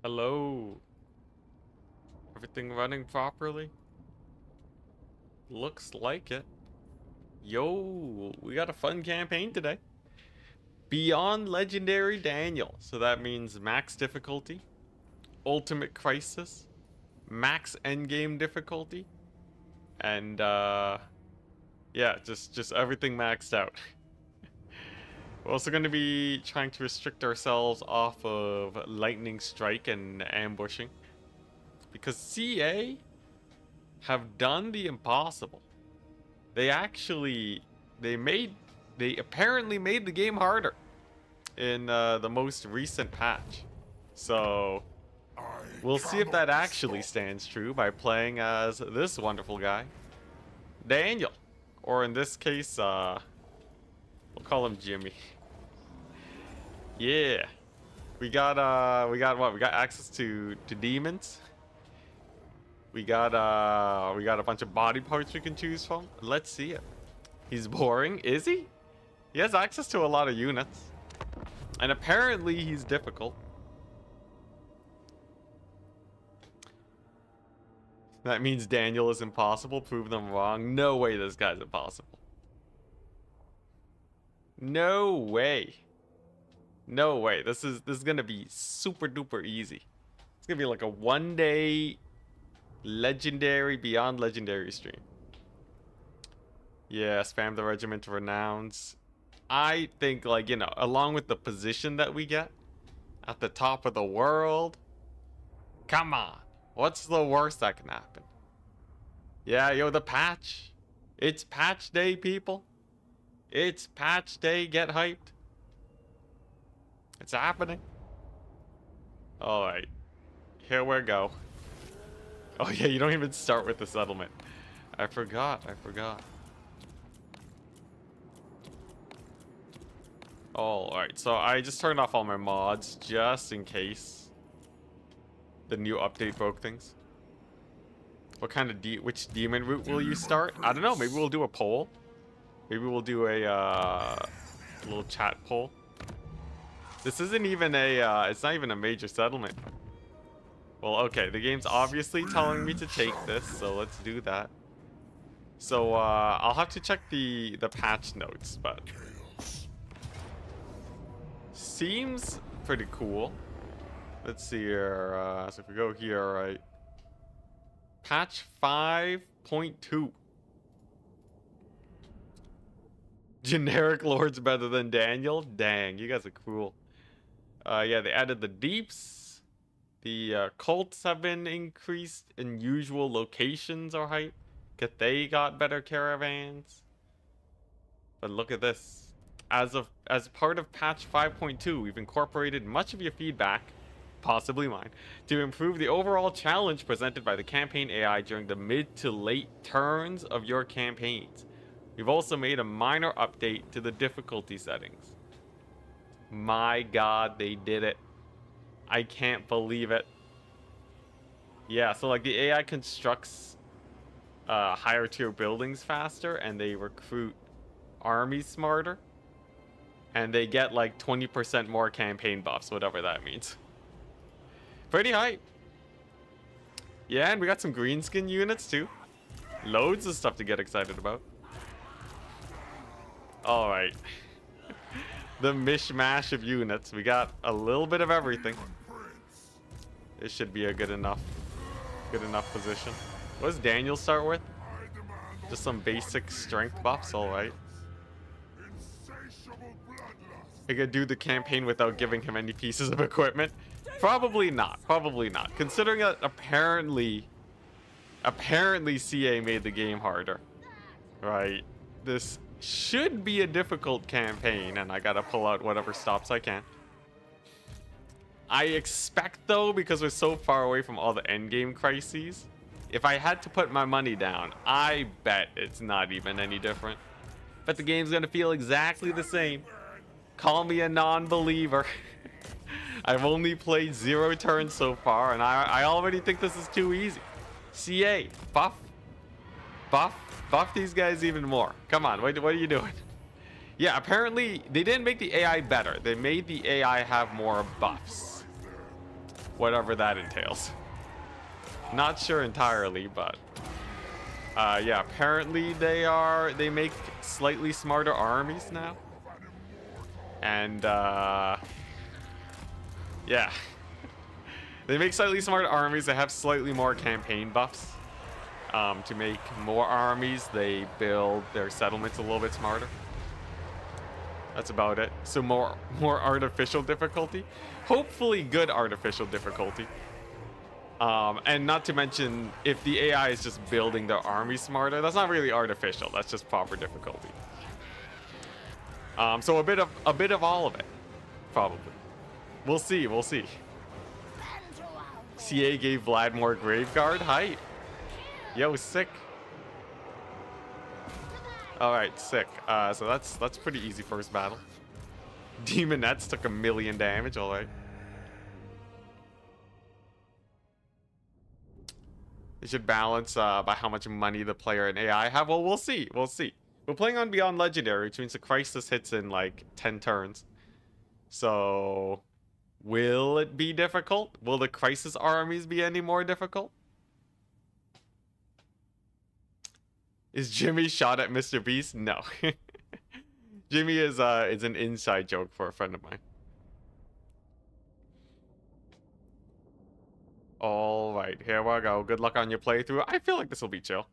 Hello. Everything running properly? Looks like it. Yo, we got a fun campaign today. Beyond Legendary Daniel. So that means max difficulty, ultimate crisis, max endgame difficulty, and yeah, just everything maxed out. We're also going to be trying to restrict ourselves off of lightning strike and ambushing, because CA have done the impossible. They apparently made the game harder in the most recent patch. So we'll see if that actually stands true by playing as this wonderful guy, Daniel, or in this case, we'll call him Jimmy. Yeah, we got what? We got access to demons. We got a bunch of body parts we can choose from. Let's see it. He's boring, is he? He has access to a lot of units. And apparently he's difficult. That means Daniel is impossible. Prove them wrong. No way this guy's impossible. No way. No way. This is gonna be super duper easy. It's gonna be like a 1-day legendary beyond legendary stream. Yeah, spam the regiment renowns. I think, like, you know, along with the position that we get at the top of the world, come on, what's the worst that can happen? Yeah, yo, the patch. It's patch day, people. It's patch day. Get hyped. It's happening. All right, here we go. Oh yeah, you don't even start with the settlement. I forgot. Alright, so I just turned off all my mods just in case the new update broke things. What kind of which demon route will you start? I don't know, maybe we'll do a poll. Maybe we'll do a little chat poll. This isn't even a it's not even a major settlement. Well, okay, the game's obviously telling me to take this, so let's do that. So I'll have to check the patch notes, but seems pretty cool. Let's see here. So if we go here, right? Patch 5.2. Generic lords better than Daniel? Dang, you guys are cruel. Yeah, they added the deeps. The cults have been increased. Unusual locations are hype. Cathay got better caravans. But look at this. As part of patch 5.2, we've incorporated much of your feedback, possibly mine, to improve the overall challenge presented by the campaign AI during the mid to late turns of your campaigns. We've also made a minor update to the difficulty settings. My god, they did it. I can't believe it. Yeah, so like the AI constructs higher tier buildings faster, and they recruit armies smarter. And they get like 20% more campaign buffs, whatever that means. Pretty hype. Yeah, and we got some green skin units too. Loads of stuff to get excited about. Alright. The mishmash of units. We got a little bit of everything. It should be a good enough position. What does Daniel start with? Just some basic strength buffs, alright. I could do the campaign without giving him any pieces of equipment. Probably not. Considering that apparently CA made the game harder. Right. This should be a difficult campaign, and I gotta pull out whatever stops I can. I expect, though, because we're so far away from all the endgame crises, if I had to put my money down, I bet it's not even any different. But the game's gonna feel exactly the same. Call me a non-believer. I've only played 0 turns so far, and I already think this is too easy. CA, buff these guys even more. Come on, what are you doing? Yeah, apparently they didn't make the AI better. They made the AI have more buffs. whatever that entails. Not sure entirely, but yeah, apparently they make slightly smarter armies now. And yeah. They make slightly smarter armies. They have slightly more campaign buffs. To make more armies, they build their settlements a little bit smarter. That's about it. So more artificial difficulty. Hopefully good artificial difficulty. And not to mention, if the AI is just building their army smarter, that's not really artificial. That's just proper difficulty. So a bit of all of it, probably. We'll see. We'll see. CA gave Vlad more Graveguard height. Yo, sick. All right, sick. So that's pretty easy first battle. Demonettes took 1 million damage. All right. It should balance by how much money the player and AI have. Well, we'll see. We'll see. We're playing on Beyond Legendary, which means the Crisis hits in like 10 turns. So, will it be difficult? Will the Crisis armies be any more difficult? Is Jimmy shot at Mr. Beast? No. Jimmy is an inside joke for a friend of mine. Alright, here we go. Good luck on your playthrough. I feel like this will be chill.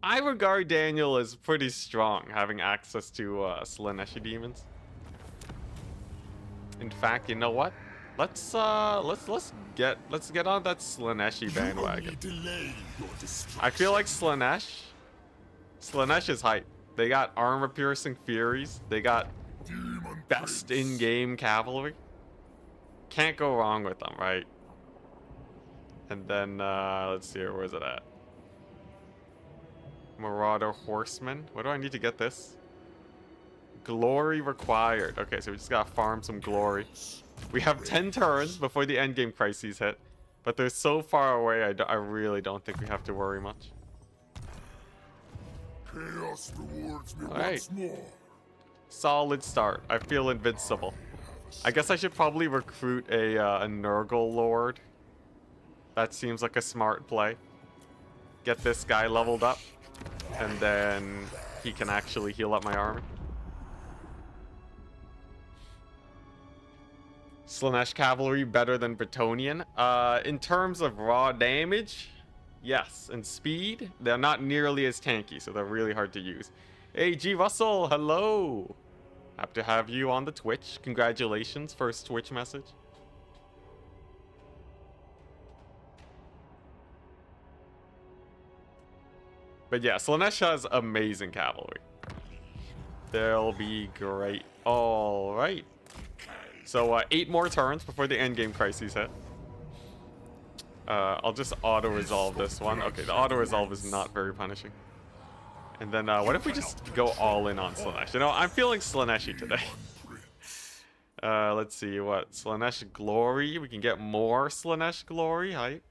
I regard Daniel as pretty strong, having access to Slaaneshi demons. In fact, you know what? Let's get on that Slaaneshi bandwagon. I feel like Slaanesh is hype. They got armor-piercing Furies. They got best in-game cavalry. Can't go wrong with them, right? And then, let's see here. Where's it at? Marauder Horseman. What do I need to get this? Glory required. Okay, so we just gotta farm some glory. We have 10 turns before the endgame crises hit. But they're so far away, I really don't think we have to worry much. Chaos rewards me Alright. once more. Solid start. I feel invincible. I guess I should probably recruit a Nurgle Lord. That seems like a smart play. Get this guy leveled up. And then he can actually heal up my army. Slaanesh Cavalry better than Bretonnian. In terms of raw damage, yes. And speed, they're not nearly as tanky, so they're really hard to use. Hey, G. Russell, hello. Happy to have you on the Twitch. Congratulations, first Twitch message. But yeah, Slaanesh has amazing cavalry. They'll be great. All right. So 8 more turns before the endgame crises hit. I'll just auto-resolve this one. Okay, the auto-resolve is not very punishing. And then what if we just go all in on Slaanesh? You know, I'm feeling Slaaneshi today. Let's see, what? Slaanesh Glory. We can get more Slaanesh Glory. Hype.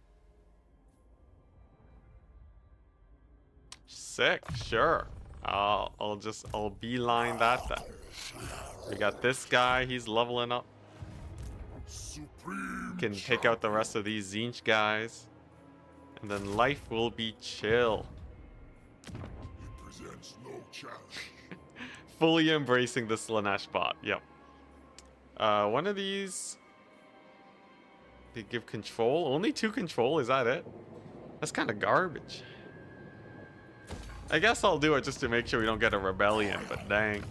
Sick, sure. I'll beeline that then. We got this guy, he's leveling up. Can take out the rest of these Tzeentch guys. And then life will be chill. It presents no challenge. Fully embracing the Slaanesh bot, yep. One of these... They give control? Only 2 control, is that it? That's kind of garbage. I guess I'll do it just to make sure we don't get a rebellion, but dang.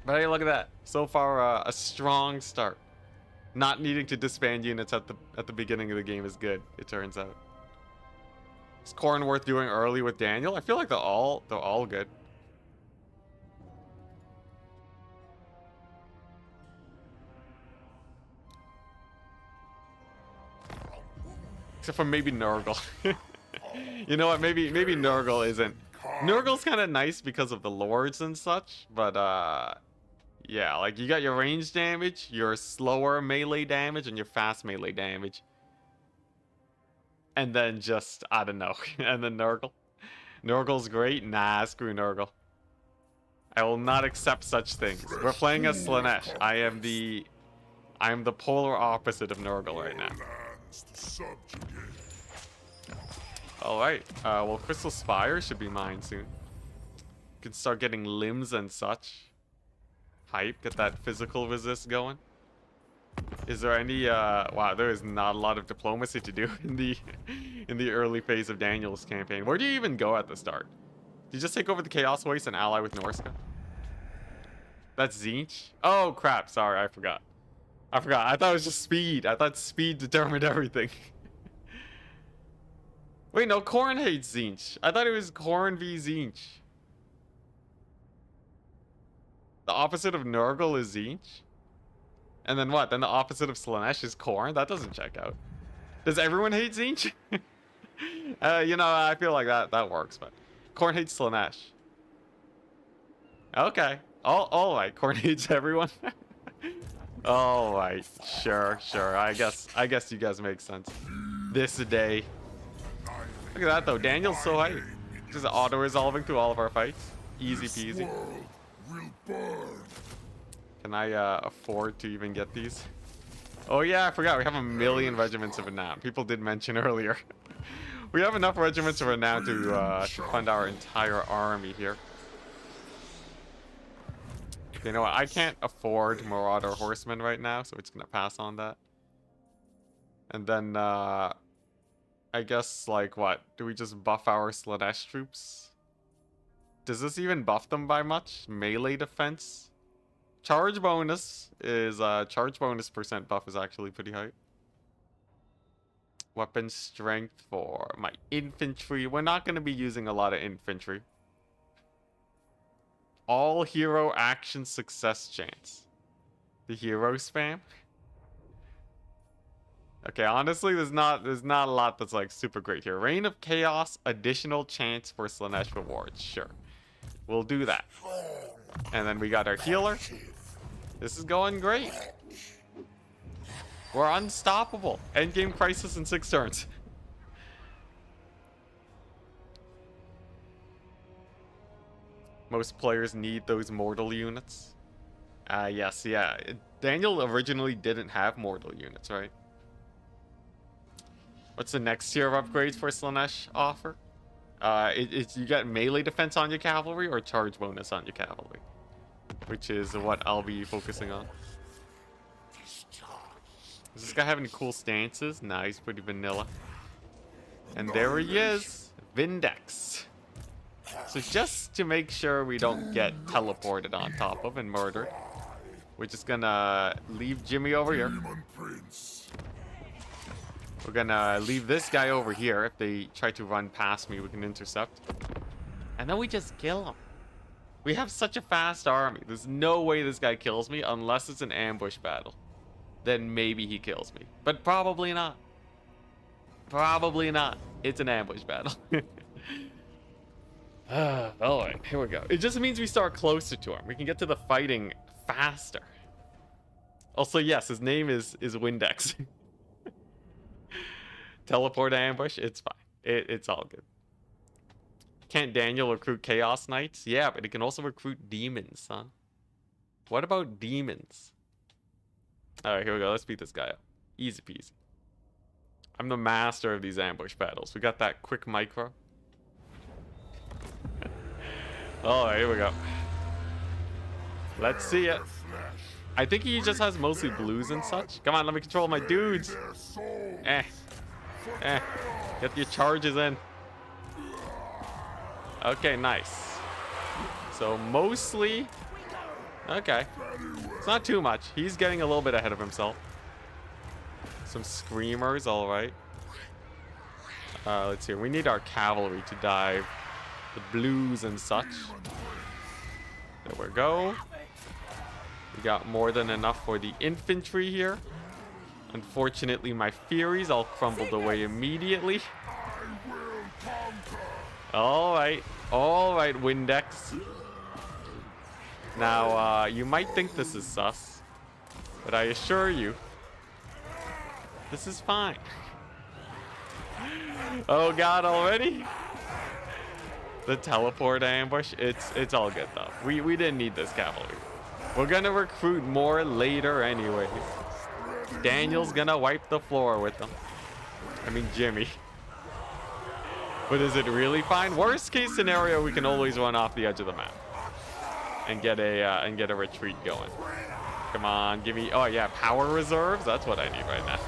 But hey, look at that. So far, a strong start. Not needing to disband units at the beginning of the game is good, it turns out. Is Khorne worth doing early with Daniel? I feel like they're all good. Except for maybe Nurgle. You know what? Maybe Nurgle isn't. Nurgle's kind of nice because of the lords and such, but yeah, like you got your range damage, your slower melee damage, and your fast melee damage. And then just, I don't know, and then Nurgle. Nurgle's great? Nah, screw Nurgle. I will not accept such things. We're playing as Slaanesh. I I'm the polar opposite of Nurgle right now. Lands to subjugate. Alright, well, Crystal Spire should be mine soon. Can start getting limbs and such. Hype, get that physical resist going. Is there any, wow, there is not a lot of diplomacy to do in the early phase of Daniel's campaign. Where do you even go at the start? Do you just take over the Chaos Waste and ally with Norska? That's Zinch? Oh, crap, sorry, I forgot. I thought it was just speed. I thought speed determined everything. Wait, no, Korn hates Zinch. I thought it was Korn v Zinch. The opposite of Nurgle is Zinch? And then what? Then the opposite of Slaanesh is Korn? That doesn't check out. Does everyone hate Zinch? You know, I feel like that works, but Korn hates Slaanesh. Okay. All right. Korn hates everyone. All right. Sure. I guess you guys make sense. This day. Look at that though. Daniel's so hype. Just auto-resolving through all of our fights. Easy peasy. World will burn. Can I afford to even get these? Oh yeah, I forgot. We have 1 million regiments of renown. People did mention earlier. We have enough regiments of renown to fund our entire army here. You know what? I can't afford Marauder Horsemen right now, so it's gonna pass on that. And then I guess, like, what? Do we just buff our Slaanesh troops? Does this even buff them by much? Melee defense? Charge bonus is, charge bonus percent buff is actually pretty high. Weapon strength for my infantry. We're not going to be using a lot of infantry. All hero action success chance. The hero spam? Okay, honestly, there's not a lot that's like super great here. Reign of Chaos, additional chance for Slaanesh rewards. Sure. We'll do that. And then we got our healer. This is going great. We're unstoppable. Endgame crisis in 6 turns. Most players need those mortal units. Yes, yeah. Daniel originally didn't have mortal units, right? What's the next tier of upgrades for Slaanesh offer? You get melee defense on your cavalry or charge bonus on your cavalry, which is what I'll be focusing on. Does this guy have any cool stances? Nah, he's pretty vanilla. And there he is, Vindex. So just to make sure we don't get teleported on top of and murdered, we're just gonna leave Jimmy over here. Demon Prince. We're gonna leave this guy over here. If they try to run past me, we can intercept. And then we just kill him. We have such a fast army. There's no way this guy kills me unless it's an ambush battle. Then maybe he kills me. But probably not. Probably not. It's an ambush battle. Alright, here we go. It just means we start closer to him. We can get to the fighting faster. Also, yes, his name is Windex. Teleport ambush, it's fine. It's all good. Can't Daniel recruit Chaos Knights? Yeah, but he can also recruit demons, son. What about demons? Alright, here we go. Let's beat this guy up. Easy peasy. I'm the master of these ambush battles. We got that quick micro. Alright, here we go. Let's see it. I think he just has mostly blues and such. Come on, let me control my dudes. Get your charges in. Okay, nice. So mostly... Okay. It's not too much. He's getting a little bit ahead of himself. Some screamers, alright. Let's see. We need our cavalry to dive the blues and such. There we go. We got more than enough for the infantry here. Unfortunately, my Furies all crumbled away immediately. Alright, Windex. Now, you might think this is sus, but I assure you, this is fine. Oh god, already? The teleport ambush, it's all good though. We didn't need this cavalry. We're gonna recruit more later anyway. Daniel's gonna wipe the floor with them. I mean, Jimmy. But is it really fine? Worst case scenario, we can always run off the edge of the map and get a retreat going. Come on, give me. Oh yeah, power reserves. That's what I need right now.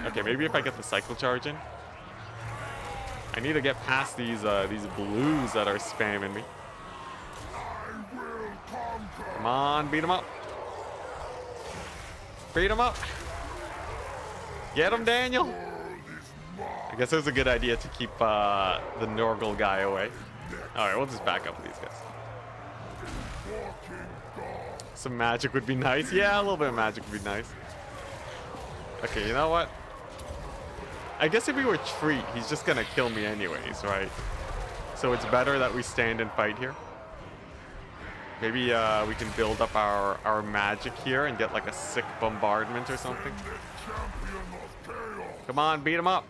Okay, maybe if I get the cycle charge in. I need to get past these blues that are spamming me. Come on, beat him up. Beat him up. Get him, Daniel. I guess it was a good idea to keep the Norgal guy away. Alright, we'll just back up these guys. Some magic would be nice. Yeah, a little bit of magic would be nice. Okay, you know what? I guess if we retreat, he's just gonna kill me anyways, right? So it's better that we stand and fight here. Maybe we can build up our magic here and get like a sick bombardment or something. Come on, beat him up.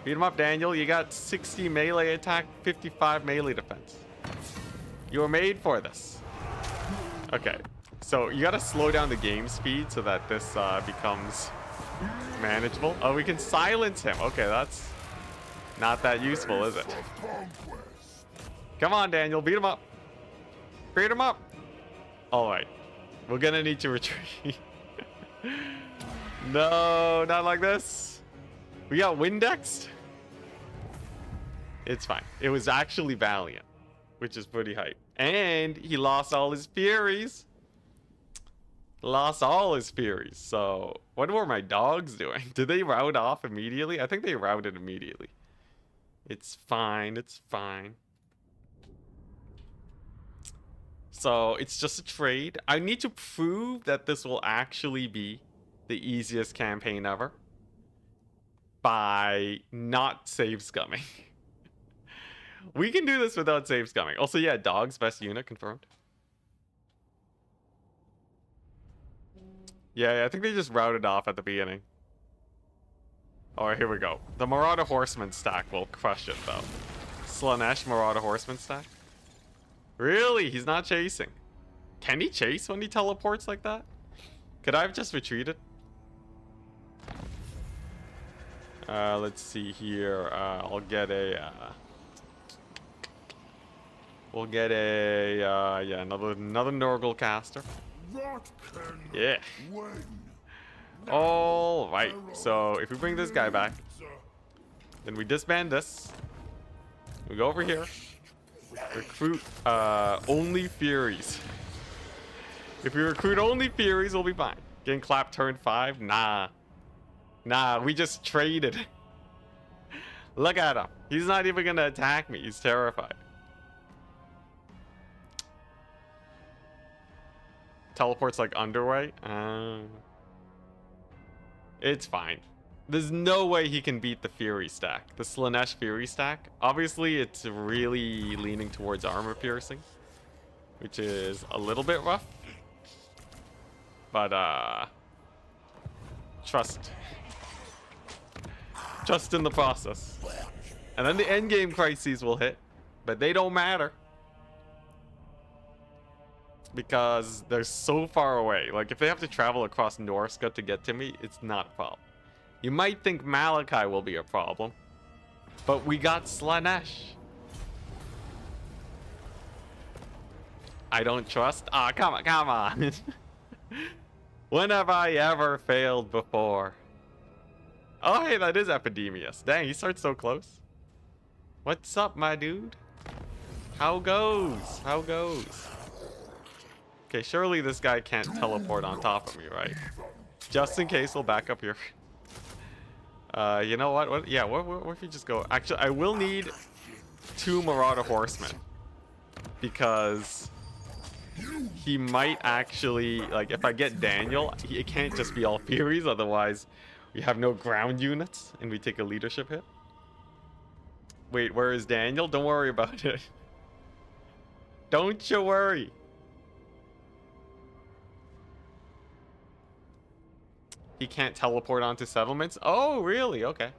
Beat him up, Daniel. You got 60 melee attack, 55 melee defense. You were made for this. Okay, so you gotta slow down the game speed so that this becomes manageable. Oh, we can silence him. Okay, that's not that useful, is it? Come on, Daniel. Beat him up. Beat him up. All right. We're gonna need to retreat. No, not like this. We got Windexed. It's fine. It was actually Valiant, which is pretty hype. And he lost all his Furies. Lost all his Furies. So, what were my dogs doing? Did they rout off immediately? I think they routed immediately. It's fine. It's fine. So, it's just a trade. I need to prove that this will actually be the easiest campaign ever by not save scumming. We can do this without save scumming. Also, yeah, dog's best unit confirmed. Yeah, I think they just routed off at the beginning. Alright, here we go. The Marauder Horseman stack will crush it, though. Slaanesh Marauder Horseman stack. Really? He's not chasing. Can he chase when he teleports like that? Could I have just retreated? Let's see here. I'll get a... we'll get a... yeah, another Norgal caster. Yeah. Alright, so if we bring this guy back, then we disband this. We go over here. Recruit only Furies. If we recruit only Furies, we'll be fine. Getting clapped turn 5? Nah. Nah, we just traded. Look at him. He's not even gonna attack me. He's terrified. Teleports like underway. It's fine. There's no way he can beat the Fury stack. The Slaanesh Fury stack. Obviously, it's really leaning towards armor piercing, which is a little bit rough. But, trust in the process. And then the endgame crises will hit, but they don't matter. Because they're so far away. Like, if they have to travel across Norska to get to me, it's not a problem. You might think Malachi will be a problem, but we got Slaanesh. I don't trust. Ah, come on. When have I ever failed before? Oh, hey, that is Epidemius. Dang, he starts so close. What's up, my dude? How goes? How goes? Okay, surely this guy can't teleport on top of me, right? Just in case, we'll back up here. You know what? Yeah, what if you just go... Actually, I will need 2 Marauder Horsemen. Because he might actually... Like, if I get Daniel, it can't just be all Furies. Otherwise, we have no ground units, and we take a leadership hit. Wait, where is Daniel? Don't worry about it. Don't you worry. He can't teleport onto settlements? Oh, really? Okay.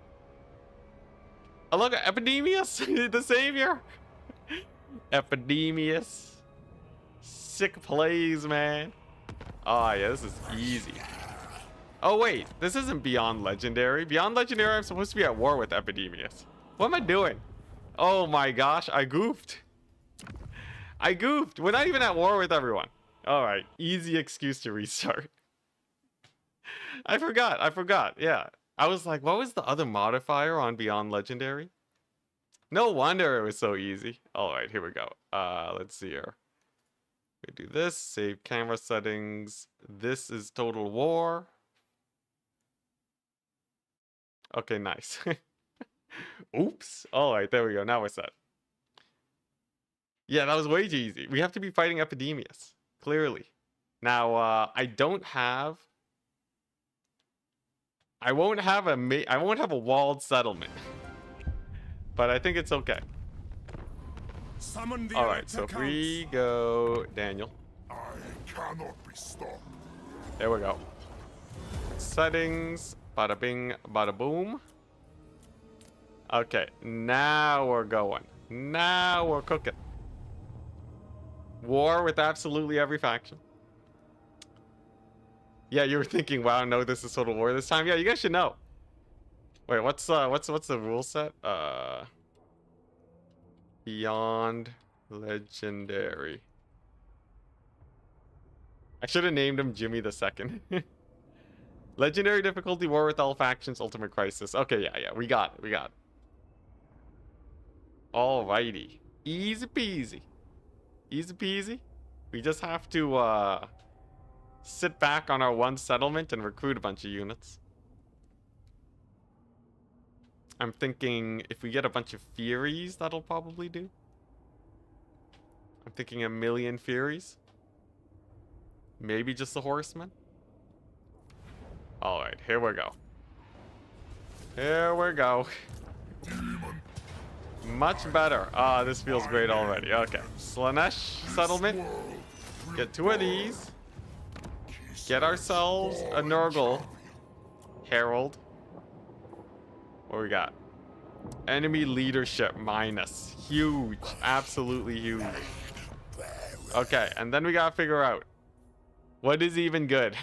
Oh, look, Epidemius, the savior. Epidemius. Sick plays, man. Oh, yeah, this is easy. Oh wait, this isn't Beyond Legendary. Beyond Legendary, I'm supposed to be at war with Epidemius. What am I doing? Oh my gosh, I goofed. I goofed. We're not even at war with everyone. Alright, easy excuse to restart. I forgot. Yeah. I was like, what was the other modifier on Beyond Legendary? No wonder it was so easy. Alright, here we go. Let's see here. We do this, save camera settings. This is Total War. Okay, nice. Oops. Alright, there we go. Now we're set. Yeah, that was way too easy. We have to be fighting Epidemius. Clearly. Now, I won't have a walled settlement. But I think it's okay. Alright, so if we go Daniel. I cannot be stopped. There we go. Settings. Bada bing, bada boom. Okay, now we're going. Now we're cooking. War with absolutely every faction. Yeah, you were thinking, wow, no, this is Total War this time. Yeah, you guys should know. Wait, what's the rule set? Beyond Legendary. I should have named him Jimmy the Second. Legendary difficulty, war with all factions, ultimate crisis. Okay, yeah, we got it. Alrighty. Easy peasy. Easy peasy. We just have to sit back on our one settlement and recruit a bunch of units. I'm thinking if we get a bunch of Furies, that'll probably do. I'm thinking 1,000,000 Furies. Maybe just the Horsemen. Alright, here we go. Here we go. Much better. Ah, this feels great already. Okay. Slanesh settlement. Get 2 of these. Get ourselves a Nurgle. Herald. What we got? Enemy leadership minus. Huge. Absolutely huge. Okay, and then we gotta figure out what is even good.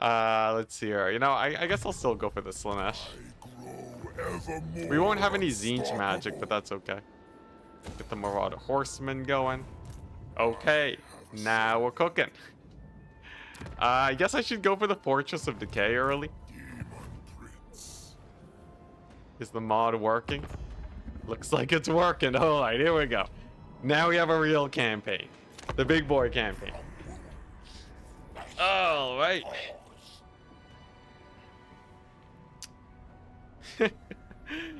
Let's see here. You know, I guess I'll still go for the Slanesh. We won't have any Zinch magic, but that's okay. Get the Marauder Horseman going. Okay, now we're cooking. I guess I should go for the Fortress of Decay early. Is the mod working? Looks like it's working. Alright, here we go. Now we have a real campaign. The big boy campaign. Alright.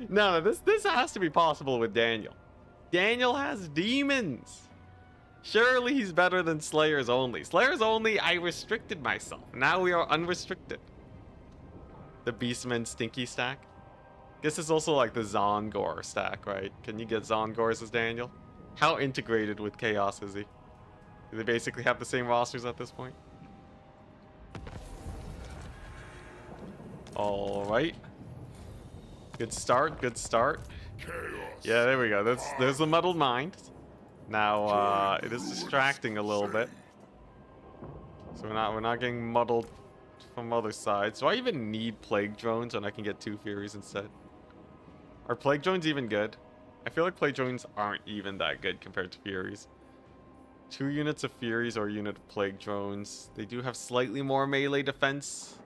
No, this has to be possible with Daniel. Daniel has demons. Surely he's better than Slayers only. Slayers only, I restricted myself. Now we are unrestricted. The Beastman Stinky stack. This is also like the Zongor stack, right? Can you get Zongors as Daniel? How integrated with Chaos is he? Do they basically have the same rosters at this point? Alright. Good start, good start. Yeah, there we go. There's the muddled mind. Now, it is distracting a little bit. So we're not getting muddled from other sides. Do I even need Plague Drones when I can get 2 Furies instead? Are Plague Drones even good? I feel like Plague Drones aren't even that good compared to Furies. 2 units of Furies or a unit of Plague Drones. They do have slightly more melee defense.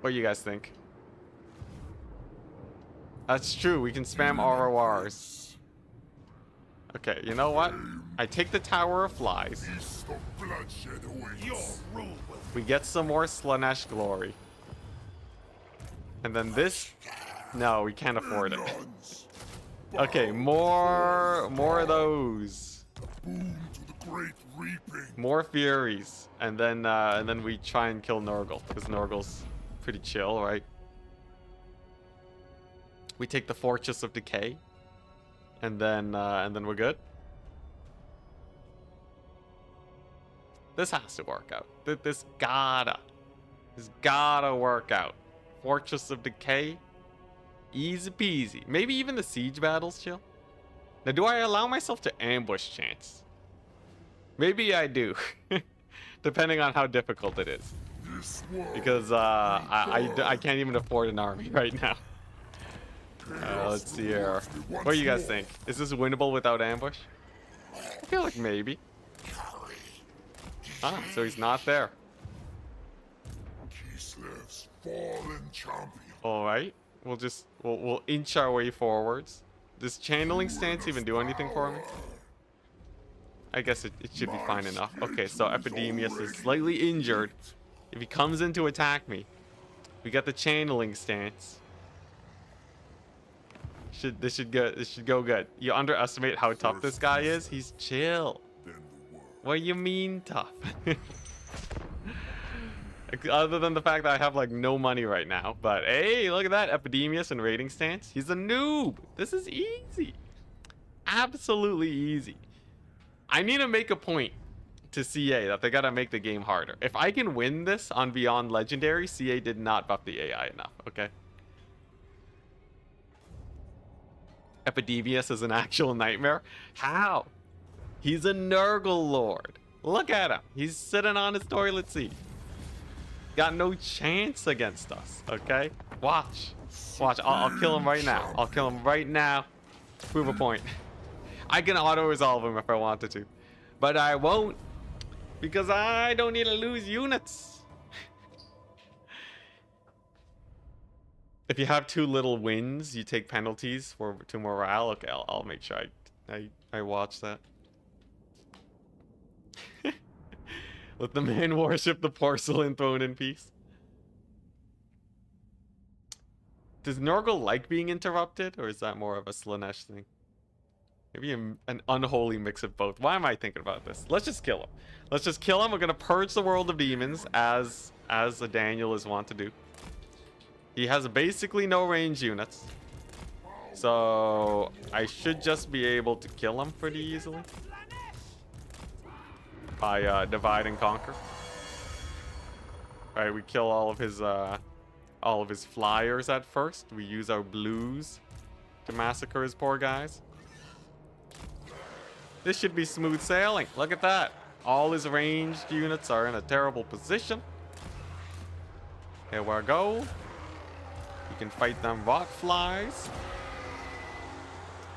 What do you guys think? That's true, we can spam RORs. Okay, you know what? I take the Tower of Flies. We get some more Slanesh glory. And then this... No, we can't afford it. Okay, more of those. More Furies. And then we try and kill Nurgle, because Nurgle's pretty chill, right? We take the Fortress of Decay. And then we're good. This has to work out. This gotta work out. Fortress of Decay. Easy peasy. Maybe even the siege battles chill. Now, do I allow myself to ambush chance? Maybe I do. depending on how difficult it is. This world Because I can't even afford an army right now. Let's see here. What do you guys think? Is this winnable without ambush? I feel like maybe. Ah, so he's not there. Kislev's fallen champion. All right, we'll inch our way forwards. Does channeling stance even do anything for me? I guess it should be fine enough. Okay, so Epidemius is slightly injured. If he comes in to attack me, we got the channeling stance. This should go good. You underestimate how tough this guy is. He's chill. Then the world. What do you mean tough? Other than the fact that I have like no money right now. But hey, look at that. Epidemius and raiding stance. He's a noob. This is easy. Absolutely easy. I need to make a point to CA that they gotta make the game harder. If I can win this on Beyond Legendary, CA did not buff the AI enough, okay? Epidemius is an actual nightmare? How? He's a Nurgle Lord. Look at him. He's sitting on his toilet seat. Got no chance against us, okay? Watch. Watch. I'll kill him right now. I'll kill him right now. Prove a point. I can auto-resolve him if I wanted to. But I won't. Because I don't need to lose units. If you have too little wins, you take penalties to morale. Okay, I'll make sure I watch that. Let the man worship the porcelain throne in peace. Does Nurgle like being interrupted, or is that more of a Slanesh thing? Maybe an unholy mix of both. Why am I thinking about this? Let's just kill him. Let's just kill him. We're gonna purge the world of demons as Daniel is wont to do. He has basically no range units, so I should just be able to kill him pretty easily by divide and conquer. All right, we kill all of his flyers at first. We use our blues to massacre his poor guys. This should be smooth sailing. Look at that. All his ranged units are in a terrible position. Here we go. You can fight them rock flies.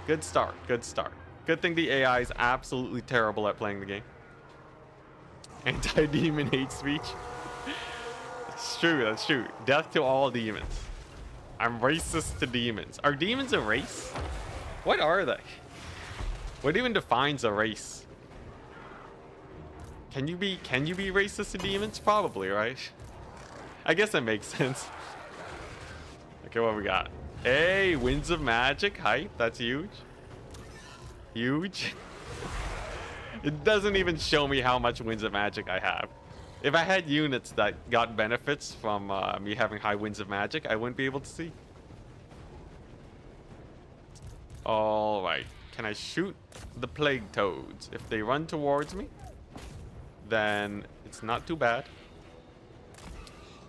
Good start. Good start. Good thing the AI is absolutely terrible at playing the game. Anti-demon hate speech. It's true. That's true. Death to all demons. I'm racist to demons. Are demons a race? What are they? What even defines a race? Can you be racist to demons? Probably, right? I guess that makes sense. Okay, what we got? Hey, Winds of Magic. Hype. That's huge. Huge. It doesn't even show me how much Winds of Magic I have. If I had units that got benefits from me having high Winds of Magic, I wouldn't be able to see. All right. Can I shoot the plague toads? If they run towards me, then it's not too bad,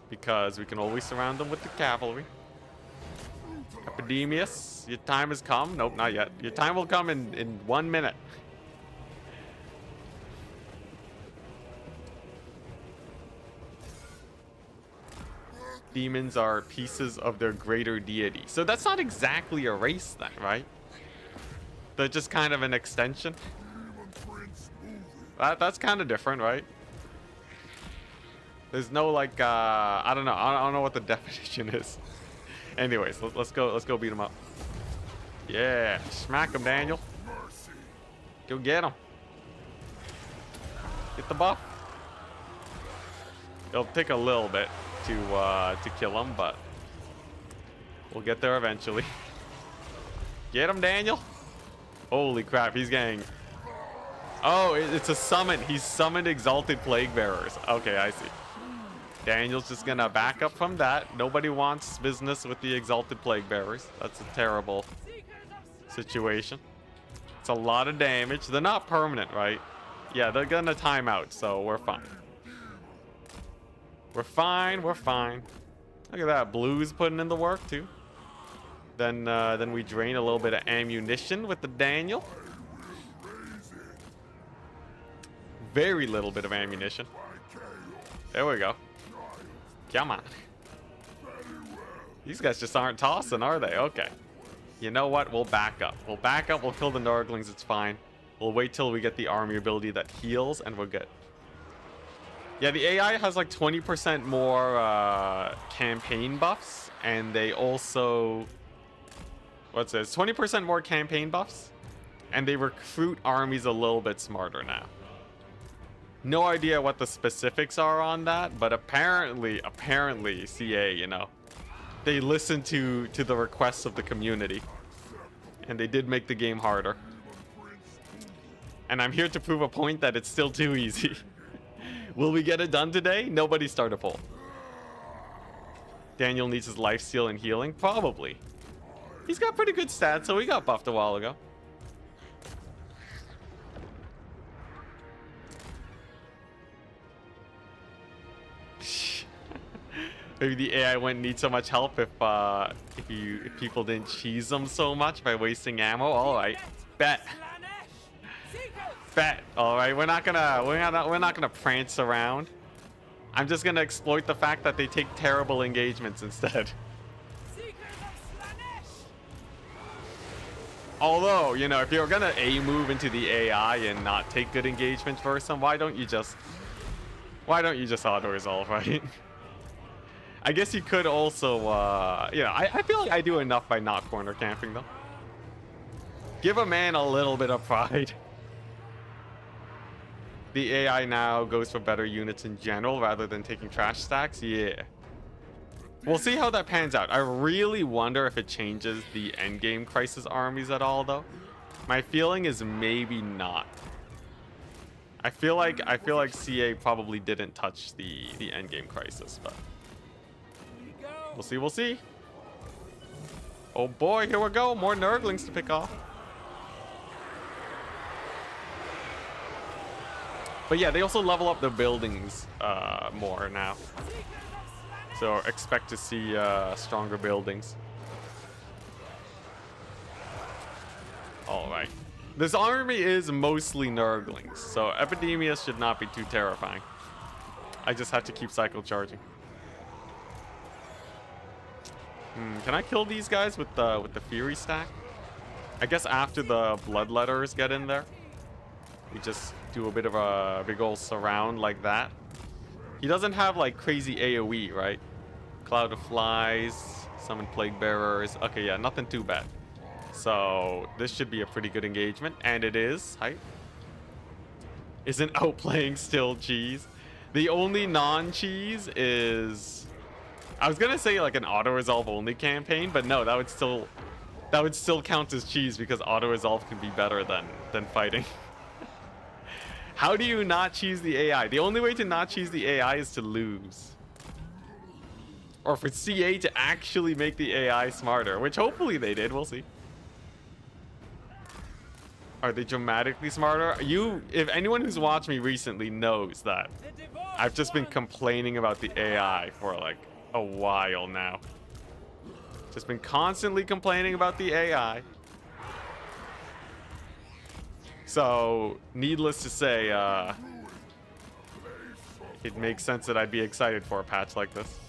because we can always surround them with the cavalry. Epidemius, your time has come. Nope, not yet. Your time will come in 1 minute. Demons are pieces of their greater deity. So that's not exactly a race then, right? They're just kind of an extension. That's kind of different, right? There's no like I don't know. I don't know what the definition is. Anyways, let's go beat him up. Yeah, smack him, Daniel. Go get him. Get the buff. It'll take a little bit to kill him, but we'll get there eventually. Get him, Daniel. Holy crap, he's getting... Oh, it's a summon. He's summoned Exalted Plague Bearers. Okay, I see. Daniel's just gonna back up from that. Nobody wants business with the Exalted Plague Bearers. That's a terrible situation. It's a lot of damage. They're not permanent, right? Yeah, they're gonna time out, so we're fine. We're fine, we're fine. Look at that, Blue's putting in the work too. Then we drain a little bit of ammunition with the Daniel. Very little bit of ammunition. There we go. Come on. These guys just aren't tossing, are they? Okay. You know what? We'll back up. We'll back up. We'll kill the Nurglings. It's fine. We'll wait till we get the army ability that heals, and we're good. Yeah, the AI has like 20% more campaign buffs, and they also... What's this? 20% more campaign buffs, and they recruit armies a little bit smarter now. No idea what the specifics are on that, but apparently CA, you know, they listen to the requests of the community, and they did make the game harder. And I'm here to prove a point that it's still too easy. Will we get it done today? Nobody start a poll. Daniel needs his life steal and healing? Probably. He's got pretty good stats, so he got buffed a while ago. Maybe the AI wouldn't need so much help if people didn't cheese them so much by wasting ammo. All right, bet. All right, we're not gonna prance around. I'm just gonna exploit the fact that they take terrible engagements instead. Although, you know, if you're gonna move into the AI and not take good engagements versus them, why don't you just auto resolve, right? I guess you could also, you know, I feel like I do enough by not corner camping though. Give a man a little bit of pride. The AI now goes for better units in general rather than taking trash stacks. Yeah. We'll see how that pans out. I really wonder if it changes the endgame crisis armies at all though. My feeling is maybe not. I feel like CA probably didn't touch the endgame crisis, but we'll see. Oh boy, here we go. More Nurglings to pick off. But yeah, they also level up the buildings more now. So expect to see stronger buildings. All right. This army is mostly Nurglings, so Epidemius should not be too terrifying. I just have to keep cycle charging. Can I kill these guys with the Fury stack? I guess after the Bloodletters get in there, we just do a bit of a big old surround like that. He doesn't have like crazy AoE, right? Cloud of Flies, summon Plague Bearers. Okay, yeah, nothing too bad. So this should be a pretty good engagement, and it is. Hi. Isn't outplaying still cheese? The only non-cheese is, I was gonna say like an auto-resolve only campaign, but no, that would still count as cheese because auto-resolve can be better than fighting. How do you not cheese the AI? The only way to not cheese the AI is to lose. Or for CA to actually make the AI smarter, which hopefully they did. We'll see. Are they dramatically smarter? If anyone who's watched me recently knows that I've just been complaining about the AI for like a while now. Just been constantly complaining about the AI. So, needless to say, it makes sense that I'd be excited for a patch like this.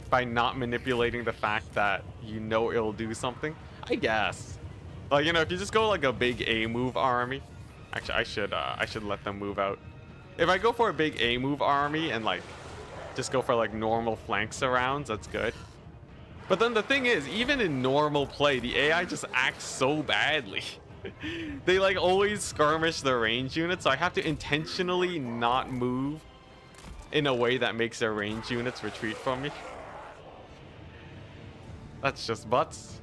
By not manipulating the fact that you know it'll do something, I guess. Like, you know, if you just go like a big A move army, actually I should let them move out. If I go for a big A move army and like just go for like normal flank surrounds, that's good. But then the thing is, even in normal play, the AI just acts so badly. They like always skirmish their range units, so I have to intentionally not move in a way that makes their range units retreat from me. That's just butts.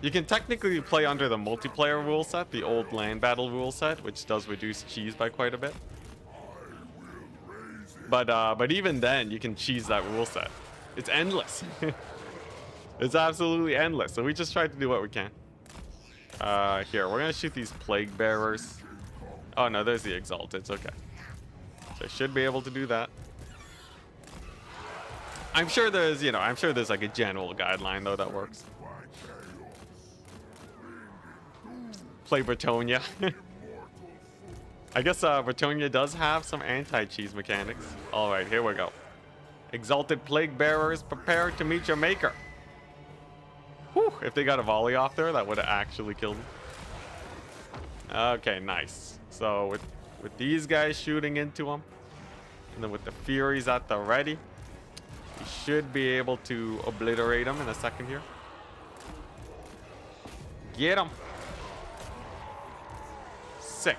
You can technically play under the multiplayer rule set, the old land battle rule set, which does reduce cheese by quite a bit. But even then, you can cheese that rule set. It's endless. It's absolutely endless. So we just try to do what we can. Here, we're gonna shoot these Plague Bearers. Oh no, there's the Exalted. It's okay. So I should be able to do that. I'm sure there's, you know, I'm sure there's like a general guideline though that works. play Bretonia. I guess Bretonia does have some anti-cheese mechanics. All right, here we go. Exalted Plague Bearers, prepare to meet your maker. Whew, if they got a volley off there, that would have actually killed me. Okay, nice. So with these guys shooting into them, and then with the Furies at the ready, we should be able to obliterate them in a second here. Get him. Sick.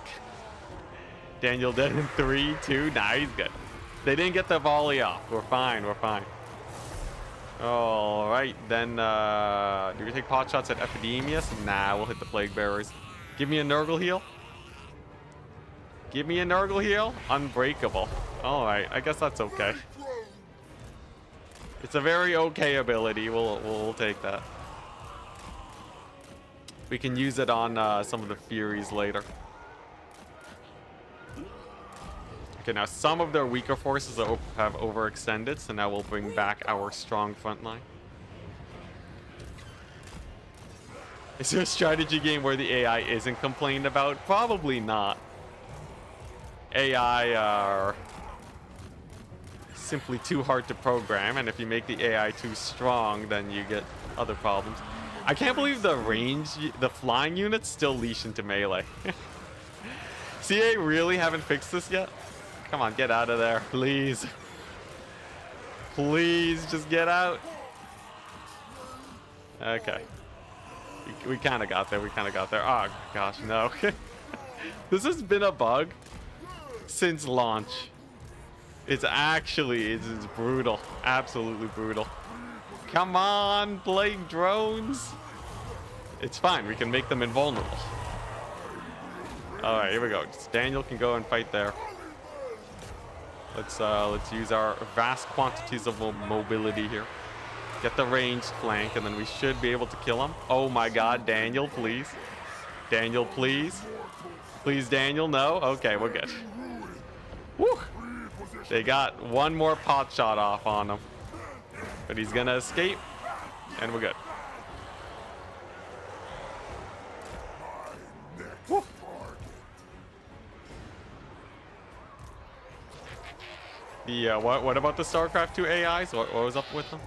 Daniel dead in 3, 2. Nah, he's good. They didn't get the volley off. We're fine. We're fine. All right, then do we take pot shots at Epidemius? Nah, we'll hit the Plague Bearers. Give me a Nurgle heal. Give me a Nurgle heal. Unbreakable. All right, I guess that's okay. It's a very okay ability. We'll take that. We can use it on some of the Furies later. Okay, now some of their weaker forces have overextended, so now we'll bring back our strong front line. Is there a strategy game where the AI isn't complained about? Probably not. AI are simply too hard to program, and if you make the AI too strong, then you get other problems. I can't believe the flying units still leash into melee. CA really haven't fixed this yet? Come on, get out of there, please. Please, just get out. Okay. We kind of got there. Oh, gosh, no. This has been a bug since launch. It's brutal. Absolutely brutal. Come on, plague drones. It's fine. We can make them invulnerable. All right, here we go. Daniel can go and fight there. Let's use our vast quantities of mobility here. Get the ranged flank, and then we should be able to kill him. Oh my God, Daniel, please. Daniel, please. Please, Daniel, no? Okay, we're good. Woo! They got one more pot shot off on him. But he's gonna escape, and we're good. Woo! The what about the StarCraft 2 AIs? What was up with them?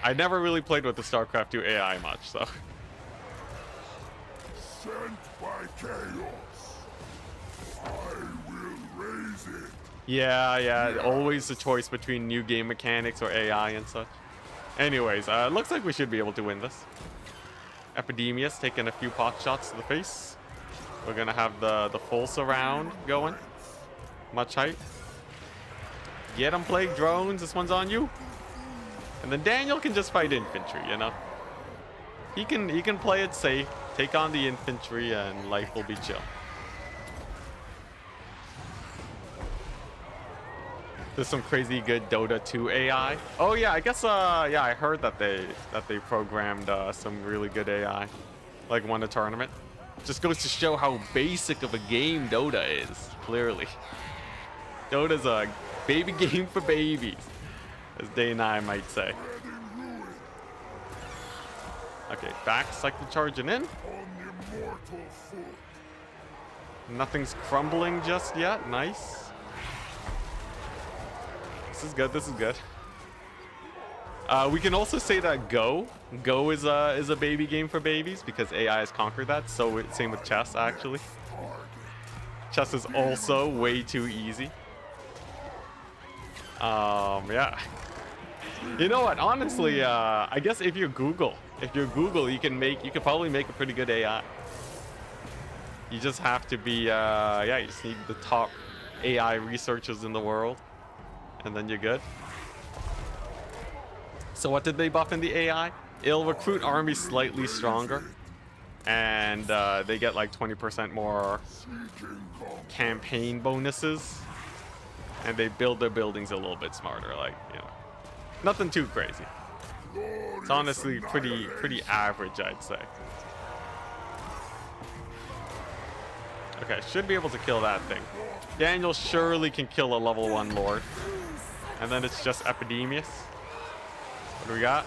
I never really played with the StarCraft 2 AI much, so. Sent by chaos, I will raise it. Yeah, always the choice between new game mechanics or AI and such. Anyways, looks like we should be able to win this. Epidemius taking a few pot shots to the face. We're gonna have the full surround going. Much hype. Get them, plague drones. This one's on you. And then Daniel can just fight infantry, you know. He can play it safe, take on the infantry, and life will be chill. There's some crazy good Dota 2 AI. Oh yeah, I guess yeah, I heard that they programmed some really good AI, like won a tournament. Just goes to show how basic of a game Dota is. Clearly, Dota's a baby game for babies, as Day and I might say. Okay, back cycle charging in. Nothing's crumbling just yet. Nice. This is good. This is good. We can also say that Go is a baby game for babies because AI has conquered that. So same with chess actually. Chess is also way too easy. Yeah. You know what? Honestly, I guess if you're Google, you can probably make a pretty good AI. You just have to be, yeah, you just need the top AI researchers in the world, and then you're good. So what did they buff in the AI? It'll recruit armies slightly stronger, and they get like 20% more campaign bonuses, and they build their buildings a little bit smarter, like, you know. Nothing too crazy. It's honestly pretty average, I'd say. Okay, should be able to kill that thing. Daniel surely can kill a level 1 lord. And then it's just Epidemius. What do we got?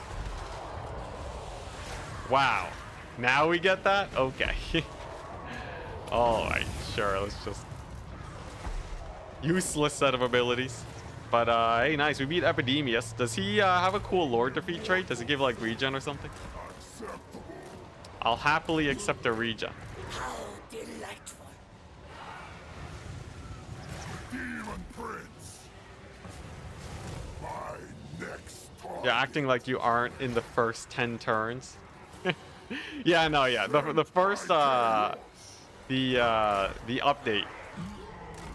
Wow. Now we get that? Okay. Alright, sure, let's just... Useless set of abilities. But, hey, nice, we beat Epidemius. Does he, have a cool lord defeat trait? Does he give, like, regen or something? I'll happily accept a regen. How delightful. Demon Prince. My next target. You're acting like you aren't in the first 10 turns. Yeah, no, yeah. The first, the update.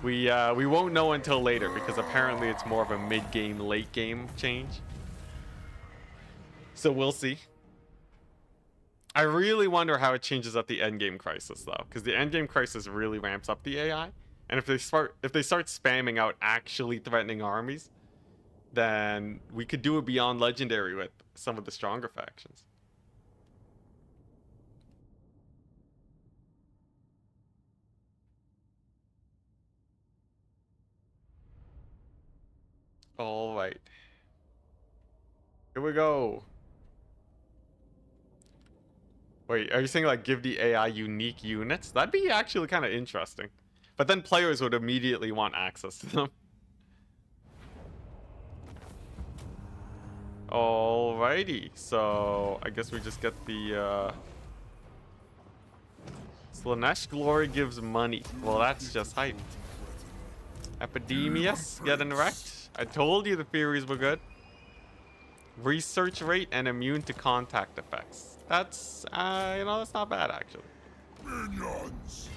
We won't know until later because apparently it's more of a mid-game, late-game change. So we'll see. I really wonder how it changes at the endgame crisis though, because the endgame crisis really ramps up the AI, and if they start spamming out actually threatening armies, then we could do it beyond legendary with some of the stronger factions. All right. Here we go. Wait, are you saying like give the AI unique units? That'd be actually kind of interesting. But then players would immediately want access to them. Alrighty, so I guess we just get the Slanesh Glory gives money. Well, that's just hype. Epidemius getting wrecked. I told you the theories were good. Research rate and immune to contact effects. That's, you know, that's not bad actually. Minions.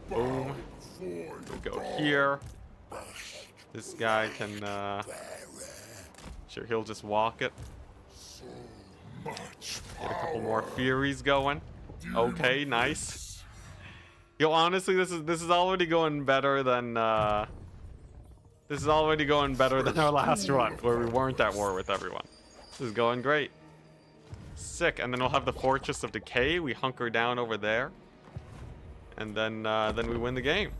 Boom. We go here. This guy can, sure, he'll just walk it. So much Get a couple power. more Furies going. Okay, nice. Yo, honestly, this is already going better than our last run where we weren't at war with everyone. This is going great. Sick. And then we'll have the Fortress of Decay. We hunker down over there, and then we win the game.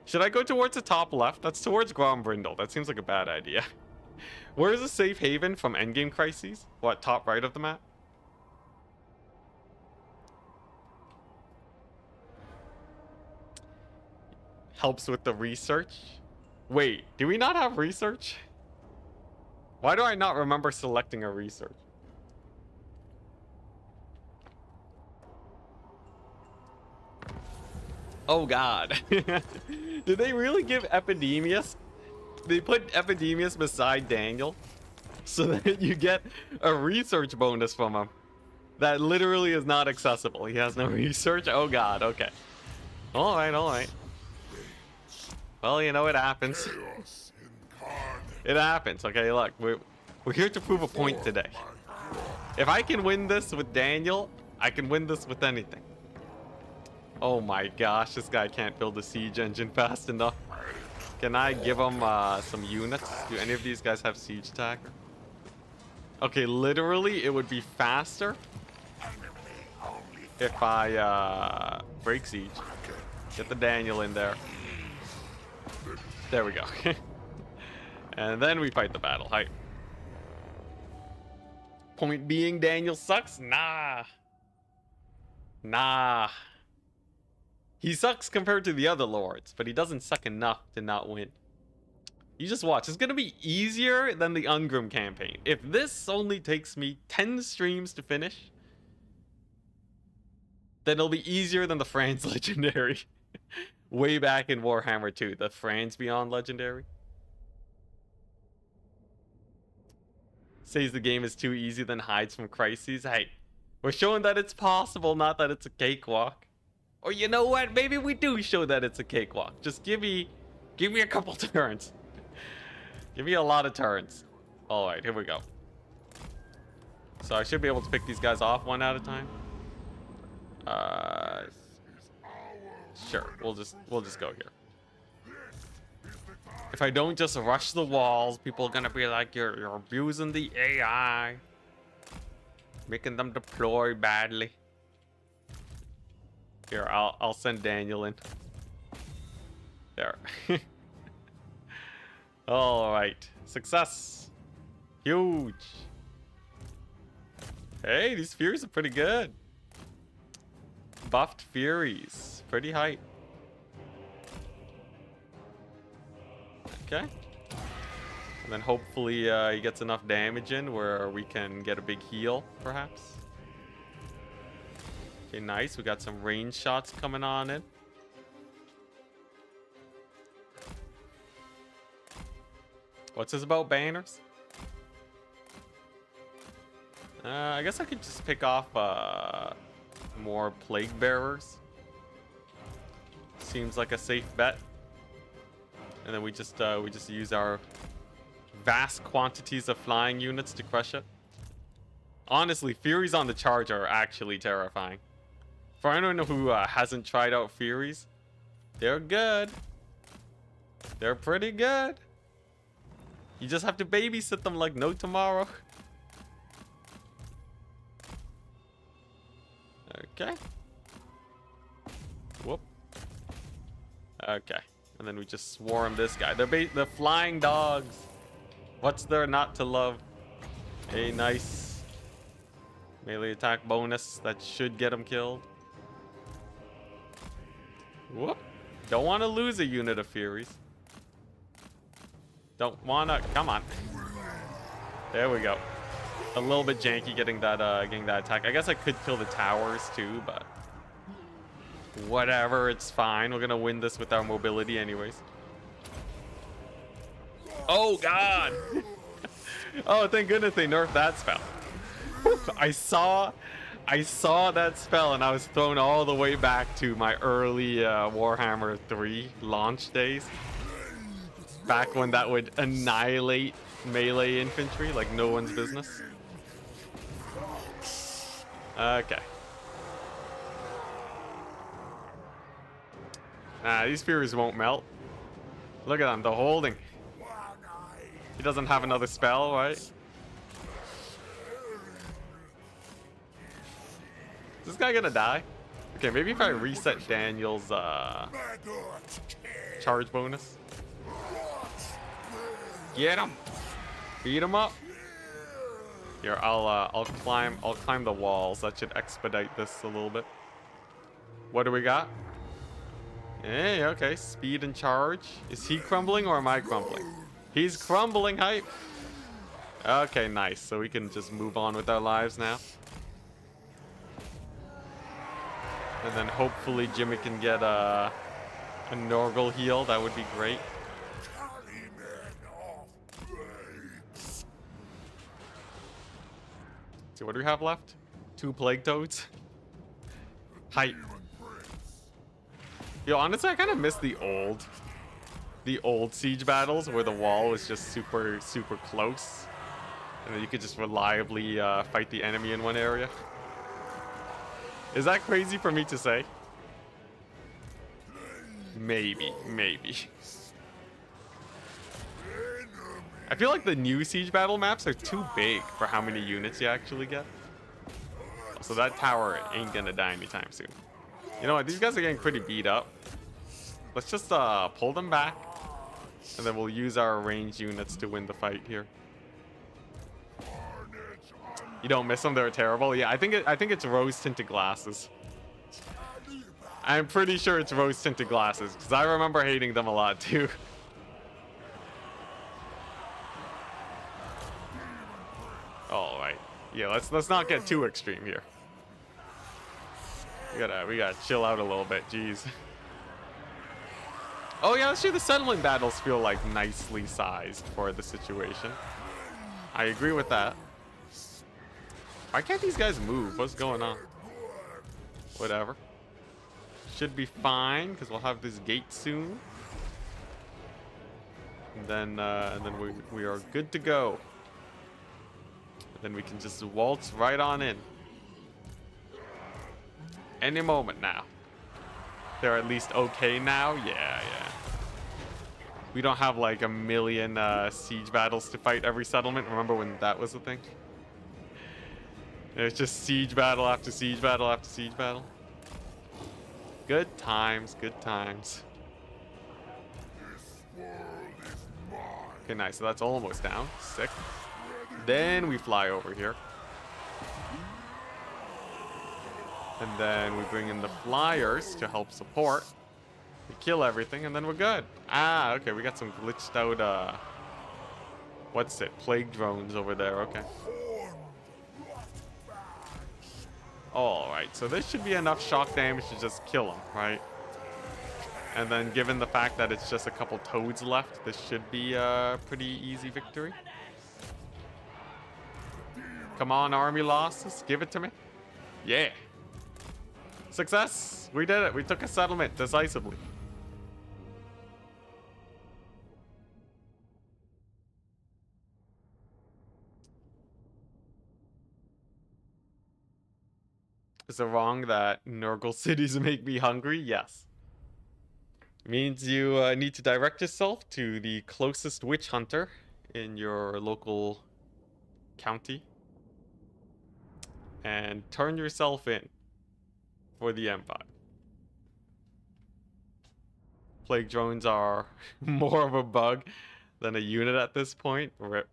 Should I go towards the top left? That's towards Grombrindal. That seems like a bad idea. Where is a safe haven from endgame crises? What, top right of the map? Helps with the research. Wait, do we not have research? Why do I not remember selecting a research? Oh god. Did they really give Epidemius? They put Epidemius beside Daniel so that you get a research bonus from him. That literally is not accessible. He has no research. Oh god, okay. Alright, alright. Well, you know, it happens. Chaos incarnate. It happens. Okay, look, we're here to prove a point today. If I can win this with Daniel, I can win this with anything. Oh my gosh, this guy can't build a siege engine fast enough. Can I give him some units? Do any of these guys have siege attacker? Okay, literally, it would be faster if I break siege. Get the Daniel in there. There we go. And then we fight the battle. Hype. Point being, Daniel sucks? Nah. Nah. He sucks compared to the other lords, but he doesn't suck enough to not win. You just watch. It's going to be easier than the Ungrim campaign. If this only takes me 10 streams to finish, then it'll be easier than the France Legendary. Way back in Warhammer 2, the France Beyond Legendary. Says the game is too easy, then hides from crises. Hey, we're showing that it's possible, not that it's a cakewalk. Or you know what? Maybe we do show that it's a cakewalk. Just give me a couple turns. Give me a lot of turns. All right, here we go. So I should be able to pick these guys off one at a time. Sure, we'll just go here. If I don't just rush the walls, people are gonna be like, you're abusing the AI, making them deploy badly. Here, I'll send Daniel in. There. All right, success. Huge. Hey, these Furies are pretty good. Buffed Furies. Pretty hype. Okay. And then hopefully he gets enough damage in where we can get a big heal, perhaps. Okay, nice. We got some range shots coming on in. What's this about banners? I guess I could just pick off more plague bearers. Seems like a safe bet. And then we just use our vast quantities of flying units to crush it. Honestly, Furies on the charge are actually terrifying. For anyone who hasn't tried out Furies, they're good. They're pretty good. You just have to babysit them like no tomorrow. Okay. Whoop. Okay. And then we just swarm this guy. They're flying dogs. What's there not to love? A nice melee attack bonus that should get him killed. Whoop. Don't want to lose a unit of Furies. Don't want to. Come on. There we go. A little bit janky getting that attack. I guess I could kill the towers too, but whatever, it's fine. We're gonna win this with our mobility anyways. Oh god. Oh, thank goodness they nerfed that spell. I saw that spell and I was thrown all the way back to my early Warhammer 3 launch days. Back when that would annihilate melee infantry like no one's business. Okay. Nah, these Furies won't melt. Look at them, they're holding. He doesn't have another spell, right? Is this guy gonna die? Okay, maybe if I reset Daniel's charge bonus. Get him! Beat him up! Here, I'll climb the walls. That should expedite this a little bit. What do we got? Hey, okay, speed and charge. Is he crumbling or am I crumbling? He's crumbling, hype. Okay, nice. So we can just move on with our lives now. And then hopefully Jimmy can get a Norgal heal. That would be great. So what do we have left? 2 plague toads. Hype. Yo, honestly, I kind of miss the old siege battles where the wall was just super close, and then you could just reliably fight the enemy in one area. Is that crazy for me to say? Maybe. I feel like the new siege battle maps are too big for how many units you actually get. So that tower ain't gonna die anytime soon. You know what? These guys are getting pretty beat up. Let's just pull them back, and then we'll use our ranged units to win the fight here. You don't miss them? They're terrible. Yeah, I think it's rose tinted glasses. I'm pretty sure it's rose tinted glasses because I remember hating them a lot too. All right. Yeah, let's not get too extreme here. We gotta chill out a little bit. Jeez. Oh yeah, let's do the settlement battles feel like nicely sized for the situation. I agree with that. Why can't these guys move? What's going on? Whatever. Should be fine because we'll have this gate soon. And then we are good to go. Then we can just waltz right on in. Any moment now. They're at least okay now? Yeah. We don't have like a million siege battles to fight every settlement. Remember when that was a thing? It's just siege battle after siege battle after siege battle. Good times, good times. Okay, nice. So that's almost down. Sick. Then we fly over here. And then we bring in the flyers to help support. We kill everything, and then we're good. Ah, okay, we got some glitched out, what's it? Plague drones over there, okay. Alright, so this should be enough shock damage to just kill him, right? And then given the fact that it's just a couple toads left, this should be a pretty easy victory. Come on, army losses, give it to me. Yeah. Success! We did it, we took a settlement decisively. Is it wrong that Nurgle cities make me hungry? Yes. Means you need to direct yourself to the closest witch hunter in your local county and turn yourself in for the Empire. Plague drones are more of a bug than a unit at this point. Rip.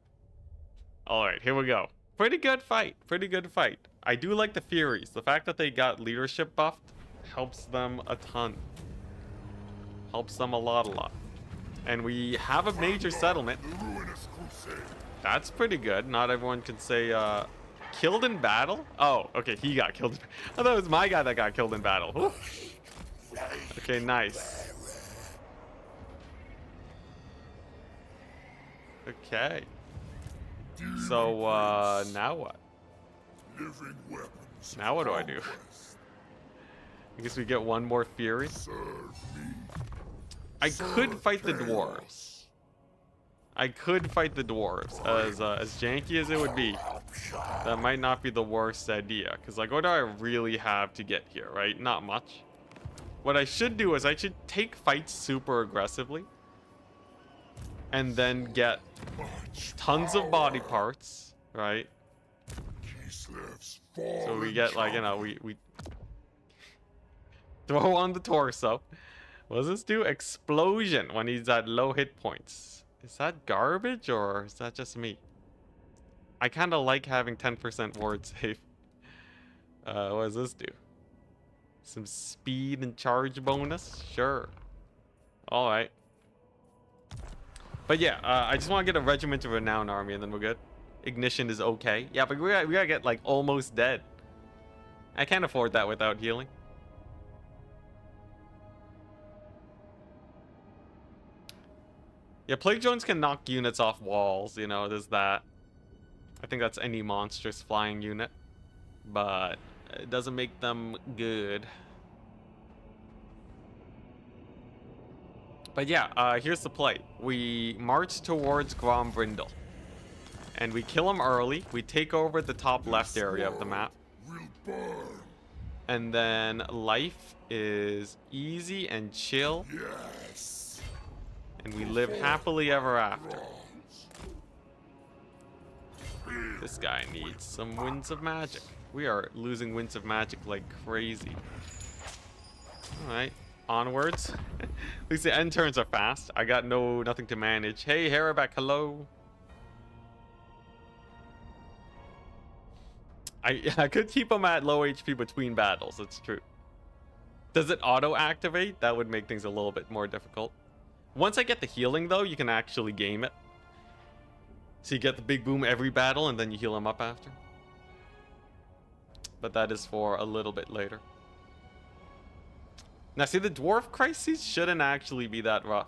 Alright, here we go. Pretty good fight. Pretty good fight. I do like the Furies. The fact that they got leadership buffed helps them a ton. Helps them a lot. And we have a major settlement. That's pretty good. Not everyone can say, killed in battle? Oh, okay, he got killed. I thought it was my guy that got killed in battle. Ooh. Okay, nice. Okay. So, now what? Now what do I do? I guess we get one more Fury. I could fight the dwarves. As janky as it would be, that might not be the worst idea. Because, like, what do I really have to get here, right? Not much. What I should do is I should take fights super aggressively. And then get tons of body parts, right? So we get, like, you know, we throw on the torso. What does this do? Explosion when he's at low hit points. Is that garbage or is that just me? I kind of like having 10% ward save. What does this do? Some speed and charge bonus? Sure. Alright. But yeah, I just want to get a Regiment of Renown army and then we're good. Ignition is okay. Yeah, but we gotta get, like, almost dead. I can't afford that without healing. Yeah, Plague Drones can knock units off walls, you know, there's that. I think that's any monstrous flying unit. But it doesn't make them good. But yeah, here's the play. We march towards Grombrindal. And we kill him early. We take over the top left area of the map. And then life is easy and chill. Yes. And we live happily ever after. This guy needs some winds of magic. We are losing winds of magic like crazy. Alright, onwards. At least the end turns are fast. I got nothing to manage. Hey, Haraback, hello. I could keep him at low HP between battles, it's true. Does it auto-activate? That would make things a little bit more difficult. Once I get the healing, though, you can actually game it. So you get the big boom every battle, and then you heal him up after. But that is for a little bit later. Now, see, the dwarf crises shouldn't actually be that rough.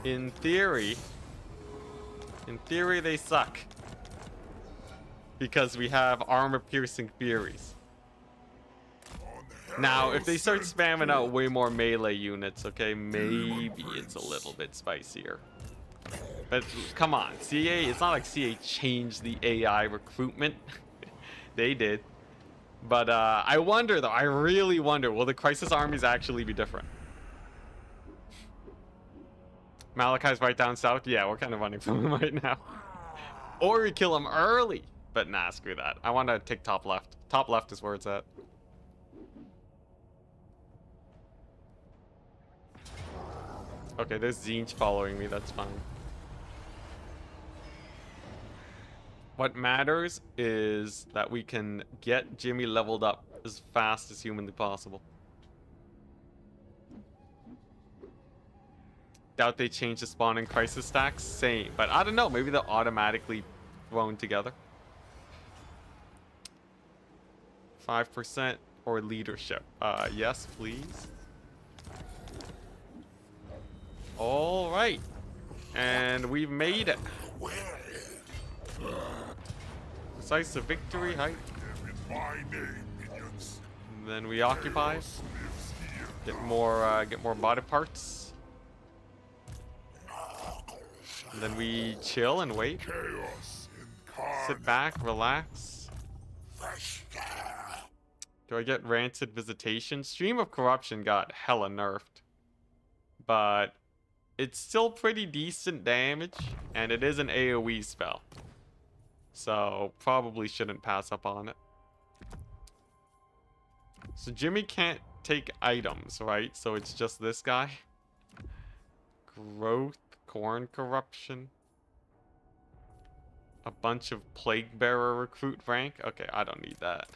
In theory, they suck. Because we have armor-piercing Furies. Now, if they start spamming out way more melee units, okay, maybe it's a little bit spicier. But come on, CA, it's not like CA changed the AI recruitment. They did. But I wonder, though, I really wonder, will the Crisis armies actually be different? Malachi's right down south? Yeah, we're kind of running from him right now. Or we kill him early. But nah, screw that. I want to take top left. Top left is where it's at. Okay, there's Zinch following me. That's fine. What matters is that we can get Jimmy leveled up as fast as humanly possible. Doubt they changed the spawning crisis stacks. Same, but I don't know. Maybe they're automatically thrown together. 5% or leadership. Yes, please. All right, and we've made it. Decisive victory, height. My name, minions. And then we occupy. Lives here. Get more body parts. And then we chill and wait. Chaos Sit incarnate. back, relax. Do I get rancid visitation? Stream of corruption got hella nerfed, but it's still pretty decent damage, and it is an AoE spell, so probably shouldn't pass up on it. So Jimmy can't take items, right? So it's just this guy. Growth, corn corruption. A bunch of plague bearer recruit rank. Okay, I don't need that.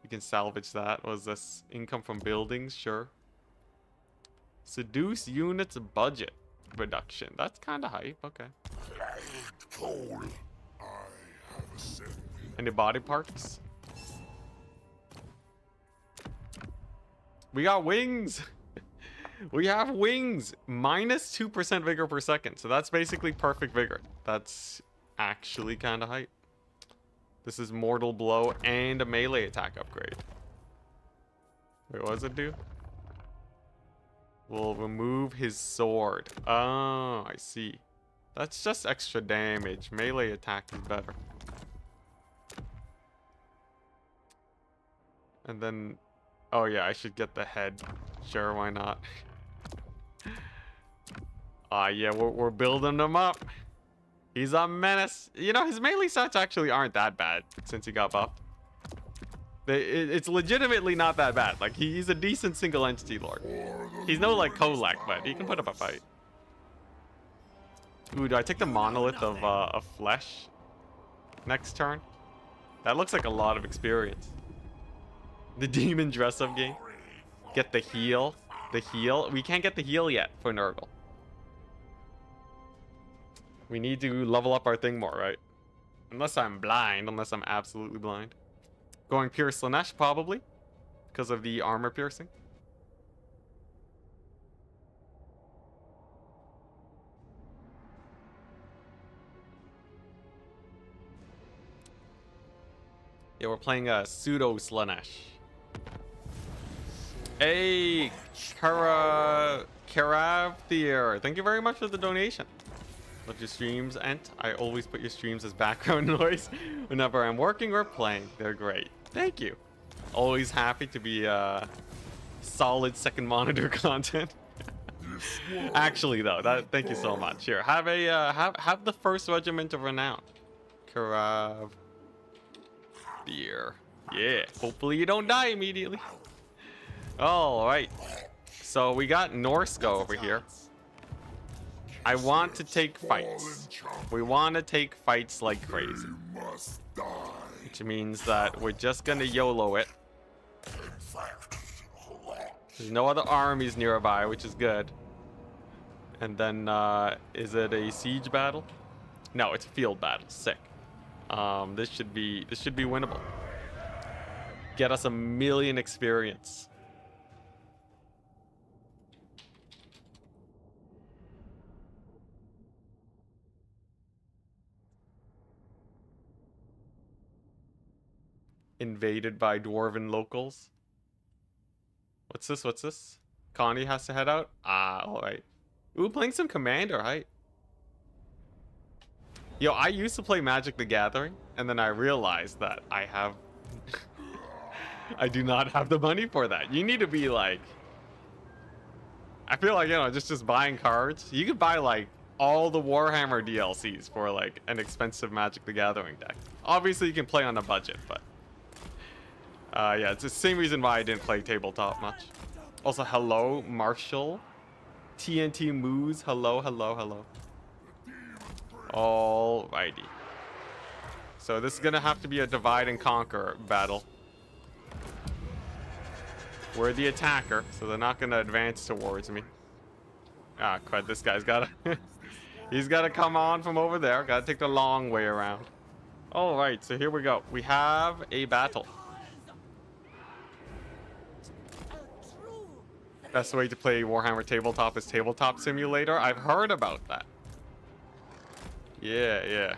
You can salvage that. What was this? Income from buildings? Sure. Seduce units budget reduction. That's kind of hype. Okay. Coal. I have ascended. Any body parts? We got wings. We have wings. Minus 2% vigor per second. So that's basically perfect vigor. That's actually kind of hype. This is mortal blow and a melee attack upgrade. Wait, what does it do? Will remove his sword. Oh, I see. That's just extra damage. Melee attack is better. And then, oh yeah, I should get the head. Sure, why not? Yeah, we're building him up. He's a menace. You know, his melee stats actually aren't that bad since he got buffed. It's legitimately not that bad. Like, he's a decent single entity lord. He's no like Kolak, but he can put up a fight. Ooh, do I take the monolith of flesh next turn? That looks like a lot of experience. The demon dress up game. Get the heal. The heal. We can't get the heal yet for Nurgle. We need to level up our thing more, right? Unless I'm blind. Unless I'm absolutely blind. Going pure Slanesh, probably. Because of the armor piercing. Yeah, we're playing a pseudo Slanesh. Hey, Karavthir. Thank you very much for the donation. Love your streams, Ent. I always put your streams as background noise whenever I'm working or playing. They're great. Thank you. Always happy to be solid second monitor content. Actually, though, thank you so much. Here, have a have the first regiment of renown. Karavthir. Yeah. Hopefully you don't die immediately. All right. So we got Norsko over here. I want to take fights. We want to take fights like crazy. Which means that we're just gonna YOLO it. There's no other armies nearby, which is good. And then, is it a siege battle? No, it's a field battle. Sick. This should be winnable. Get us 1,000,000 experience. Invaded by Dwarven locals. What's this? What's this? Connie has to head out? Ah, alright. Ooh, playing some Commander, right? Yo, I used to play Magic the Gathering, and then I realized that I have... I do not have the money for that. You need to be like... I feel like, you know, just buying cards. You could buy, like, all the Warhammer DLCs for, like, an expensive Magic the Gathering deck. Obviously, you can play on a budget, but... yeah, it's the same reason why I didn't play tabletop much. Also, hello, Marshall. TNT Moose, hello, hello, hello. Alrighty. So this is gonna have to be a divide and conquer battle. We're the attacker, so they're not gonna advance towards me. Ah, crud, this guy's gotta... He's gotta come on from over there. Gotta take the long way around. Alright, so here we go. We have a battle. Best way to play Warhammer Tabletop is Tabletop Simulator. I've heard about that. Yeah.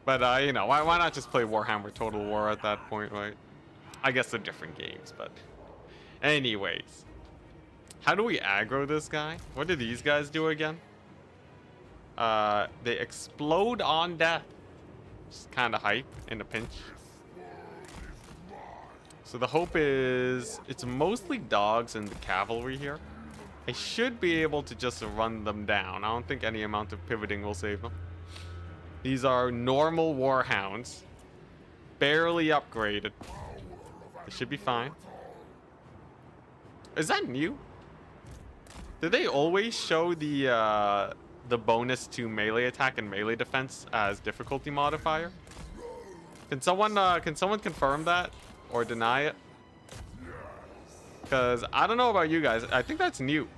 But, you know, why not just play Warhammer Total War at that point, right? I guess they're different games, but... Anyways. How do we aggro this guy? What do these guys do again? They explode on death. Just kind of hype in a pinch. So the hope is it's mostly dogs and the cavalry here. I should be able to just run them down. I don't think any amount of pivoting will save them. These are normal warhounds. Barely upgraded. It should be fine. Is that new? Did they always show the bonus to melee attack and melee defense as difficulty modifier? Can someone confirm that or deny it? Because I don't know about you guys. I think that's new.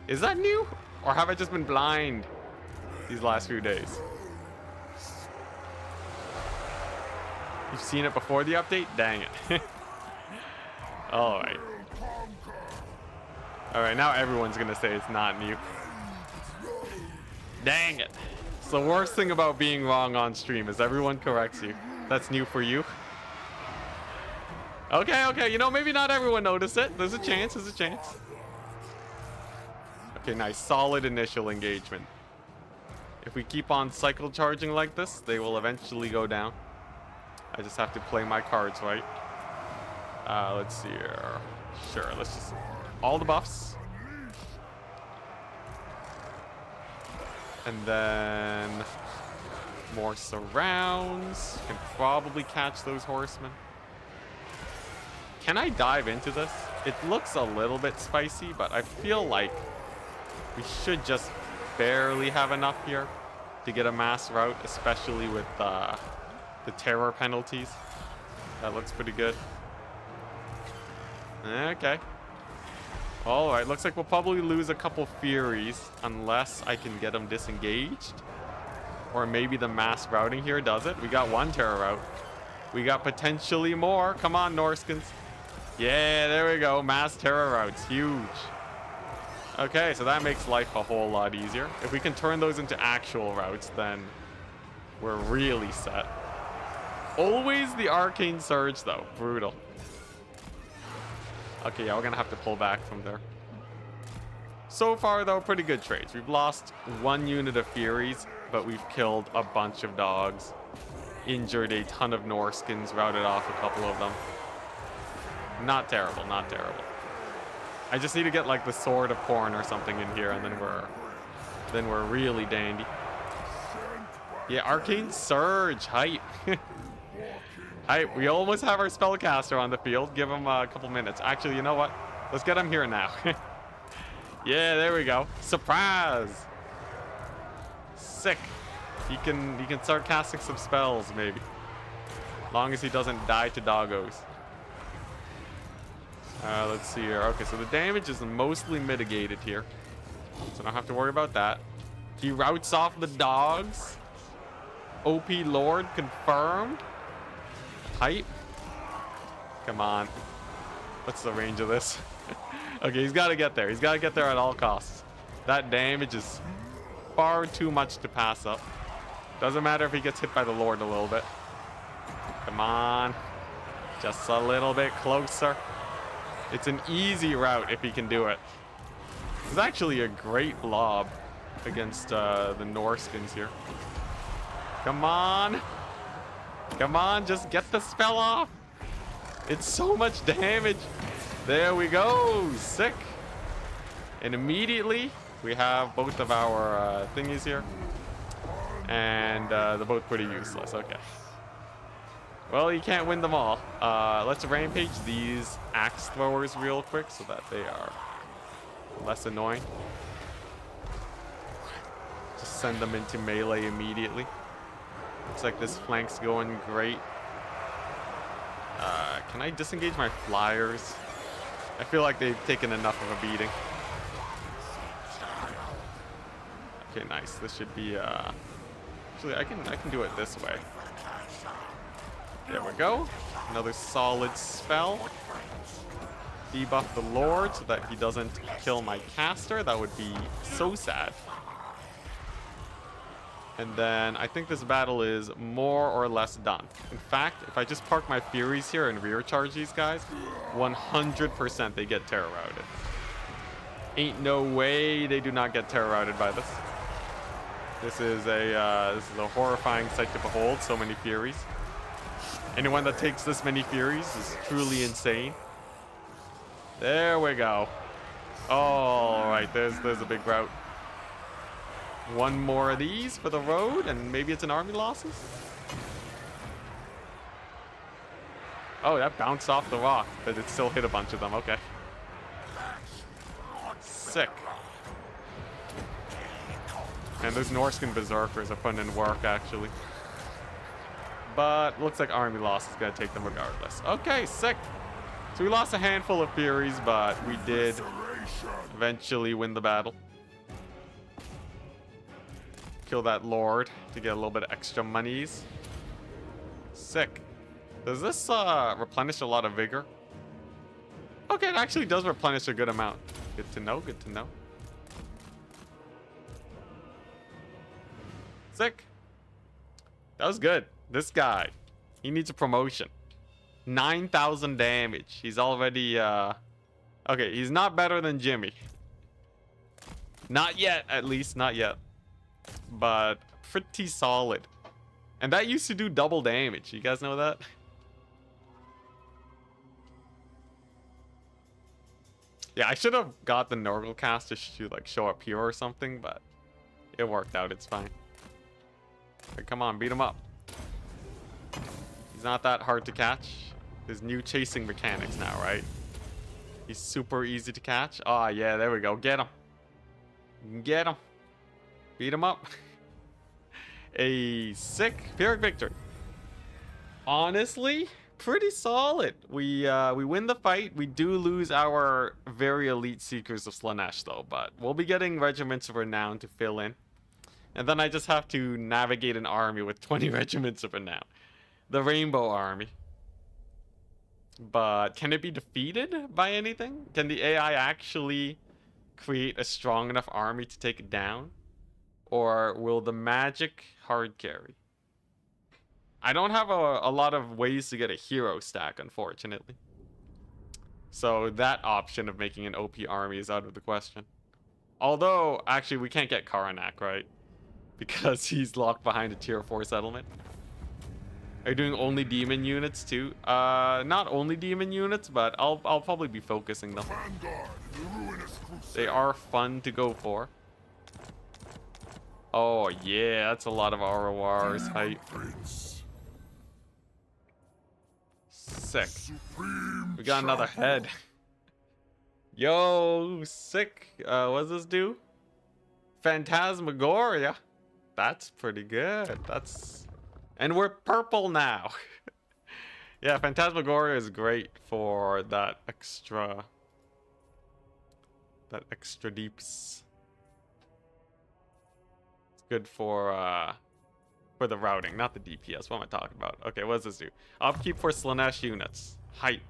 Is that new? Or have I just been blind these last few days? You've seen it before the update? Dang it. Alright. Alright, now everyone's gonna say it's not new. Dang it. It's the worst thing about being wrong on stream is everyone corrects you. That's new for you. Okay, you know, maybe not everyone noticed it. There's a chance. Okay, nice. Solid initial engagement. If we keep on cycle charging like this, they will eventually go down. I just have to play my cards right. Let's see here. Sure, let's just... all the buffs. And then... more surrounds. Can probably catch those horsemen. Can I dive into this? It looks a little bit spicy, but I feel like we should just barely have enough here to get a mass rout, especially with the terror penalties. That looks pretty good. Okay. Alright, looks like we'll probably lose a couple Furies unless I can get them disengaged. Or maybe the mass routing here does it. We got one terror rout. We got potentially more. Come on, Norskins. Yeah, there we go. Mass terror routes. Huge. Okay, so that makes life a whole lot easier. If we can turn those into actual routes, then we're really set. Always the Arcane Surge, though. Brutal. Okay, yeah, we're going to have to pull back from there. So far, though, pretty good trades. We've lost one unit of Furies, but we've killed a bunch of dogs. Injured a ton of Norskins, routed off a couple of them. Not terrible, not terrible. I just need to get like the Sword of Corn or something in here, and then we're really dandy. Yeah, Arcane Surge, hype. Hype. We almost have our spellcaster on the field. Give him a couple minutes. Actually, you know what? Let's get him here now. Yeah, there we go. Surprise. Sick. He can start casting some spells maybe. Long as he doesn't die to doggos. Let's see here. Okay, so the damage is mostly mitigated here. So I don't have to worry about that. He routs off the dogs. OP Lord confirmed. Hype. Come on. What's the range of this? Okay, he's got to get there. He's got to get there at all costs. That damage is far too much to pass up. Doesn't matter if he gets hit by the Lord a little bit. Come on. Just a little bit closer. It's an easy route if he can do it. It's actually a great blob against the Norskins here. Come on. Come on, just get the spell off. It's so much damage. There we go. Sick. And immediately we have both of our thingies here. And they're both pretty useless. Okay. Well, you can't win them all. Let's rampage these axe throwers real quick so that they are less annoying. Just send them into melee immediately. Looks like this flank's going great. Can I disengage my flyers? I feel like they've taken enough of a beating. Okay, nice. This should be actually I can do it this way. There we go. Another solid spell. Debuff the Lord so that he doesn't kill my caster. That would be so sad. And then I think this battle is more or less done. In fact, if I just park my Furies here and rear charge these guys, 100% they get terror routed. Ain't no way they do not get terror routed by this. This is a horrifying sight to behold. So many Furies. Anyone that takes this many Furies is truly insane. There we go. All right, there's a big rout. One more of these for the road, and maybe it's an army losses. Oh, that bounced off the rock, but it still hit a bunch of them. Okay. Sick. And those Norscan berserkers are putting in work, actually. But looks like army loss is going to take them regardless. Okay, sick. So we lost a handful of Furies, but we did eventually win the battle. Kill that Lord to get a little bit of extra monies. Sick. Does this replenish a lot of vigor? Okay, it actually does replenish a good amount. Good to know, good to know. Sick. That was good. This guy, he needs a promotion. 9,000 damage. He's already, okay, he's not better than Jimmy. Not yet, at least, not yet. But pretty solid. And that used to do double damage. You guys know that? Yeah, I should have got the Nurgle caster to like show up here or something, but it worked out. It's fine. Okay, come on, beat him up. He's not that hard to catch. There's new chasing mechanics now, right? He's super easy to catch. Oh, yeah, there we go. Get him. Get him. Beat him up. A sick Pyrrhic victory. Honestly, pretty solid. We win the fight. We do lose our very elite Seekers of Slaanesh, though, but we'll be getting Regiments of Renown to fill in. And then I just have to navigate an army with 20 Regiments of Renown. The Rainbow Army. But can it be defeated by anything? Can the AI actually create a strong enough army to take it down? Or will the magic hard carry? I don't have a lot of ways to get a hero stack, unfortunately. So that option of making an OP army is out of the question. Although, actually, we can't get Karanak, right? Because he's locked behind a tier 4 settlement. Are you doing only demon units too? Not only demon units, but I'll probably be focusing them. They are fun to go for. Oh yeah, that's a lot of RORs. Height. Sick. We got another head. Yo, sick. What does this do? Phantasmagoria. That's pretty good. And we're purple now. Yeah, Phantasmagoria is great for that extra deeps. It's good for the routing, not the DPS. What am I talking about? Okay, what does this do? Upkeep for Slaanesh units. Height.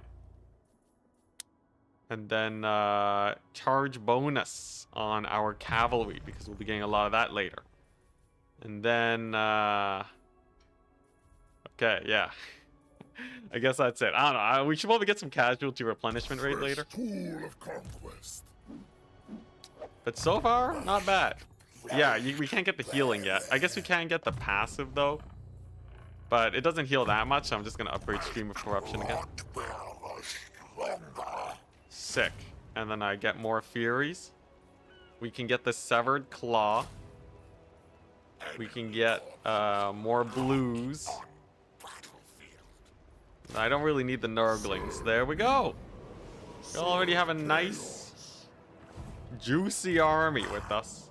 And then charge bonus on our cavalry, because we'll be getting a lot of that later. And then okay, yeah. I guess that's it. I don't know. We should probably get some casualty replenishment rate later. But so far, not bad. Yeah, we can't get the healing yet. I guess we can get the passive, though. But it doesn't heal that much, so I'm just going to upgrade Stream of Corruption again. Sick. And then I get more Furies. We can get the Severed Claw. We can get more Blues. I don't really need the Nurglings. There we go. We already have a nice, juicy army with us.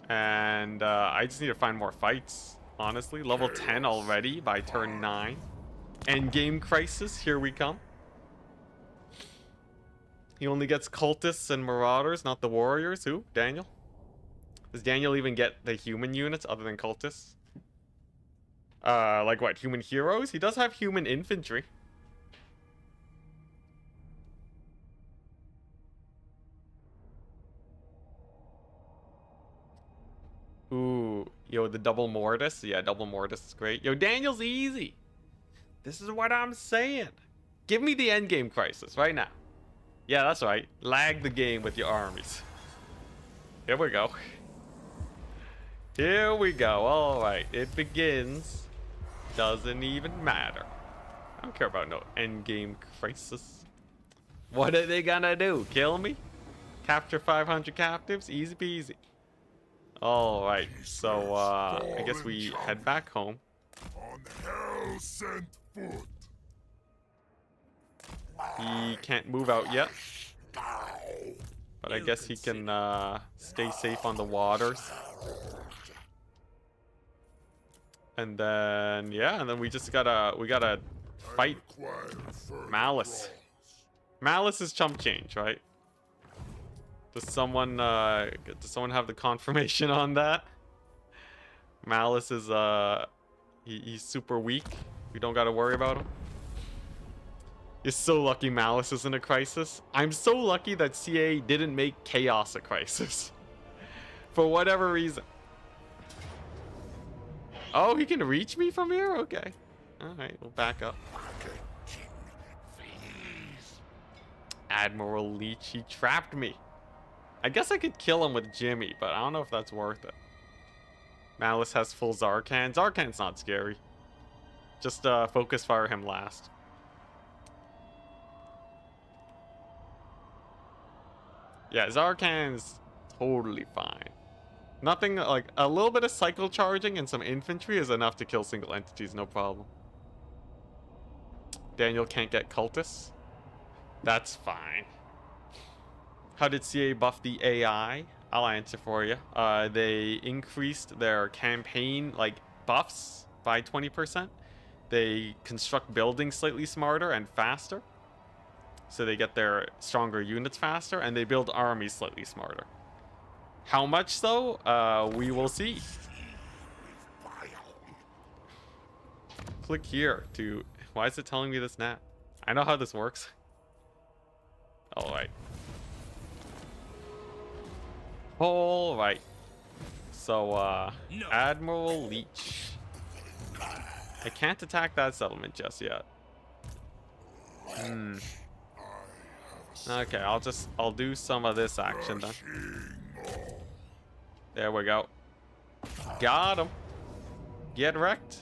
And I just need to find more fights. honestly. Level 10 already by turn 9. Endgame crisis, here we come. He only gets cultists and marauders, not the warriors. Who? Daniel? Does Daniel even get the human units other than cultists? Like what? Human heroes? He does have human infantry. Ooh, yo, the double mortis. Yeah, double mortis is great. Yo, Daniel's easy. This is what I'm saying. Give me the endgame crisis right now. Yeah, that's right. Lag the game with your armies. Here we go. Here we go. All right, it begins. Doesn't even matter. I don't care about no endgame crisis. What are they gonna do? Kill me? Capture 500 captives? Easy peasy. All right, so I guess we head back home. On hell-sent foot. He can't move out yet, but I guess he can stay safe on the waters. And then yeah, and then we gotta fight Malus. Malus is chump change, right? Does someone have the confirmation on that? Malus is he's super weak. We don't gotta worry about him. You're so lucky Malus isn't a crisis. I'm so lucky that CA didn't make Chaos a crisis. For whatever reason. Oh, he can reach me from here? Okay. Alright, we'll back up. Admiral Leech, he trapped me. I guess I could kill him with Jimmy, but I don't know if that's worth it. Malus has full Zarkan. Zarkan's not scary. Just focus fire him last. Yeah, Zarkan's totally fine. Nothing like a little bit of cycle charging and some infantry is enough to kill single entities, no problem. Daniel can't get cultists. That's fine. How did CA buff the AI? I'll answer for you. They increased their campaign like buffs by 20%. They construct buildings slightly smarter and faster, so they get their stronger units faster, and they build armies slightly smarter. How much though? We will see. Click here to... Why is it telling me this now? I know how this works. Alright. Alright. So, Admiral Leech. I can't attack that settlement just yet. Okay, I'll do some of this action then. There we go. Got him. Get wrecked.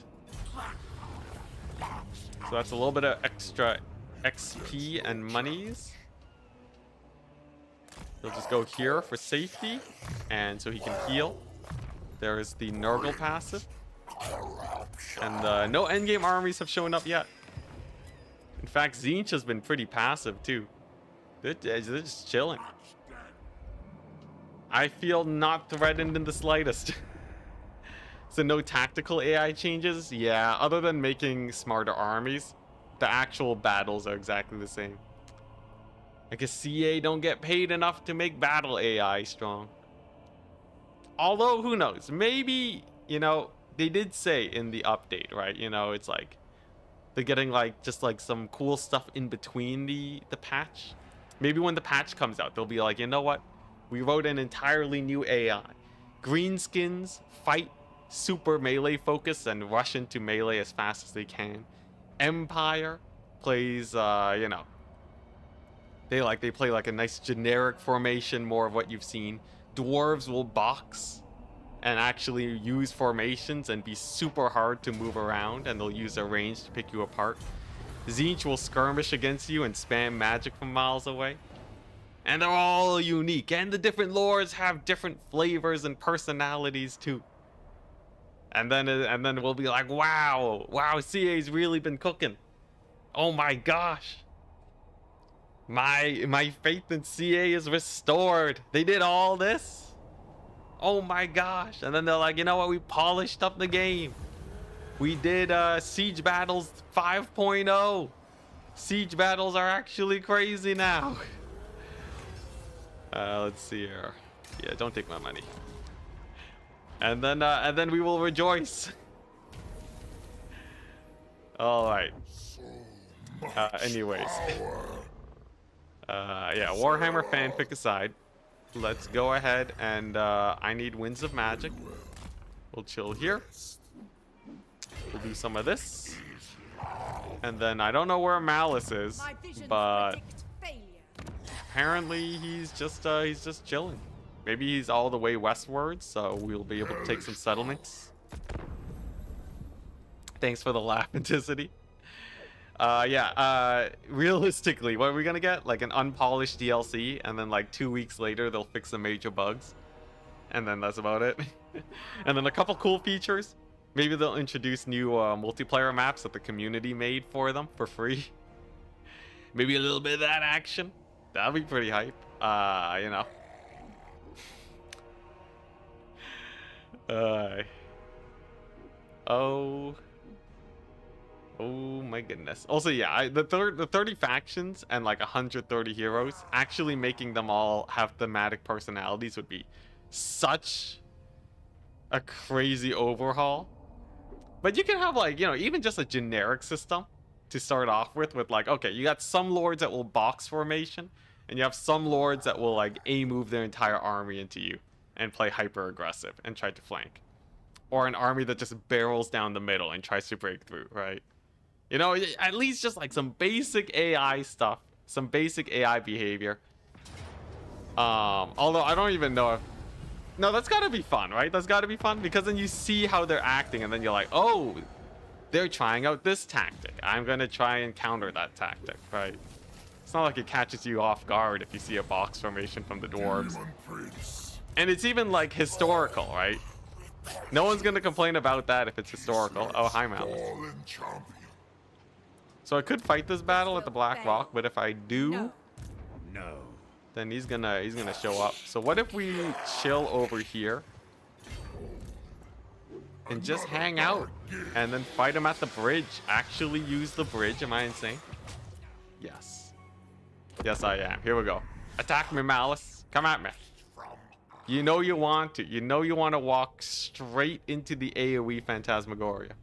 So that's a little bit of extra XP and monies. He'll just go here for safety, and so he can heal. There is the Nurgle passive. And no endgame armies have shown up yet. In fact, Tzeentch has been pretty passive too. They're just chilling. I feel not threatened in the slightest. So no tactical AI changes? Yeah, other than making smarter armies, the actual battles are exactly the same. I guess CA don't get paid enough to make battle AI strong. Although, who knows? Maybe, you know, they did say in the update, right? You know, it's like they're getting like just like some cool stuff in between the patch. Maybe when the patch comes out, they'll be like, you know what? We wrote an entirely new AI. Greenskins fight super melee focus and rush into melee as fast as they can. Empire plays, you know, they play like a nice generic formation, more of what you've seen. Dwarves will box and actually use formations and be super hard to move around, and they'll use their range to pick you apart. Tzeentch will skirmish against you and spam magic from miles away. And they're all unique, and the different lords have different flavors and personalities too. And then we'll be like, wow, CA's really been cooking. Oh my gosh. My faith in CA is restored. They did all this. Oh my gosh. And then they're like, you know what? We polished up the game. We did Siege Battles 5.0. Siege Battles are actually crazy now. Let's see here. Yeah, don't take my money. And then we will rejoice. All right. Anyways. Yeah, Warhammer fanfic aside, let's go ahead and I need Winds of Magic. We'll chill here. We'll do some of this. And then I don't know where Malus is, but apparently he's just chilling. Maybe he's all the way westward, so we'll be able to take some settlements. Thanks for the laugh, Enticity. Yeah, realistically, what are we gonna get? Like an unpolished DLC, and then like 2 weeks later they'll fix the major bugs, and then that's about it. And then a couple cool features. Maybe they'll introduce new multiplayer maps that the community made for them for free. Maybe a little bit of that action. That'd be pretty hype. You know. Oh my goodness. Also, yeah, the 30 factions and like 130 heroes, actually making them all have thematic personalities would be such a crazy overhaul. But you can have like, you know, even just a generic system to start off with like, okay, you got some lords that will box formation, and you have some lords that will like move their entire army into you and play hyper aggressive and try to flank. Or an army that just barrels down the middle and tries to break through, right? You know, at least just like some basic AI stuff, some basic AI behavior. Although I don't even know if... No, that's gotta be fun, right? That's gotta be fun, because then you see how they're acting and then you're like, oh, they're trying out this tactic. I'm gonna try and counter that tactic, right? It's not like it catches you off guard if you see a box formation from the dwarves. And it's even like historical, right? No one's gonna complain about that if it's historical. Oh, hi, Malus. So I could fight this battle at the Black Rock, but if I do, then he's gonna show up. So what if we chill over here and just hang out and then fight him at the bridge? Actually use the bridge. Am I insane? Yes. Yes, I am. Here we go. Attack me, Malus. Come at me. You know you want to. You know you want to walk straight into the AoE Phantasmagoria.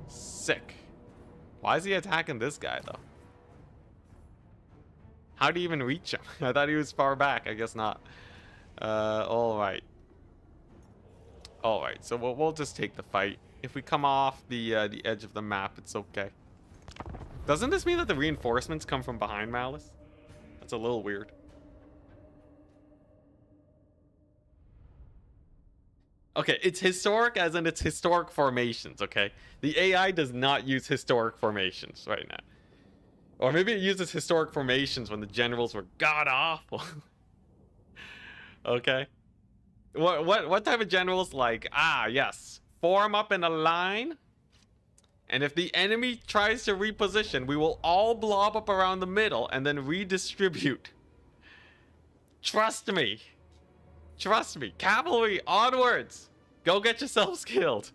Sick. Why is he attacking this guy, though? How do you even reach him? I thought he was far back. I guess not. Alright. Alright, so we'll just take the fight. If we come off the edge of the map, it's okay. Doesn't this mean that the reinforcements come from behind Malus? That's a little weird. Okay, it's historic as in it's historic formations, okay? The AI does not use historic formations right now. Or maybe it uses historic formations when the generals were god-awful. Okay? What type of generals like, yes, form up in a line, and if the enemy tries to reposition, we will all blob up around the middle and then redistribute. Trust me. Trust me. Cavalry, onwards. Go get yourselves killed.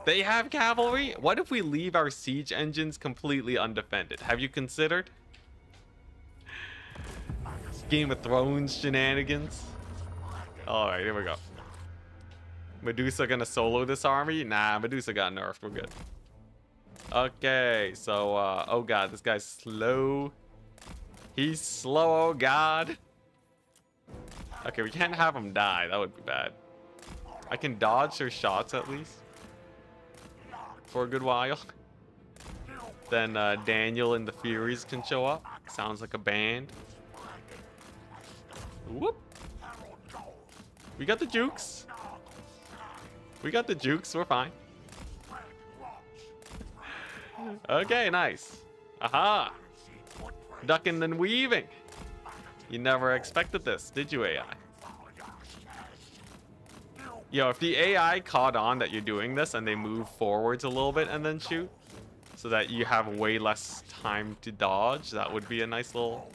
They have cavalry? What if we leave our siege engines completely undefended? Have you considered? Game of Thrones shenanigans. Alright, here we go. Medusa gonna solo this army? Nah, Medusa got nerfed. We're good. Okay, so, oh god, this guy's slow. He's slow, oh god. Okay, we can't have him die. That would be bad. I can dodge their shots at least. For a good while. Then Daniel and the Furies can show up. Sounds like a band. Whoop. We got the jukes. We got the jukes. We're fine. Okay, nice. Aha. Ducking and weaving. You never expected this, did you, AI? Yo, if the AI caught on that you're doing this and they move forwards a little bit and then shoot, so that you have way less time to dodge, that would be a nice little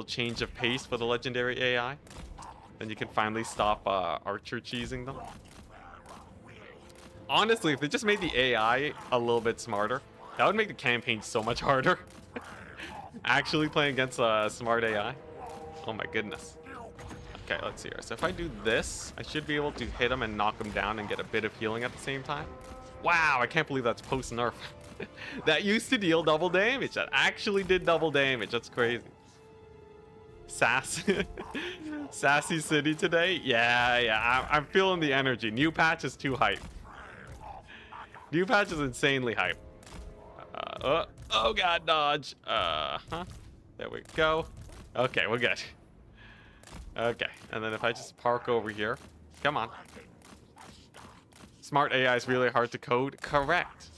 change of pace for the legendary AI. Then you can finally stop archer cheesing them. Honestly, if they just made the AI a little bit smarter, that would make the campaign so much harder. Actually playing against a smart AI. Oh my goodness. Okay, let's see here. So if I do this, I should be able to hit him and knock him down and get a bit of healing at the same time. Wow, I can't believe that's post-nerf. That used to deal double damage. That actually did double damage. That's crazy. Sassy City today? Yeah. I'm feeling the energy. New patch is too hype. New patch is insanely hype. Oh god, dodge. There we go. Okay, we're good. Okay, and then if I just park over here. Come on. Smart AI is really hard to code. Correct.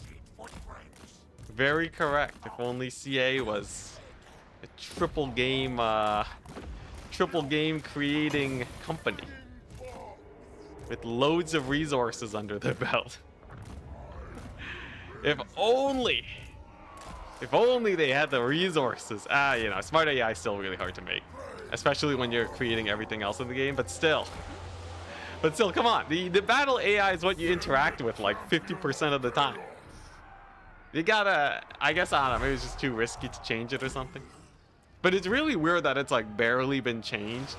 Very correct. If only CA was a triple game creating company with loads of resources under their belt. If only they had the resources. You know, smart AI is still really hard to make, especially when you're creating everything else in the game. But still, come on. The battle AI is what you interact with like 50% of the time. You gotta, I guess, I don't know, maybe it's just too risky to change it or something. But it's really weird that it's like barely been changed.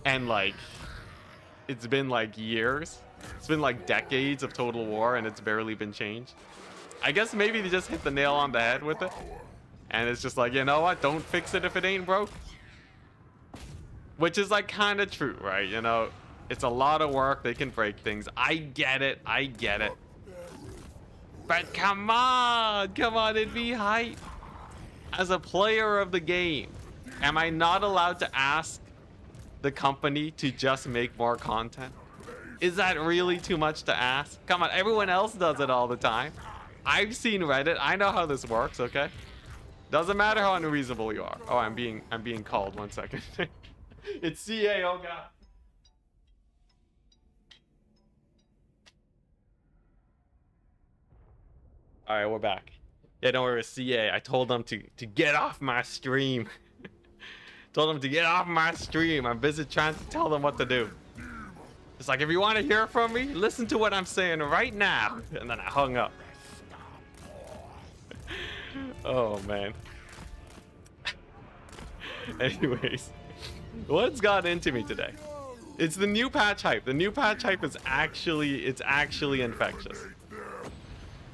And like, it's been like years. It's been like decades of Total War and it's barely been changed. I guess maybe they just hit the nail on the head with it. And it's just like, you know what? Don't fix it if it ain't broke. Which is like kind of true, right? You know, it's a lot of work. They can break things. I get it. But come on, it'd be hype. As a player of the game, am I not allowed to ask the company to just make more content? Is that really too much to ask? Come on, everyone else does it all the time. I've seen Reddit. I know how this works, okay? Doesn't matter how unreasonable you are. Oh, I'm being called. 1 second. It's CA, oh god. All right, we're back. Yeah, don't worry, CA. I told them to get off my stream. Told them to get off my stream. I'm busy trying to tell them what to do. It's like, if you want to hear from me, listen to what I'm saying right now. And then I hung up. Oh, man. Anyways, what's got into me today? It's the new patch hype. The new patch hype is actually infectious.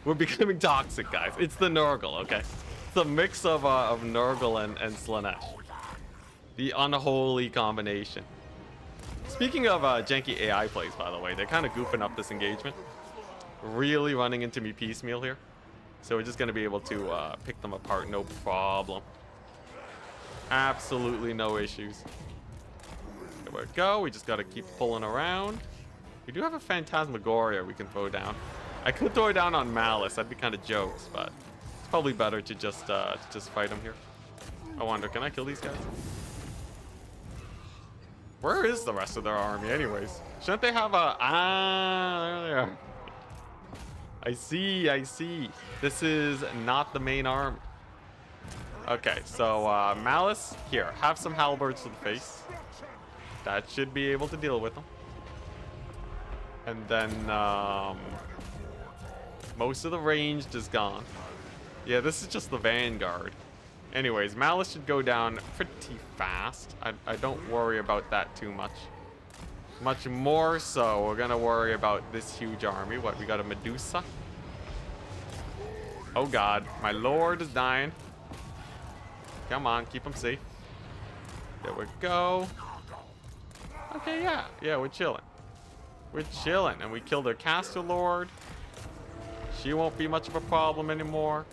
We're becoming toxic, guys. It's the Nurgle, okay? It's a mix of Nurgle and Slanesh. The unholy combination. Speaking of janky AI plays, by the way, they're kind of goofing up this engagement. Really running into me piecemeal here. So we're just going to be able to pick them apart, no problem. Absolutely no issues. There we go. We just got to keep pulling around. We do have a Phantasmagoria we can throw down. I could throw it down on Malus. That'd be kind of jokes, but it's probably better to just fight him here. I wonder, can I kill these guys? Where is the rest of their army anyways? Shouldn't they have a... there they are. I see. This is not the main army. Okay, so Malus, here, have some halberds to the face. That should be able to deal with them. And then most of the ranged is gone. Yeah, this is just the vanguard. Anyways, Malus should go down pretty fast. I don't worry about that too much. Much more so, we're gonna worry about this huge army. What, we got a Medusa? Oh god, my lord is dying. Come on, keep him safe. There we go. Okay, yeah, we're chilling. We're chilling, and we killed their caster lord. She won't be much of a problem anymore.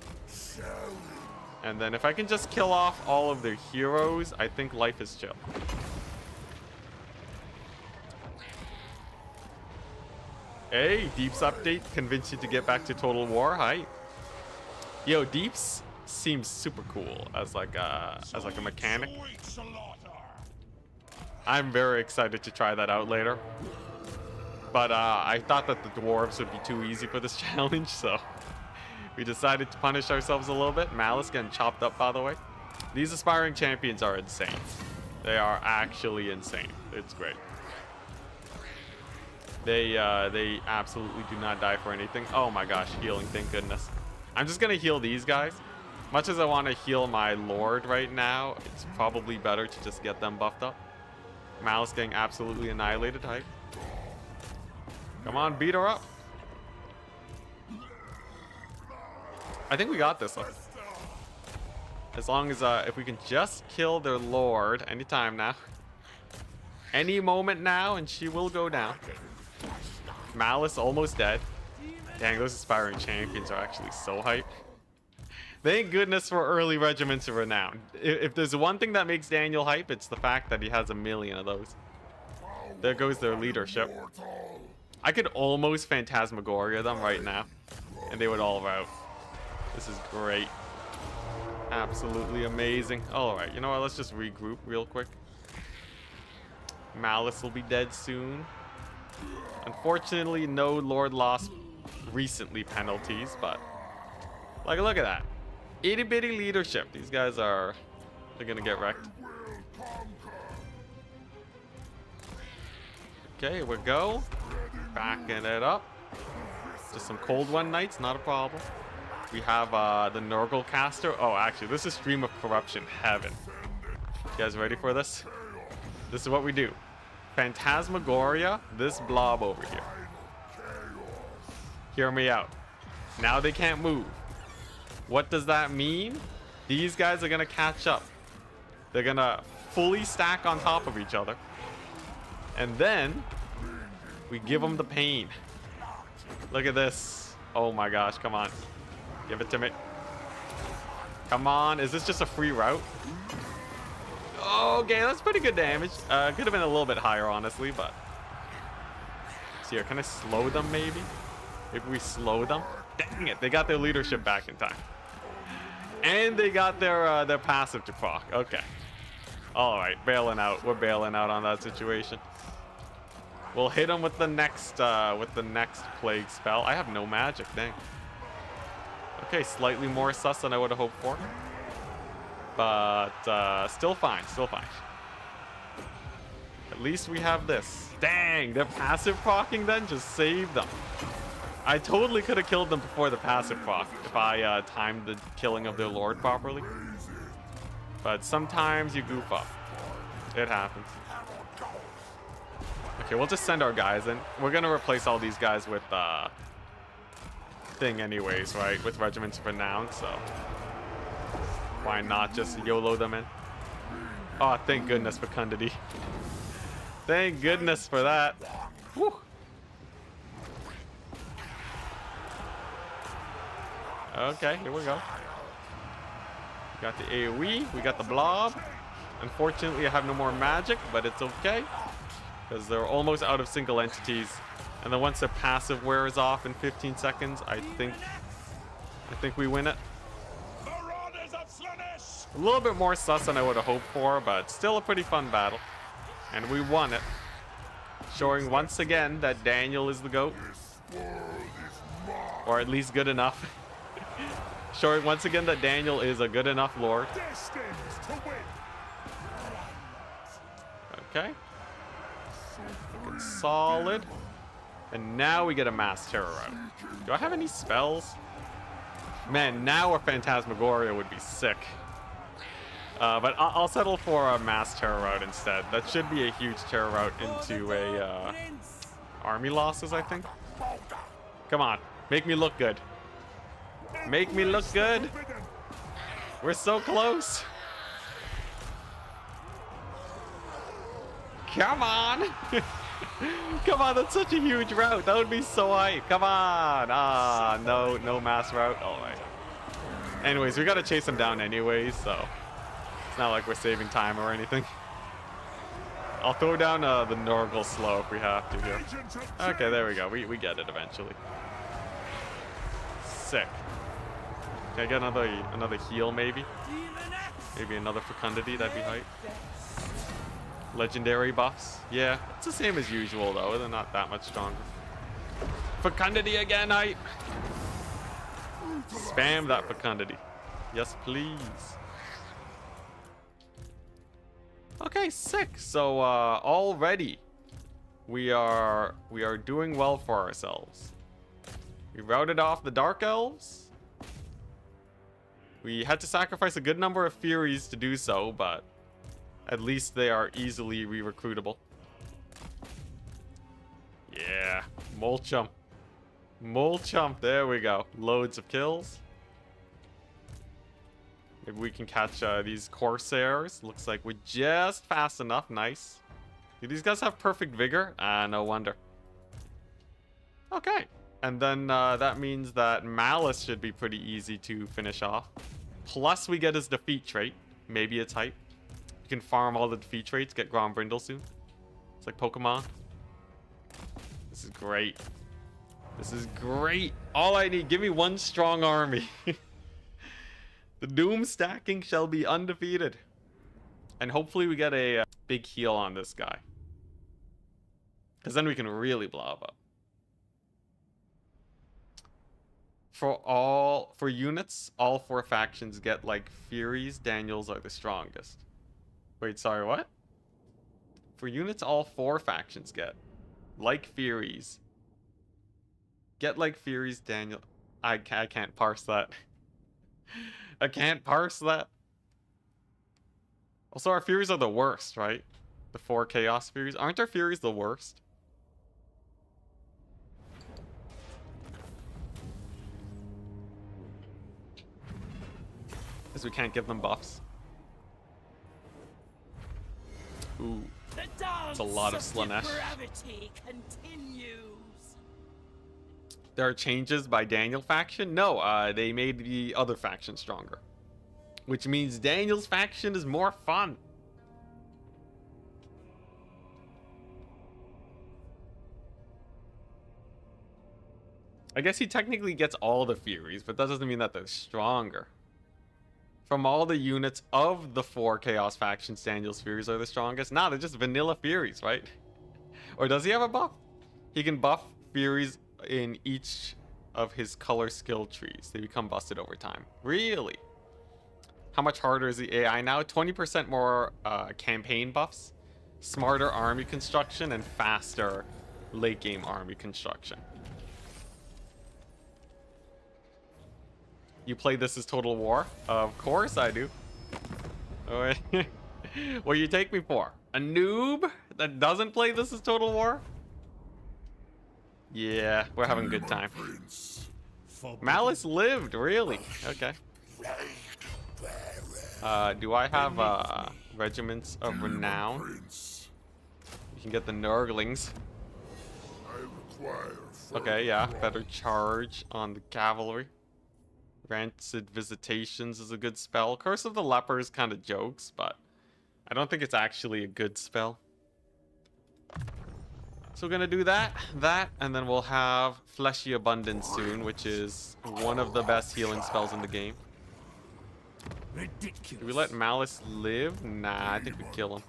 And then if I can just kill off all of their heroes, I think life is chill. Hey, Deeps update convinced you to get back to Total War. Hi. Yo, Deeps seems super cool as like a mechanic. I'm very excited to try that out later. But I thought that the dwarves would be too easy for this challenge, so we decided to punish ourselves a little bit. Malus getting chopped up, by the way. These aspiring champions are insane. They are actually insane. It's great. They absolutely do not die for anything. Oh my gosh, healing, thank goodness. I'm just gonna heal these guys. Much as I want to heal my lord right now, it's probably better to just get them buffed up. Malus getting absolutely annihilated. Hype. Come on, beat her up. I think we got this one. As long as if we can just kill their lord anytime now. Any moment now, and she will go down. Malus almost dead. Dang, those aspiring champions are actually so hype. Thank goodness for early regiments of renown. If there's one thing that makes Daniel hype, it's the fact that he has 1,000,000 of those. There goes their leadership. I could almost Phantasmagoria them right now, and they would all rout. This is great. Absolutely amazing. Alright, you know what? Let's just regroup real quick. Malus will be dead soon. Unfortunately, no Lord lost recently penalties, but like, look at that. Itty bitty leadership. These guys they're gonna get wrecked. Okay, here we go. Backing it up. Just some cold one knights, not a problem. We have the Nurgle caster. Oh, actually, this is Stream of Corruption Heaven. You guys ready for this? This is what we do. Phantasmagoria this blob over here. Hear me out. Now they can't move. What does that mean? These guys are gonna catch up. They're gonna fully stack on top of each other. And then we give them the pain. Look at this. Oh my gosh, come on. Give it to me. Come on, is this just a free route? Okay, that's pretty good damage. Could have been a little bit higher, honestly, but... So here, can I slow them maybe? Maybe we slow them? Dang it, they got their leadership back in time. And they got their passive to proc. Okay. Alright, bailing out. We're bailing out on that situation. We'll hit them with the next plague spell. I have no magic, dang. Okay, slightly more sus than I would have hoped for. But still fine, still fine. At least we have this. Dang, their passive procking then just saved them. I totally could have killed them before the passive proc if I timed the killing of their lord properly. But sometimes you goof up. It happens. Okay, we'll just send our guys in. We're gonna replace all these guys with thing anyways, right? With regiments of renown, so why not just YOLO them in? Oh, thank goodness for Fecundity. Thank goodness for that. Whew. Okay, here we go. We got the AoE, we got the blob. Unfortunately, I have no more magic, but it's okay. Because they're almost out of single entities. And then once their passive wears off in 15 seconds, I think we win it. A little bit more sus than I would have hoped for, but still a pretty fun battle. And we won it. Showing once again that Daniel is the GOAT. Or at least good enough. Showing once again that Daniel is a good enough lord. Okay. Looking solid. And now we get a mass terror out. Do I have any spells? Man, now a Phantasmagoria would be sick. But I'll settle for a mass terror route instead. That should be a huge terror route into a army losses, I think. Come on, make me look good. Make me look good. We're so close. Come on. Come on, that's such a huge route. That would be so hype. Come on. Ah, no mass route. All right. Anyways, we got to chase him down anyways, so it's not like we're saving time or anything. I'll throw down the Nurgle slow if we have to here. Okay, there we go. We get it eventually. Sick. Can I get another heal maybe? Maybe another Fecundity, that'd be hype. Legendary buffs. Yeah, it's the same as usual though. They're not that much stronger. Fecundity again, hype. Spam that Fecundity. Yes, please. Okay, sick. So already we are doing well for ourselves. We routed off the Dark Elves. We had to sacrifice a good number of Furies to do so, but at least they are easily re-recruitable. Yeah, Molchum. Molchum, there we go. Loads of kills. Maybe we can catch these Corsairs. Looks like we're just fast enough. Nice. Do these guys have perfect vigor? No wonder. Okay. And then that means that Malus should be pretty easy to finish off. Plus we get his defeat trait. Maybe it's hype. You can farm all the defeat traits, get Grombrindal soon. It's like Pokemon. This is great. This is great. All I need, give me one strong army. The doom stacking shall be undefeated. And hopefully we get a big heal on this guy. Because then we can really blow up. For units, all 4 factions get like Furies. Daniels are the strongest. Wait, sorry, what? For units, all 4 factions get like Furies. Get like Furies, Daniel. I can't parse that. I can't parse that. Also, our Furies are the worst, right? The 4 Chaos Furies. Aren't our Furies the worst? Because we can't give them buffs. Ooh. It's a lot of Slanesh. There are changes by Daniel faction? No, they made the other faction stronger. Which means Daniel's faction is more fun. I guess he technically gets all the Furies, but that doesn't mean that they're stronger. From all the units of the 4 Chaos factions, Daniel's Furies are the strongest. Nah, they're just vanilla Furies, right? Or does he have a buff? He can buff Furies in each of his color skill trees. They become busted over time. Really? How much harder is the AI now? 20% more campaign buffs, smarter army construction, and faster late game army construction. You play this as Total War? Of course I do. Oh, what do you take me for? A noob that doesn't play this as Total War? Yeah, we're having a good time. Malus lived, really? Okay. Do I have regiments of renown? You can get the Nurglings. Okay, yeah, better charge on the cavalry. Rancid Visitations is a good spell. Curse of the Lepers kind of jokes, but I don't think it's actually a good spell. So we're gonna do that, and then we'll have Fleshy Abundance soon, which is one of the best healing spells in the game. Do we let Malus live? Nah, I think we kill him.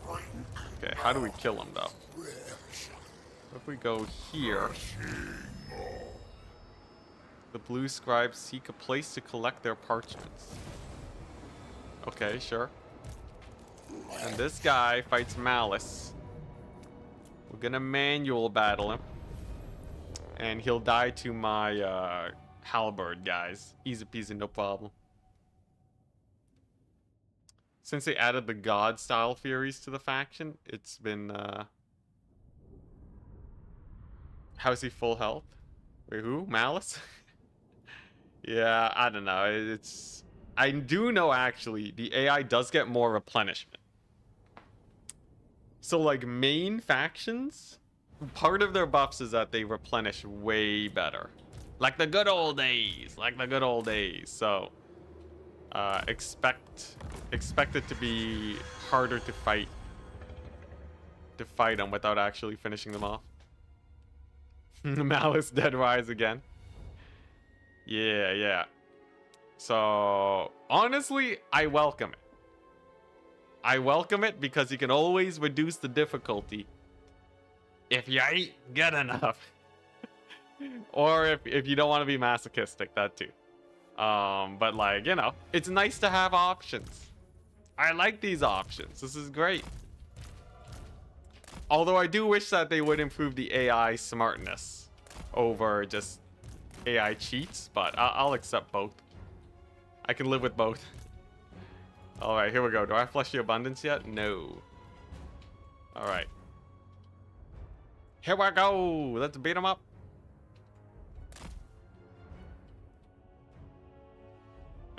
Okay, how do we kill him though? If we go here, the blue scribes seek a place to collect their parchments. Okay, sure. And this guy fights Malus. We're gonna manual battle him. And he'll die to my halberd guys. Easy peasy, no problem. Since they added the god style Furies to the faction, it's been how's he full health? Wait, who? Malus? Yeah, I don't know. It's I do know actually the AI does get more replenishment. So like main factions, part of their buffs is that they replenish way better. Like the good old days. Like the good old days. So expect it to be harder to fight them without actually finishing them off. Malus dead rise again. Yeah. So honestly, I welcome it. I welcome it because you can always reduce the difficulty if you ain't good enough. Or if you don't want to be masochistic, that too. But like, you know, it's nice to have options. I like these options. This is great. Although I do wish that they would improve the AI smartness over just AI cheats, but I'll accept both. I can live with both. All right, here we go. Do I flush the abundance yet? No. All right. Here we go. Let's beat them up.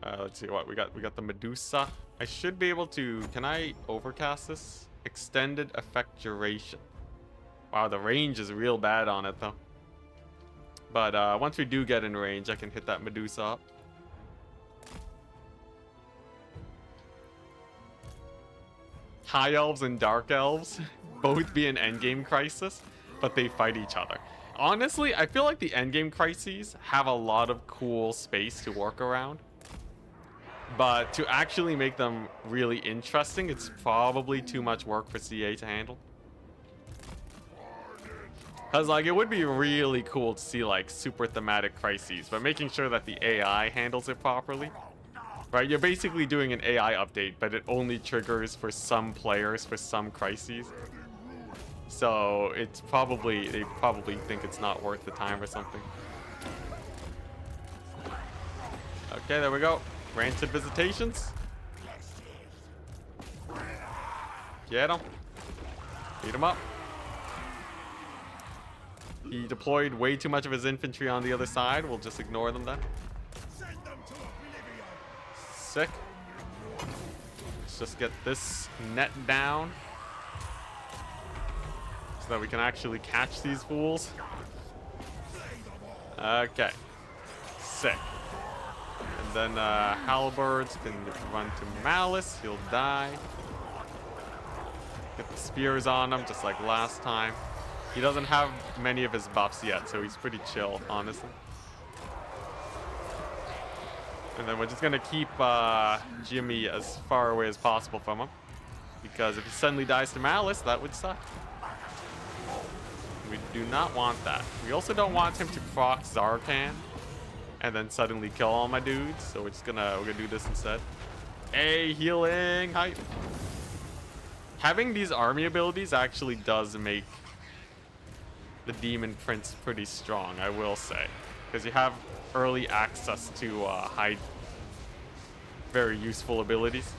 Let's see what we got. We got the Medusa. I should be able to. Can I overcast this? Extended effect duration. Wow, the range is real bad on it though. But once we do get in range, I can hit that Medusa up. High elves and dark elves both be an endgame crisis, but they fight each other. Honestly, I feel like the endgame crises have a lot of cool space to work around. But to actually make them really interesting, it's probably too much work for CA to handle. Because, like, it would be really cool to see, like, super thematic crises, but making sure that the AI handles it properly. Right? You're basically doing an AI update, but it only triggers for some players for some crises. So, it's probably, they probably think it's not worth the time or something. Okay, there we go. Granted visitations. Get him. Beat him up. He deployed way too much of his infantry on the other side. We'll just ignore them then. Sick. Let's just get this net down so that we can actually catch these fools. Okay. Sick. And then halberds can run to Malus. He'll die. Get the spears on him just like last time. He doesn't have many of his buffs yet, so he's pretty chill, honestly. And then we're just gonna keep Jimmy as far away as possible from him, because if he suddenly dies to Malus, that would suck. We do not want that. We also don't want him to proc Zarkan and then suddenly kill all my dudes, so we're gonna do this instead. Hey, healing hype. Having these army abilities actually does make the Demon Prince pretty strong, I will say, because you have early access to hide very useful abilities.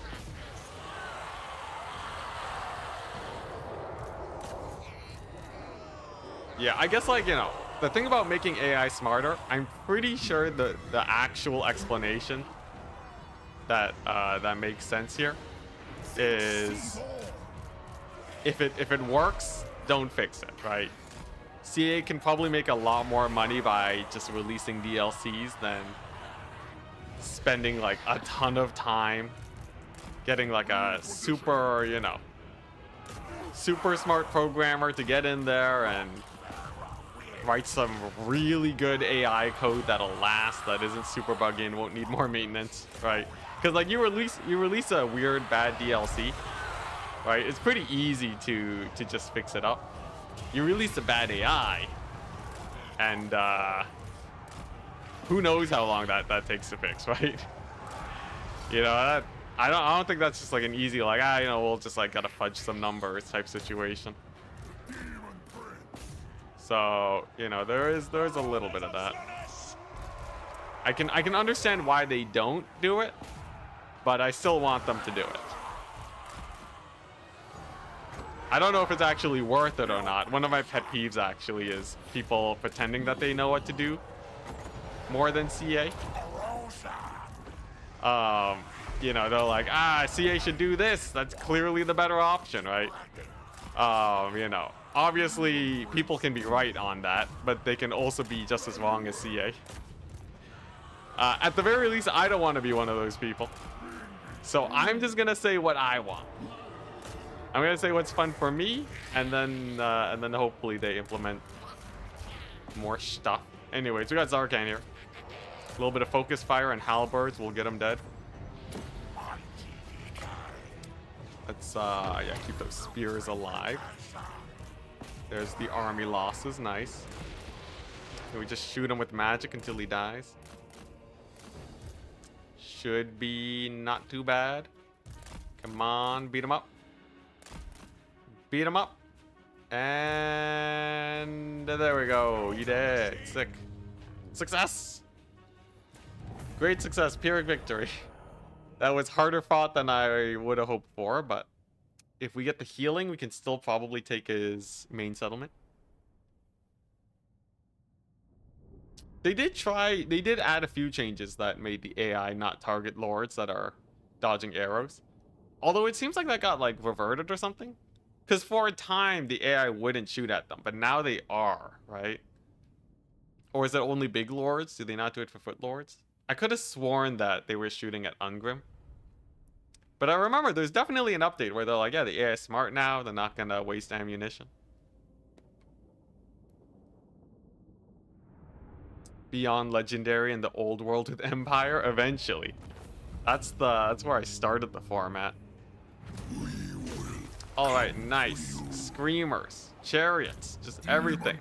Yeah, I guess, like, you know, the thing about making AI smarter, I'm pretty sure the actual explanation that that makes sense here is if it works, don't fix it, right? CA can probably make a lot more money by just releasing DLCs than spending like a ton of time getting like a super, you know, super smart programmer to get in there and write some really good AI code that'll last, that isn't super buggy and won't need more maintenance, right? Because like you release a weird bad DLC, right? It's pretty easy to just fix it up. You release a bad AI, and who knows how long that takes to fix, right? You know, I don't think that's just like an easy like you know, we'll just like gotta fudge some numbers type situation. So, you know, there's a little bit of that. I can understand why they don't do it, but I still want them to do it. I don't know if it's actually worth it or not. One of my pet peeves actually is people pretending that they know what to do more than CA. You know, they're like, CA should do this. That's clearly the better option, right? You know, obviously people can be right on that, but they can also be just as wrong as CA. At the very least, I don't want to be one of those people. So I'm just gonna say what I want. I'm gonna say what's fun for me, and then hopefully they implement more stuff. Anyways, we got Zarkan here. A little bit of focus fire and halberds will get him dead. Let's yeah, keep those spears alive. There's the army losses, nice. Can we just shoot him with magic until he dies? Should be not too bad. Come on, beat him up. Beat him up. And there we go. You did. Sick. Success. Great success. Pyrrhic victory. That was harder fought than I would have hoped for, but if we get the healing, we can still probably take his main settlement. They did add a few changes that made the AI not target lords that are dodging arrows. Although it seems like that got like reverted or something. Because for a time, the AI wouldn't shoot at them, but now they are, right? Or is it only big lords? Do they not do it for foot lords? I could have sworn that they were shooting at Ungrim. But I remember there's definitely an update where they're like, yeah, the AI is smart now. They're not going to waste ammunition. Beyond Legendary in the old world with Empire, eventually. That's where I started the format. All right, nice. Screamers, chariots, just everything.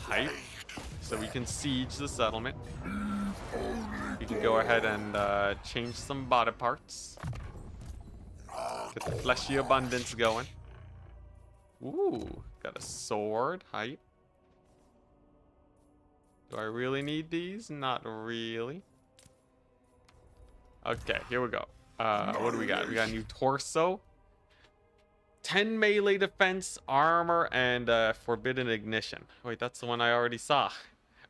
Hype. So we can siege the settlement. We can go ahead and change some body parts. Get the fleshy abundance going. Ooh, got a sword. Hype. Do I really need these? Not really. Okay, here we go. What do we got? We got a new torso. 10 melee defense, armor, and forbidden ignition. Wait, that's the one I already saw.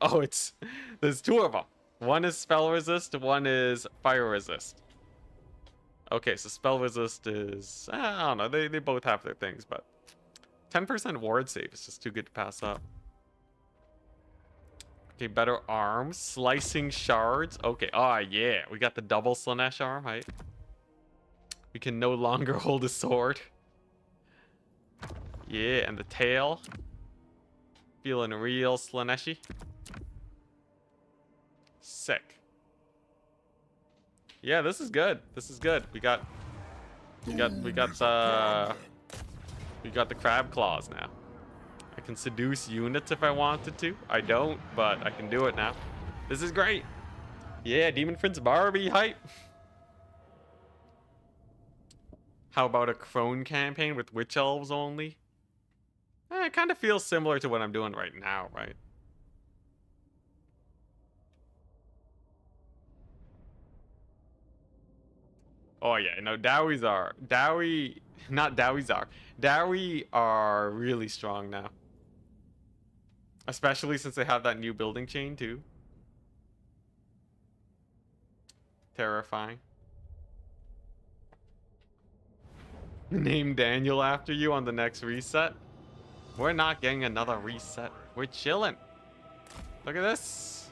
Oh, there's two of them. One is spell resist, one is fire resist. Okay, so spell resist is, I don't know, they both have their things, but 10% ward save is just too good to pass up. Okay, better arms, slicing shards. Okay, oh yeah, we got the double Slanesh arm, right? We can no longer hold a sword. Yeah, and the tail. Feeling real Slaneshi. Sick. Yeah, this is good. This is good. We got the crab claws now. I can seduce units if I wanted to. I don't, but I can do it now. This is great. Yeah, Demon Prince Barbie hype. How about a crone campaign with witch elves only? It kind of feels similar to what I'm doing right now, right? Oh yeah, no, Dowie are really strong now. Especially since they have that new building chain too. Terrifying. Name Daniel after you on the next reset. We're not getting another reset. We're chilling. Look at this.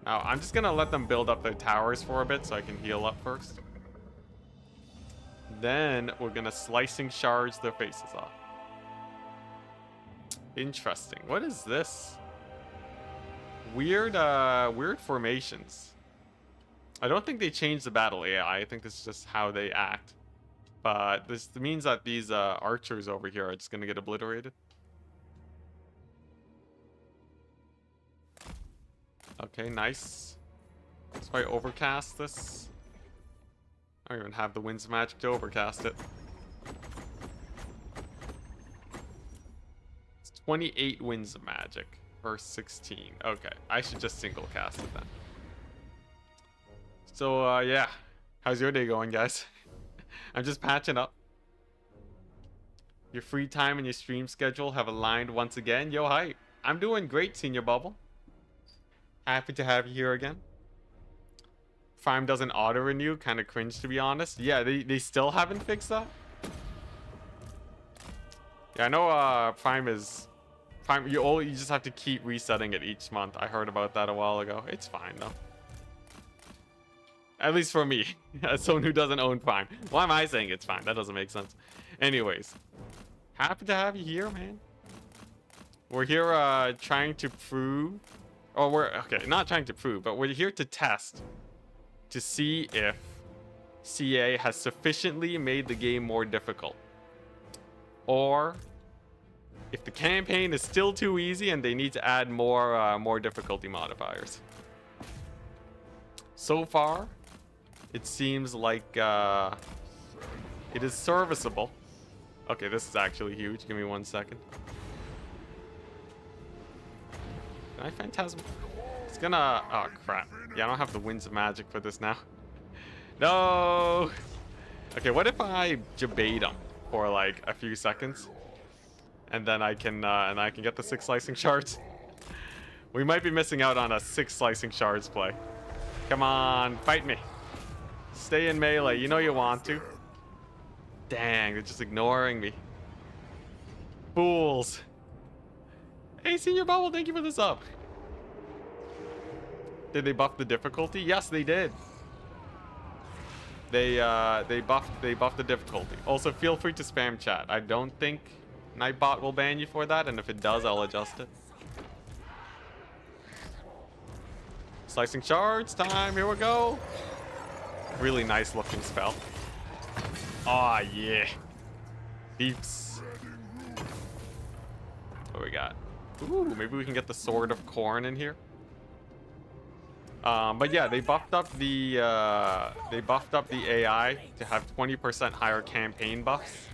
Now, I'm just gonna let them build up their towers for a bit so I can heal up first. Then we're gonna slicing shards their faces off. Interesting. What is this? Weird formations. I don't think they changed the battle AI. I think this is just how they act. But this means that these archers over here are just gonna get obliterated. Okay, nice. Let's try overcast this. I don't even have the winds magic to overcast it. It's 28 winds of magic versus 16. Okay, I should just single cast it then. So yeah, how's your day going, guys? I'm just patching up. Your free time and your stream schedule have aligned once again. Yo, hi. I'm doing great, Senior Bubble. Happy to have you here again. Prime doesn't auto-renew. Kind of cringe, to be honest. Yeah, they still haven't fixed that. Yeah, I know Prime is... Prime, you just have to keep resetting it each month. I heard about that a while ago. It's fine, though. At least for me, as someone who doesn't own Prime. Why am I saying it's fine? That doesn't make sense. Anyways, happy to have you here, man. We're here trying to prove... Oh, okay, not trying to prove, but we're here to test. To see if CA has sufficiently made the game more difficult. Or if the campaign is still too easy and they need to add more difficulty modifiers. So far, it seems like it is serviceable. Okay, this is actually huge. Give me 1 second. Can I phantasm? It's gonna... Oh, crap. Yeah, I don't have the winds of magic for this now. No! Okay, what if I jabate him for like a few seconds? And then I can get the 6 slicing shards. We might be missing out on a 6 slicing shards play. Come on, fight me. Stay in melee. You know you want to. Dang, they're just ignoring me. Fools. Hey, Senior Bubble, thank you for the sub. Did they buff the difficulty? Yes, they did. They buffed the difficulty. Also, feel free to spam chat. I don't think Nightbot will ban you for that, and if it does, I'll adjust it. Slicing shards time. Here we go. Really nice looking spell. Aw, yeah. Beeps. What we got? Ooh, maybe we can get the Sword of Corn in here. But yeah, they buffed up the AI to have 20% higher campaign buffs.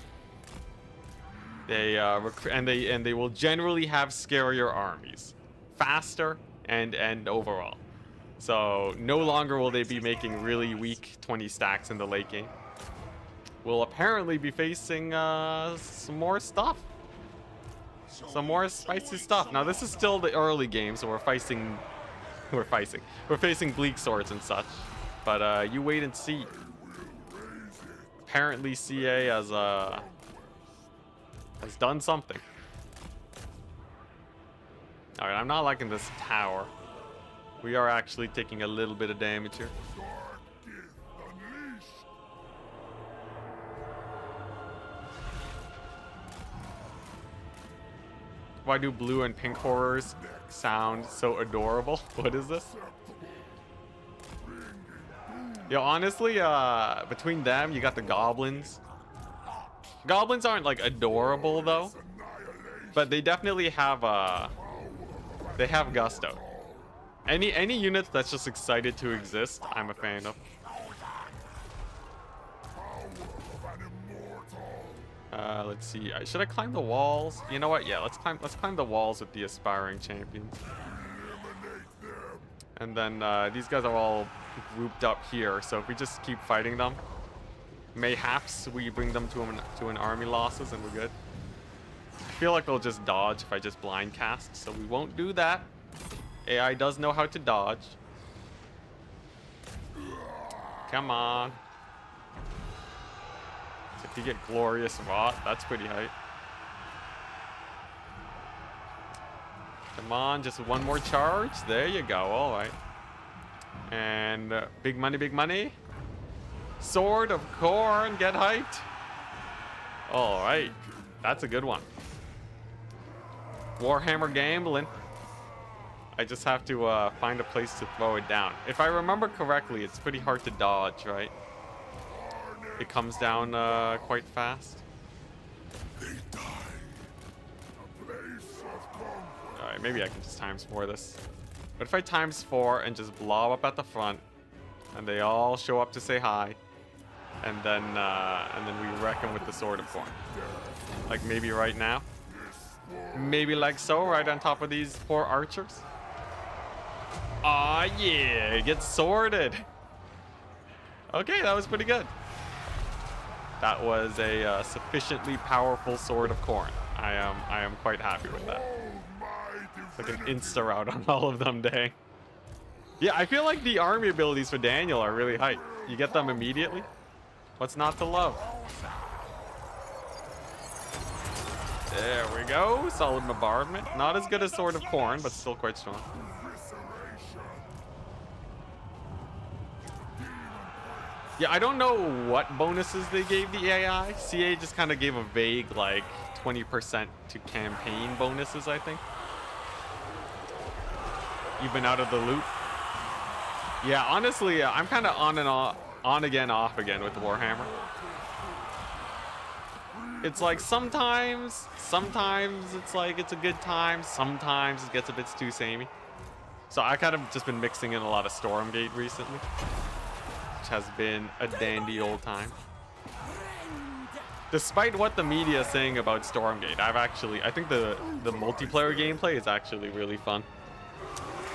They they will generally have scarier armies, faster and overall. So no longer will they be making really weak 20 stacks in the late game. We'll apparently be facing some more stuff. Some more spicy stuff. Now this is still the early game, so we're facing bleak swords and such. But you wait and see. Apparently CA has done something. Alright, I'm not liking this tower. We are actually taking a little bit of damage here. Why do blue and pink horrors sound so adorable? What is this? Yo, honestly, between them, you got the goblins. Goblins aren't like adorable though, but they definitely have they have gusto. Any units that's just excited to exist, I'm a fan of. Let's see. Should I climb the walls? You know what? Yeah, let's climb the walls with the aspiring champions. And then these guys are all grouped up here. So if we just keep fighting them, mayhaps we bring them to an army losses and we're good. I feel like they'll just dodge if I just blind cast, so we won't do that. AI does know how to dodge. Come on. If you get Glorious Rot, that's pretty hype. Come on, just one more charge. There you go. All right. And big money, big money. Sword of Corn, get hyped. All right. That's a good one. Warhammer gambling. I just have to find a place to throw it down. If I remember correctly, it's pretty hard to dodge, right? It comes down quite fast. Alright, maybe I can just ×4 this. But if I ×4 and just blob up at the front, and they all show up to say hi, and then we wreck them with the Sword of Corn. Like maybe right now. Maybe like so, right on top of these poor archers. Aw, yeah, get sworded. Okay, that was pretty good. That was a sufficiently powerful Sword of Corn. I am quite happy with that. It's like an insta route on all of them, dang. Yeah, I feel like the army abilities for Daniel are really hype. You get them immediately. What's not to love? There we go. Solid bombardment. Not as good as Sword of Corn, but still quite strong. Yeah, I don't know what bonuses they gave the AI. CA just kind of gave a vague, like, 20% to campaign bonuses, I think. Even out of the loop. Yeah, honestly, I'm kind of on again, off again with the Warhammer. It's like sometimes it's like it's a good time. Sometimes it gets a bit too samey. So I kind of just been mixing in a lot of Stormgate recently. has been a dandy old time. Despite what the media is saying about Stormgate, I think the multiplayer gameplay is actually really fun.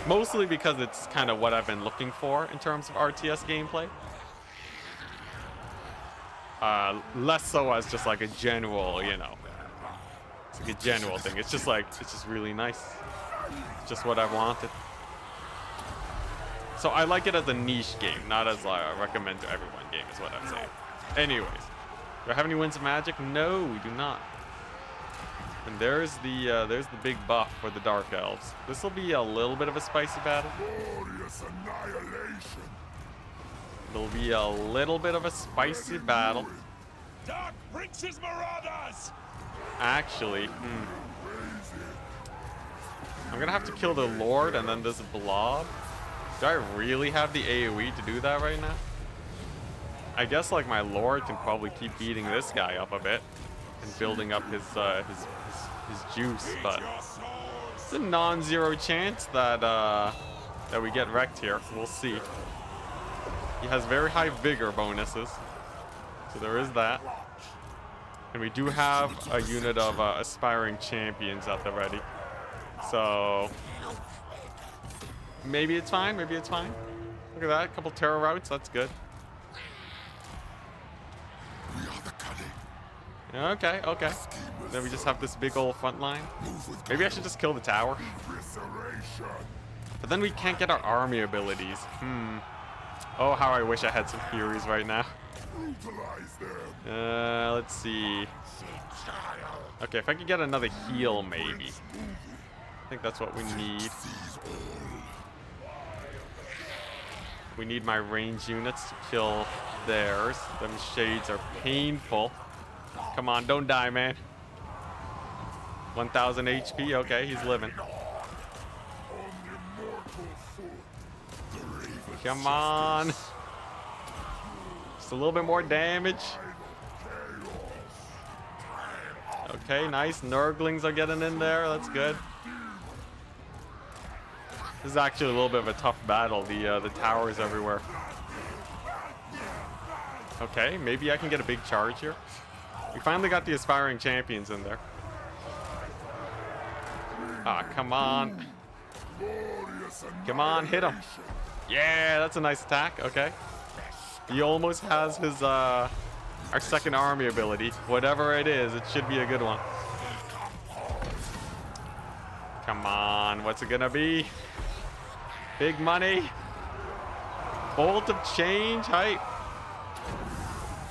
Mostly because it's kind of what I've been looking for in terms of RTS gameplay. Less so as just like a general, you know, it's like a general thing. It's just really nice. It's just what I wanted. So I like it as a niche game, not as a recommend to everyone game is what I'm saying. Anyways, do I have any winds of magic? No, we do not. And there's the big buff for the Dark Elves. This will be a little bit of a spicy battle. Glorious annihilation. It'll be a little bit of a spicy battle. Dark Prince's Marauders! Actually, I'm gonna have to kill the Lord and then this blob. Do I really have the AoE to do that right now? I guess like my Lord can probably keep beating this guy up a bit and building up his juice, but it's a non-zero chance that that we get wrecked here. We'll see. He has very high vigor bonuses, so there is that. And we do have a unit of aspiring champions at the ready, so maybe it's fine. Maybe it's fine. Look at that, a couple terror routes. That's good. We are the cunning. Okay, okay. Then we just have this big old front line. Maybe I should just kill the tower. Evisceration. But then we can't get our army abilities. Oh, how I wish I had some Furies right now. Brutalize them. Let's see. Okay, if I could get another heal, maybe. I think that's what we need. We need my range units to kill theirs. Them shades are painful. Come on, don't die, man. 1000 HP. Okay, he's living. Come on. Just a little bit more damage. Okay, nice. Nurglings are getting in there. That's good. This is actually a little bit of a tough battle. The towers everywhere. Okay, maybe I can get a big charge here. We finally got the aspiring champions in there. Ah, come on. Come on, hit him. Yeah, that's a nice attack. Okay. He almost has his our second army ability. Whatever it is, it should be a good one. Come on, what's it gonna be? Big money. Bolt of change height.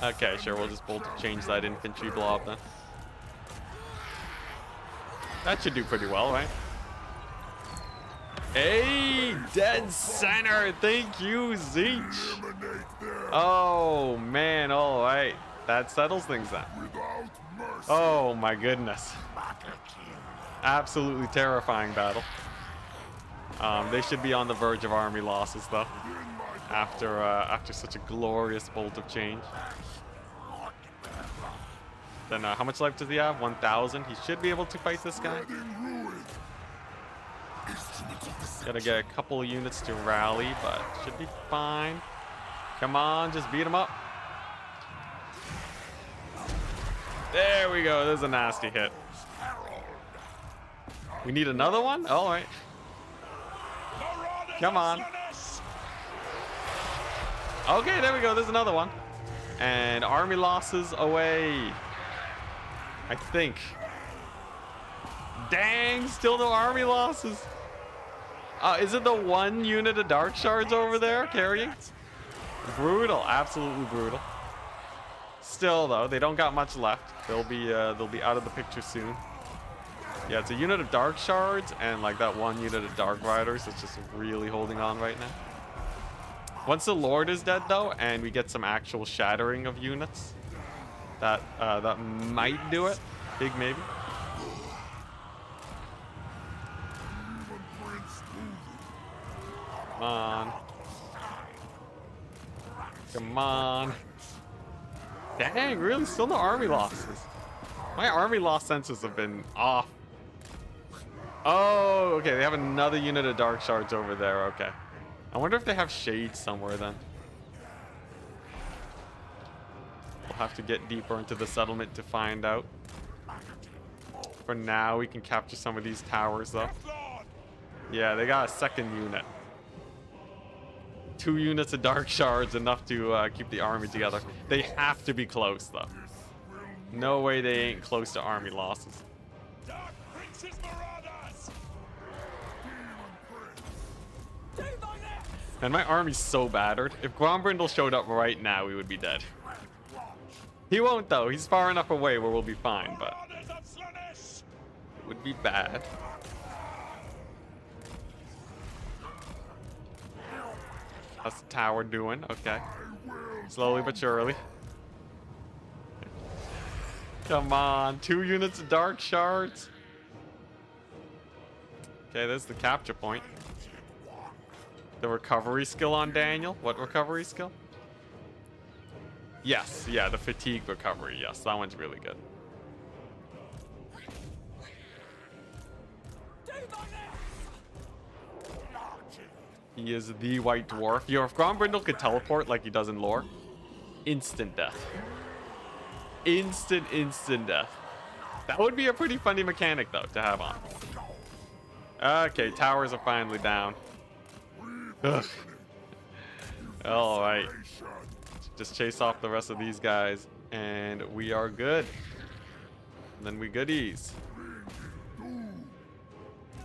Okay, sure, we'll just bolt of change that infantry blob then. That should do pretty well, right? Hey, dead center. Thank you, Zeech. Oh, man. All right. That settles things then. Oh, my goodness. Absolutely terrifying battle. They should be on the verge of army losses, though. After such a glorious bolt of change. Then how much life does he have? 1,000. He should be able to fight this guy. Gotta get a couple units to rally, but should be fine. Come on, just beat him up. There we go. There's a nasty hit. We need another one? All right. Come on. Okay, there we go. There's another one. And army losses away. I think. Dang, still no army losses. Is it the one unit of dark shards over there carrying? Brutal, absolutely brutal. Still though, they don't got much left. They'll be out of the picture soon. Yeah, it's a unit of dark shards and like that one unit of dark riders that's just really holding on right now. Once the Lord is dead though, and we get some actual shattering of units, that might do it. Big maybe. Come on. Come on. Dang, really? Still no army losses. My army loss sensors have been off. Oh, okay. They have another unit of dark shards over there. Okay. I wonder if they have shades somewhere then. We'll have to get deeper into the settlement to find out. For now, we can capture some of these towers, though. Yeah, they got a second unit. 2 units of Dark Shards, enough to keep the army together. They have to be close, though. No way they ain't close to army losses. Dark Prince's Marauders! And my army's so battered. If Grombrindal showed up right now, we would be dead. He won't, though. He's far enough away where we'll be fine, but Marauders of Slanesh! it would be bad. How's the tower doing? Okay. Slowly but surely. Come on. 2 units of Dark Shards. Okay, there's the capture point. The recovery skill on Daniel. What recovery skill? Yes, yeah, the fatigue recovery. Yes, that one's really good. He is the white dwarf. Yo, if Grombrindal could teleport like he does in lore, instant death. Instant death. That would be a pretty funny mechanic, though, to have on. Okay, towers are finally down. Ugh. Alright. Just chase off the rest of these guys, and we are good. And then we goodies.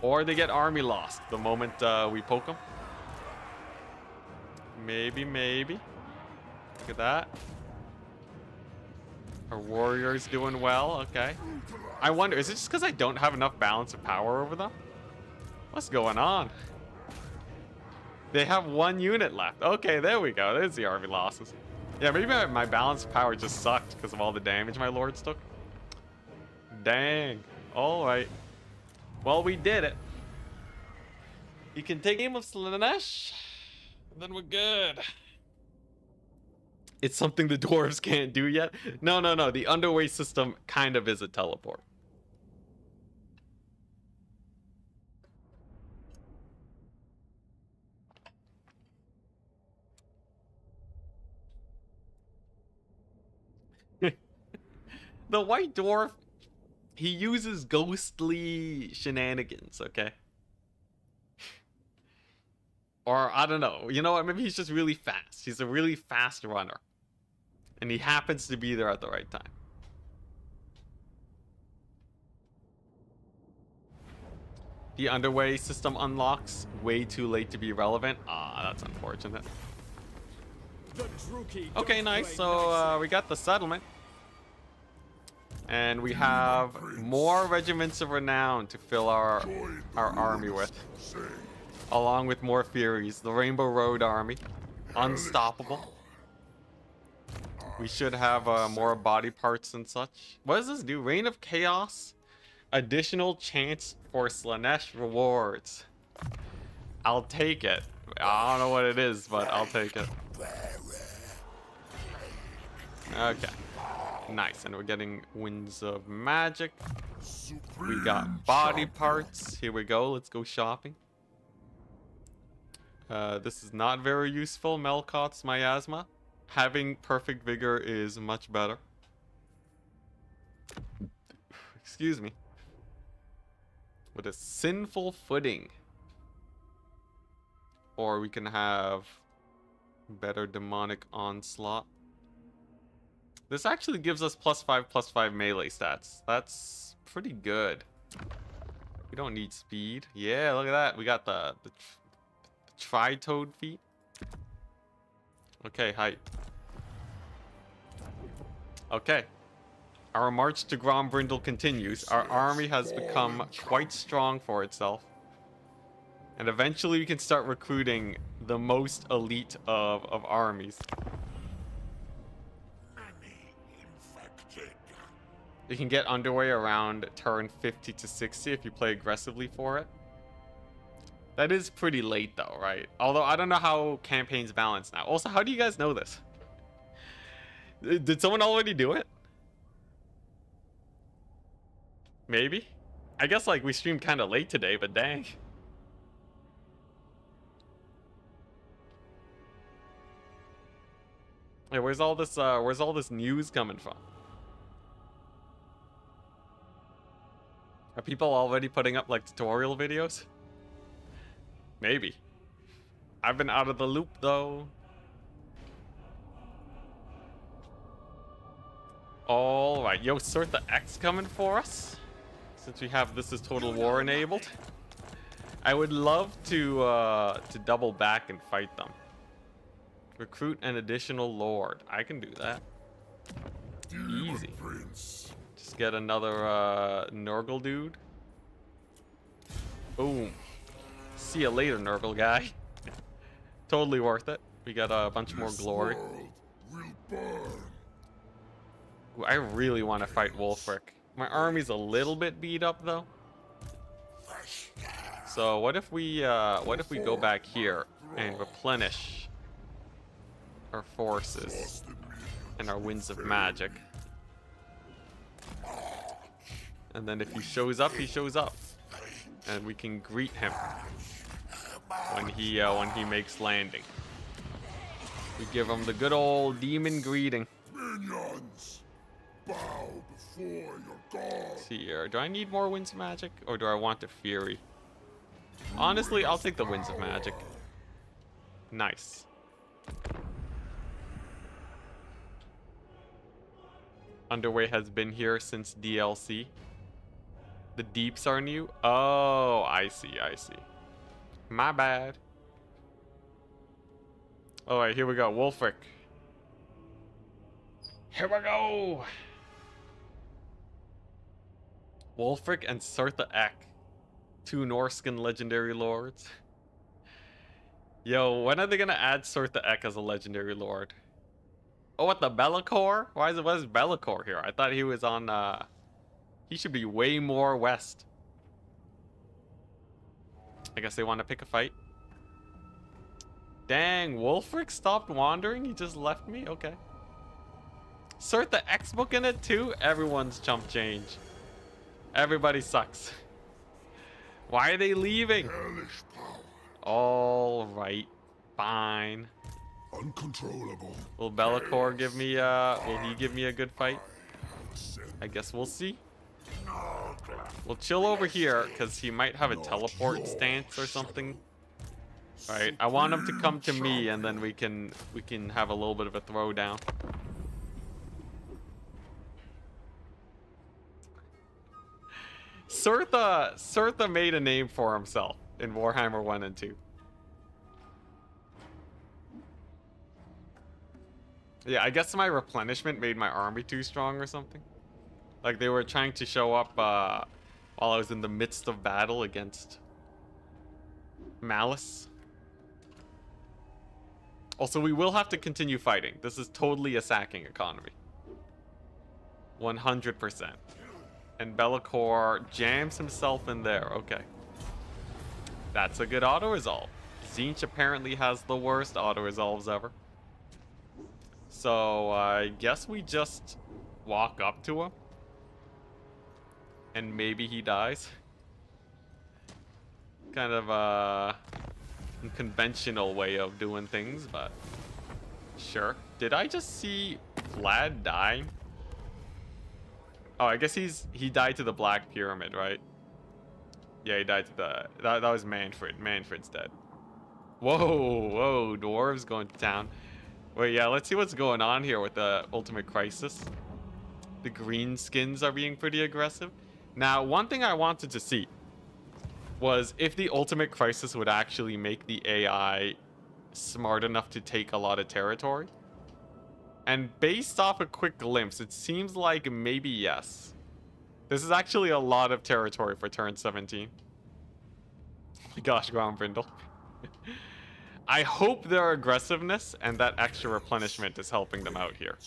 Or they get army lost the moment we poke them. Maybe. Look at that. Our warrior's doing well. Okay. I wonder, is it just because I don't have enough balance of power over them? What's going on? They have 1 unit left. Okay, there we go. There's the army losses. Yeah, maybe my balance of power just sucked because of all the damage my lords took. Dang. Alright. Well, we did it. You can take aim of Slanesh, and then we're good. It's something the dwarves can't do yet. No. The underway system kind of is a teleport. The white dwarf, he uses ghostly shenanigans, okay? Or, I don't know. You know what? Maybe he's just really fast. He's a really fast runner. And he happens to be there at the right time. The underway system unlocks way too late to be relevant. Ah, that's unfortunate. Okay, nice. So, we got the settlement. And we have more regiments of renown to fill our army with. Along with more Furies. The Rainbow Road army. Unstoppable. We should have more body parts and such. What does this do? Reign of Chaos. Additional chance for Slanesh rewards. I'll take it. I don't know what it is, but I'll take it. Okay. Nice, and we're getting Winds of Magic. We got body parts. Here we go. Let's go shopping. This is not very useful. Melkot's miasma. Having perfect vigor is much better. Excuse me. With a sinful footing. Or we can have better demonic onslaught. This actually gives us +5/+5 melee stats. That's pretty good. We don't need speed. Yeah, look at that. We got the tri-toed feet. Okay, height. Okay. Our march to Grombrindal continues. Our army has become quite strong for itself. And eventually we can start recruiting the most elite of armies. You can get underway around turn 50 to 60 if you play aggressively for it. That is pretty late though, right? Although I don't know how campaigns balance now. Also, how do you guys know this? Did someone already do it? Maybe? I guess like we streamed kind of late today, but dang. Hey, where's all this news coming from? Are people already putting up like tutorial videos? Maybe. I've been out of the loop though. Alright, yo, sort the X coming for us. Since we have this is Total War enabled. I would love to double back and fight them. Recruit an additional lord. I can do that. Easy. Just get another Nurgle dude. Boom. See you later, Nurgle guy. Totally worth it. We got a bunch more glory. Ooh, I really want to fight Wulfric. My army's a little bit beat up though. So what if we go back here and replenish our forces and our winds of magic. And then if he shows up, he shows up. And we can greet him when he makes landing. We give him the good old demon greeting. Minions, bow before your god. Let's see here. Do I need more winds of magic or do I want the fury? Honestly, I'll take the winds of magic. Nice. Underway has been here since DLC. The deeps are new? Oh, I see, I see. My bad. Alright, here we go. Wulfric. Here we go! Wulfric and Surtha Ek. Two Norscan legendary lords. Yo, when are they gonna add Surtha Ek as a legendary lord? Oh, what, the Be'lakor? Why is Be'lakor here? I thought he was on, he should be way more west. I guess they want to pick a fight. Dang, Wulfric stopped wandering? He just left me? Okay. Surtha Ek's book in it too? Everyone's chump change. Everybody sucks. Why are they leaving? Hellish power. Alright. Fine. Uncontrollable. Will Be'lakor give me will he give me a good fight? I guess we'll see. We'll chill over here because he might have a teleport stance or something. Alright, I want him to come to me and then we can have a little bit of a throwdown. Surtha made a name for himself in Warhammer 1 and 2. Yeah, I guess my replenishment made my army too strong or something. Like they were trying to show up while I was in the midst of battle against Malus. Also, we will have to continue fighting. This is totally a sacking economy. 100%. And Be'lakor jams himself in there. Okay. That's a good auto-resolve. Tzeentch apparently has the worst auto-resolves ever. So, I guess we just walk up to him. And maybe he dies. Kind of a unconventional way of doing things, but sure. Did I just see Vlad dying? Oh, I guess he died to the Black Pyramid, right? Yeah, he died to the... That was Manfred. Manfred's dead. Whoa, dwarves going to town. Wait, yeah, let's see what's going on here with the Ultimate Crisis. The green skins are being pretty aggressive. Now, one thing I wanted to see was if the Ultimate Crisis would actually make the AI smart enough to take a lot of territory. And based off a quick glimpse, it seems like maybe yes. This is actually a lot of territory for turn 17. Oh my gosh, Grombrindal. I hope their aggressiveness and that extra replenishment is helping them out here.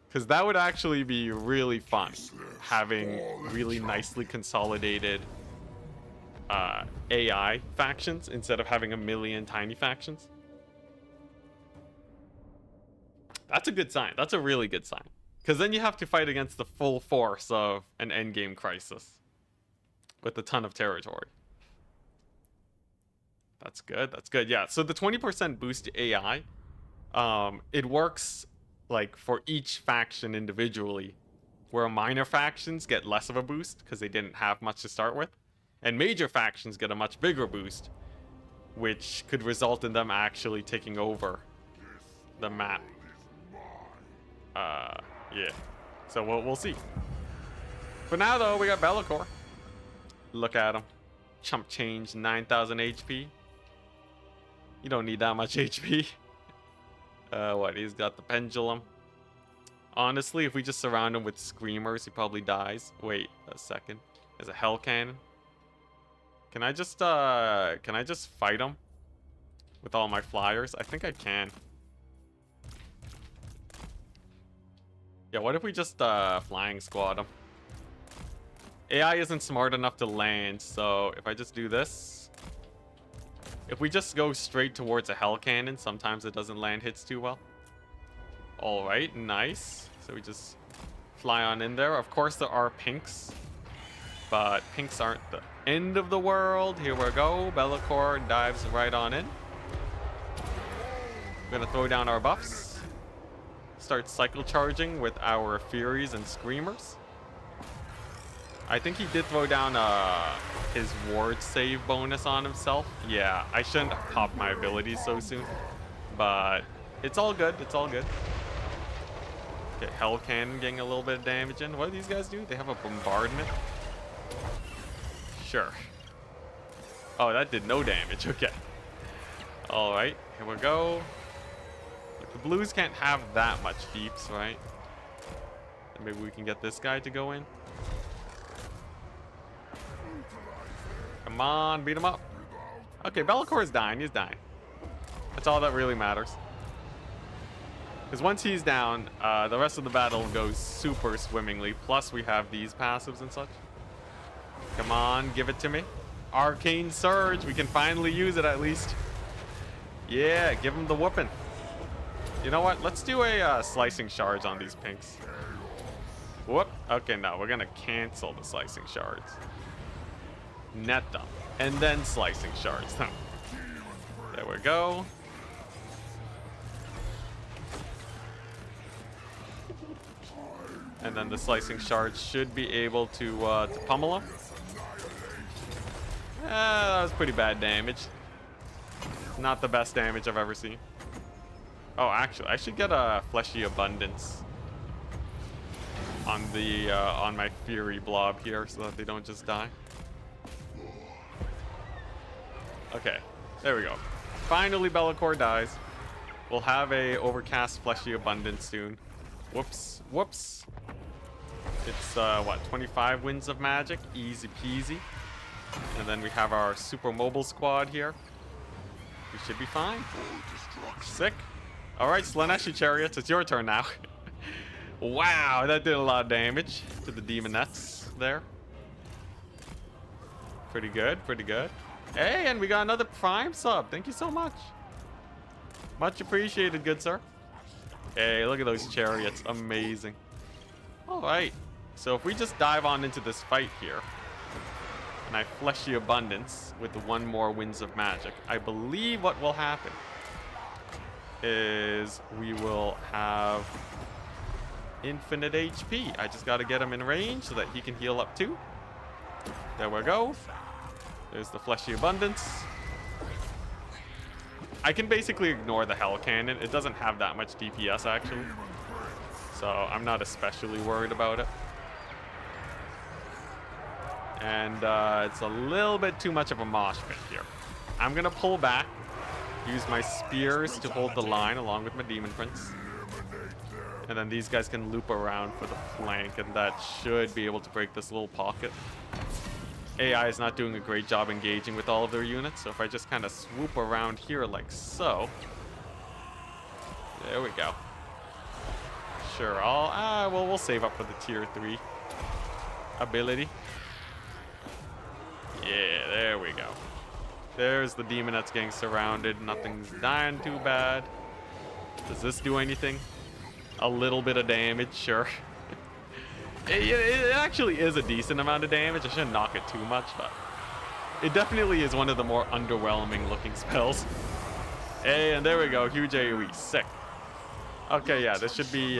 Because that would actually be really fun. Having really nicely consolidated AI factions instead of having a million tiny factions. That's a good sign. That's a really good sign. Because then you have to fight against the full force of an endgame crisis. With a ton of territory. That's good. That's good. Yeah, so the 20% boost to AI, it works like for each faction individually, where minor factions get less of a boost because they didn't have much to start with, and major factions get a much bigger boost, which could result in them actually taking over the map. Yeah. So we'll see. For now, though, we got Be'lakor. Look at him. Chump change, 9,000 HP. You don't need that much HP. What? He's got the pendulum. Honestly, if we just surround him with screamers, he probably dies. Wait a second. There's a hell cannon. Can I just fight him with all my flyers? I think I can. Yeah, what if we just flying squad him? AI isn't smart enough to land, so if I just do this, if we just go straight towards a hell cannon, sometimes it doesn't land hits too well. All right, nice. So we just fly on in there. Of course, there are pinks, but pinks aren't the end of the world. Here we go. Be'lakor dives right on in. We're gonna throw down our buffs. Start cycle charging with our Furies and Screamers. I think he did throw down his ward save bonus on himself. Yeah, I shouldn't have popped my abilities so soon, but it's all good. It's all good. Okay, Hell Cannon getting a little bit of damage in. What do these guys do? They have a bombardment? Sure. Oh, that did no damage. Okay. All right, here we go. Look, the blues can't have that much deeps, right? And maybe we can get this guy to go in. Come on, beat him up. Okay, Be'lakor is dying. He's dying. That's all that really matters. Because once he's down, the rest of the battle goes super swimmingly. Plus, we have these passives and such. Come on, give it to me. Arcane Surge. We can finally use it at least. Yeah, give him the whooping. You know what? Let's do a slicing charge on these pinks. Whoop. Okay, no, we're going to cancel the slicing shards. Net them. And then slicing shards them. There we go. And then the slicing shards should be able to pummel him. That was pretty bad damage. Not the best damage I've ever seen. Oh, actually, I should get a Fleshy Abundance on the on my Fury blob here so that they don't just die. Okay, there we go. Finally, Be'lakor dies. We'll have a overcast Fleshy Abundance soon. Whoops, whoops. It's what, 25 winds of magic, easy peasy. And then we have our super mobile squad here. We should be fine. Sick. All right, Slaneshi Chariots, it's your turn now. Wow, that did a lot of damage to the demonettes there. Pretty good, pretty good. Hey, and we got another Prime sub. Thank you so much. Much appreciated, good sir. Hey, look at those chariots. Amazing. All right. So if we just dive on into this fight here, and I Fleshy Abundance with the one more Winds of Magic, I believe what will happen is we will have infinite HP. I just got to get him in range so that he can heal up too. There we go. There's the Fleshy Abundance. I can basically ignore the Hell Cannon. It doesn't have that much DPS actually, so I'm not especially worried about it. And it's a little bit too much of a mosh pit here. I'm gonna pull back, use my spears to hold the line along with my Demon Prince, and then these guys can loop around for the flank, and that should be able to break this little pocket. AI is not doing a great job engaging with all of their units, so if I just kind of swoop around here like so. There we go. Sure, well, we'll save up for the tier 3 ability. Yeah, there we go. There's the demon that's getting surrounded. Nothing's dying too bad. Does this do anything? A little bit of damage, sure. It actually is a decent amount of damage. I shouldn't knock it too much, but it definitely is one of the more underwhelming looking spells. Hey, and there we go. Huge AoE. Sick. Okay, yeah, this should be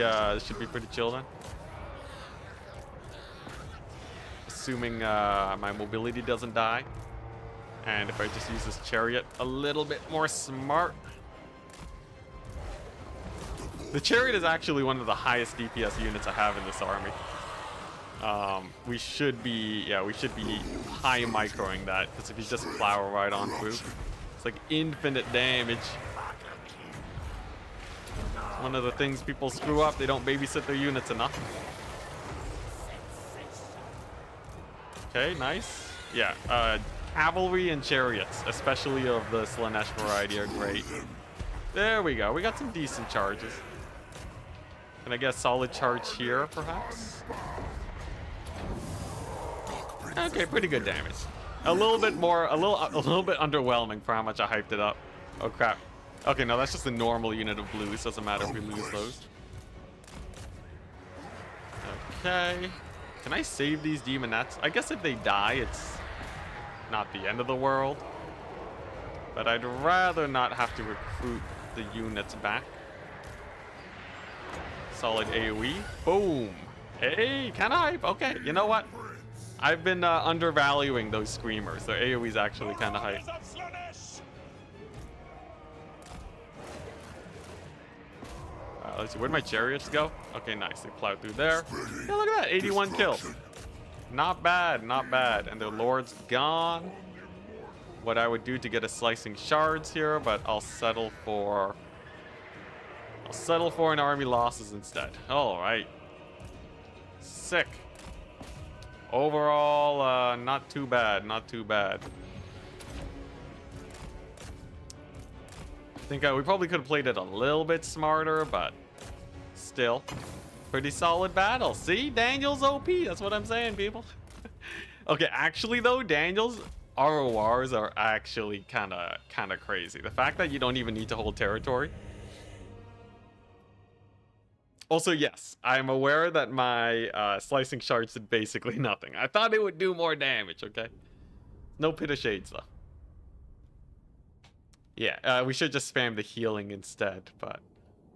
pretty chill then. Assuming my mobility doesn't die. And if I just use this chariot a little bit more smart. The chariot is actually one of the highest DPS units I have in this army. We should be high microing that, because if you just plow right on through, it's like infinite damage. One of the things people screw up, they don't babysit their units enough. Okay, nice. Yeah, cavalry and chariots, especially of the Slanesh variety, are great. There we go. We got some decent charges. Can I get a solid charge here, perhaps? Okay, pretty good damage. A little bit underwhelming for how much I hyped it up. Oh crap. Okay, no, that's just a normal unit of blues. Doesn't matter if we lose those. Okay. Can I save these demonettes? I guess if they die, it's not the end of the world. But I'd rather not have to recruit the units back. Solid AoE. Boom. Hey, can I? Okay, you know what? I've been undervaluing those screamers. Their AoE is actually kind of hype. Let's see, where'd my chariots go? Okay, nice. They plowed through there. Yeah, look at that. 81 kills. Not bad, not bad. And their lord's gone. What I would do to get a slicing shards here, but I'll settle for an army losses instead. All right. Sick. Overall, not too bad, not too bad. I think we probably could have played it a little bit smarter, but still, pretty solid battle. See, Daniel's OP. That's what I'm saying, people. Okay, actually though, Daniel's RORs are actually kind of crazy. The fact that you don't even need to hold territory. Also, yes, I'm aware that my slicing shards did basically nothing. I thought it would do more damage, okay? No pit of shades, though. Yeah, we should just spam the healing instead, but...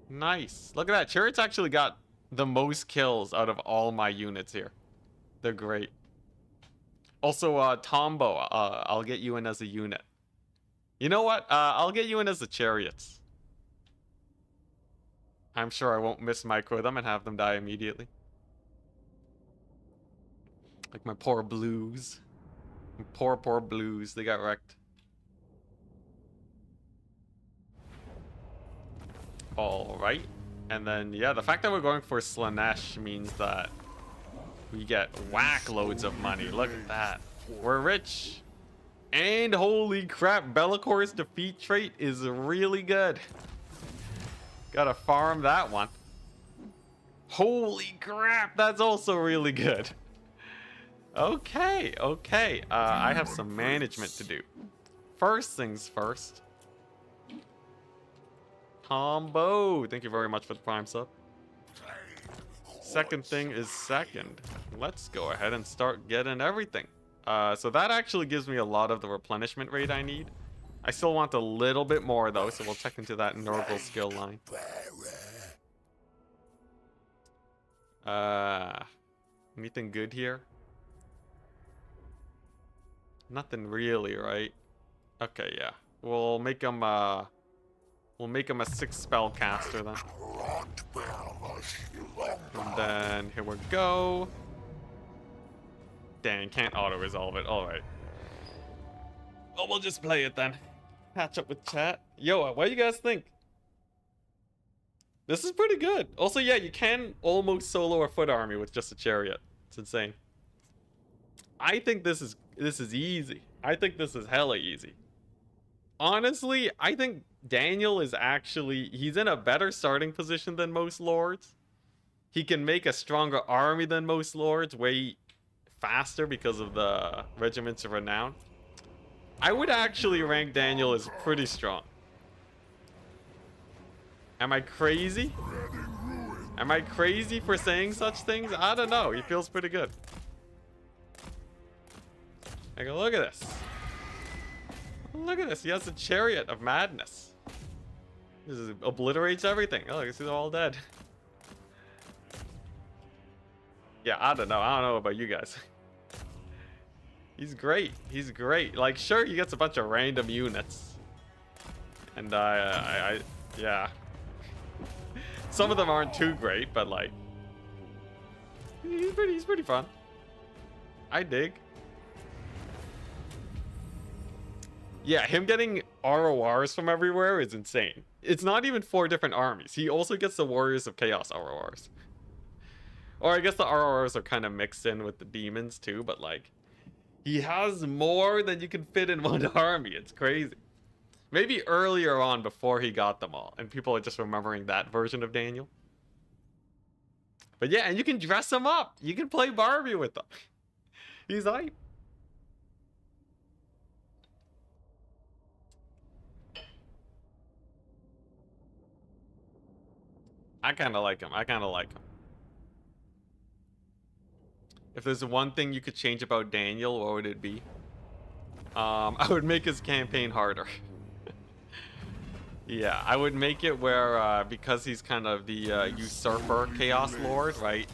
Nice. Look at that. Chariots actually got the most kills out of all my units here. They're great. Also, Tombo, I'll get you in as a unit. You know what? I'll get you in as the chariots. I'm sure I won't miss micro them and have them die immediately. Like my poor blues. My poor blues. They got wrecked. Alright. And then, yeah, the fact that we're going for Slanesh means that we get whack loads of money. Look at that. We're rich. And holy crap, Bellacor's defeat trait is really good. Gotta farm that one. Holy crap, that's also really good. Okay, okay. I have some management to do. First things first. Combo, thank you very much for the prime sub. Second thing is second. Let's go ahead and start getting everything. So that actually gives me a lot of the replenishment rate I need. I still want a little bit more though, so we'll check into that Nurgle skill line. Anything good here? Nothing really, right? Okay, yeah. We'll make him a 6 spell caster then. And then here we go. Dang, can't auto resolve it. All right. Well, we'll just play it then. Catch up with chat. Yo, what do you guys think? This is pretty good. Also, yeah, you can almost solo a foot army with just a chariot. It's insane. I think this is easy. I think this is hella easy. Honestly, I think Daniel is actually, he's in a better starting position than most lords. He can make a stronger army than most lords way faster because of the regiments of renown. I would actually rank Daniel as pretty strong. Am I crazy? Am I crazy for saying such things? I don't know. He feels pretty good. Like, look at this. Look at this. He has a chariot of madness. Just obliterates everything. Oh, I see they're all dead. Yeah, I don't know. I don't know about you guys. He's great. He's great. Like, sure, he gets a bunch of random units. And yeah. Some of them aren't too great, but like, he's pretty fun. I dig. Yeah, him getting RORs from everywhere is insane. It's not even 4 different armies. He also gets the Warriors of Chaos RORs. Or I guess the RORs are kind of mixed in with the demons too, but like, he has more than you can fit in one army. It's crazy. Maybe earlier on before he got them all, and people are just remembering that version of Daniel. But yeah, and you can dress him up. You can play Barbie with him. He's hype. I kind of like him. I kind of like him. If there's one thing you could change about Daniel, what would it be? I would make his campaign harder. Yeah, I would make it where, because he's kind of the usurper Chaos Lord, right?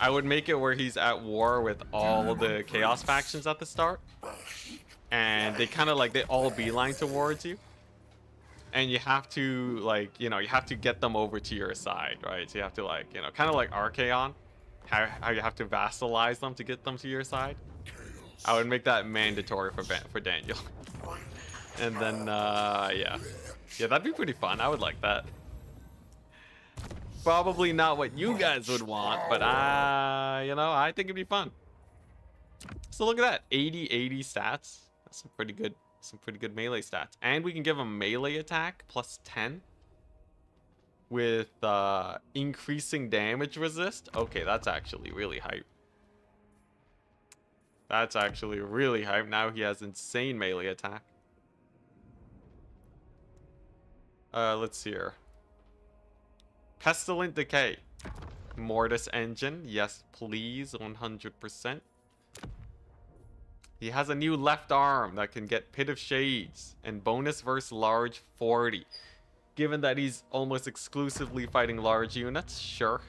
I would make it where he's at war with all the Chaos factions at the start. And they kind of like, they all beeline towards you. And you have to, like, you know, you have to get them over to your side, right? So you have to, like, you know, kind of like Archaon. How you have to vassalize them to get them to your side. I would make that mandatory for Daniel. And then, yeah. Yeah, that'd be pretty fun. I would like that. Probably not what you guys would want, but you know, I think it'd be fun. So look at that, 80 stats. That's some pretty good melee stats. And we can give him melee attack plus 10 with increasing damage resist. Okay, that's actually really hype. That's actually really hype. Now he has insane melee attack. Let's see here. Pestilent Decay. Mortis Engine. Yes, please. 100%. He has a new left arm that can get Pit of Shades. And bonus versus large 40. Given that he's almost exclusively fighting large units, sure.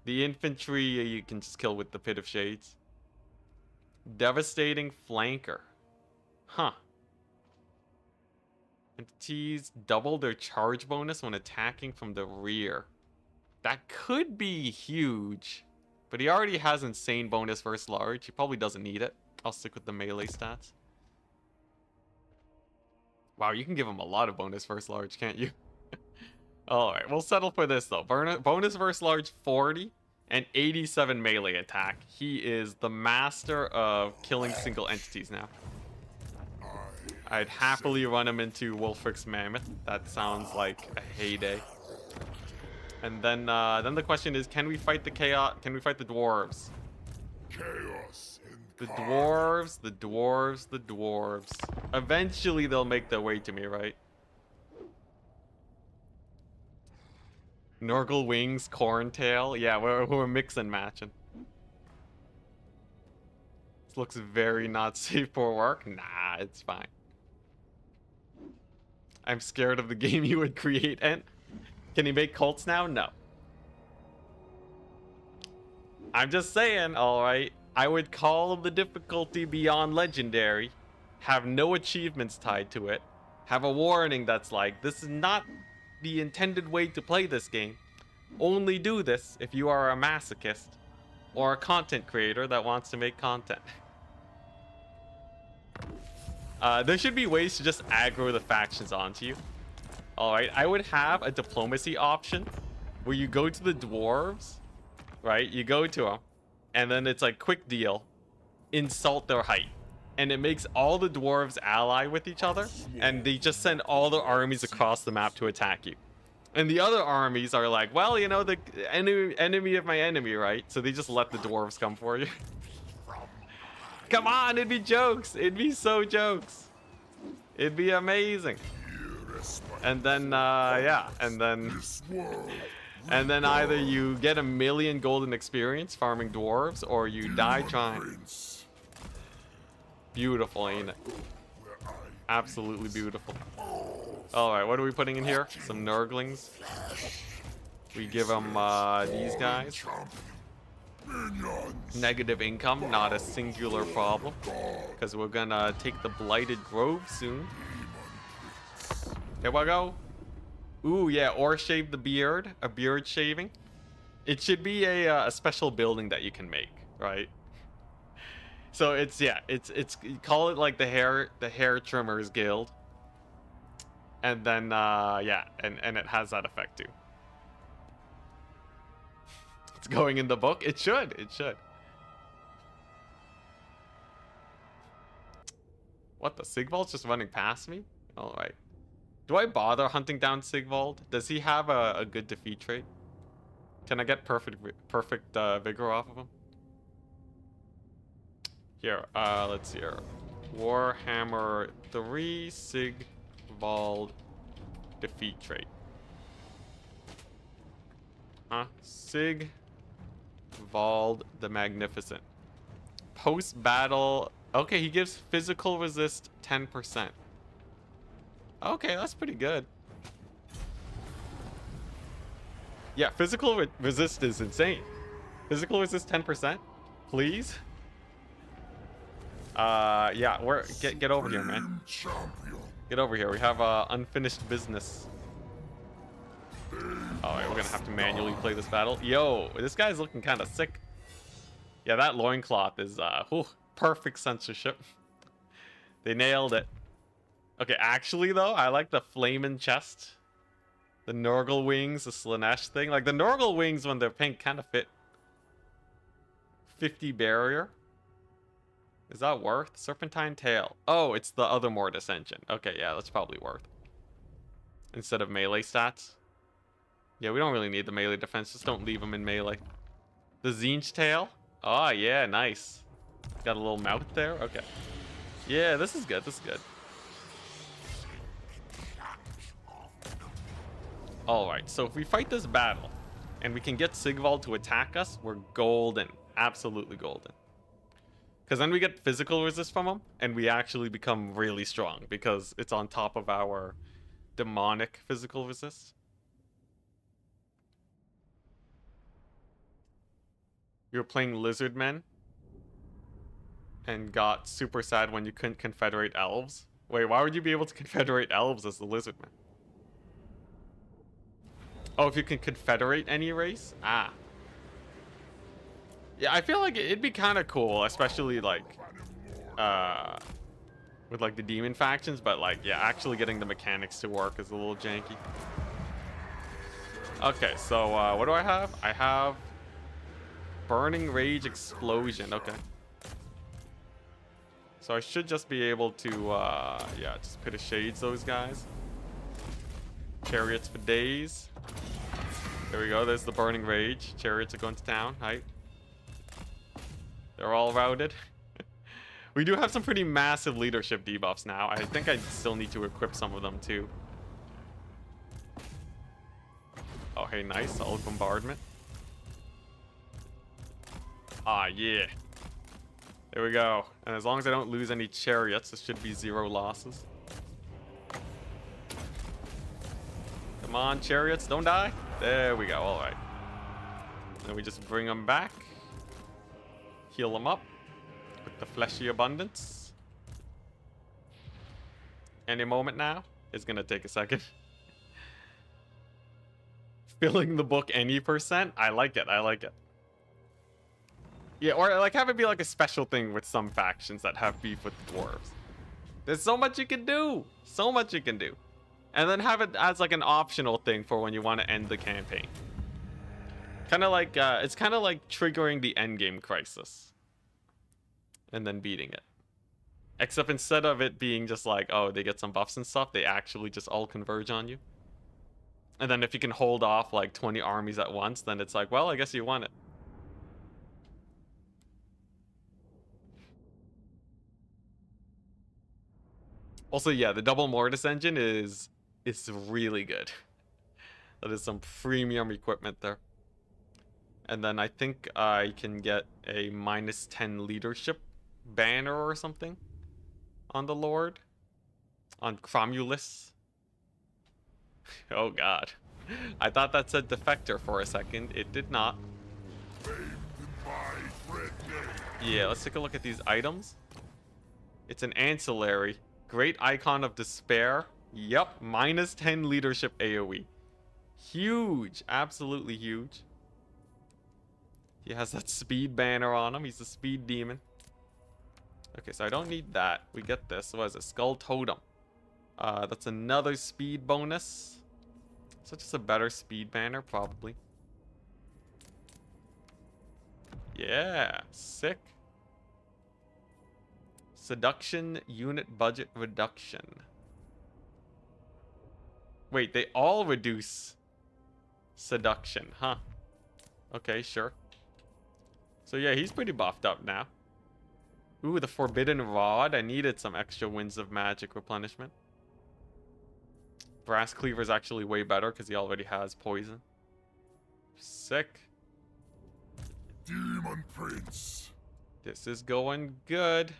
The infantry you can just kill with the Pit of Shades. Devastating Flanker. Huh. Entities double their charge bonus when attacking from the rear. That could be huge. But he already has insane bonus versus large. He probably doesn't need it. I'll stick with the melee stats. Wow, you can give him a lot of bonus versus large, can't you? Alright, we'll settle for this though. Bonus versus large 40 and 87 melee attack. He is the master of killing single entities now. I'd happily run him into Wolfric's Mammoth. That sounds like a heyday. And then the question is, can we fight the chaos? Can we fight the dwarves? Chaos The dwarves, the dwarves, the dwarves. Eventually they'll make their way to me, right? Norgal Wings, Corntail. Yeah, we're mix and matching. This looks very not safe for work. Nah, it's fine. I'm scared of the game you would create, Ent. Can he make cults now? No. I'm just saying, alright. I would call the difficulty beyond legendary. Have no achievements tied to it. Have a warning that's like, this is not the intended way to play this game. Only do this if you are a masochist or a content creator that wants to make content. There should be ways to just aggro the factions onto you. Alright, I would have a diplomacy option where you go to the dwarves, right? You go to them, and then it's like, quick deal, insult their height. And it makes all the dwarves ally with each other, and they just send all their armies across the map to attack you. And the other armies are like, well, you know, the enemy of my enemy, right? So they just let the dwarves come for you. Come on, it'd be jokes. It'd be so jokes. It'd be amazing. And then, yeah, and then either you get 1 million golden experience farming dwarves, or you die trying. Beautiful, ain't it? Absolutely beautiful. Alright, what are we putting in here? Some Nurglings. We give them these guys. Negative income, not a singular problem. Because we're gonna take the Blighted Grove soon. Here we go. Ooh, yeah, or shave the beard. A beard shaving. It should be a special building that you can make, right? So it's, yeah, it's you call it like the hair trimmers guild. And then, yeah, and it has that effect too. It's going in the book. It should. It should. What, the Sigvald's just running past me? Alright. Do I bother hunting down Sigvald? Does he have a good defeat trait? Can I get perfect vigor off of him? Here, let's see here. Warhammer 3 Sigvald defeat trait. Huh? Sigvald the Magnificent. Post-battle... Okay, he gives physical resist 10%. Okay, that's pretty good. Yeah, physical resist is insane. Physical resist 10%? Please? Yeah, get over here, man. Get over here. We have unfinished business. Alright, we're gonna have to manually play this battle. Yo, this guy's looking kind of sick. Yeah, that loincloth is perfect censorship. They nailed it. Okay, actually though, I like the flamin' chest. The Nurgle wings, the Slanesh thing. Like the Nurgle wings when they're pink kind of fit. 50 barrier. Is that worth? Serpentine tail. Oh, it's the other Mortis engine. Okay, yeah, that's probably worth. Instead of melee stats. Yeah, we don't really need the melee defense. Just don't leave them in melee. The Zinch tail. Oh, yeah, nice. Got a little mouth there. Okay. Yeah, this is good. This is good. Alright, so if we fight this battle and we can get Sigvald to attack us, we're golden. Absolutely golden. Because then we get physical resist from him and we actually become really strong because it's on top of our demonic physical resist. You were playing Lizardmen and got super sad when you couldn't confederate elves. Wait, why would you be able to confederate elves as the Lizardmen? Oh, if you can confederate any race? Ah. Yeah, I feel like it'd be kind of cool, especially like with like the demon factions, but like, yeah, actually getting the mechanics to work is a little janky. Okay, so what do I have? I have Burning Rage Explosion. Okay. So I should just be able to, yeah, just put a shades those guys. Chariots for days. There we go. There's the Burning Rage. Chariots are going to town. Right. They're all routed. We do have some pretty massive leadership debuffs now. I think I still need to equip some of them too. Oh, hey, nice. All bombardment. Ah, yeah. There we go. And as long as I don't lose any chariots, this should be 0 losses. Come on, chariots, don't die. There we go. All right. Then we just bring them back. Heal them up with the fleshy abundance. Any moment now. It's going to take a second. Filling the book any %. I like it. I like it. Yeah, or like have it be like a special thing with some factions that have beef with the dwarves. There's so much you can do. So much you can do. And then have it as like an optional thing for when you want to end the campaign. Kind of like, it's kind of like triggering the endgame crisis. And then beating it. Except instead of it being just like, oh, they get some buffs and stuff, they actually just all converge on you. And then if you can hold off like 20 armies at once, then it's like, well, I guess you won it. Also, yeah, the double Mortis engine is really good. That is some premium equipment there. And then I think I can get a -10 leadership banner or something on the Lord. On Cromulus. Oh god. I thought that said defector for a second. It did not. Yeah, let's take a look at these items. It's an ancillary. Great Icon of Despair. Yup, minus 10 leadership AoE. Huge. Absolutely huge. He has that speed banner on him. He's a speed demon. Okay, so I don't need that. We get this. What is it? Skull Totem. That's another speed bonus. So just a better speed banner, probably. Yeah, sick. Seduction unit budget reduction. Wait, they all reduce seduction, huh? Okay, sure. So yeah, he's pretty buffed up now. Ooh, the Forbidden Rod. I needed some extra Winds of Magic replenishment. Brass Cleaver is actually way better because he already has poison. Sick. Demon Prince. This is going good.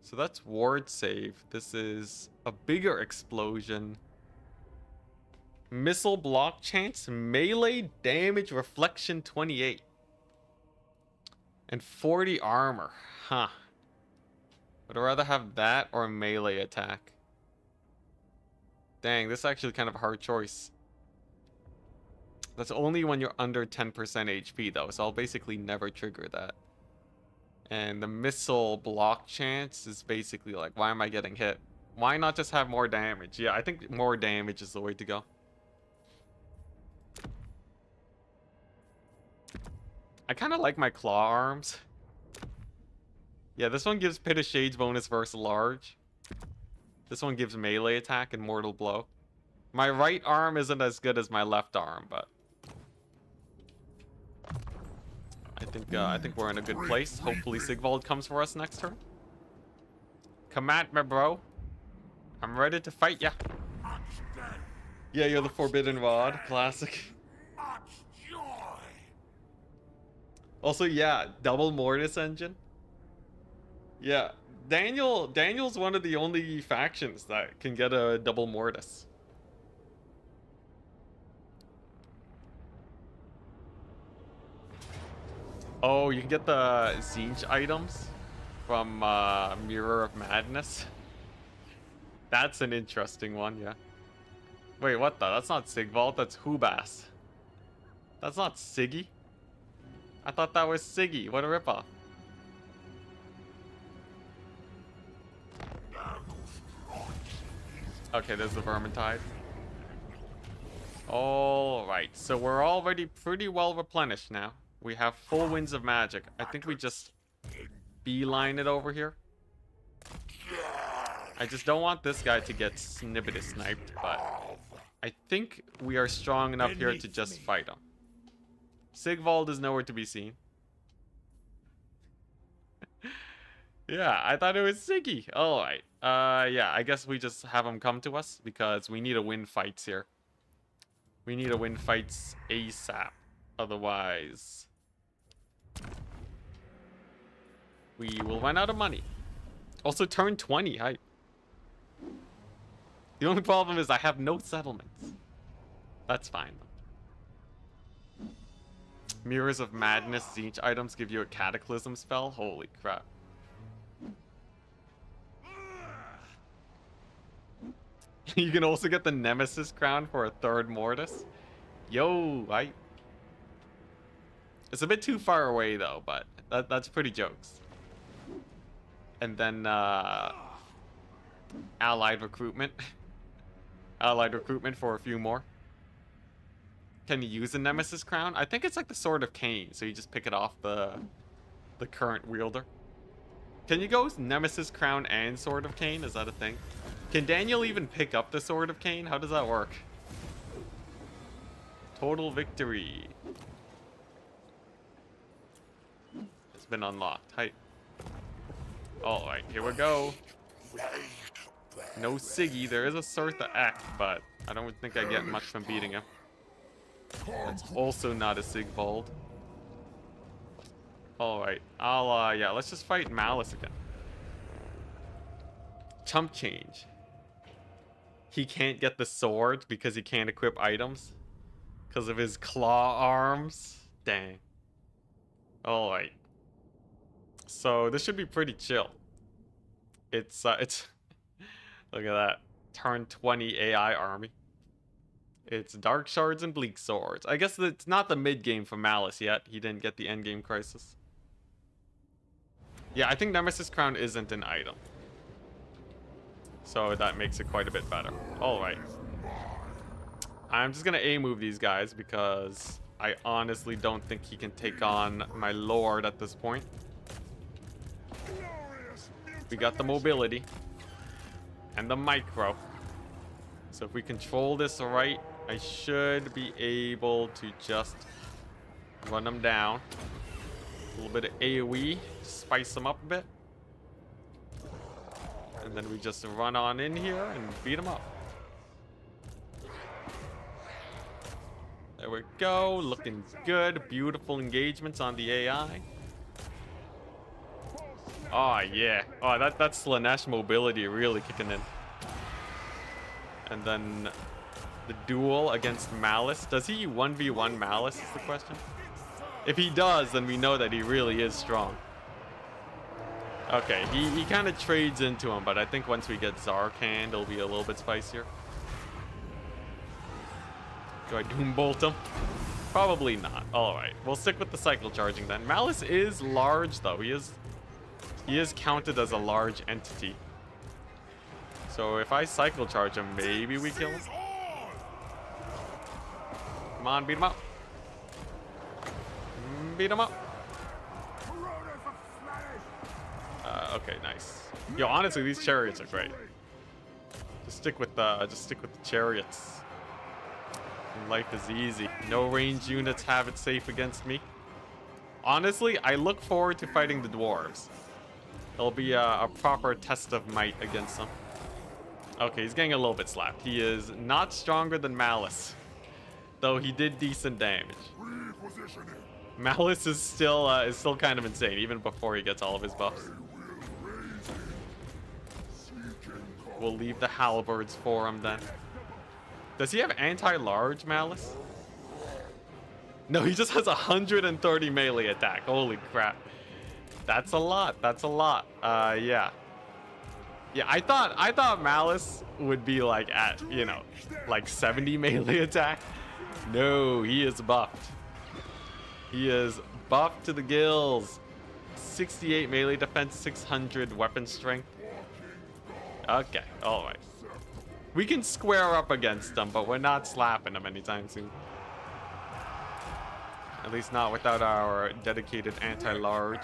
So that's ward save. This is a bigger explosion. Missile block chance, melee damage reflection 28. And 40 armor. Huh. Would I rather have that or melee attack? Dang, this is actually kind of a hard choice. That's only when you're under 10% HP though, so I'll basically never trigger that. And the missile block chance is basically like, why am I getting hit? Why not just have more damage? Yeah, I think more damage is the way to go. I kind of like my claw arms. Yeah, this one gives Pit of Shades bonus versus large. This one gives melee attack and mortal blow. My right arm isn't as good as my left arm, but I think we're in a good place. Hopefully Sigvald comes for us next turn. Come at me, bro. I'm ready to fight ya. Yeah, you're the Forbidden Rod. Classic. Also, yeah, double Mortis engine. Yeah, Daniel's one of the only factions that can get a double Mortis. Oh, you can get the Zinch items from Mirror of Madness. That's an interesting one, yeah. Wait, what the? That's not Sigvald, that's Hubas. That's not Siggy. I thought that was Siggy. What a ripoff. Okay, there's the Vermintide. Alright, so we're already pretty well replenished now. We have full Winds of Magic. I think we just beeline it over here. I just don't want this guy to get snippety sniped, but I think we are strong enough here to just fight him. Sigvald is nowhere to be seen. Yeah, I thought it was Siggy. Alright. Yeah, I guess we just have him come to us because we need to win fights here. We need to win fights ASAP. Otherwise, we will run out of money. Also, turn 20. The only problem is I have no settlements. That's fine. Mirrors of Madness Zinch items give you a Cataclysm spell. Holy crap. You can also get the Nemesis crown for a third Mortis. Yo, it's a bit too far away though, but that's pretty jokes. And then allied recruitment. Allied recruitment for a few more. Can you use the Nemesis crown? I think it's like the Sword of Cain, so you just pick it off the current wielder. Can you go Nemesis crown and Sword of Cain? Is that a thing? Can Daniel even pick up the Sword of Cain? How does that work? Total victory. It's been unlocked. Hype. Alright, here we go. No Siggy. There is a Surtha Ek, but I don't think I get much from beating him. That's also not a Sigvald. Alright, yeah, let's just fight Malus again. Chump change. he can't get the sword because he can't equip items because of his claw arms. Dang. All right. So this should be pretty chill. It's look at that. Turn 20 AI army. It's Dark Shards and Bleak Swords. I guess it's not the mid game for Malus yet. He didn't get the end game crisis. Yeah, I think Nemesis Crown isn't an item. So that makes it quite a bit better. Alright. I'm just gonna A-move these guys because I honestly don't think he can take on my Lord at this point. We got the mobility. And the micro. So if we control this right, I should be able to just run them down. A little bit of AoE, spice them up a bit. And then we just run on in here and beat them up. There we go, looking good. Beautiful engagements on the AI. Oh yeah, oh that's Slanesh mobility really kicking in. And then the duel against Malus. Does he 1v1 Malus is the question? If he does, then we know that he really is strong. Okay, he kind of trades into him, but I think once we get Zarkand, it'll be a little bit spicier. Do I Doombolt him? Probably not. Alright, we'll stick with the cycle charging then. Malus is large though. He is counted as a large entity. So if I cycle charge him, maybe we kill him. Come on, beat him up. Beat him up. Okay, nice. Yo, honestly, these chariots are great. Just stick with the chariots. And life is easy. No ranged units have it safe against me. Honestly, I look forward to fighting the dwarves. It'll be a proper test of might against them. Okay, he's getting a little bit slapped. He is not stronger than Malus, though he did decent damage. Malus is still kind of insane, even before he gets all of his buffs. We'll leave the halberds for him then. Does he have anti-large Malus? No, he just has 130 melee attack. Holy crap. That's a lot. That's a lot. Yeah. Yeah, I thought Malus would be like at, you know, like 70 melee attack. No, he is buffed. He is buffed to the gills. 68 melee defense, 600 weapon strength. Okay, alright. We can square up against them, but we're not slapping them anytime soon. At least not without our dedicated anti-large.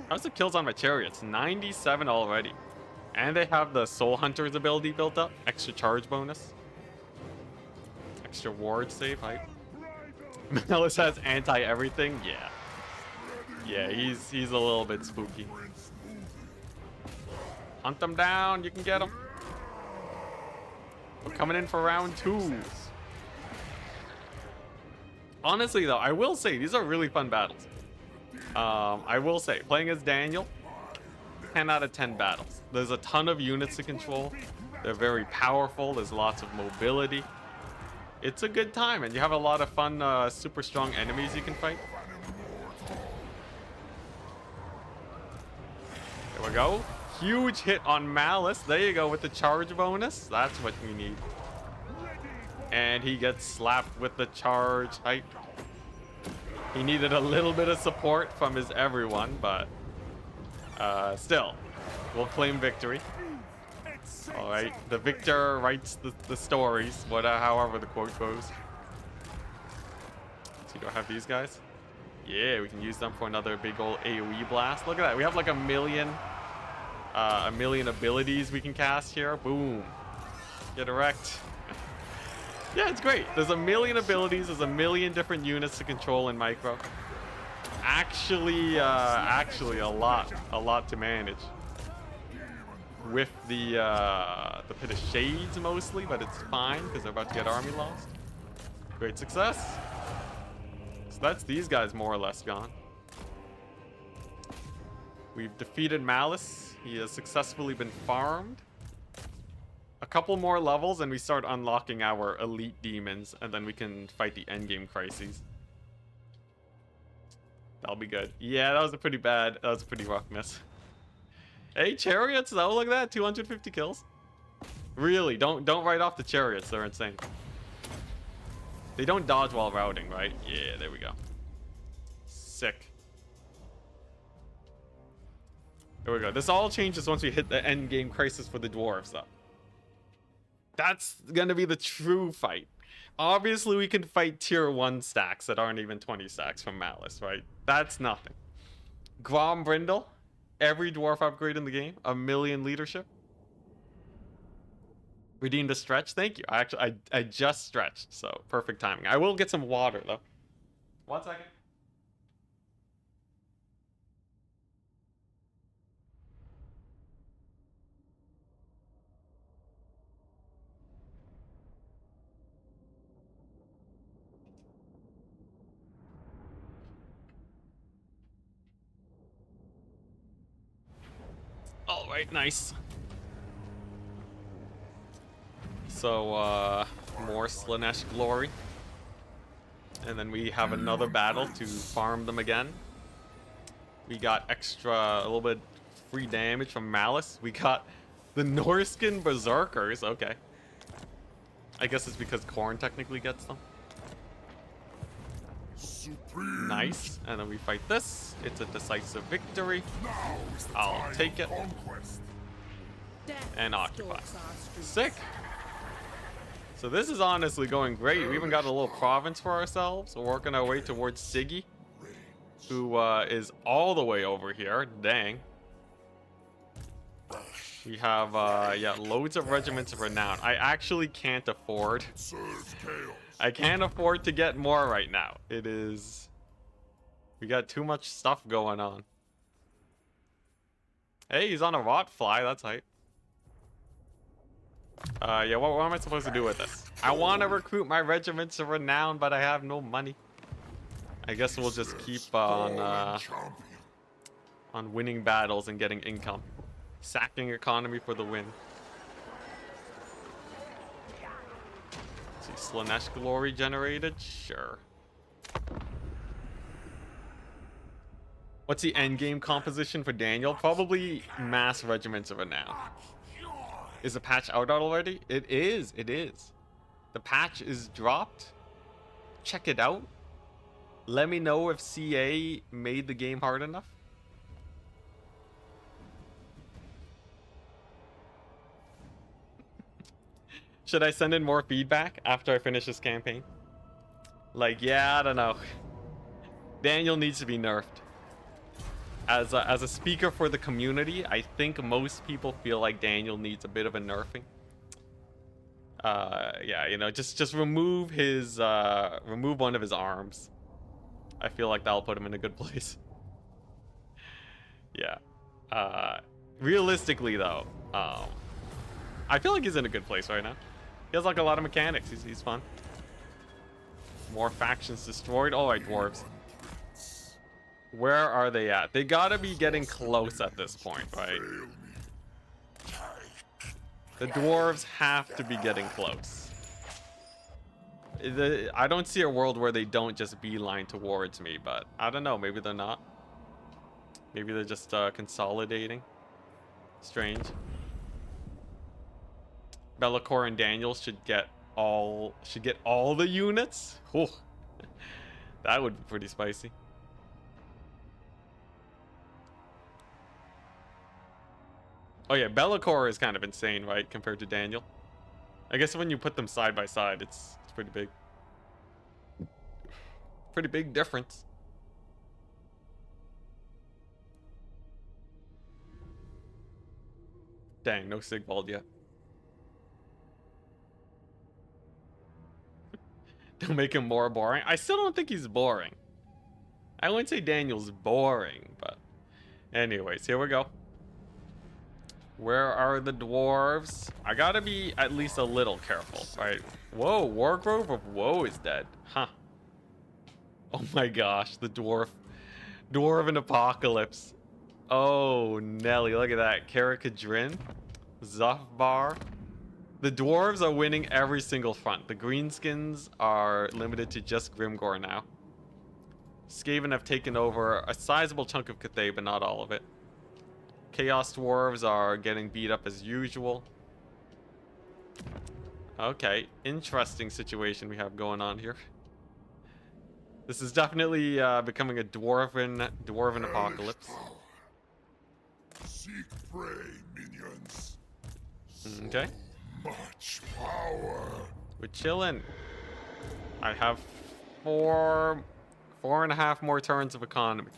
How's the kills on my chariots? 97 already. And they have the Soul Hunter's ability built up. Extra charge bonus. Extra ward save height. Malus has anti-everything? Yeah. Yeah, he's a little bit spooky. Hunt them down. You can get them. We're coming in for round 2. Honestly, though, I will say these are really fun battles. I will say, playing as Daniel, 10 out of 10 battles. There's a ton of units to control. They're very powerful. There's lots of mobility. It's a good time, and you have a lot of fun, super strong enemies you can fight. There we go. Huge hit on Malus. There you go with the charge bonus. That's what we need. And he gets slapped with the charge height. He needed a little bit of support from his everyone, but still, we'll claim victory. All right, the victor writes the stories, however the quote goes. So do I have these guys? Yeah, we can use them for another big old AoE blast. Look at that. We have like a million abilities we can cast here. Boom. Get wrecked. Yeah, it's great. There's a million abilities. There's a million different units to control in micro. Actually a lot to manage. With the Pit of Shades mostly, but it's fine because they're about to get army lost. Great success. So that's these guys more or less gone. We've defeated Malus. He has successfully been farmed. A couple more levels and we start unlocking our elite demons, and then we can fight the endgame crises. That'll be good. Yeah, that was a pretty rough miss. Hey, chariots though, look at that, 250 kills. Really, don't write off the chariots, they're insane. They don't dodge while routing, right? Yeah, there we go. Sick. There we go. This all changes once we hit the end game crisis for the dwarves, though. That's gonna be the true fight. Obviously, we can fight tier 1 stacks that aren't even 20 stacks from Malus, right? That's nothing. Grombrindal, every dwarf upgrade in the game, 1,000,000 leadership. Redeemed a stretch, thank you. I just stretched, so perfect timing. I will get some water though. 1 second. All right, nice. So, more Slanesh glory. And then we have another battle to farm them again. We got a little bit free damage from Malus. We got the Norskin Berserkers. Okay. I guess it's because Khorne technically gets them. Supreme. Nice. And then we fight this. It's a decisive victory. I'll take it. And occupy. Sick. So this is honestly going great. We even got a little province for ourselves. We're working our way towards Siggy, who is all the way over here. Dang. We have, yeah, loads of regiments of renown. I actually can't afford. I can't afford to get more right now. It is... We got too much stuff going on. Hey, he's on a rot fly. That's hype. Yeah, what am I supposed to do with this? I want to recruit my regiments of renown, but I have no money. I guess we'll just keep on winning battles and getting income. Sacking economy for the win. Let's see, Slanesh glory generated? Sure. What's the endgame composition for Daniel? Probably mass regiments of renown. Is the patch out already? It is. It is. The patch is dropped. Check it out. Let me know if CA made the game hard enough. Should I send in more feedback after I finish this campaign? Like, yeah, I don't know. Daniel needs to be nerfed. As a speaker for the community, I think most people feel like Daniel needs a bit of a nerfing. Yeah, you know, just remove his remove one of his arms. I feel like that'll put him in a good place. Yeah. Realistically though, I feel like he's in a good place right now. He has like a lot of mechanics. He's fun. More factions destroyed. All right, dwarves. Where are they at? They gotta be getting close at this point, right? The dwarves have to be getting close. I don't see a world where they don't just beeline towards me, but I don't know. Maybe they're not. Maybe they're just consolidating. Strange. Be'lakor and Daniel should get all the units. Whew. That would be pretty spicy. Oh yeah, Be'lakor is kind of insane, right, compared to Daniel. I guess when you put them side by side, it's pretty big. Pretty big difference. Dang, no Sigvald yet. Don't make him more boring. I still don't think he's boring. I wouldn't say Daniel's boring, but anyways, here we go. Where are the dwarves? I gotta be at least a little careful, right? Whoa, Wargrove of Woe is dead. Huh. Oh my gosh, the Dwarven Apocalypse. Oh, Nelly, look at that. Karakadrin, Zufbar, The dwarves are winning every single front. The greenskins are limited to just Grimgor now. Skaven have taken over a sizable chunk of Cathay, but not all of it. Chaos dwarves are getting beat up as usual. Okay, interesting situation we have going on here. This is definitely becoming a dwarven apocalypse. Seek prey, minions. Okay. Much power. We're chilling. I have 4.5 more turns of economy.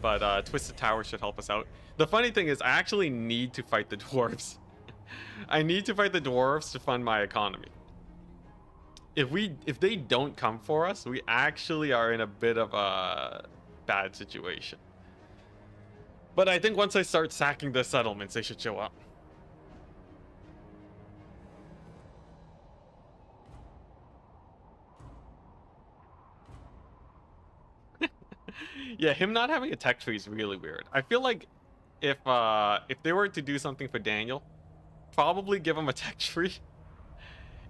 But Twisted Tower should help us out. The funny thing is I actually need to fight the dwarves. I need to fight the dwarves to fund my economy. If they don't come for us, we actually are in a bit of a bad situation. But I think once I start sacking the settlements, they should show up. Yeah, him not having a tech tree is really weird. I feel like if they were to do something for Daniel, probably give him a tech tree.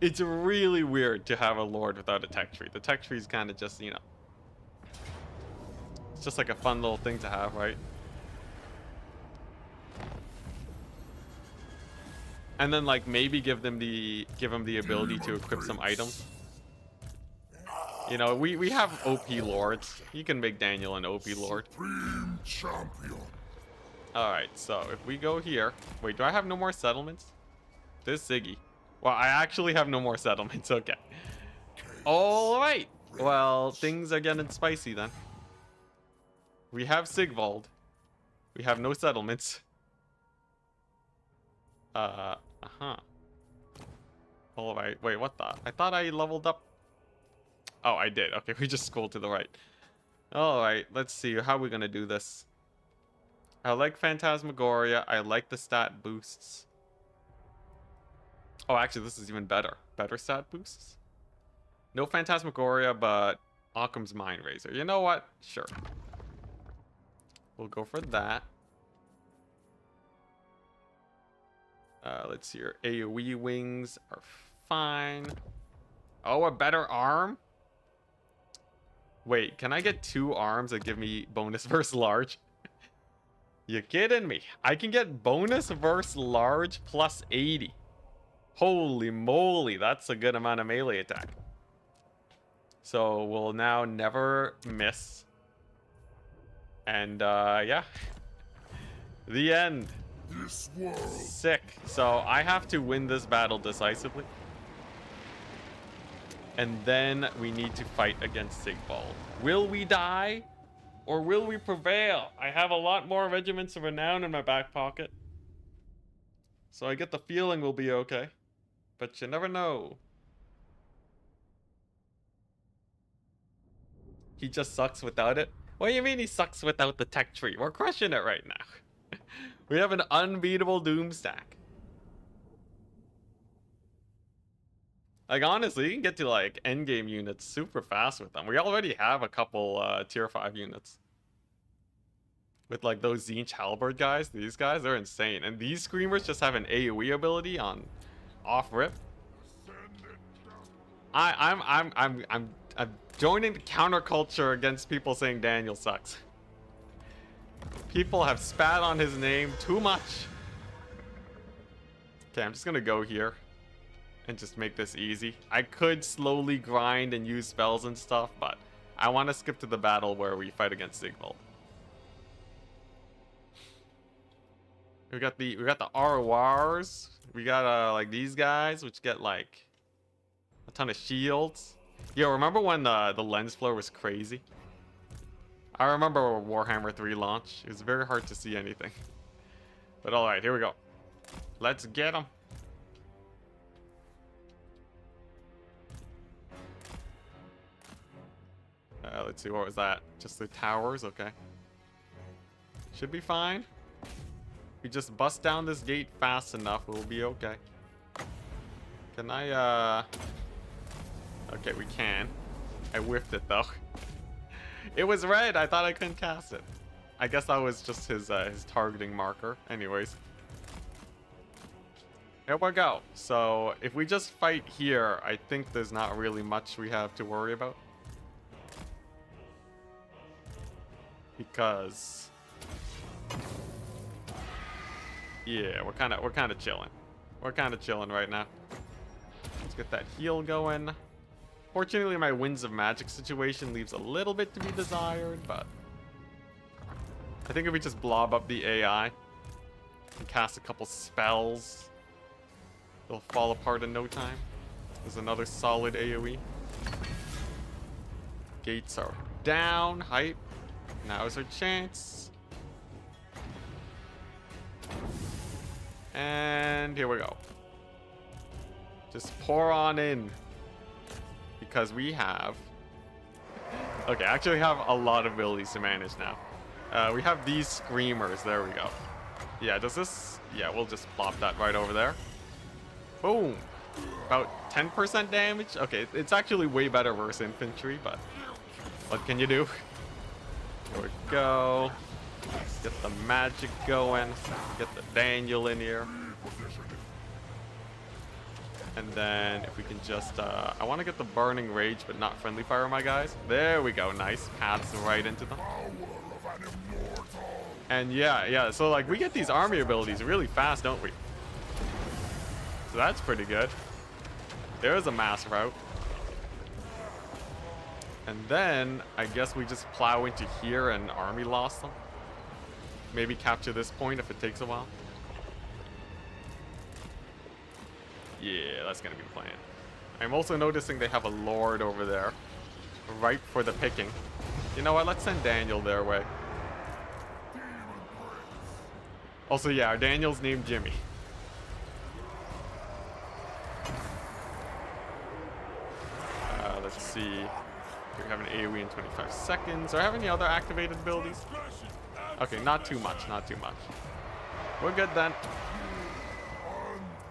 It's really weird to have a lord without a tech tree. The tech tree is kind of just, you know, it's just like a fun little thing to have, right? And then like maybe give him the ability to equip some items. You know, we have OP lords. You can make Daniel an OP lord. Supreme champion. All right, so if we go here, wait, do I have no more settlements? This Ziggy. Well, I actually have no more settlements. Okay. All right. Well, things are getting spicy then. We have Sigvald. We have no settlements. All right. Wait, what the? I thought I leveled up. Oh, I did. Okay, we just scrolled to the right. All right, let's see. How are we going to do this? I like Phantasmagoria. I like the stat boosts. Oh, actually, this is even better. Better stat boosts? No Phantasmagoria, but Occam's Mind Razor. You know what? Sure. We'll go for that. Let's see here. AoE wings are fine. Oh, a better arm? Wait, can I get 2 arms that give me bonus versus large? You kidding me? I can get bonus versus large plus 80. Holy moly, that's a good amount of melee attack. So we'll now never miss. And yeah. The end. This world. Sick. So I have to win this battle decisively. And then we need to fight against Sigvald. Will we die? Or will we prevail? I have a lot more regiments of renown in my back pocket. So I get the feeling we'll be okay. But you never know. He just sucks without it? What do you mean he sucks without the tech tree? We're crushing it right now. We have an unbeatable doom stack. Like, honestly, you can get to, like, endgame units super fast with them. We already have a couple tier 5 units. With, like, those Zinch Halberd guys. These guys, they're insane. And these Screamers just have an AoE ability on off-rip. I'm joining the counterculture against people saying Daniel sucks. People have spat on his name too much. Okay, I'm just gonna go here. And just make this easy. I could slowly grind and use spells and stuff, but I want to skip to the battle where we fight against Sigvald. We got the RORs. We got like these guys, which get like a ton of shields. Yo, remember when the lens flare was crazy? I remember Warhammer 3 launch. It was very hard to see anything. But all right, here we go. Let's get them. Let's see, what was that? Just the towers? Okay. Should be fine. We just bust down this gate fast enough, we'll be okay. Can I, Okay, we can. I whiffed it, though. It was red! I thought I couldn't cast it. I guess that was just his targeting marker. Anyways. Here we go. So if we just fight here, I think there's not really much we have to worry about. Because yeah, we're kind of chilling. We're kind of chilling right now. Let's get that heal going. Fortunately, my Winds of Magic situation leaves a little bit to be desired, but I think if we just blob up the AI and cast a couple spells, they'll fall apart in no time. There's another solid AoE. Gates are down. Hype. Now is our chance. And here we go. Just pour on in. Because we have... Okay, actually we have a lot of abilities to manage now. We have these screamers. There we go. Yeah, does this... Yeah, we'll just plop that right over there. Boom. About 10% damage. Okay, it's actually way better versus infantry, but what can you do? There we go. Get the magic going. Get the Daniel in here. And then if we can just, I want to get the Burning Rage, but not Friendly Fire, my guys. There we go. Nice. Paths right into them. And yeah. So like we get these army abilities really fast, don't we? So that's pretty good. There's a mass route. And then I guess we just plow into here and army lost them. Maybe capture this point if it takes a while. Yeah, that's gonna be the plan. I'm also noticing they have a lord over there. Ripe for the picking. You know what? Let's send Daniel their way. Also, yeah, our Daniel's named Jimmy. Let's see. We have an AoE in 25 seconds. Do I have any other activated abilities? Okay, not too much, not too much. We're good then.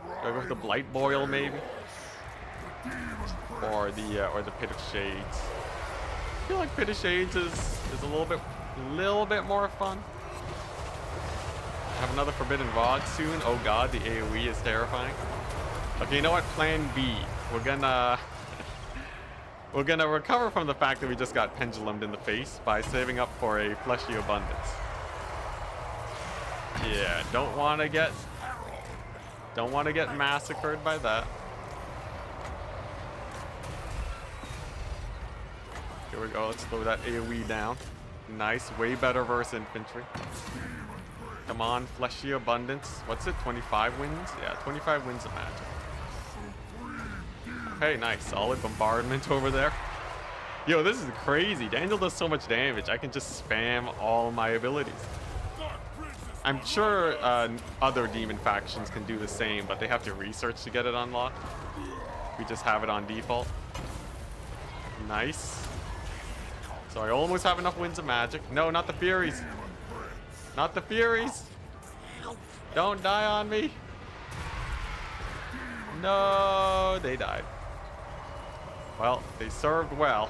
Do I go with the Blight Boil maybe? Or the Pit of Shades? I feel like Pit of Shades is a little bit more fun. I have another Forbidden Rod soon. Oh god, the AoE is terrifying. Okay, you know what? Plan B. We're gonna recover from the fact that we just got pendulumed in the face by saving up for a fleshy abundance. Yeah, don't want to get massacred by that. Here we go. Let's throw that AoE down. Nice, way better versus infantry. Come on, fleshy abundance. What's it? 25 wins? Yeah, 25 wins of magic. Okay, nice. Solid bombardment over there. Yo, this is crazy. Daniel does so much damage. I can just spam all my abilities. I'm sure other demon factions can do the same, but they have to research to get it unlocked. We just have it on default. Nice. So I almost have enough winds of magic. No, not the Furies. Not the Furies. Don't die on me. No, they died. Well, they served well.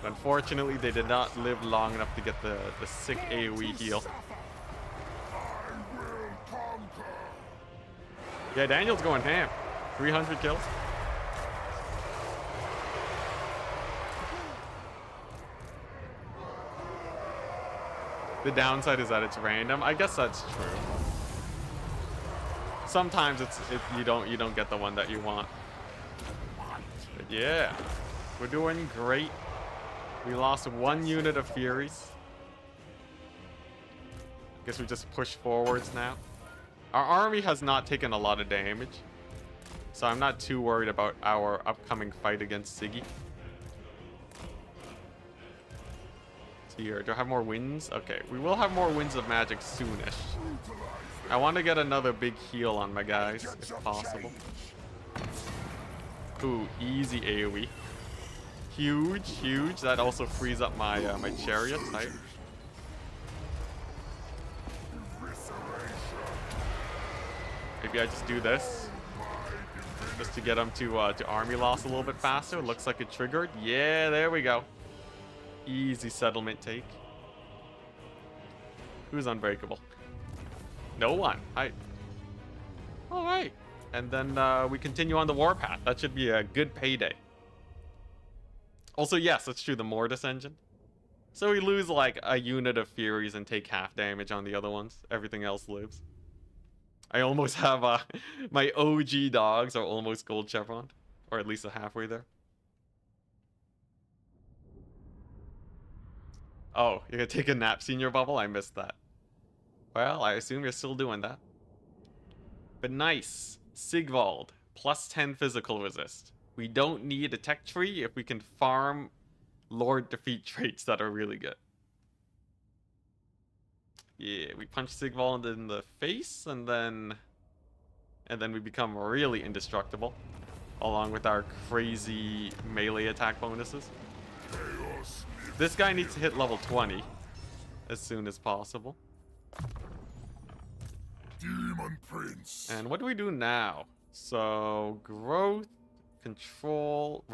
But unfortunately, they did not live long enough to get the sick AoE heal. Yeah, Daniel's going ham. 300 kills. The downside is that it's random. I guess that's true. Sometimes you don't get the one that you want. But yeah, we're doing great. We lost 1 unit of Furies. Guess we just push forwards now. Our army has not taken a lot of damage, so I'm not too worried about our upcoming fight against Siggy. Here, do I have more wins? Okay, we will have more winds of magic soonish. I want to get another big heal on my guys, if possible. Ooh, easy AoE. Huge, huge. That also frees up my my chariot type. Maybe I just do this, just to get them to army loss a little bit faster. Looks like it triggered. Yeah, there we go. Easy settlement take. Who's unbreakable? No one. All right. And then we continue on the warpath. That should be a good payday. Also, yes, it's true, the Mortis engine. So we lose like a unit of Furies and take half damage on the other ones. Everything else lives. I almost have my OG dogs are almost gold chevron, or at least a halfway there. Oh, you're gonna take a nap, senior bubble? I missed that. Well, I assume you're still doing that. But nice. Sigvald, plus 10 physical resist. We don't need a tech tree if we can farm Lord defeat traits that are really good. Yeah, we punch Sigvald in the face, and then we become really indestructible, along with our crazy melee attack bonuses. This guy needs to hit level 20 as soon as possible. Demon Prince. And what do we do now? So, growth, control,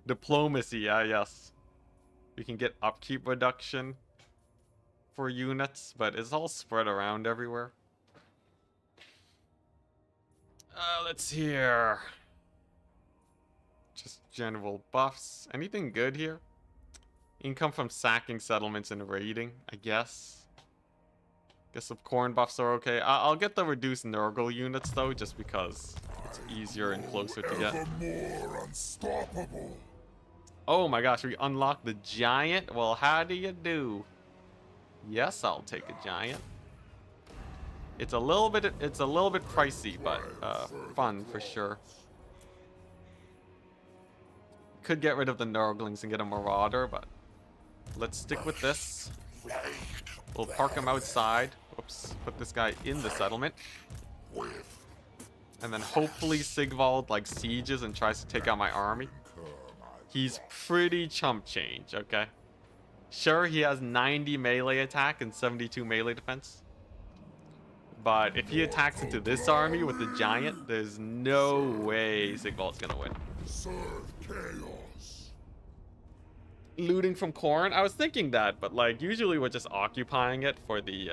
diplomacy, yes. We can get upkeep reduction for units, but it's all spread around everywhere. Let's see here. Just general buffs. Anything good here? Income from sacking settlements and raiding, I guess. Guess some corn buffs are okay. I'll get the reduced Nurgle units though, just because it's easier and closer to get. Evermore unstoppable. Oh my gosh, we unlocked the giant? Well, how do you do? Yes, I'll take a giant. It's a little bit pricey, but fun for sure. Could get rid of the Nurglings and get a Marauder, but let's stick with this. We'll park him outside. Whoops, put this guy in the settlement. And then hopefully Sigvald like sieges and tries to take out my army. He's pretty chump change, okay? Sure, he has 90 melee attack and 72 melee defense. But if he attacks into this army with the giant, there's no way Sigvald's gonna win. Serve chaos. Looting from corn? I was thinking that, but like usually we're just occupying it for the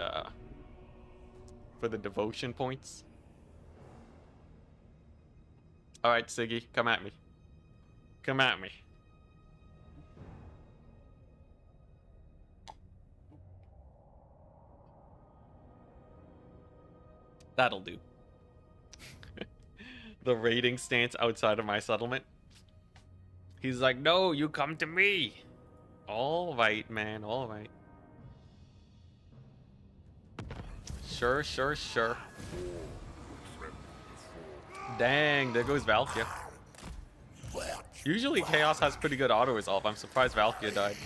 devotion points. All right, Siggy, come at me. Come at me. That'll do. The raiding stance outside of my settlement. He's like, no, you come to me. All right, man, all right. Sure, sure, sure. Dang, there goes Valkia. Usually Chaos has pretty good auto-resolve. I'm surprised Valkia died.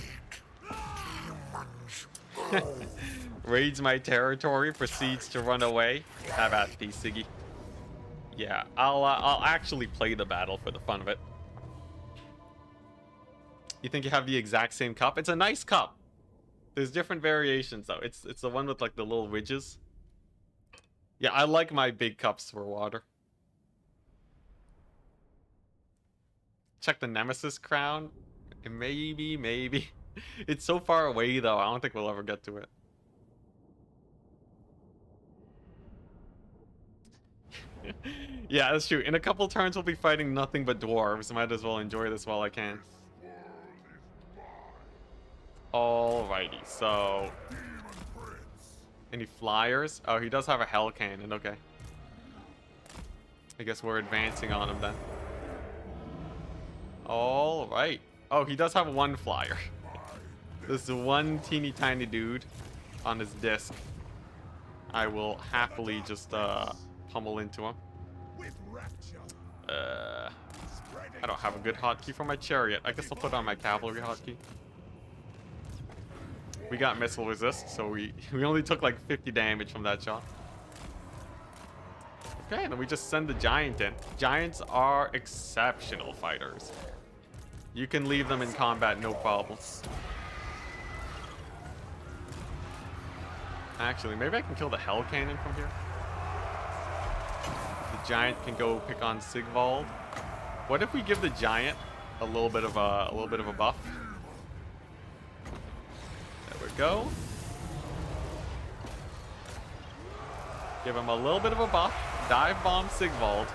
Raids my territory, proceeds to run away. Have at thee, Siggy. Yeah, I'll actually play the battle for the fun of it. You think you have the exact same cup? It's a nice cup. There's different variations though. It's the one with like the little ridges. Yeah, I like my big cups for water. Check the Nemesis crown. Maybe. It's so far away though. I don't think we'll ever get to it. Yeah, that's true. In a couple turns, we'll be fighting nothing but dwarves. Might as well enjoy this while I can. Alrighty, so... Any flyers? Oh, he does have a hell cannon. Okay. I guess we're advancing on him then. Alright. Oh, he does have one flyer. This one teeny tiny dude on his disc. I will happily just pummel into him. I don't have a good hotkey for my chariot. I guess I'll put on my cavalry hotkey. We got missile resist, so we only took like 50 damage from that shot. Okay, then we just send the giant in. Giants are exceptional fighters. You can leave them in combat, no problem. Actually, maybe I can kill the hell cannon from here. The giant can go pick on Sigvald. What if we give the giant a little bit of a buff? There we go. Give him a little bit of a buff. dive bomb Sigvald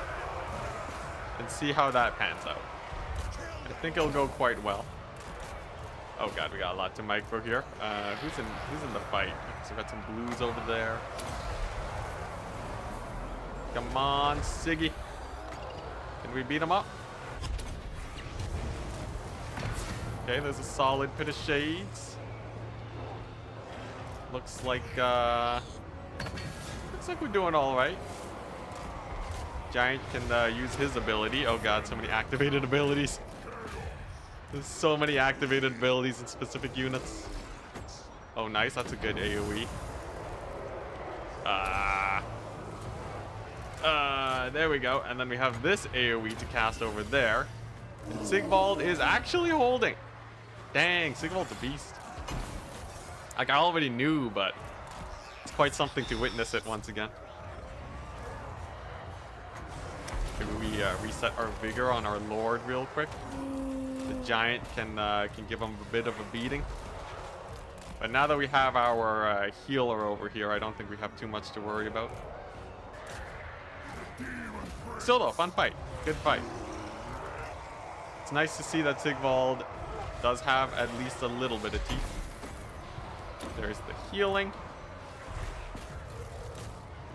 and see how that pans out. I think it'll go quite well. Oh god, we got a lot to micro here. Who's in the fight? So we got some blues over there. Come on, Siggy. Can we beat him up? Okay, there's a solid pit of shades. Looks like we're doing all right. Giant can use his ability. Oh god, so many activated abilities. There's so many activated abilities in specific units. Oh, nice. That's a good AoE. There we go. And then we have this AoE to cast over there. And Sigvald is actually holding. Dang, Sigvald's a beast. Like, I already knew, but it's quite something to witness it once again. Maybe we reset our vigor on our lord real quick. The giant can give him a bit of a beating. But now that we have our healer over here, I don't think we have too much to worry about. Still though, fun fight. Good fight. It's nice to see that Sigvald does have at least a little bit of teeth. There's the healing.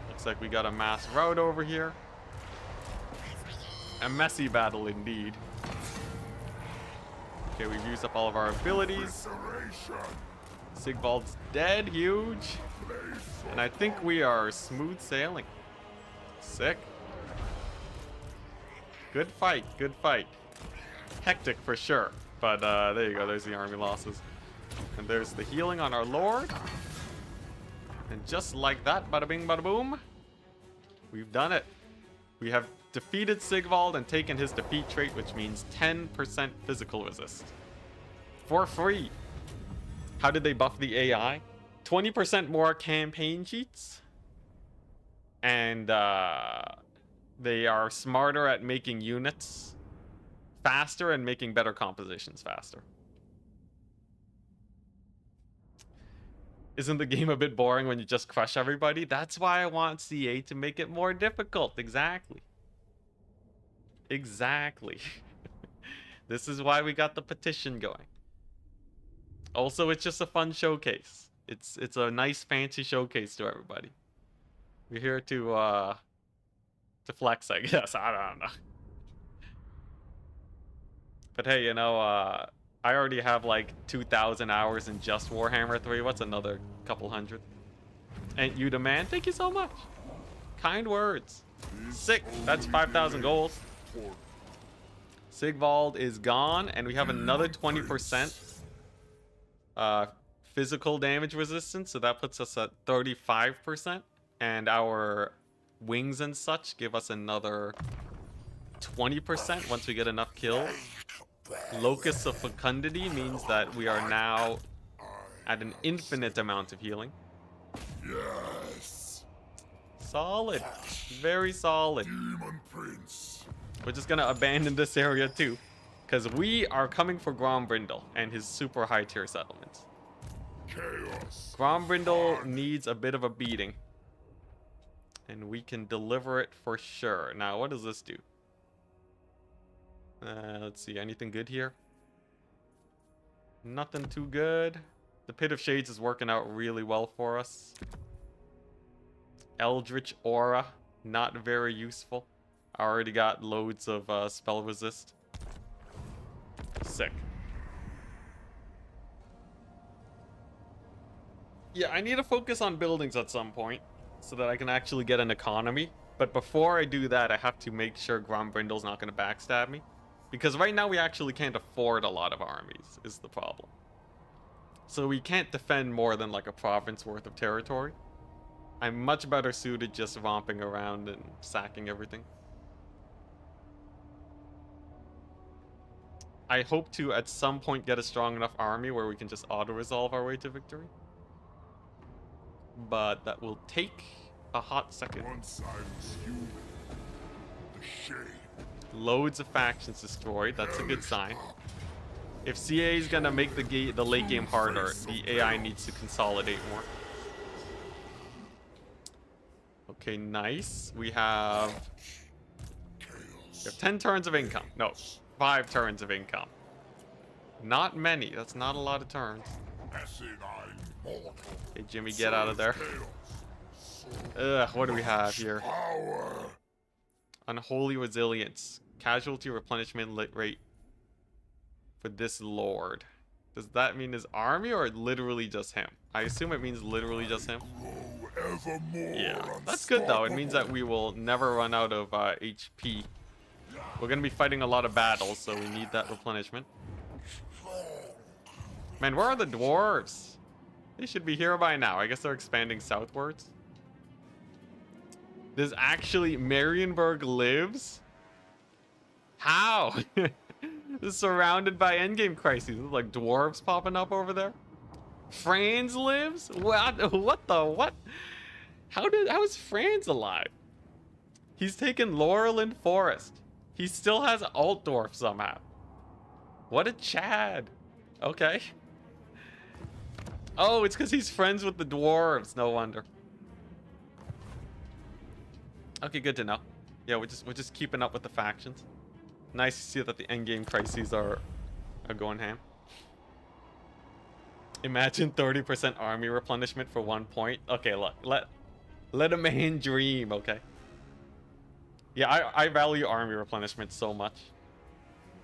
Looks like we got a mass rout over here. A messy battle indeed. Okay, we've used up all of our abilities. Sigvald's dead, huge. And I think we are smooth sailing. Sick. Good fight, good fight. Hectic for sure. But there you go, there's the army losses. And there's the healing on our lord. And just like that, bada bing, bada boom, we've done it. We have defeated Sigvald and taken his defeat trait, which means 10% physical resist. For free. How did they buff the AI? 20% more campaign cheats. And they are smarter at making units faster and making better compositions faster. Isn't the game a bit boring when you just crush everybody? That's why I want CA to make it more difficult. Exactly. Exactly. This is why we got the petition going. Also, it's just a fun showcase. It's a nice fancy showcase to everybody. We're here to flex, I guess. I don't know. But hey, you know, I already have like 2,000 hours in just Warhammer 3. What's another couple hundred? Ain't you the man? Thank you so much. Kind words. Sick. That's 5,000 gold. Sigvald is gone, and we have another 20% physical damage resistance, so that puts us at 35%. And our wings and such give us another 20% once we get enough kills. Locus of Fecundity means that we are now at an infinite amount of healing. Yes. Solid. Very solid. Demon Prince. We're just gonna abandon this area too, because we are coming for Grombrindal and his super high tier settlements. Chaos. Grombrindal needs a bit of a beating, and we can deliver it for sure. Now, what does this do? Let's see, anything good here? Nothing too good. The Pit of Shades is working out really well for us. Eldritch Aura, not very useful. I already got loads of spell resist. Sick. Yeah, I need to focus on buildings at some point so that I can actually get an economy. But before I do that, I have to make sure Grombrindal's not going to backstab me. Because right now we actually can't afford a lot of armies, is the problem. So we can't defend more than like a province worth of territory. I'm much better suited just romping around and sacking everything. I hope to at some point get a strong enough army where we can just auto-resolve our way to victory. But that will take a hot second. Once I was human, the shame. Loads of factions destroyed. That's a good sign. If CA is gonna make the late game harder, the AI needs to consolidate more. Okay, nice. We have 10 turns of income. No, 5 turns of income. Not many. That's not a lot of turns. Okay, Jimmy, get out of there. Ugh, what do we have here? Unholy resilience. Casualty replenishment rate for this lord. Does that mean his army or literally just him? I assume it means literally just him. Yeah, that's good though. It means that we will never run out of HP. We're gonna be fighting a lot of battles, so we need that replenishment. Man, where are the dwarves? They should be here by now. I guess they're expanding southwards. There's actually Marienburg lives? How? This is surrounded by endgame crises. There's like dwarves popping up over there. Franz lives? What? What the what? How is Franz alive? He's taken Laurelin Forest. He still has Altdorf somehow. What a Chad. Okay. Oh, it's because he's friends with the dwarves. No wonder. Okay, good to know. Yeah, we're just keeping up with the factions. Nice to see that the endgame crises are going ham. Imagine 30% army replenishment for 1 point. Okay, look, let a man dream. Okay. Yeah, I value army replenishment so much.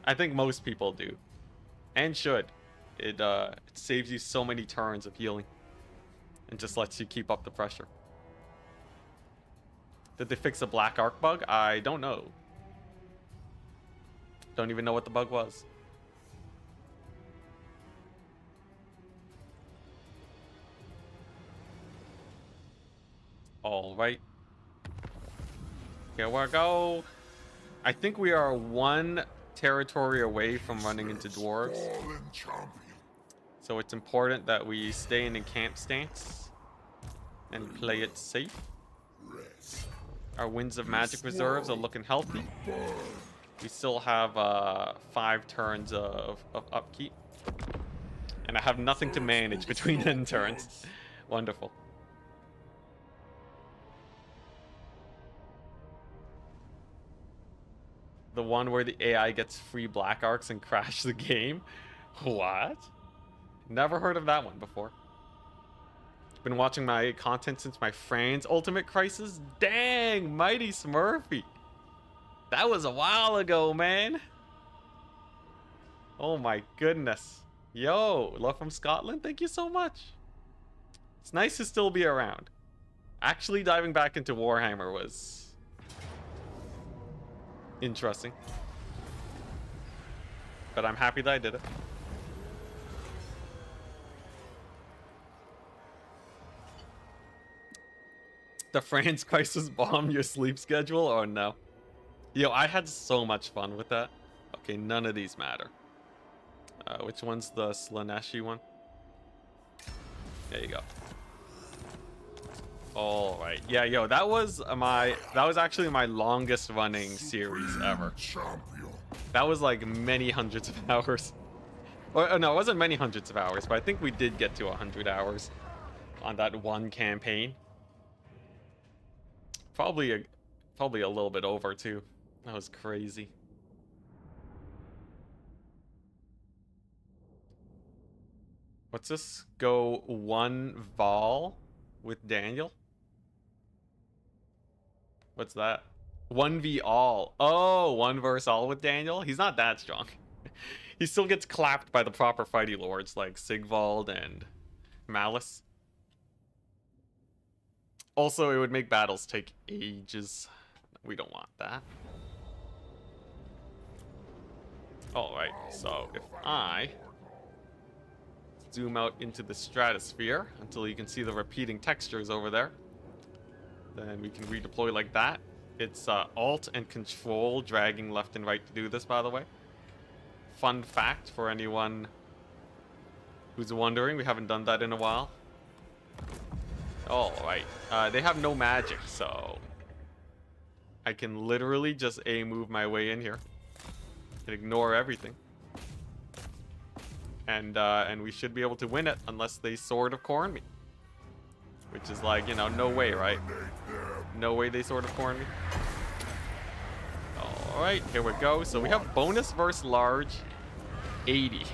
I think most people do, and should. It saves you so many turns of healing, and just lets you keep up the pressure. Did they fix a black arc bug? I don't know. Don't even know what the bug was. All right. Here we go. I think we are 1 territory away from running into dwarves. So it's important that we stay in a camp stance and play it safe. Our Winds of Magic reserves are looking healthy. We still have 5 turns of upkeep. And I have nothing to manage between end turns. Wonderful. The one where the AI gets free black arcs and crash the game? What? Never heard of that one before. Been watching my content since my Franz Ultimate Crisis? Dang, mighty Smurfy. That was a while ago, man. Oh my goodness. Yo, love from Scotland? Thank you so much. It's nice to still be around. Actually diving back into Warhammer was interesting. But I'm happy that I did it. The Franz Crisis bomb your sleep schedule? Oh no. Yo, I had so much fun with that. Okay, none of these matter. Which one's the Slaneshi one? There you go. All right. Yeah, yo, that was actually my longest running series ever. That was like many hundreds of hours. Or no, it wasn't many hundreds of hours, but I think we did get to 100 hours on that one campaign. Probably a little bit over too. That was crazy. What's this? Go 1 Vol with Daniel? What's that? 1v all. Oh, 1 versus all with Daniel? He's not that strong. He still gets clapped by the proper fighty lords like Sigvald and Malus. Also, it would make battles take ages. We don't want that. Alright, so if I zoom out into the stratosphere until you can see the repeating textures over there, then we can redeploy like that. It's Alt and Control dragging left and right to do this, by the way. Fun fact for anyone who's wondering, we haven't done that in a while. Alright, they have no magic, so I can literally just move my way in here and ignore everything. And we should be able to win it unless they Sword of Corn me. Which is like, you know, no way, right? No way they sort of cornered me. Alright, here we go. So we have bonus versus large. 80.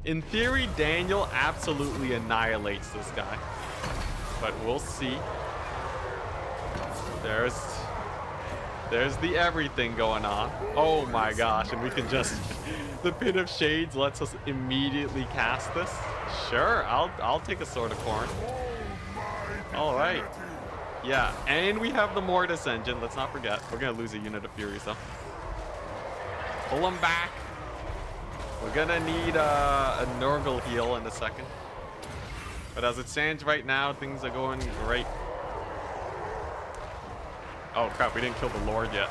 In theory, Daniel absolutely annihilates this guy. But we'll see. There's the everything going on. Oh my gosh, and we can just... The Pit of Shades lets us immediately cast this. Sure, I'll take a Sword of Corn. Alright. Yeah, and we have the Mortis engine, let's not forget. We're gonna lose a unit of Furies though. Pull them back. We're gonna need a Nurgle heal in a second. But as it stands right now, things are going great. Oh crap, we didn't kill the Lord yet.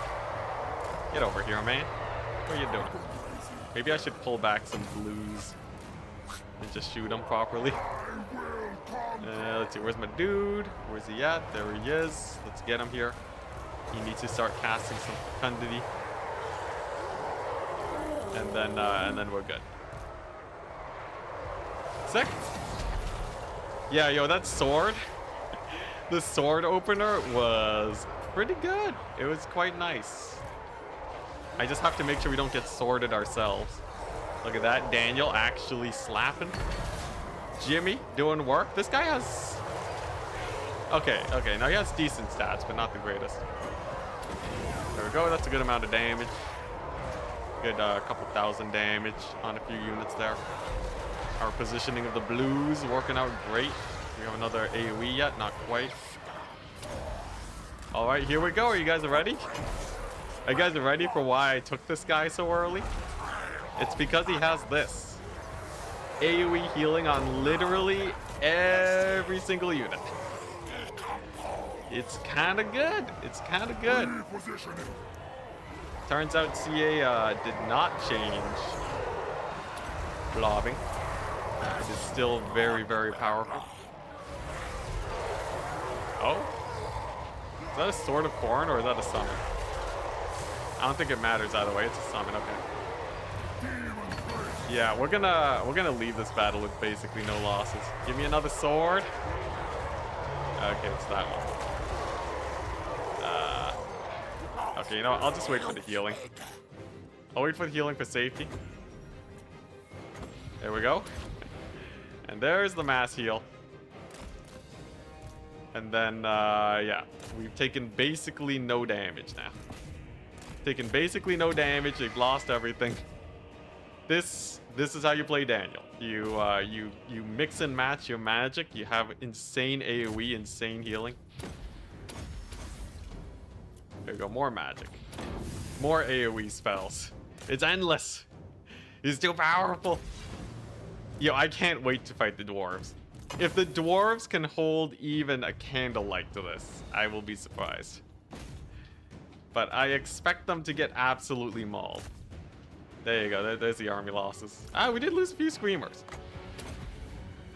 Get over here, man. What are you doing? Maybe I should pull back some blues and just shoot him properly. Let's see, where's my dude? Where's he at? There he is. Let's get him here. He needs to start casting some fecundity. And then we're good. Sick. Yeah, yo, that sword. The sword opener was pretty good. It was quite nice. I just have to make sure we don't get sworded ourselves. Look at that, Daniel actually slapping. Jimmy doing work. This guy has... Okay, now he has decent stats, but not the greatest. There we go, that's a good amount of damage. Good couple thousand damage on a few units there. Our positioning of the blues working out great. We have another AoE yet, not quite. Alright, here we go. Are you guys ready? Are you guys ready for why I took this guy so early? It's because he has this. AoE healing on literally every single unit. It's kind of good. It's kind of good. Turns out CA did not change blobbing. It is still very, very powerful. Oh? Is that a Sword of Corn or is that a summon? I don't think it matters either way. It's a summon. Okay. Yeah, we're gonna leave this battle with basically no losses. Give me another sword. Okay, it's that one. Okay, you know what? I'll just wait for the healing. I'll wait for the healing for safety. There we go. And there's the mass heal. And then, yeah, we've taken basically no damage now. Taken basically no damage. They've lost everything. This is how you play Daniel. You mix and match your magic. You have insane AoE, insane healing. There you go, more magic. More AoE spells. It's endless. He's too powerful. Yo, I can't wait to fight the dwarves. If the dwarves can hold even a candlelight to this, I will be surprised. But I expect them to get absolutely mauled. There you go, there's the army losses. Ah, we did lose a few screamers.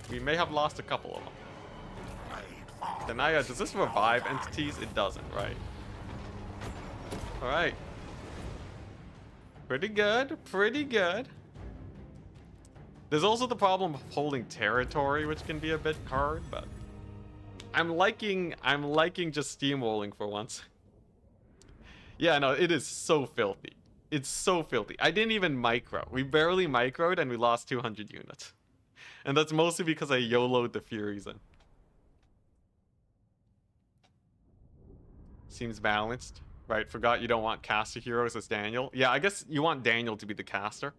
We may have lost a couple of them. Denaya, does this revive entities? It doesn't, right? Alright. Pretty good, pretty good. There's also the problem of holding territory, which can be a bit hard, but I'm liking just steamrolling for once. Yeah, no, it is so filthy. It's so filthy. I didn't even micro. We barely microed and we lost 200 units. And that's mostly because I YOLO'd the Furies in. Seems balanced. Right, forgot you don't want caster heroes as Daniel. Yeah, I guess you want Daniel to be the caster,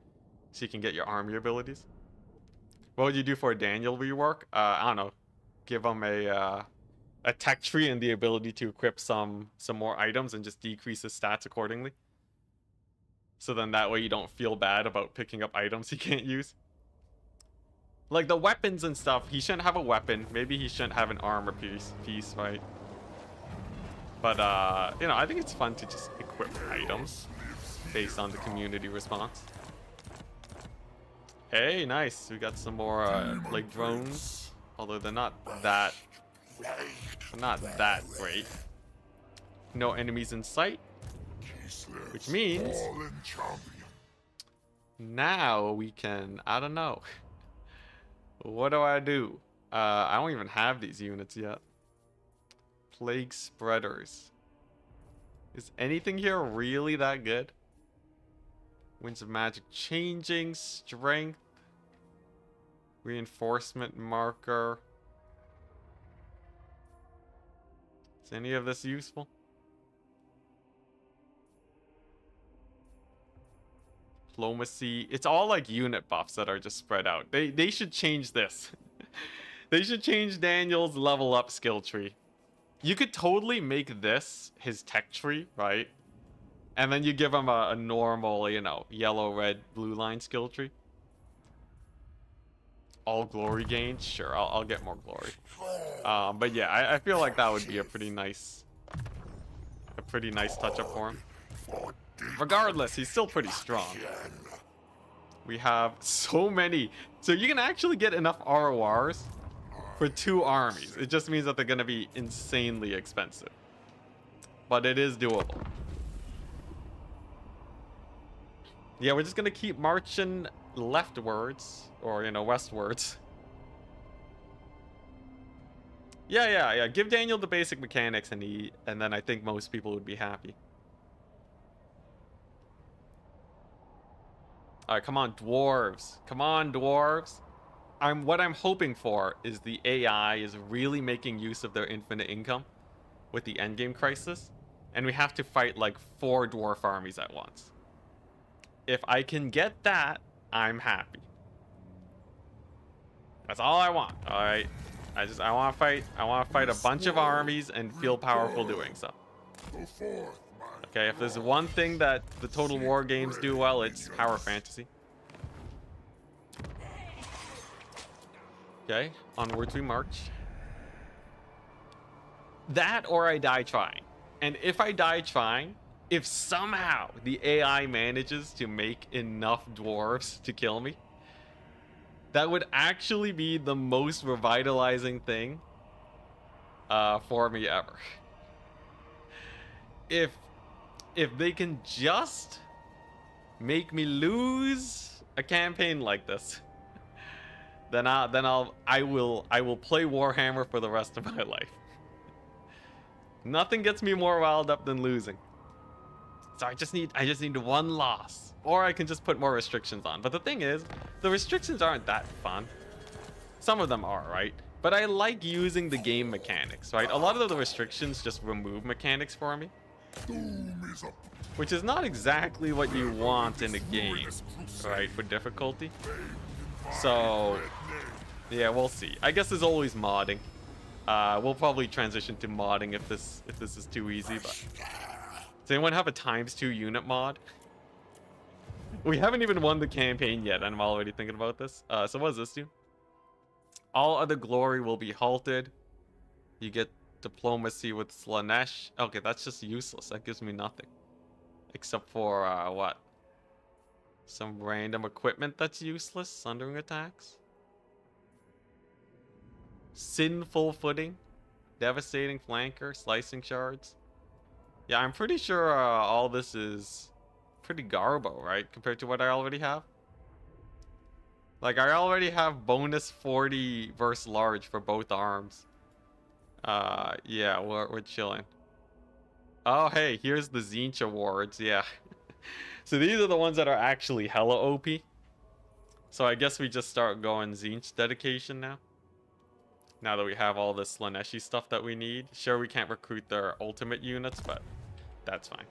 so you can get your army abilities. What would you do for a Daniel rework? I don't know. Give him a tech tree and the ability to equip some more items and just decrease his stats accordingly. So then that way you don't feel bad about picking up items he can't use. Like the weapons and stuff, he shouldn't have a weapon. Maybe he shouldn't have an armor piece, right? But, you know, I think it's fun to just equip items based on the community response. Hey, nice. We got some more plague drones, although they're not that great. No enemies in sight, which means now we can, I don't know. What do? I don't even have these units yet. Plague Spreaders. Is anything here really that good? Winds of Magic changing, strength, reinforcement marker. Is any of this useful? Diplomacy. It's all like unit buffs that are just spread out. They should change this. They should change Daniel's level up skill tree. You could totally make this his tech tree, right? And then you give him a normal, you know, yellow, red, blue line skill tree. All glory gains? Sure, I'll get more glory. But yeah, I feel like that would be a pretty nice touch up for him. Regardless, he's still pretty strong. We have so many. So you can actually get enough RORs for 2 armies. It just means that they're going to be insanely expensive. But it is doable. Yeah, we're just going to keep marching leftwards. Or, you know, westwards. Yeah. Give Daniel the basic mechanics and then I think most people would be happy. Alright, come on, dwarves. Come on, dwarves. What I'm hoping for is the AI is really making use of their infinite income with the endgame crisis. And we have to fight like 4 dwarf armies at once. If I can get that, I'm happy. That's all I want. Alright. I want to fight. I want to fight a bunch of armies and feel powerful doing so. Okay, if there's one thing that the Total War games do well, it's power fantasy. Okay, onwards we march. That or I die trying. And if I die trying, if somehow the AI manages to make enough dwarves to kill me, that would actually be the most revitalizing thing for me ever. If they can just make me lose a campaign like this, then I will play Warhammer for the rest of my life. Nothing gets me more riled up than losing. So I just need one loss, or I can just put more restrictions on. But the thing is, the restrictions aren't that fun. Some of them are, right? But I like using the game mechanics, right? A lot of the restrictions just remove mechanics for me, which is not exactly what you want in a game, right? For difficulty. So yeah, we'll see. I guess there's always modding. We'll probably transition to modding if this is too easy. But does anyone have a ×2 unit mod? We haven't even won the campaign yet, and I'm already thinking about this. So what does this do? All other glory will be halted. You get diplomacy with Slanesh. Okay, that's just useless. That gives me nothing. Except for, what? Some random equipment that's useless. Sundering attacks. Sinful footing. Devastating flanker. Slicing shards. Yeah, I'm pretty sure all this is pretty garbo, right? Compared to what I already have. Like, I already have bonus 40 versus large for both arms. Yeah, we're chilling. Oh, hey, here's the Zinch awards. Yeah. So these are the ones that are actually hella OP. So I guess we just start going Zinch dedication now. Now that we have all this Slaneshi stuff that we need. Sure, we can't recruit their ultimate units, but that's fine.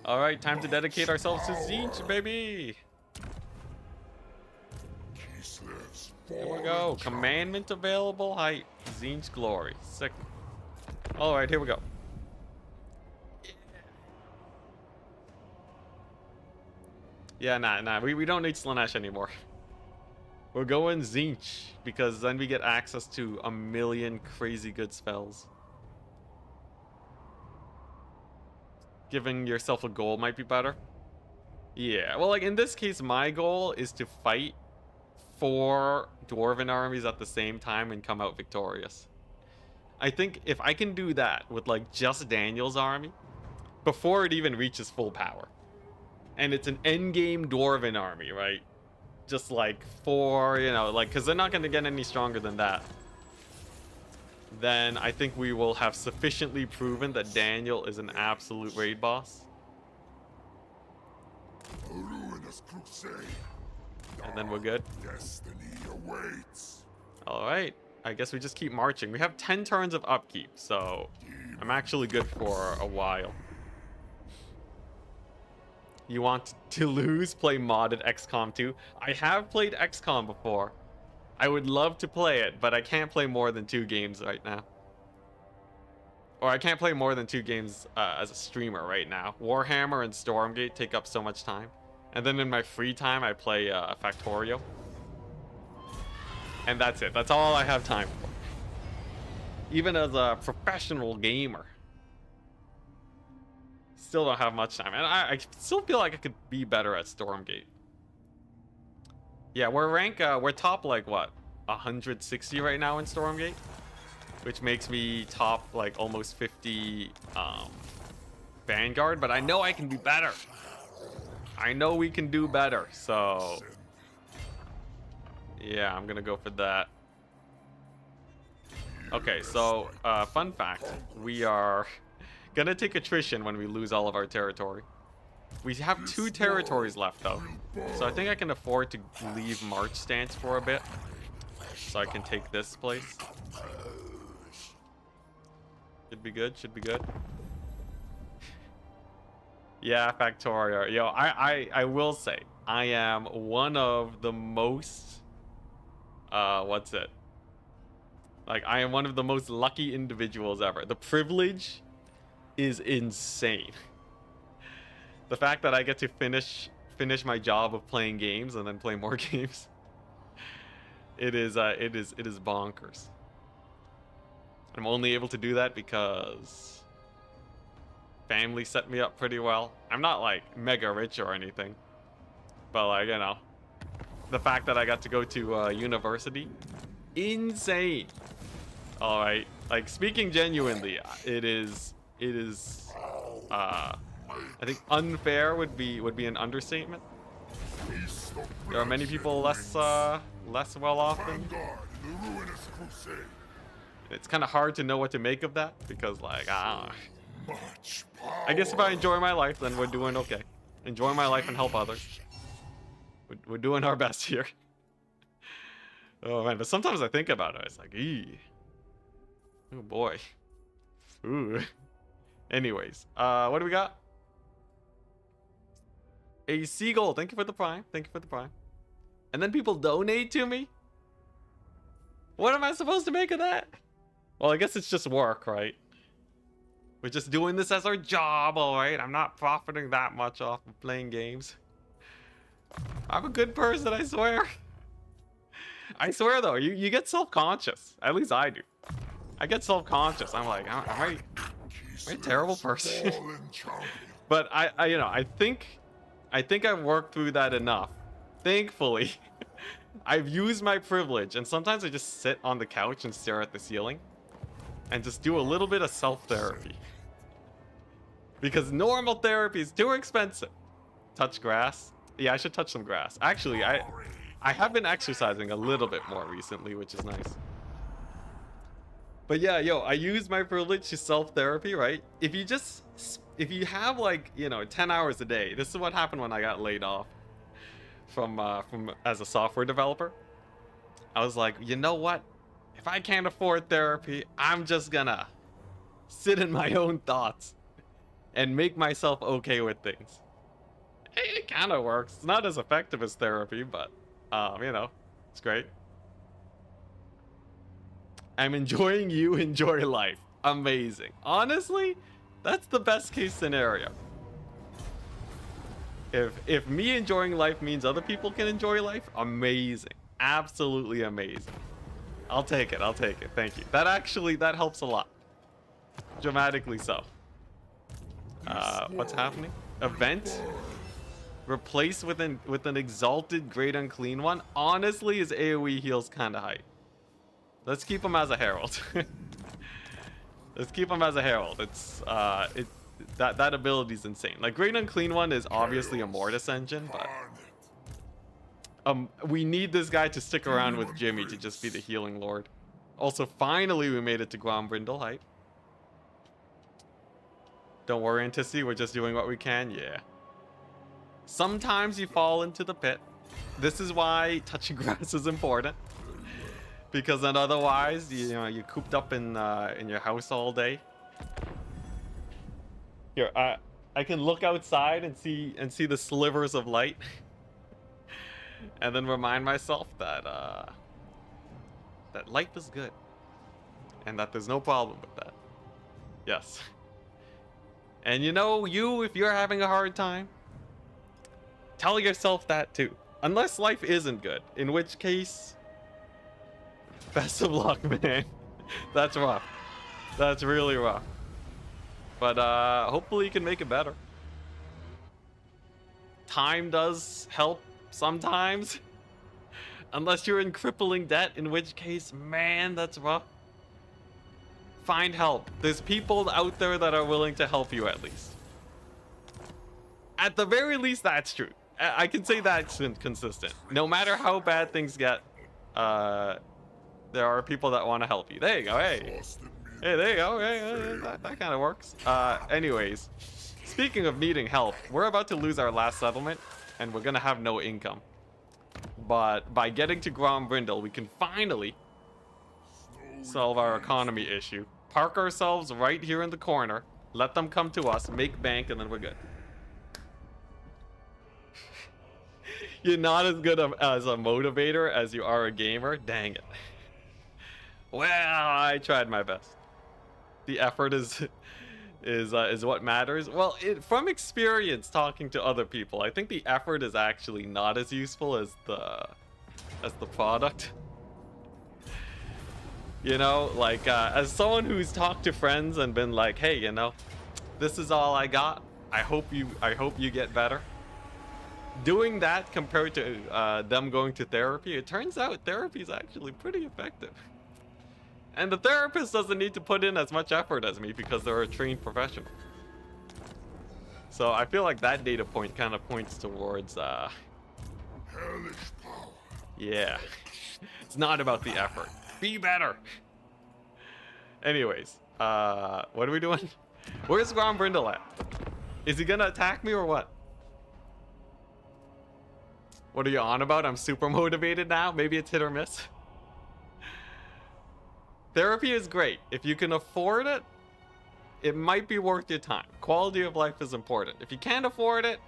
Alright, time to dedicate ourselves to Zinch, baby! Here we go. Commandment available. Height. Zinch glory. Sick. Alright, here we go. Yeah, nah. We don't need Slanesh anymore. We're going Zinch, because then we get access to a million crazy good spells. Giving yourself a goal might be better. Yeah, well, like in this case, my goal is to fight 4 Dwarven armies at the same time and come out victorious. I think if I can do that with like just Daniel's army before it even reaches full power, and it's an endgame Dwarven army, right? Just like 4, you know, like, because they're not going to get any stronger than that. then I think we will have sufficiently proven that Daniel is an absolute raid boss. A ruinous crusade. And then we're good. Destiny awaits. Alright, I guess we just keep marching. We have 10 turns of upkeep, so I'm actually good for a while. You want to lose? Play modded XCOM 2. I have played XCOM before. I would love to play it, but I can't play more than 2 games right now. Or I can't play more than 2 games as a streamer right now. Warhammer and Stormgate take up so much time. And then in my free time, I play Factorio. And that's it. That's all I have time for. Even as a professional gamer. Still don't have much time. And I still feel like I could be better at Stormgate. Yeah, we're top like what? 160 right now in Stormgate. Which makes me top like almost 50 Vanguard. But I know I can do better. I know we can do better. So yeah, I'm gonna go for that. Okay, so fun fact. We are gonna take attrition when we lose all of our territory. We have 2 territories left though, so I think I can afford to leave March stance for a bit, so I can take this place. Should be good. Should be good. Yeah, Factorio. Yo, I will say I am one of the most what's it? Like, I am one of the most lucky individuals ever. The privilege is insane. The fact that I get to finish my job of playing games and then play more games. It is bonkers. I'm only able to do that because family set me up pretty well. I'm not like mega rich or anything, but like, you know, the fact that I got to go to university, insane. All right, like, speaking genuinely, it is I think unfair would be an understatement. There are many people less well off than me. It's kind of hard to know what to make of that because, like, I guess if I enjoy my life, then we're doing okay. Enjoy my life and help others. We're doing our best here. Oh man, but sometimes I think about it. It's like, eee. Oh boy. Ooh. Anyways, what do we got? A seagull. Thank you for the prime. Thank you for the prime. And then people donate to me? What am I supposed to make of that? Well, I guess it's just work, right? We're just doing this as our job, alright? I'm not profiting that much off of playing games. I'm a good person, I swear. I swear, though, you get self-conscious. At least I do. I get self-conscious. I'm like, am I a terrible person? But I think I've worked through that enough. Thankfully, I've used my privilege, and sometimes I just sit on the couch and stare at the ceiling and just do a little bit of self-therapy. Because normal therapy is too expensive. Touch grass. Yeah, I should touch some grass. Actually, I have been exercising a little bit more recently, which is nice. But yeah, yo, I use my privilege to self-therapy, right? If you have, like, you know, 10 hours a day, this is what happened when I got laid off from as a software developer. I was like, you know what? If I can't afford therapy, I'm just gonna sit in my own thoughts and make myself okay with things. It kind of works. It's not as effective as therapy, but you know, it's great. I'm enjoying you enjoy life. Amazing. Honestly, that's the best case scenario. If me enjoying life means other people can enjoy life, amazing. Absolutely amazing. I'll take it. I'll take it. Thank you. That helps a lot. Dramatically so. What's happening? Event? Replace with an exalted great unclean one? Honestly, his AoE heals kind of high. Let's keep him as a herald. Let's keep him as a herald. It's that ability's insane. Like, great unclean one is obviously a Mortis engine, but we need this guy to stick around with Jimmy to just be the healing lord. Also, finally, we made it to Grombrindal height. Don't worry, Enticity, we're just doing what we can. Yeah. Sometimes you fall into the pit. This is why touching grass is important. Because then otherwise, you know, you're cooped up in your house all day. Here, I can look outside and see the slivers of light. And then remind myself that that life is good. And that there's no problem with that. Yes. And you know, if you're having a hard time, tell yourself that too. Unless life isn't good, in which case, best of luck, man. That's rough. That's really rough. But hopefully you can make it better. Time does help sometimes. Unless you're in crippling debt, in which case, man, that's rough. Find help. There's people out there that are willing to help you at least. At the very least, that's true. I can say that's consistent. No matter how bad things get, there are people that want to help you. There you go. Hey, there you go. Hey, that kind of works. Anyways, speaking of needing help, we're about to lose our last settlement, and we're gonna have no income. But by getting to Grombrindal, we can finally solve our economy issue. Park ourselves right here in the corner. Let them come to us, make bank, and then we're good. You're not as good as a motivator as you are a gamer. Dang it. Well, I tried my best. The effort is what matters. Well, from experience talking to other people, I think the effort is actually not as useful as the product. You know, like as someone who's talked to friends and been like, hey, you know, this is all I got. I hope you get better. Doing that compared to them going to therapy, it turns out therapy is actually pretty effective. And the therapist doesn't need to put in as much effort as me because they're a trained professional. So I feel like that data point kind of points towards, Hellish power. yeah, it's not about the effort. Be better. Anyways, what are we doing? Where's Grombrindal at? Is he gonna attack me or what? What are you on about? I'm super motivated now. Maybe it's hit or miss. Therapy is great. If you can afford it, it might be worth your time. Quality of life is important. If you can't afford it,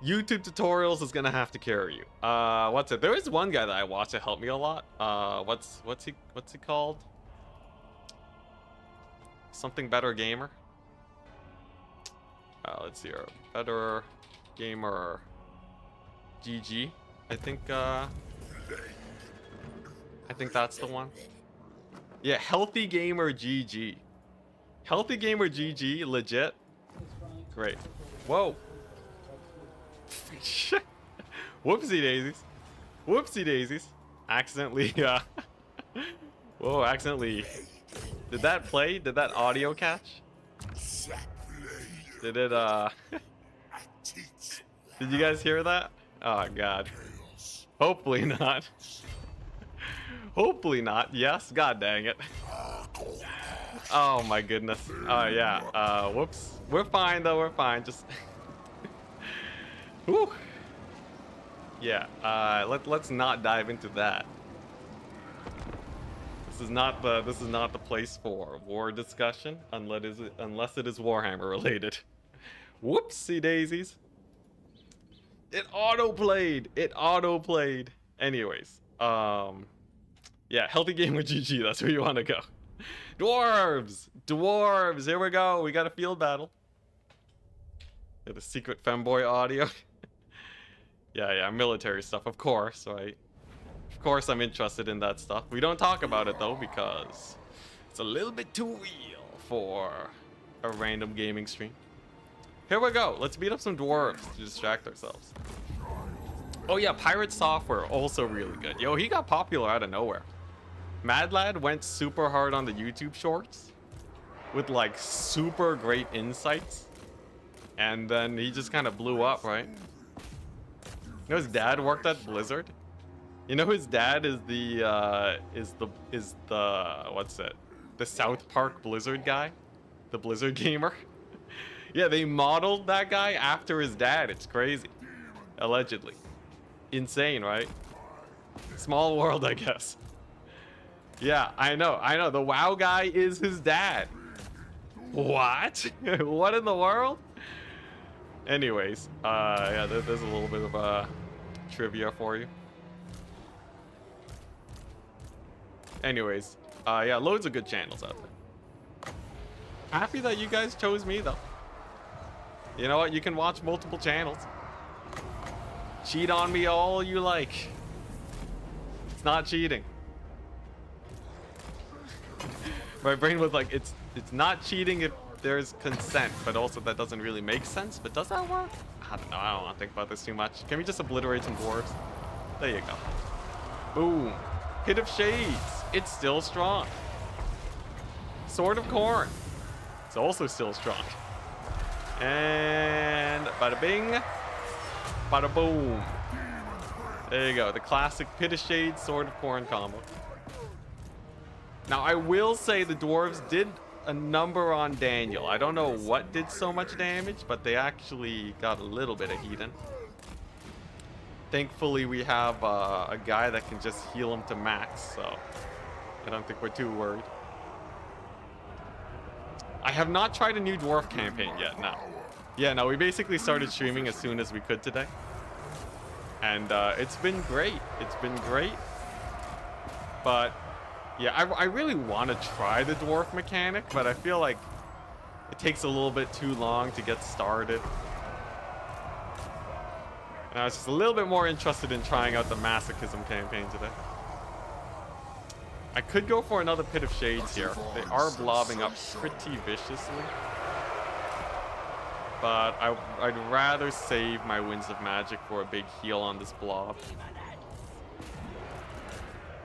YouTube tutorials is gonna have to carry you. What's it? There is one guy that I watch that helped me a lot. What's he called? Something Better Gamer. Let's see here. Better Gamer GG. I think that's the one. Yeah, Healthy Gamer GG. Healthy Gamer GG, legit. Great. Whoa. Whoopsie daisies. Whoopsie daisies. Accidentally, whoa, accidentally. Did that play? Did that audio catch? Did it, Did you guys hear that? Oh, God. Hopefully not. Hopefully not. Yes, god dang it. Oh my goodness. Oh yeah. Whoops. We're fine though, we're fine. Just whew. Yeah, let's not dive into that. This is not the place for war discussion unless it is Warhammer related. Whoopsie daisies. It auto-played. Anyways, yeah, Healthy Gamer GG, that's where you want to go. Dwarves! Dwarves! Here we go. We got a field battle. Yeah, the secret femboy audio. yeah, military stuff, of course, right? Of course I'm interested in that stuff. We don't talk about it, though, because it's a little bit too real for a random gaming stream. Here we go. Let's beat up some dwarves to distract ourselves. Oh, yeah, Pirate Software, also really good. Yo, he got popular out of nowhere. Mad Lad went super hard on the YouTube shorts with like super great insights, and then he just kind of blew up, right? You know, his dad worked at Blizzard, You know his dad is the what's it? The South Park Blizzard guy? The Blizzard gamer? Yeah, they modeled that guy after his dad. It's crazy. Allegedly. Insane, right? Small world, I guess. Yeah, I know. The WoW guy is his dad. What? What in the world? Anyways, yeah, there's a little bit of trivia for you. Anyways, yeah, loads of good channels out there. Happy that you guys chose me, though. You know what? You can watch multiple channels. Cheat on me all you like. It's not cheating. My brain was like, it's not cheating if there's consent, but also that doesn't really make sense. But does that work? I don't know. I don't want to think about this too much. Can we just obliterate some dwarves? There you go. Boom. Pit of Shades. It's still strong. Sword of Corn. It's also still strong. And bada bing, bada boom. There you go. The classic Pit of Shades, Sword of Corn combo. Now, I will say the dwarves did a number on Daniel. I don't know what did so much damage, but they actually got a little bit of heat in. Thankfully, we have a guy that can just heal him to max, so I don't think we're too worried. I have not tried a new dwarf campaign yet, no. Yeah, no, we basically started streaming as soon as we could today. And it's been great. It's been great. But yeah, I really want to try the dwarf mechanic, but I feel like it takes a little bit too long to get started. And I was just a little bit more interested in trying out the Masochism campaign today. I could go for another Pit of Shades here. They are blobbing up pretty viciously. But I'd rather save my Winds of Magic for a big heal on this blob.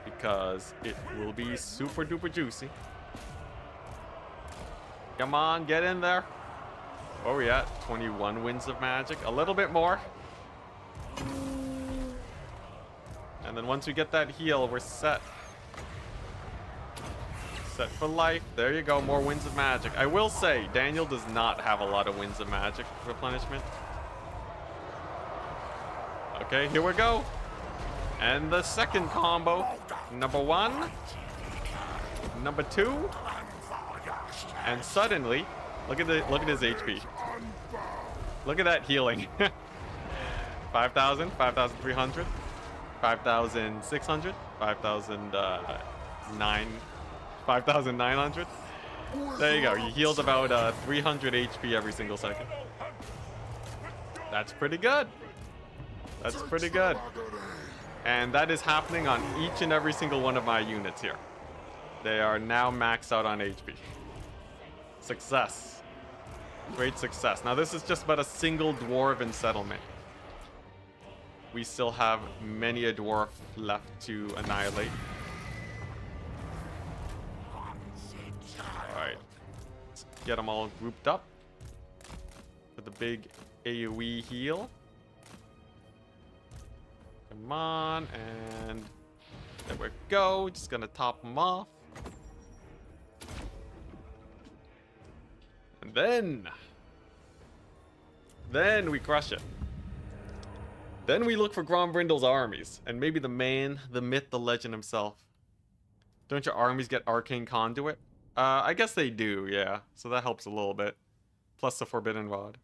Because it will be super duper juicy. Come on, get in there. Where are we at? 21 Winds of Magic. A little bit more. And then once we get that heal, we're set. Set for life. There you go, more Winds of Magic. I will say, Daniel does not have a lot of Winds of Magic replenishment. Okay, here we go. And the second combo. Number 1. Number 2. And suddenly, look at his HP. Look at that healing. 5,000, 5,300, 5,600, 5,900. There you go. He heals about 300 HP every single second. That's pretty good. That's pretty good. And that is happening on each and every single one of my units here. They are now maxed out on HP. Success. Great success. Now this is just about a single dwarven settlement. We still have many a dwarf left to annihilate. Alright. Let's get them all grouped up. With a big AoE heal. Come on, and there we go. Just gonna top them off. And then we crush it. Then we look for Grombrindal's armies, and maybe the man, the myth, the legend himself. Don't your armies get Arcane Conduit? I guess they do, yeah. So that helps a little bit. Plus the Forbidden Rod.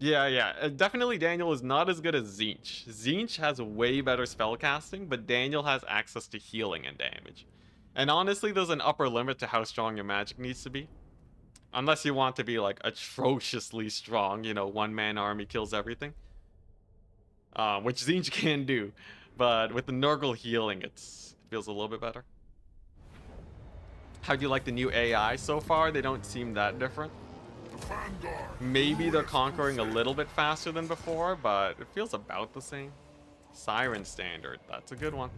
Yeah. Definitely Daniel is not as good as Tzeentch. Tzeentch has way better spellcasting, but Daniel has access to healing and damage. And honestly, there's an upper limit to how strong your magic needs to be. Unless you want to be, like, atrociously strong, you know, one-man army kills everything. Which Tzeentch can do. But with the Nurgle healing, it feels a little bit better. How do you like the new AI so far? They don't seem that different. Maybe they're conquering a little bit faster than before, but it feels about the same. Siren Standard, that's a good one.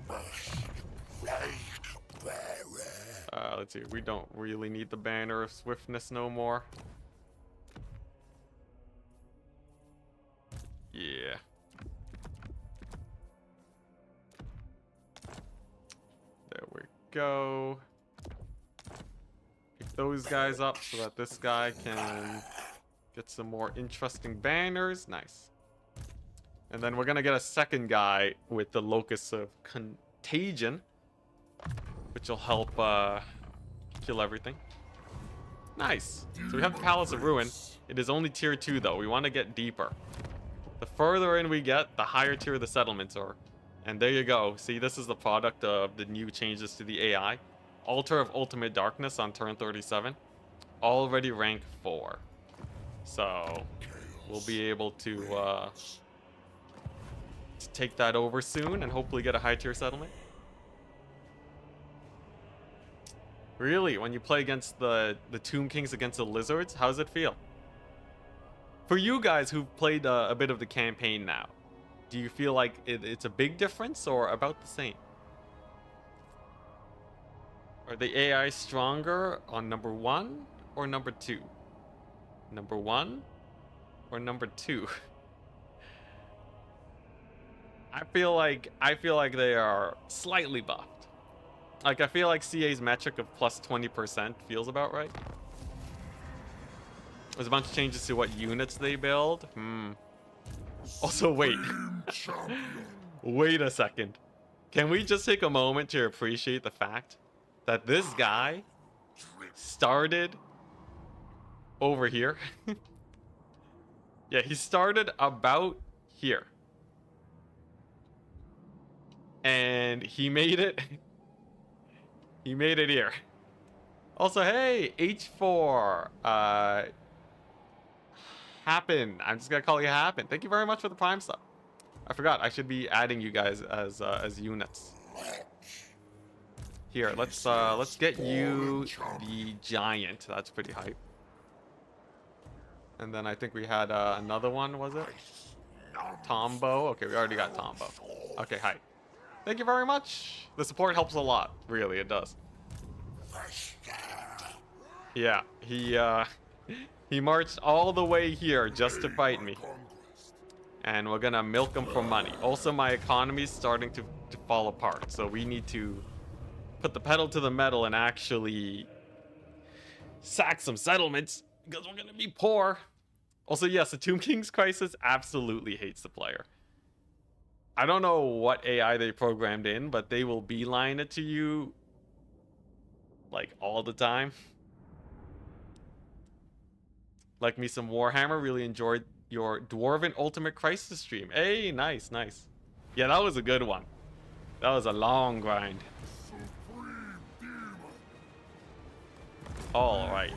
Let's see, we don't really need the Banner of Swiftness no more. Yeah. There we go. Pick those guys up so that this guy can get some more interesting banners. Nice. And then we're gonna get a second guy with the Locus of Contagion, which will help kill everything. Nice. So we have the Palace of Ruin. It is only tier 2 though. We want to get deeper. The further in we get, the higher tier the settlements are. And there you go. See, this is the product of the new changes to the AI. Altar of Ultimate Darkness on turn 37. Already rank 4. So we'll be able to take that over soon and hopefully get a high tier settlement. Really, when you play against the Tomb Kings against the Lizards, how does it feel? For you guys who've played a bit of the campaign now, do you feel like it's a big difference or about the same? Are the AI stronger on number 1 or number 2? Number 1 or number 2? I feel like they are slightly buffed. Like I feel like CA's metric of plus 20% feels about right. There's a bunch of changes to what units they build. Also, wait. Wait a second. Can we just take a moment to appreciate the fact that this guy started over here? Yeah, he started about here. And he made it. He made it here. Also, hey, H4. Happen. I'm just gonna call you Happen. Thank you very much for the Prime sub. I forgot. I should be adding you guys as units. Here, let's get you the Giant. That's pretty hype. And then I think we had another one. Was it Tombo? Okay, we already got Tombo. Okay, hi. Thank you very much. The support helps a lot. Really, it does. Yeah, he marched all the way here just to fight me. And we're gonna milk him for money. Also, my economy is starting to fall apart. So we need to put the pedal to the metal and actually sack some settlements because we're gonna be poor. Also, yes, the Tomb King's Crisis absolutely hates the player. I don't know what AI they programmed in, but they will beeline it to you like all the time. Like me some Warhammer. Really enjoyed your Dwarven Ultimate Crisis stream. Hey, nice, nice. Yeah, that was a good one. That was a long grind. All right.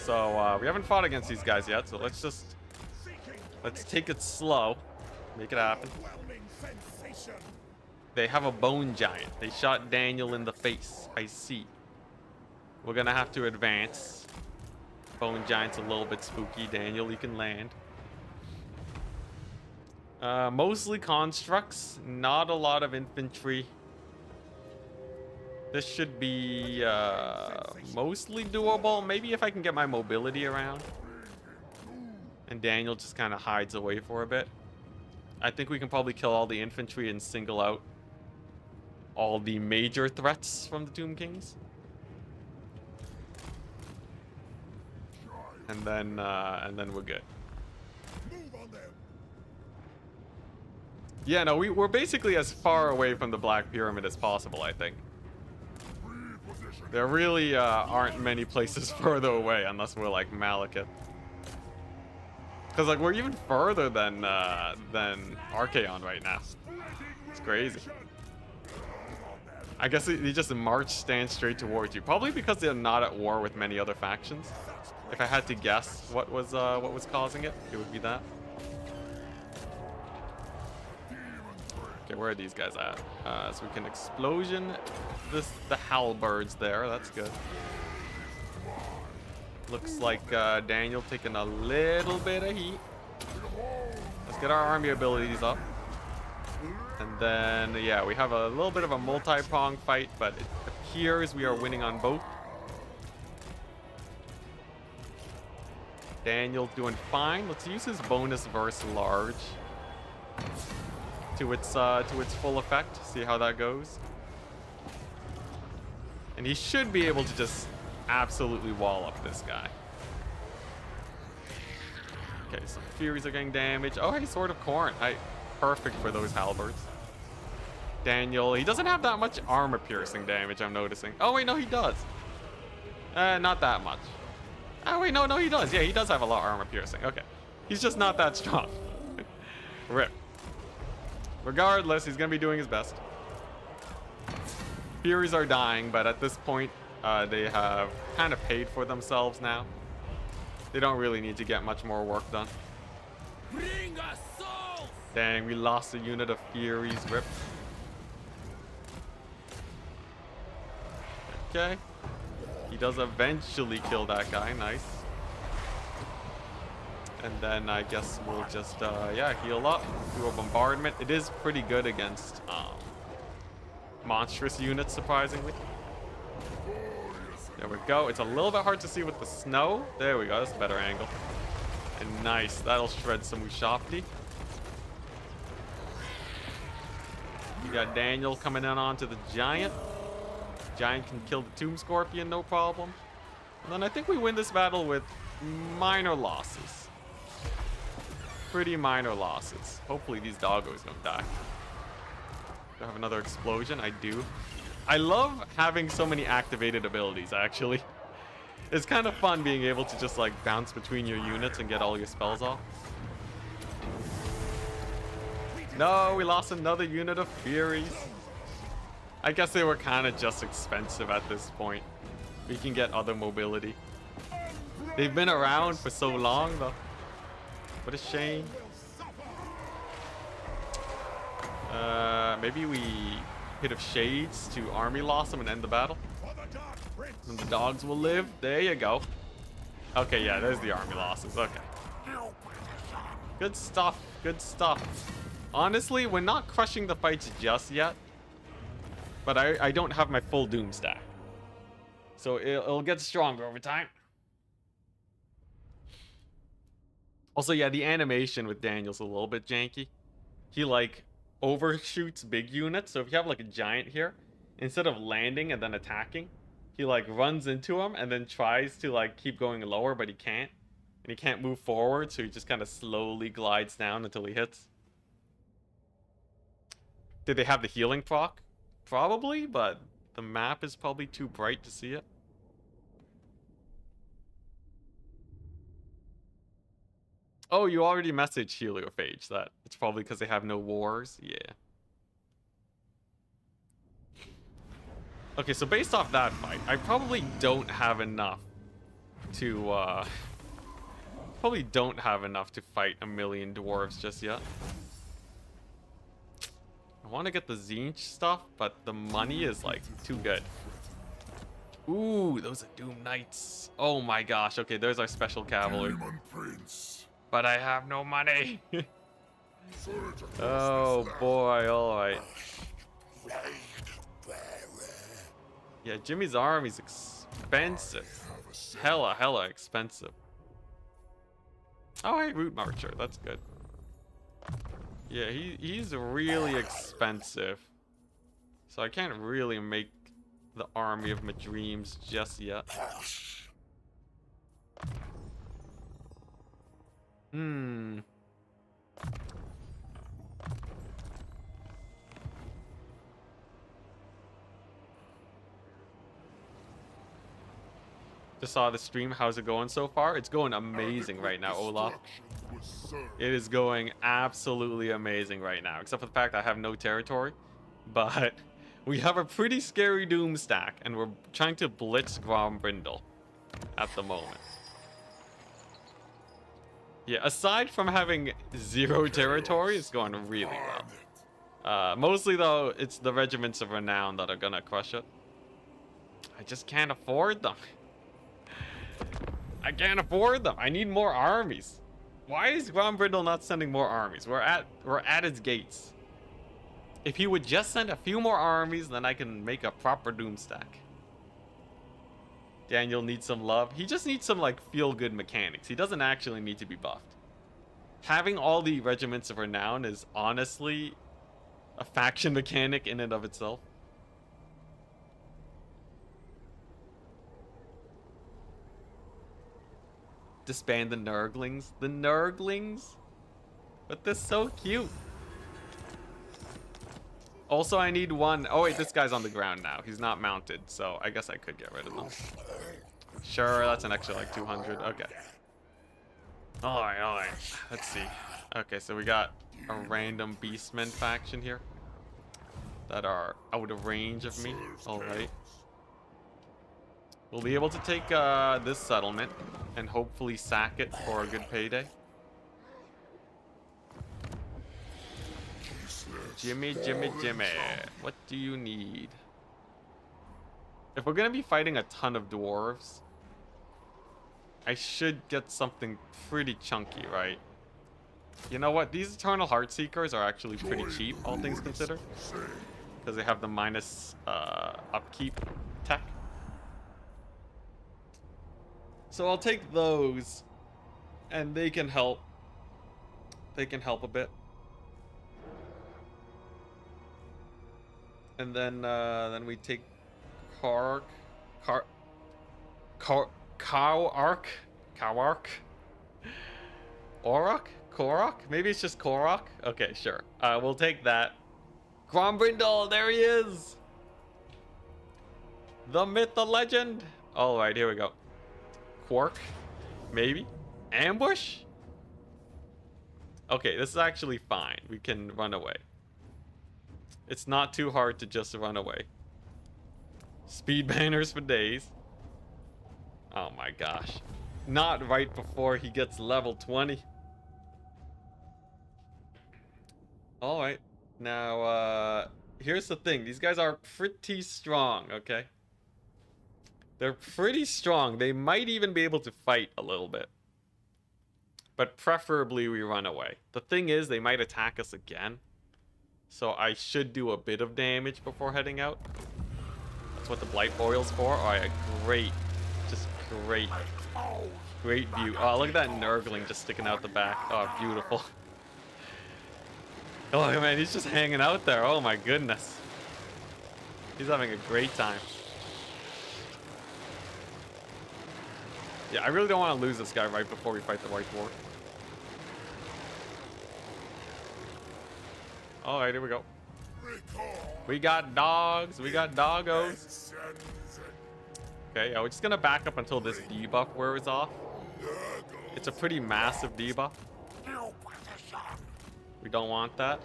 So we haven't fought against these guys yet. So let's take it slow. Make it happen. They have a bone giant. They shot Daniel in the face. I see. We're gonna have to advance. Bone giant's a little bit spooky. Daniel, you can land. Mostly constructs. Not a lot of infantry. This should be mostly doable. Maybe if I can get my mobility around. And Daniel just kind of hides away for a bit. I think we can probably kill all the infantry and single out all the major threats from the Tomb Kings. And then we're good. Yeah, no, we're basically as far away from the Black Pyramid as possible, I think. There really aren't many places further away unless we're like Malekith. Because like we're even further than Archaon right now. It's crazy. I guess they just stand straight towards you. Probably because they're not at war with many other factions. If I had to guess what was causing it, it would be that. Okay, where are these guys at? So we can explosion the halberds there. That's good. Looks like Daniel taking a little bit of heat. Let's get our army abilities up. And then, yeah, we have a little bit of a multi-pronged fight, but it appears we are winning on both. Daniel's doing fine. Let's use his bonus verse large. to its full effect. See how that goes. And he should be able to just absolutely wall up this guy. Okay, some Furies are getting damaged. Oh, hey, Sword of Corn. Perfect for those halberds. Daniel, he doesn't have that much armor piercing damage, I'm noticing. Oh, wait, no, he does. Not that much. Oh, wait, no, he does. Yeah, he does have a lot of armor piercing. Okay. He's just not that strong. Rip. Regardless, he's going to be doing his best. Furies are dying, but at this point, they have kind of paid for themselves now. They don't really need to get much more work done. Bring us souls! Dang, we lost a unit of Furies. Rip. Okay. He does eventually kill that guy. Nice. And then I guess we'll just, yeah, heal up. Do a bombardment. It is pretty good against monstrous units, surprisingly. There we go. It's a little bit hard to see with the snow. There we go. That's a better angle. And nice. That'll shred some Ushopti. You got Daniel coming in onto the Giant. Giant can kill the Tomb Scorpion, no problem. And then I think we win this battle with minor losses. Pretty minor losses. Hopefully these doggos don't die. Do I have another explosion? I do. I love having so many activated abilities, actually. It's kind of fun being able to just like bounce between your units and get all your spells off. No, we lost another unit of Furies. I guess they were kind of just expensive at this point. We can get other mobility. They've been around for so long, though. What a shame. Maybe we hit of Shades to army loss them and end the battle. And the dogs will live. There you go. Okay, yeah, there's the army losses. Okay. Good stuff. Good stuff. Honestly, we're not crushing the fights just yet. But I don't have my full Doom stack. So it'll get stronger over time. Also, yeah, the animation with Daniel's a little bit janky. He, like, overshoots big units. So if you have, like, a giant here, instead of landing and then attacking, he, like, runs into him and then tries to, like, keep going lower, but he can't. And he can't move forward, so he just kind of slowly glides down until he hits. Did they have the healing proc? Probably, but the map is probably too bright to see it. Oh, you already messaged Heliophage that it's probably because they have no wars. Yeah. Okay, so based off that fight, I probably don't have enough to probably don't have enough to fight a million dwarves just yet. I want to get the Zinch stuff, but the money is like too good. Ooh, those are Doom Knights. Oh my gosh. Okay, there's our special cavalry. But I have no money. Oh boy, alright. Yeah, Jimmy's army's expensive. Hella expensive. Oh, hey, Root Marcher. That's good. Yeah, he's really expensive. So I can't really make the army of my dreams just yet. Just saw the stream. How's it going so far? It's going amazing right now, Olaf. It is going absolutely amazing right now, except for the fact I have no territory. But we have a pretty scary Doom stack, and we're trying to blitz Grombrindal at the moment. Yeah, aside from having 0 territory, it's going really well. Mostly, though, it's the Regiments of Renown that are gonna crush it. I just can't afford them. I can't afford them. I need more armies. Why is Grombrindal not sending more armies? We're at its gates. If he would just send a few more armies, then I can make a proper Doom stack. Daniel needs some love. He just needs some, like, feel-good mechanics. He doesn't actually need to be buffed. Having all the Regiments of Renown is honestly a faction mechanic in and of itself. Disband the Nurglings. The Nurglings? But they're so cute. Also, I need one. Oh, wait, this guy's on the ground now. He's not mounted, so I guess I could get rid of them. Sure, that's an extra like 200. Okay. Alright, alright. Let's see. Okay, so we got a random beastmen faction here that are out of range of me. Alright. We'll be able to take this settlement and hopefully sack it for a good payday. Jimmy, Jimmy, Jimmy. What do you need? If we're gonna be fighting a ton of dwarves, I should get something pretty chunky, right? You know what? These Eternal Heartseekers are actually pretty cheap, all things considered. Because they have the minus upkeep tech. So I'll take those. And they can help. They can help a bit. And then we take Cowark. Orok? Korok? Maybe it's just Korok? Okay, sure. We'll take that. Grombrindal, there he is! The myth, the legend! Alright, here we go. Quark? Maybe? Ambush? Okay, this is actually fine. We can run away. It's not too hard to just run away. Speed banners for days. Oh my gosh. Not right before he gets level 20. Alright. Now, here's the thing. These guys are pretty strong, okay? They're pretty strong. They might even be able to fight a little bit. But preferably we run away. The thing is, they might attack us again. So I should do a bit of damage before heading out. That's what the Blight Boil's for. Alright, great. Just great. Great view. Oh, look at that Nurgling just sticking out the back. Oh, beautiful. Oh, man, he's just hanging out there. Oh, my goodness. He's having a great time. Yeah, I really don't want to lose this guy right before we fight the White Dwarf. Alright, here we go. We got dogs. We got doggos. Okay, yeah, we're just gonna back up until this debuff wears off. It's a pretty massive debuff. We don't want that.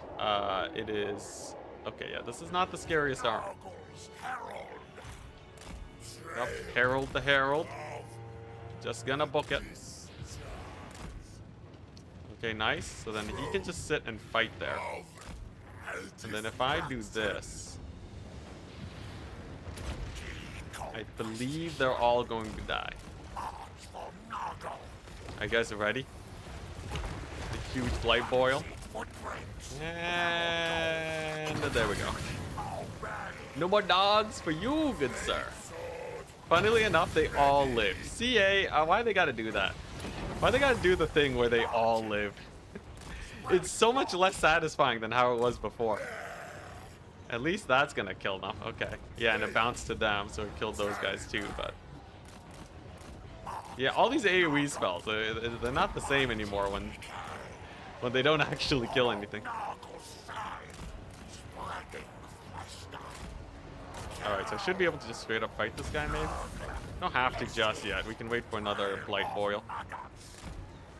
It is... Okay, yeah, this is not the scariest arm. Yep, Herald the Herald. Just gonna book it. Okay, nice. So then he can just sit and fight there. And then if I do this... I believe they're all going to die. Are you guys ready? The huge Blight Boil. And there we go. No more dogs for you, good sir. Funnily enough, they all live. CA, why they gotta do that? Why they gotta do the thing where they all live? It's so much less satisfying than how it was before. At least that's gonna kill them. Okay. Yeah, and it bounced to them, so it killed those guys too, but... Yeah, all these AoE spells, they're not the same anymore when they don't actually kill anything. Alright, so I should be able to just straight up fight this guy, maybe? Don't have to just yet. We can wait for another Blight Boil.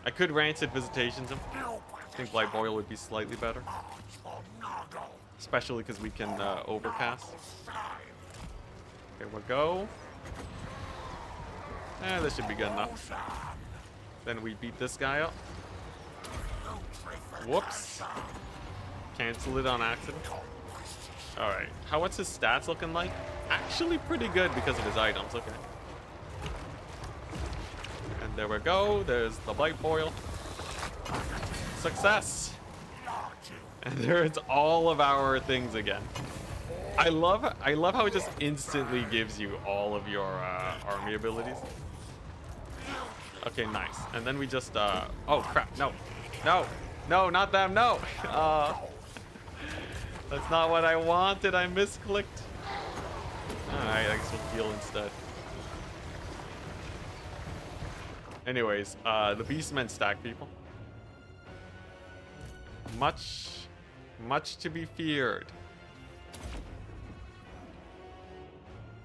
I could Rancid Visitations him. I think Blight Boil would be slightly better. Especially because we can overcast. Okay, we'll go. This should be good enough. Then we beat this guy up. Whoops. Cancel it on accident. Alright, what's his stats looking like? Actually pretty good because of his items, okay. And there we go, there's the Blight Boil. Success! And there's all of our things again. I love how it just instantly gives you all of your army abilities. Okay, nice. And then we just, oh crap, no. No, no, not them, no! That's not what I wanted. I misclicked. Alright, I guess we'll heal instead. Anyways, the Beastmen stack, people. Much to be feared.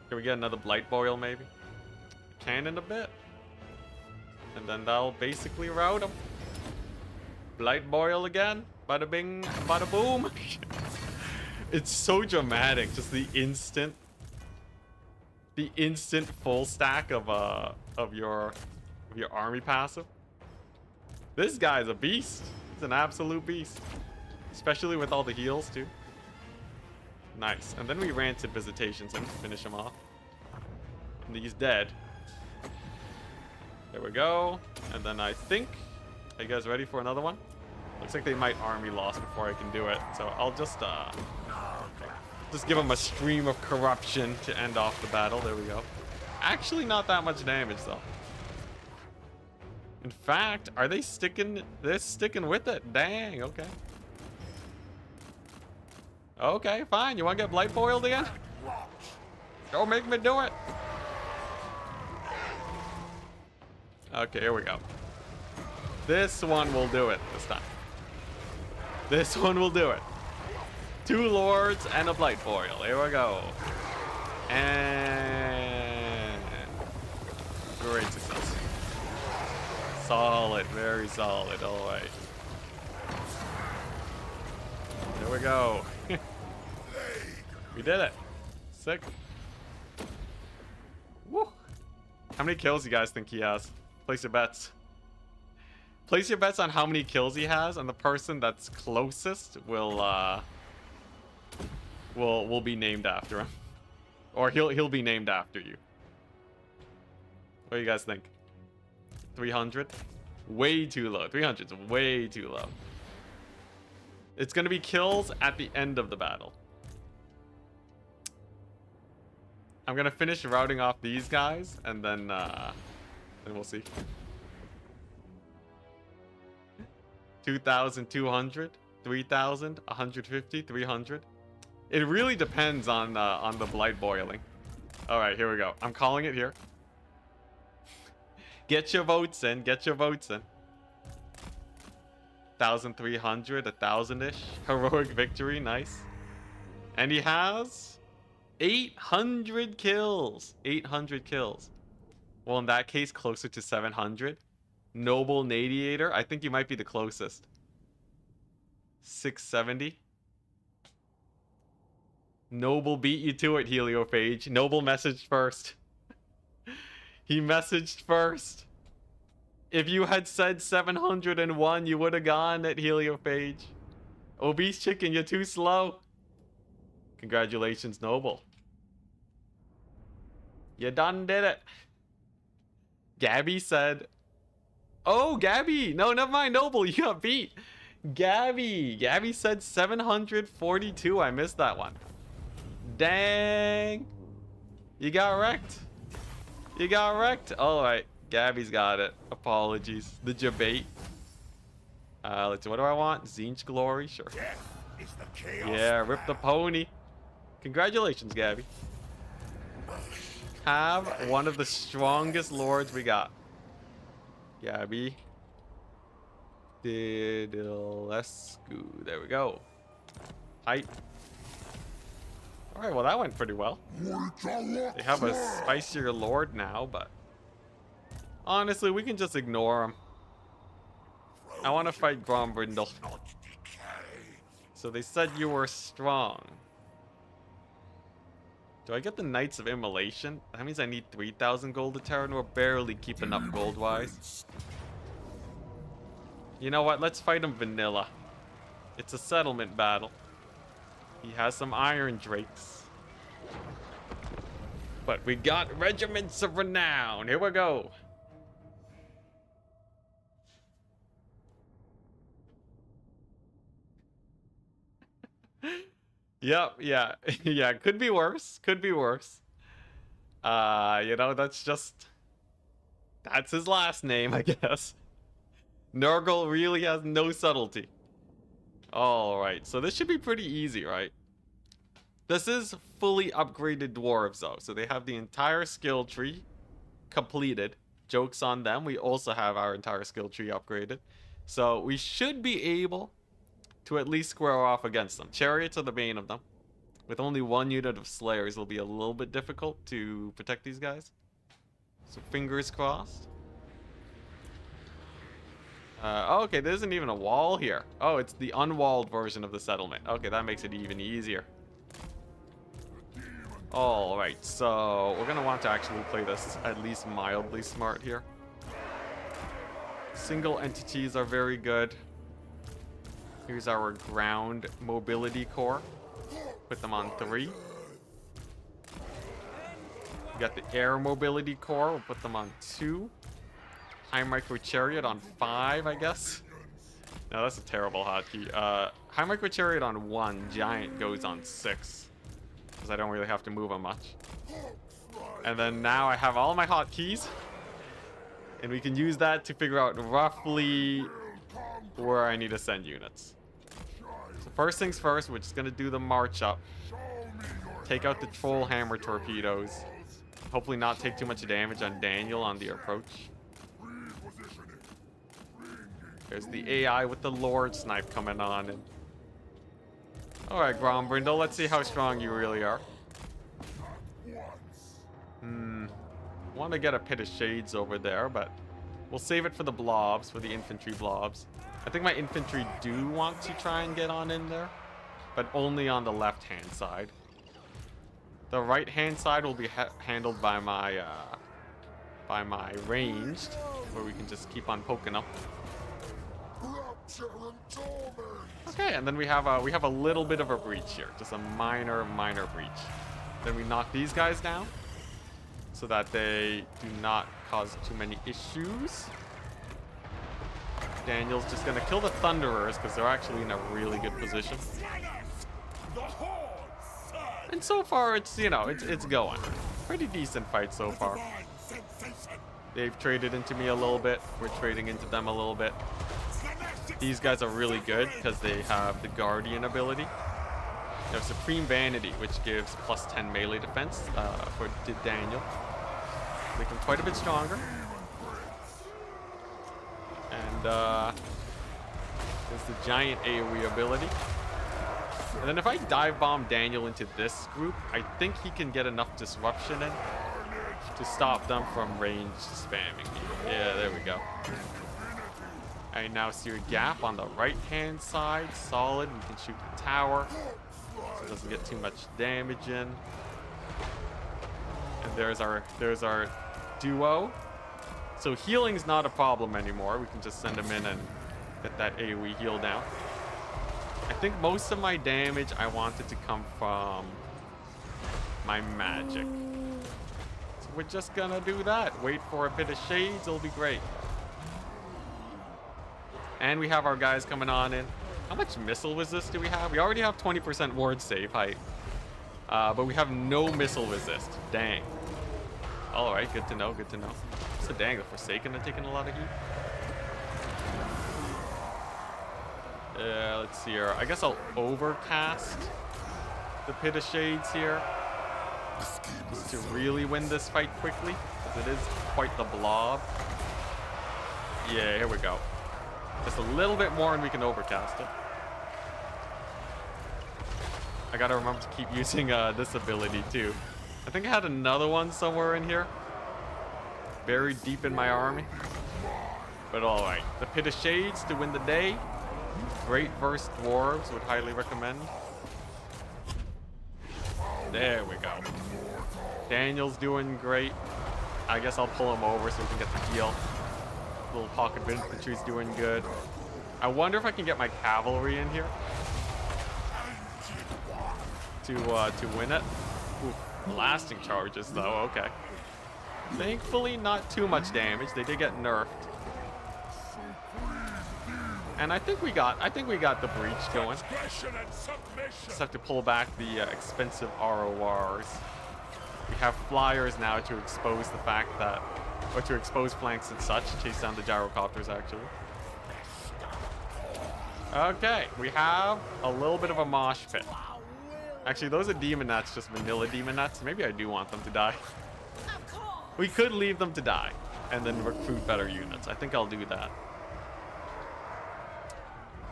Can we get another Blight Boil, maybe? Can in a bit. And then that'll basically rout him. Blight Boil again. Bada bing, bada boom. It's so dramatic. Just the instant full stack of your army passive. This guy's a beast. He's an absolute beast. Especially with all the heals too. Nice. And then we Rancid Visitations him to finish him off. And he's dead. There we go. And then I think... Are you guys ready for another one? Looks like they might army loss before I can do it. So I'll just give him a stream of corruption to end off the battle. There we go. Actually not that much damage though. In fact, are they sticking... They're sticking with it. Dang, okay. Okay, fine. You want to get Blight Boiled again? Go make me do it. Okay, here we go. This one will do it this time. This one will do it. 2 lords and a Blight Boil. Here we go. And... Great success. Solid. Very solid. All right. There we go. We did it. Sick. Woo. How many kills you guys think he has? Place your bets. Place your bets on how many kills he has, and the person that's closest will be named after him. Or he'll be named after you. What do you guys think? 300? Way too low. 300 is way too low. It's gonna be kills at the end of the battle. I'm gonna finish routing off these guys, and then we'll see. 2,200, 3,000, 150, 300. It really depends on the Blight Boiling. All right, here we go. I'm calling it here. Get your votes in. Get your votes in. 1,300, 1,000-ish. Heroic victory, nice. And he has 800 kills. 800 kills. Well, in that case, closer to 700. Noble Nadiator, I think you might be the closest. 670. Noble beat you to it, Heliophage. Noble messaged first. He messaged first. If you had said 701, you would have gone at Heliophage. Obese Chicken, you're too slow. Congratulations, Noble. You done did it. Gabby said... Oh, Gabby! No, never mind, Noble, you got beat. Gabby said 742. I missed that one. Dang. You got wrecked. You got wrecked. Alright, Gabby's got it. Apologies. The debate. Let's see, what do I want? Zinch Glory? Sure. Yeah, rip the pony. Congratulations, Gabby. Have one of the strongest lords we got. Gabby. Didlescu. There we go. Height. Alright, well that went pretty well. They have a spicier lord now, but... honestly, we can just ignore him. I want to fight Grombrindal. So they said you were strong. Do I get the Knights of Immolation? That means I need 3,000 gold to Terran. We're barely keeping up gold-wise. You know what? Let's fight him vanilla. It's a settlement battle. He has some Iron Drakes. But we got Regiments of Renown. Here we go. Yep, yeah. Yeah, could be worse. Could be worse. You know, that's his last name, I guess. Nurgle really has no subtlety. Alright, so this should be pretty easy, right? This is fully upgraded dwarves, though. So they have the entire skill tree completed. Joke's on them. We also have our entire skill tree upgraded. So we should be able to at least square off against them. Chariots are the bane of them. With only one unit of slayers, it'll be a little bit difficult to protect these guys. So fingers crossed. Oh, okay, there isn't even a wall here. Oh, it's the unwalled version of the settlement. Okay, that makes it even easier. Alright, so we're gonna want to actually play this at least mildly smart here. Single entities are very good. Here's our ground mobility core. Put them on 3. We got the air mobility core. We'll put them on 2. High micro chariot on 5, I guess. No, that's a terrible hotkey. High micro chariot on 1. Giant goes on 6. Because I don't really have to move them much. And then now I have all my hotkeys. And we can use that to figure out roughly where I need to send units. So first things first, we're just going to do the march up. Take out the troll hammer torpedoes. Hopefully not take too much damage on Daniel on the approach. There's the AI with the Lord snipe coming on. And alright, Grombrindal, let's see how strong you really are. Want to get a pit of shades over there, but we'll save it for the blobs, for the infantry blobs. I think my infantry do want to try and get on in there, but only on the left-hand side. The right-hand side will be handled by my ranged, where we can just keep on poking up. Okay, and then we have a little bit of a breach here, just a minor breach. Then we knock these guys down, so that they do not cause too many issues. Daniel's just gonna kill the Thunderers because they're actually in a really good position. And so far, it's, you know, it's going. Pretty decent fight so far. They've traded into me a little bit. We're trading into them a little bit. These guys are really good because they have the Guardian ability. They have Supreme Vanity, which gives plus 10 melee defense for Daniel. Make him quite a bit stronger. And there's the giant AoE ability. And then if I dive bomb Daniel into this group, I think he can get enough disruption in to stop them from range spamming me. Yeah, there we go. I now see a gap on the right-hand side. Solid. We can shoot the tower, so it doesn't get too much damage in. And there's our duo. So healing's not a problem anymore. We can just send him in and get that AoE heal down. I think most of my damage I wanted to come from my magic. So we're just gonna do that. Wait for a bit of shades, it'll be great. And we have our guys coming on in. How much missile resist do we have? We already have 20% ward save height. But we have no missile resist. Dang. Alright, good to know, good to know. So dang, the Forsaken are taking a lot of heat. Let's see here. I guess I'll overcast the Pit of Shades here. Just to really win this fight quickly. Because it is quite the blob. Yeah, here we go. Just a little bit more and we can overcast it. I gotta remember to keep using this ability too. I think I had another one somewhere in here. Buried deep in my army. But alright. The Pit of Shades to win the day. Great versus dwarves, would highly recommend. There we go. Daniel's doing great. I guess I'll pull him over so we can get the heal. Little pocket of infantry's doing good. I wonder if I can get my cavalry in here to win it. Ooh, blasting charges though. Okay. Thankfully, not too much damage. They did get nerfed. And I think we got the breach going. Just have to pull back the expensive RORs. We have flyers now to expose the fact that, or to expose flanks and such. Chase down the gyrocopters actually. Okay, we have a little bit of a mosh pit. Actually, those are demon nuts, just vanilla demon nuts. Maybe I do want them to die. We could leave them to die and then recruit better units. I think I'll do that.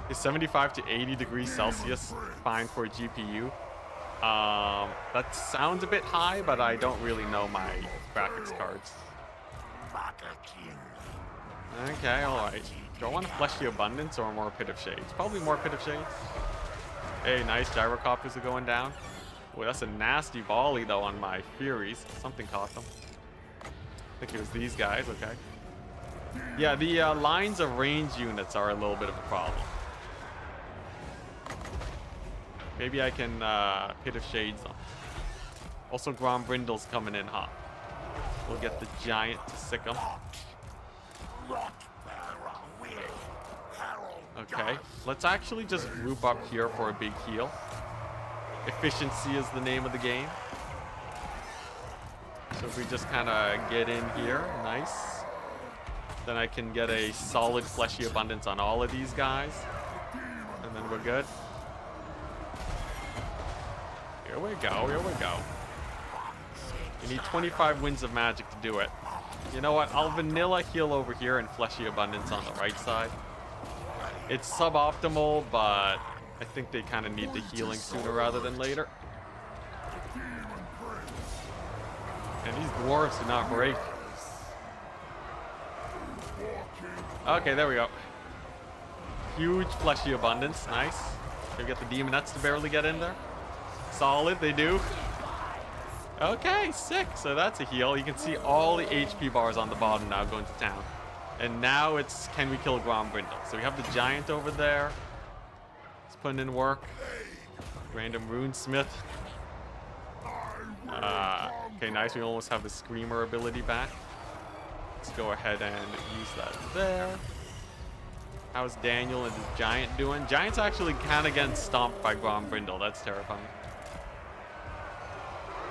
Is 75 to 80 degrees Celsius fine for a GPU? That sounds a bit high, but I don't really know my graphics cards. Okay, alright. Do I want a Fleshy Abundance or more Pit of Shades? Probably more Pit of Shades. Hey, nice. Gyrocopters are going down. Boy, that's a nasty volley, though, on my Furies. Something caught them. I think it was these guys. Okay. Yeah, the lines of range units are a little bit of a problem. Maybe I can Pit of Shades them. Also, Grombrindal's coming in hot. We'll get the giant to sick him. Okay, let's actually just group up here for a big heal. Efficiency is the name of the game. So if we just kind of get in here, nice. Then I can get a solid Fleshy Abundance on all of these guys. And then we're good. Here we go, here we go. You need 25 winds of magic to do it. You know what, I'll vanilla heal over here and Fleshy Abundance on the right side. It's suboptimal, but I think they kind of need the healing sooner rather than later. And these dwarves do not break. Okay, there we go. Huge Fleshy Abundance, nice. They get the demonettes to barely get in there. Solid, they do. Okay, sick. So that's a heal. You can see all the HP bars on the bottom now going to town. And now it's, can we kill Grombrindal? So we have the giant over there. He's putting in work. Random runesmith. Okay, nice. We almost have the screamer ability back. Let's go ahead and use that there. How's Daniel and his giant doing? Giant's actually kind of getting stomped by Grombrindal. That's terrifying.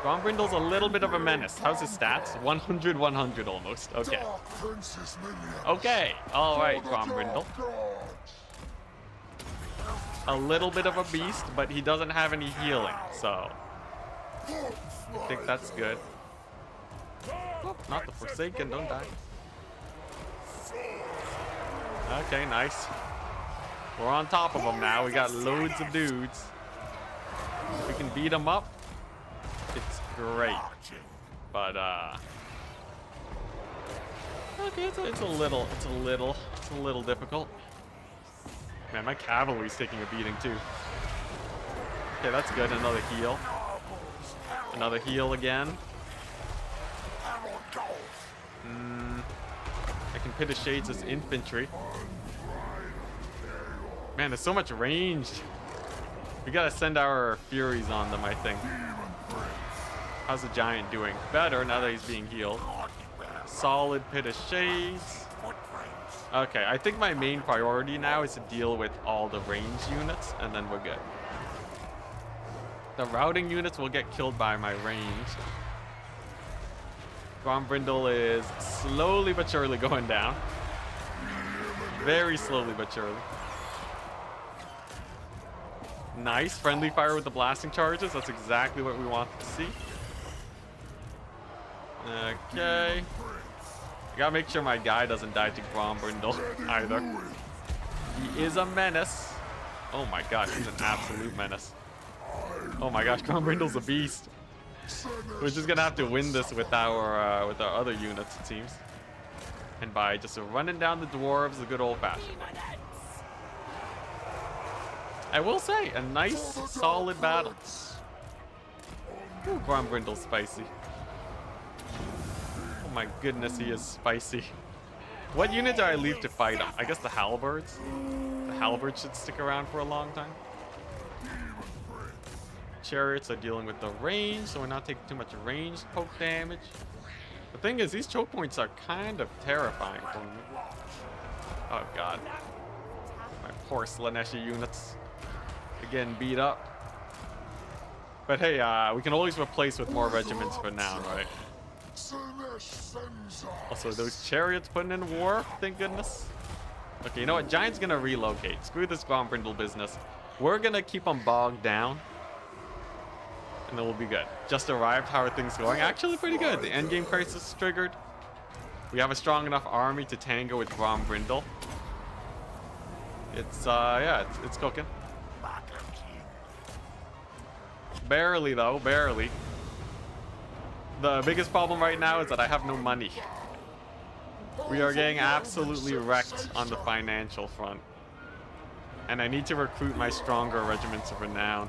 Grombrindal's a little bit of a menace. How's his stats? 100, 100 almost. Okay. Okay. All right, Grombrindal. A little bit of a beast, but he doesn't have any healing, so I think that's good. Oh, not the Forsaken. Don't die. Okay, nice. We're on top of them now. We got loads of dudes. If we can beat them up, it's great. But okay, it's a little difficult. Man, my cavalry's taking a beating too. Okay, that's good. Another heal. Another heal again. I can Pit of Shades as infantry. Man, there's so much range. We gotta send our Furies on them, I think. How's the giant doing? Better now that he's being healed. Solid Pit of Shades. Okay, I think my main priority now is to deal with all the range units, and then we're good. The routing units will get killed by my range. Grombrindal is slowly but surely going down. Very slowly but surely. Nice. Friendly fire with the blasting charges. That's exactly what we want to see. Okay. I gotta make sure my guy doesn't die to Grombrindal either. He is a menace. Oh my gosh, he's an absolute menace. Oh my gosh, Grombrindal's a beast. We're just gonna have to win this with our other units, it seems. And by just running down the dwarves the good old-fashioned way. I will say, a nice, solid battle. Ooh, Grombrindal's spicy. Oh my goodness, he is spicy. What unit do I leave to fight him? I guess the halberds. The halberds should stick around for a long time. Chariots are dealing with the range, so we're not taking too much range poke damage. The thing is, these choke points are kind of terrifying for me. Oh god. My poor Slaneshi units. Again, beat up. But hey, we can always replace with more regiments for now, right? Also, those chariots putting in war, thank goodness. Okay, you know what? Giant's gonna relocate. Screw this Grombrindal business. We're gonna keep them bogged down. And then we'll be good. Just arrived. How are things going? Actually, pretty good. The endgame crisis is triggered. We have a strong enough army to tango with Grombrindal. It's, yeah, it's cooking. Barely, though. Barely. The biggest problem right now is that I have no money. We are getting absolutely wrecked on the financial front. And I need to recruit my stronger regiments of renown.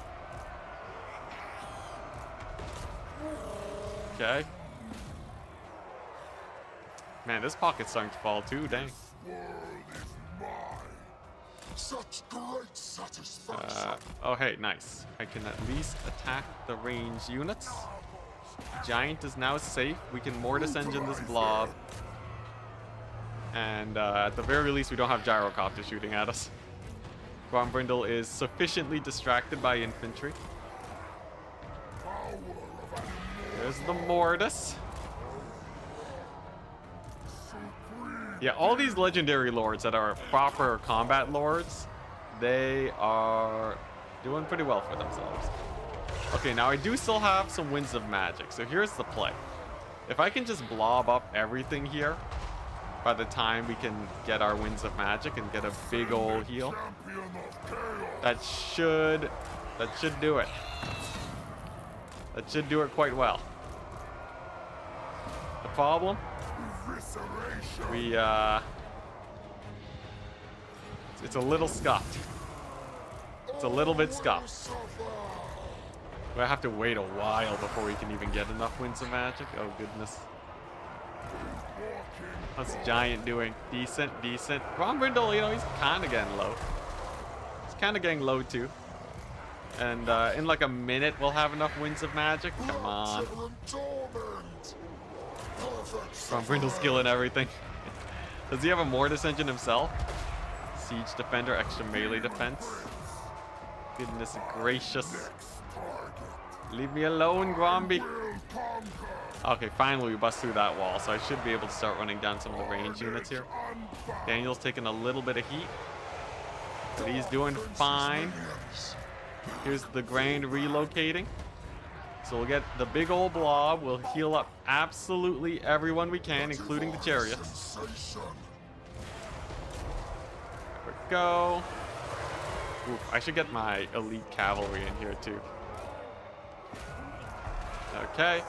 Okay. Man, this pocket's starting to fall too, dang. Such great satisfaction. Oh hey, nice. I can at least attack the ranged units. Giant is now safe. We can mortis engine this blob. And at the very least, we don't have gyrocopter shooting at us. Grombrindal is sufficiently distracted by infantry. There's the mortis. Yeah, all these legendary lords that are proper combat lords, they are doing pretty well for themselves. Okay, now I do still have some winds of magic, so here's the play. If I can just blob up everything here, by the time we can get our winds of magic and get a big old heal, that should do it. That should do it quite well. The problem? We, it's a little scuffed. It's a little bit scuffed. We have to wait a while before we can even get enough winds of magic. Oh, goodness. What's Giant doing? Decent, decent. Grombrindal, you know, he's kind of getting low. He's kind of getting low, too. And in like a minute, we'll have enough winds of magic. Come on. Grombrindal's skilling everything. Does he have a mortis engine himself? Siege defender, extra melee defense. Goodness gracious. Leave me alone, Gromby. Okay, finally we bust through that wall, so I should be able to start running down some of the range units here. Daniel's taking a little bit of heat, but he's doing fine. Here's the Grand relocating. So we'll get the big old blob. We'll heal up absolutely everyone we can, including the chariots. There we go. Oof, I should get my elite cavalry in here too. Okay.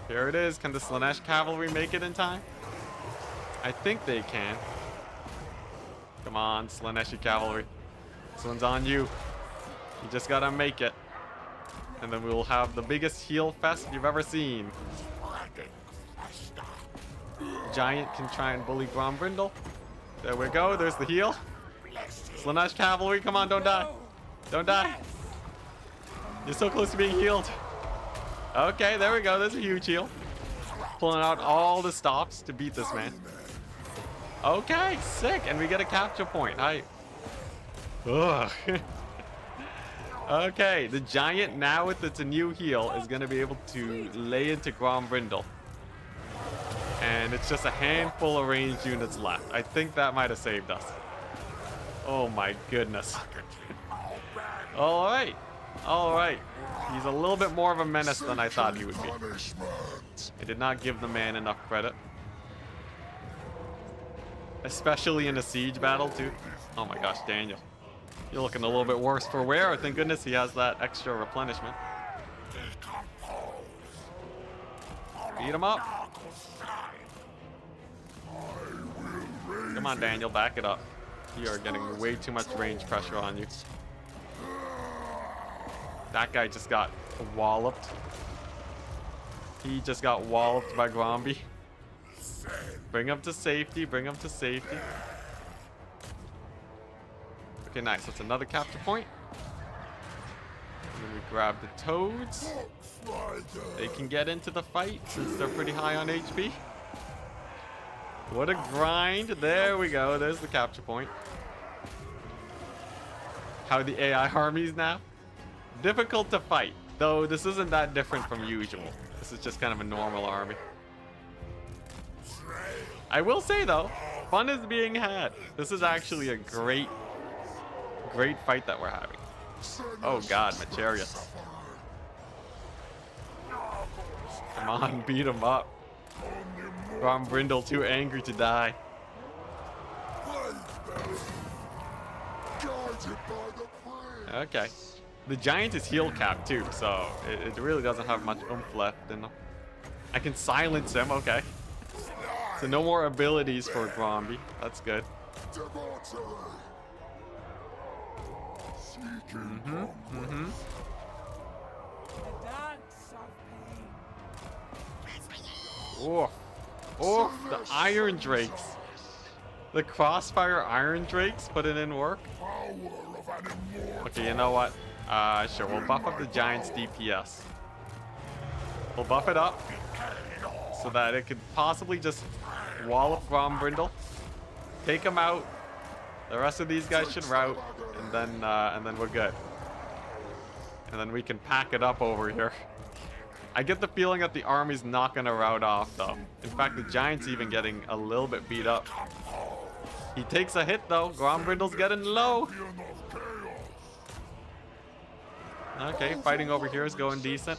Here it is. Can the Slanesh cavalry make it in time? I think they can. Come on, Slaneshi cavalry. This one's on you. You just gotta make it. And then we'll have the biggest heal fest you've ever seen. Giant can try and bully Grombrindal. There we go. There's the heal. Slanesh cavalry, come on, don't die. Don't die. You're so close to being healed. Okay, there we go. There's a huge heal. Pulling out all the stops to beat this man. Okay, sick. And we get a capture point. Ugh. Okay, the Giant now with its new heal is going to be able to lay into Grombrindal. And it's just a handful of ranged units left. I think that might have saved us. Oh my goodness. All right. All right. He's a little bit more of a menace than I thought he would be. I did not give the man enough credit. Especially in a siege battle, too. Oh my gosh, Daniel. You're looking a little bit worse for wear. Thank goodness he has that extra replenishment. Beat him up. Come on, Daniel, back it up. You are getting way too much range pressure on you. That guy just got walloped. He just got walloped by Gromby. Bring him to safety, bring him to safety. Okay, nice. That's another capture point. And then we grab the toads. They can get into the fight since they're pretty high on HP. What a grind. There we go. There's the capture point. How are the AI armies now? Difficult to fight, though this isn't that different from usual. This is just kind of a normal army. I will say though, Fun is being had. This is actually a great fight that we're having. Oh god, my chariot. Come on, beat him up. Grombrindal too angry to die. Okay. The giant is heal capped too, so it really doesn't have much oomph left in them. I can silence him, okay. So no more abilities for Gromby. That's good. Oh, oh, the Iron Drakes. The Crossfire Iron Drakes putting in work. Okay, you know what? Sure, we'll buff up the Giant's DPS. We'll buff it up so that it could possibly just wall up Grombrindal, take him out. The rest of these guys should rout, and then we're good. And then we can pack it up over here. I get the feeling that the army's not gonna rout off though. In fact, the Giant's even getting a little bit beat up. He takes a hit though. Grombrindal's getting low. Okay, fighting over here is going decent.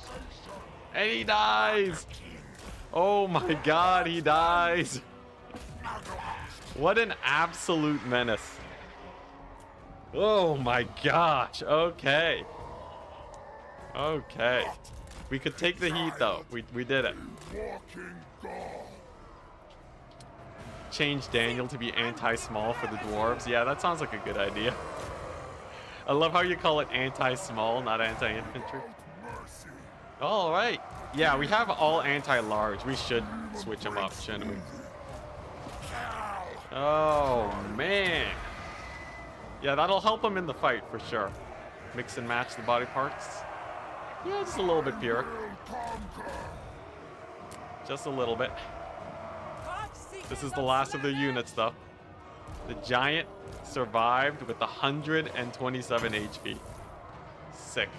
And he dies! Oh my god, he dies! What an absolute menace. Oh my gosh, okay. Okay. We could take the heat though. We did it. Change Daniel to be anti-small for the dwarves. Yeah, that sounds like a good idea. I love how you call it anti-small, not anti-infantry. All right. Yeah, we have all anti-large. We should switch them up, shouldn't we? Oh, man. Yeah, that'll help him in the fight for sure. Mix and match the body parts. Yeah, just a little bit pure. Just a little bit. This is the last of the units, though. The Giant survived with 127 HP. Sick.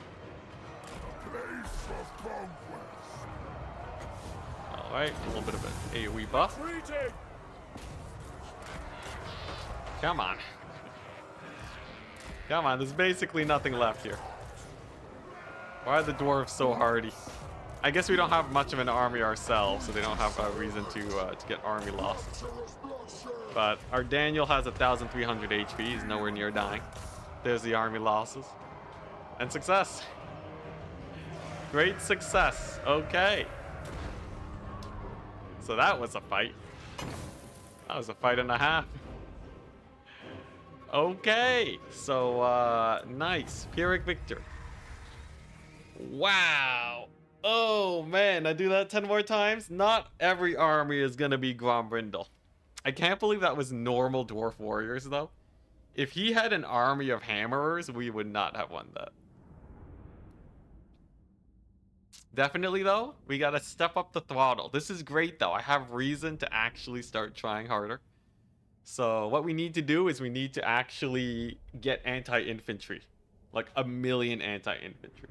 Alright, a little bit of an AoE buff. Come on. Come on, there's basically nothing left here. Why are the dwarves so hardy? I guess we don't have much of an army ourselves, so they don't have a reason to get army lost. But our Daniel has 1,300 HP. He's nowhere near dying. There's the army losses. And success. Great success. Okay. So that was a fight. That was a fight and a half. Okay. So, nice. Pyrrhic victory. Wow. Oh, man. I do that 10 more times? Not every army is going to be Grombrindal. I can't believe that was normal dwarf warriors, though. If he had an army of hammerers, we would not have won that. Definitely, though, we got to step up the throttle. This is great, though. I have reason to actually start trying harder. So what we need to do is we need to actually get anti-infantry. Like 1 million anti-infantry.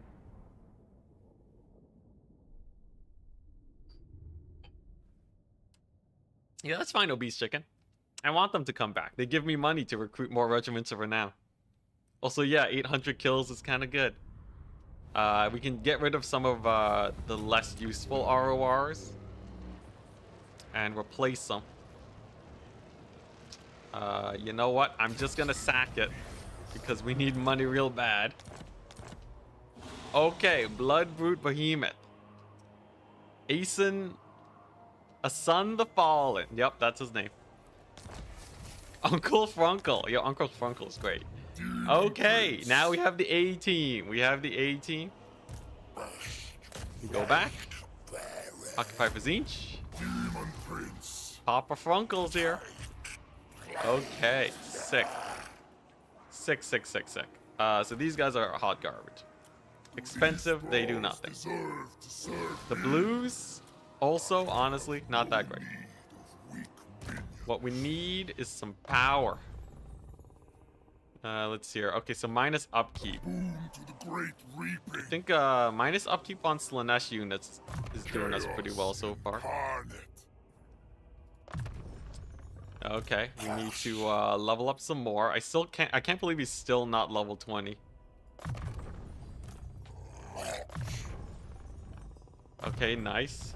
Yeah, that's fine, Obese Chicken. I want them to come back. They give me money to recruit more regiments of renown. Also, yeah, 800 kills is kind of good. We can get rid of some of the less useful RORs and replace them. You know what? I'm just gonna sack it because we need money real bad. Okay, Blood Brute Behemoth. Asun the Fallen. Yep, that's his name. Uncle Frunkle. Yo, Uncle Frunkle is great. Okay, now we have the A team. We have the A team. We go back. Occupy Fazinch. Papa Frunkle's here. Okay, sick. Sick. So these guys are hot garbage. Expensive, they do nothing. The blues, also, honestly, not that great. What we need is some power. Let's see here. Okay, so minus upkeep. I think minus upkeep on Slanesh units is doing us pretty well so far. Okay, we need to level up some more. I can't believe he's still not level 20. Okay, nice.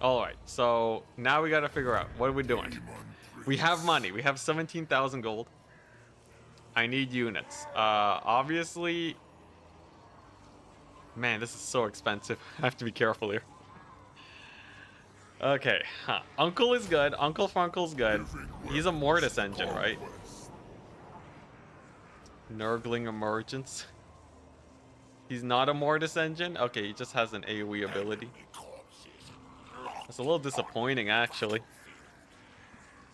Alright, so now we gotta figure out, what are we doing? We have money. We have 17,000 gold. I need units. Obviously... Man, this is so expensive. I have to be careful here. Okay, Uncle is good. Uncle Funkel's good. He's a Mortis engine, right? Nurgling Emergence. He's not a Mortis engine? Okay, he just has an AoE ability. That's a little disappointing, actually.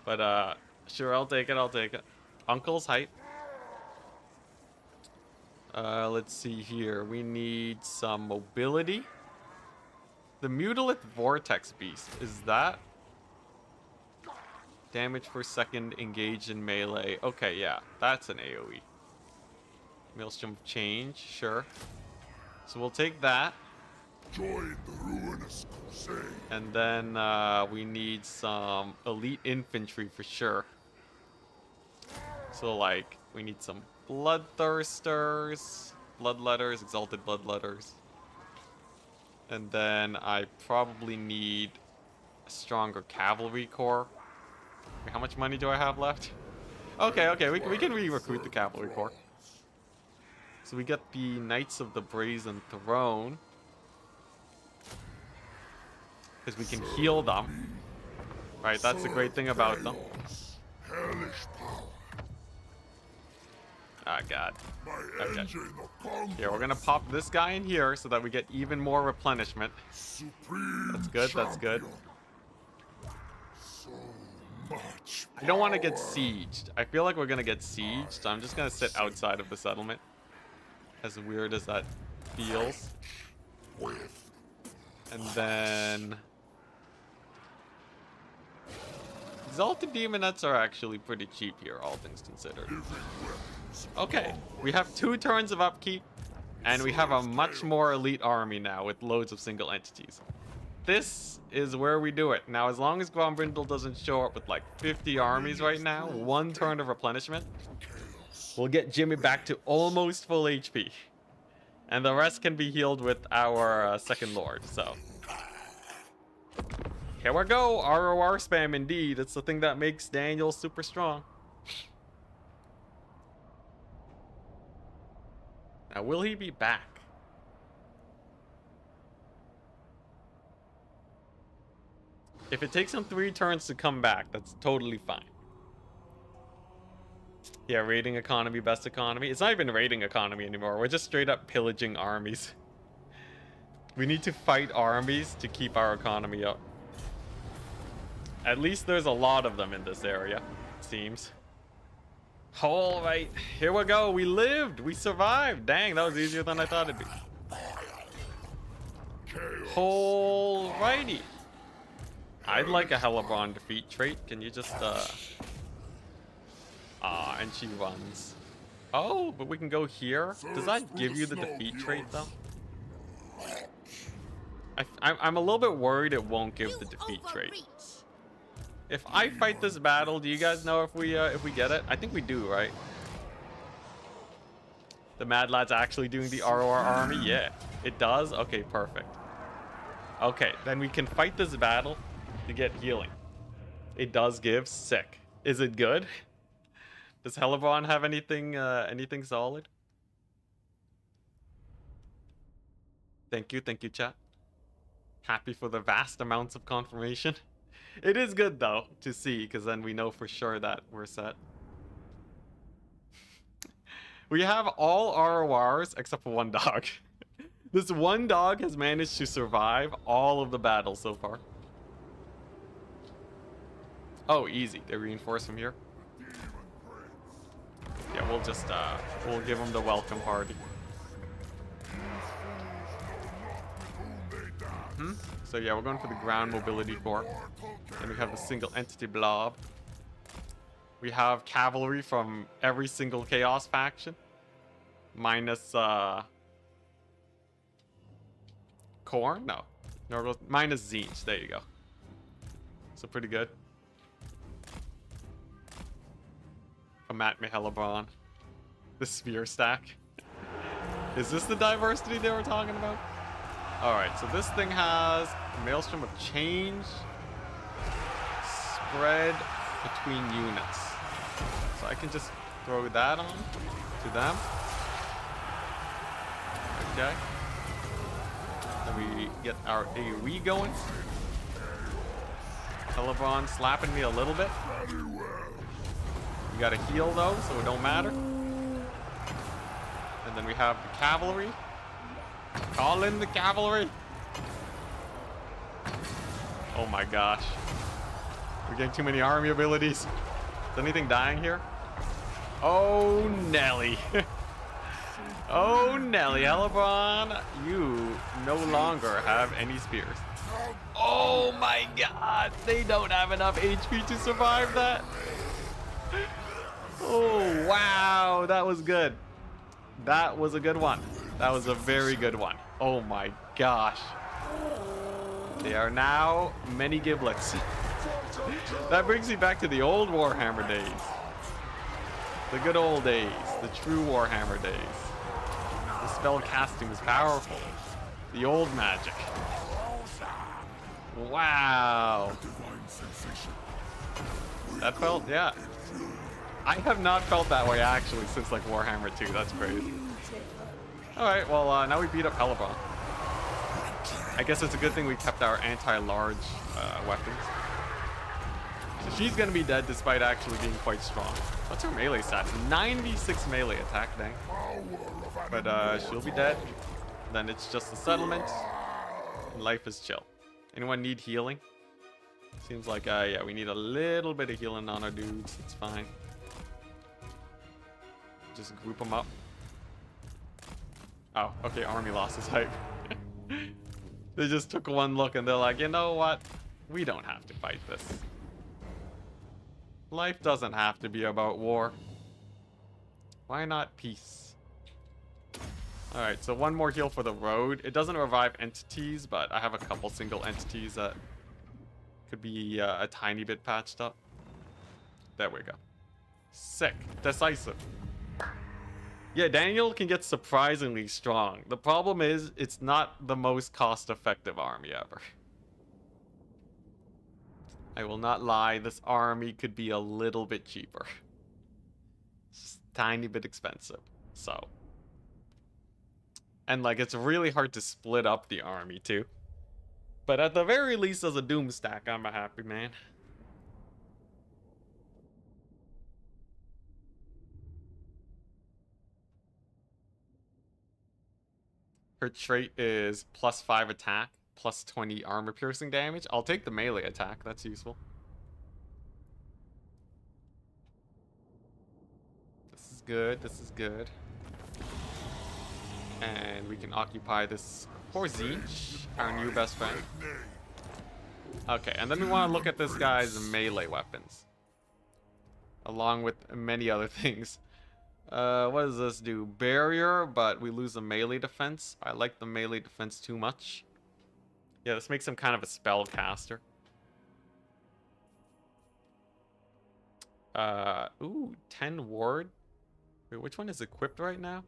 But, sure, I'll take it, I'll take it. Uncle's height. Let's see here. We need some mobility. The Mutilith Vortex Beast. Is that... Damage per second engaged in melee. Okay, yeah. That's an AoE. Maelstrom Change. Sure. So we'll take that. Join the ruinous crusade. And then we need some elite infantry for sure. So like, we need some bloodthirsters, bloodletters, exalted bloodletters. And then I probably need a stronger cavalry corps. Wait, how much money do I have left? Okay, we can re-recruit the cavalry corps. So we get the Knights of the Brazen Throne. Because we can heal them. Right, that's the great thing about them. Hellish power. Ah, God. My Okay. engine upon Yeah, we're gonna pop this guy in here so that we get even more replenishment. supreme That's good, that's good. champion. So much I don't want to power. get sieged. I feel like we're gonna get sieged, so I'm just gonna sit outside of the settlement. As weird as that feels. With And then... Exalted Demonettes are actually pretty cheap here, all things considered. living weapons. Okay, we have 2 turns of upkeep, and we have a much more elite army now with loads of single entities. This is where we do it. Now, as long as Grombrindal doesn't show up with like 50 armies right now, 1 turn of replenishment, we'll get Jimmy back to almost full HP. And the rest can be healed with our second lord, so. Here we go, ROR spam indeed. It's the thing that makes Daniel super strong. Now, will he be back? If it takes him 3 turns to come back, that's totally fine. Yeah, raiding economy, best economy. It's not even raiding economy anymore. We're just straight up pillaging armies. We need to fight armies to keep our economy up. At least there's a lot of them in this area, it seems. Alright, here we go. We lived. We survived. Dang, that was easier than I thought it'd be. Alrighty. I'd like a Hellebron defeat trait. Can you just, and she runs. Oh, but we can go here. Does that give you the defeat trait, though? I'm a little bit worried it won't give the defeat trait. If I fight this battle, do you guys know if we get it? I think we do, right? The Mad Lad's actually doing the ROR army? Yeah, it does? Okay, perfect. Okay, then we can fight this battle to get healing. It does give. Sick. Is it good? Does Hellebron have anything solid? Thank you, chat. Happy for the vast amounts of confirmation. It is good, though, to see, because then we know for sure that we're set. We have all RORs except for 1 dog. This 1 dog has managed to survive all of the battles so far. Oh, easy. They reinforce from here. Yeah, we'll just, we'll give them the welcome party. So yeah, we're going for the ground mobility corps. Then we have the single entity blob. We have cavalry from every single chaos faction. Minus, Korn? No. Minus Zinch. There you go. So pretty good. Come at me, Hellebrand. The sphere stack. Is this the diversity they were talking about? Alright, so this thing has Maelstrom of Change spread between units. So I can just throw that on to them. Okay. Then we get our AoE going. Hellebrand slapping me a little bit. We gotta heal though, so it don't matter. And then we have the cavalry. Call in the cavalry. Oh my gosh. We're getting too many army abilities. Is anything dying here? Oh, Nelly. Oh, Nelly. Hellebrand, you no longer have any spears. Oh my god. They don't have enough HP to survive that. Oh, wow. That was good. That was a good one. That was a very good one. Oh my gosh. They are now many giblets. That brings me back to the old Warhammer days. The good old days. The true Warhammer days. The spell casting was powerful. The old magic. Wow. That felt, yeah. I have not felt that way actually since like Warhammer 2. That's crazy. Alright, well now we beat up Hellebrand. I guess it's a good thing we kept our anti-large weapons. So she's gonna be dead despite actually being quite strong. What's her melee stats? 96 melee attack, dang. But she'll be dead. Then it's just a settlement. And life is chill. Anyone need healing? Seems like yeah, we need a little bit of healing on our dudes. It's fine. Just group them up. Oh, okay, army loss is hype. They just took one look and they're like, you know what? We don't have to fight this. Life doesn't have to be about war. Why not peace? Alright, so one more heal for the road. It doesn't revive entities, but I have a couple single entities that could be a tiny bit patched up. There we go. Sick. Decisive. Yeah, Daniel can get surprisingly strong. The problem is, it's not the most cost-effective army ever. I will not lie, this army could be a little bit cheaper. It's just a tiny bit expensive, so. And like, it's really hard to split up the army too. But at the very least, as a Doom stack, I'm a happy man. Her trait is +5 attack, +20 armor piercing damage. I'll take the melee attack, that's useful. This is good, this is good. And we can occupy this for Zinch, our new best friend. Okay, and then we want to look at this guy's melee weapons. Along with many other things. What does this do? Barrier, but we lose the melee defense. I like the melee defense too much. Yeah, this makes him kind of a spellcaster. Ooh, 10 ward. Wait, which one is equipped right now?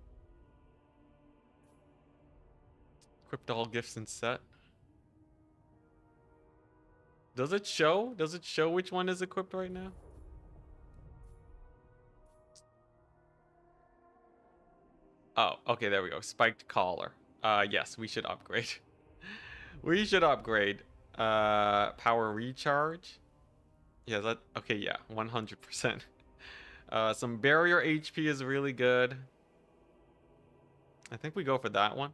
Equipped all gifts and set. Does it show? Does it show which one is equipped right now? Oh, okay, there we go. Spiked collar. Yes, we should upgrade. We should upgrade. Power recharge. Yeah, that, okay, yeah, 100%. Some barrier HP is really good. I think we go for that one.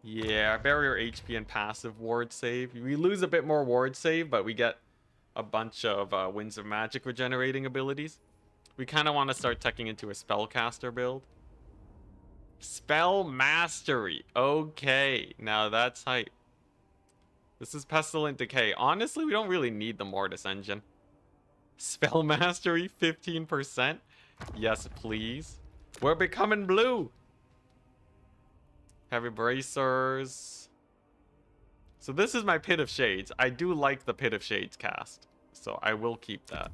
Yeah, barrier HP and passive ward save. We lose a bit more ward save, but we get a bunch of Winds of Magic regenerating abilities. We kind of want to start teching into a spellcaster build. Spell Mastery. Okay, now that's hype. This is Pestilent Decay. Honestly, we don't really need the Mortis engine. Spell Mastery, 15%. Yes, please. We're becoming blue. Heavy Bracers. So this is my Pit of Shades. I do like the Pit of Shades cast, so I will keep that.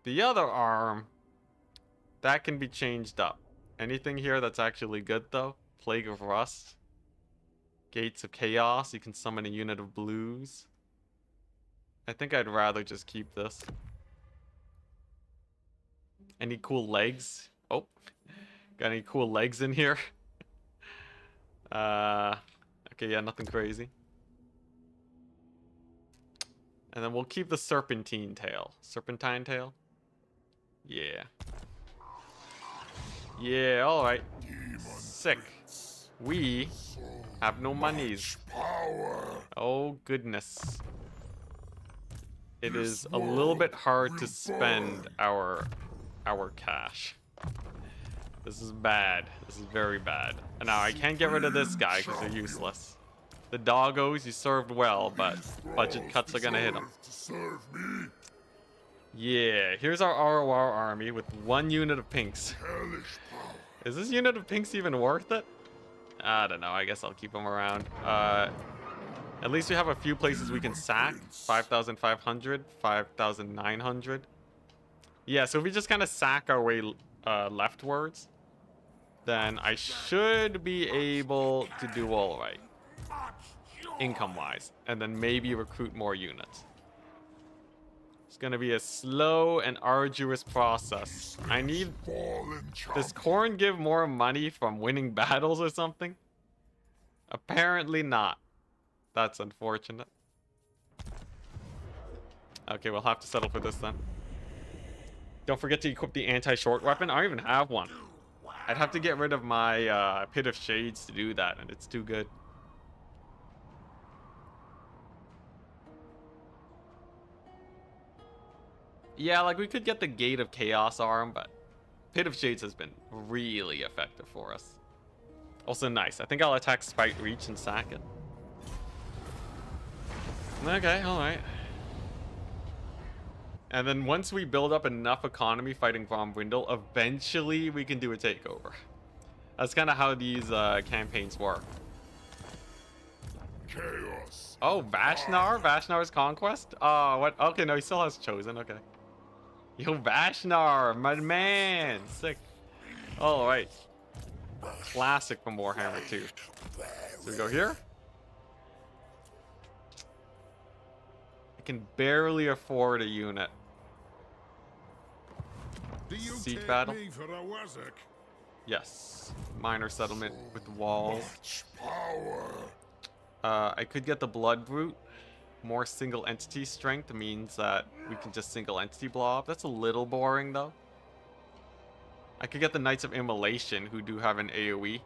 The other arm, that can be changed up. Anything here that's actually good though? Plague of Rust. Gates of Chaos, you can summon a unit of blues. I think I'd rather just keep this. Any cool legs? Oh, got any cool legs in here? Okay, yeah, nothing crazy. And then we'll keep the serpentine tail. Serpentine tail? Yeah. Yeah, alright. Sick. We have no monies. Oh, goodness. It is a little bit hard to spend our cash. This is bad. This is very bad. And now I can't get rid of this guy because they're useless. The doggos, you served well, but budget cuts are gonna hit them. Yeah, here's our ROR army with 1 unit of pinks. Is this unit of pinks even worth it? I don't know. I guess I'll keep them around. At least we have a few places we can sack. 5,500, 5,900. Yeah, so if we just kind of sack our way leftwards, then I should be able to do all right. Income-wise. And then maybe recruit more units. It's going to be a slow and arduous process. I need... Does Corn give more money from winning battles or something? Apparently not. That's unfortunate. Okay, we'll have to settle for this then. Don't forget to equip the anti-short weapon. I don't even have one. I'd have to get rid of my Pit of Shades to do that, and it's too good. Yeah, like we could get the Gate of Chaos arm, but Pit of Shades has been really effective for us. Also nice. I think I'll attack Spite Reach and sack it. Okay, alright. And then once we build up enough economy fighting Grombrindal, eventually we can do a takeover. That's kind of how these campaigns work. Chaos. Oh, Vashnar? Vashnar's Conquest? Oh, what? Okay, no, he still has Chosen. Okay. Yo, Vashnar, my man. Sick. Alright. Classic from Warhammer 2. So we go here. I can barely afford a unit. Siege battle. Yes. Minor settlement with walls. I could get the Blood Brute. More single entity strength means that we can just single entity blob. That's a little boring though. I could get the Knights of Immolation who do have an AoE.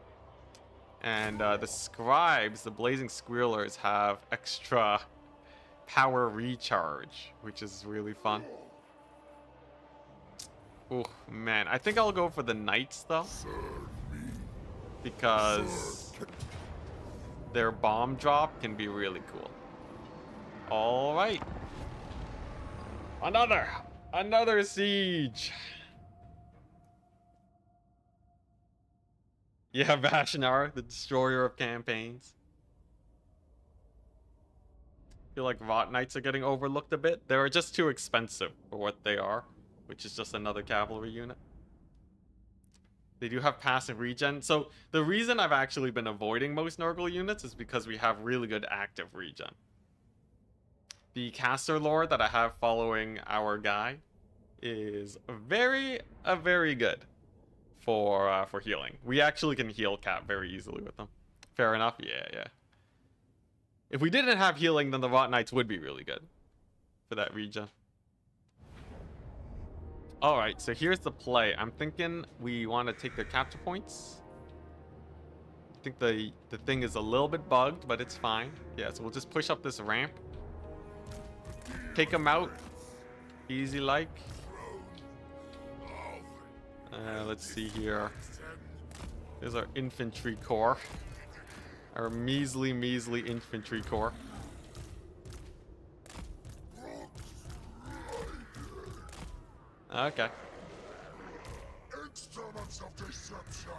And the Scribes, the Blazing Squealers, have extra power recharge, which is really fun. Oh man, I think I'll go for the Knights though. Because their bomb drop can be really cool. Alright. Another siege. Yeah, Vashnar, the destroyer of campaigns. Feel like Rot Knights are getting overlooked a bit. They're just too expensive for what they are, which is just another cavalry unit. They do have passive regen. So the reason I've actually been avoiding most Nurgle units is because we have really good active regen. The Caster Lord that I have following our guy is very good for healing. We actually can heal Cap very easily with them. Fair enough? Yeah. If we didn't have healing, then the Rot Knights would be really good for that regen. Alright, so here's the play. I'm thinking we want to take their capture points. I think the thing is a little bit bugged, but it's fine. Yeah, so we'll just push up this ramp. Take them out. Easy like. Let's see here. There's our infantry corps. Our measly infantry corps. Okay. Instruments of deception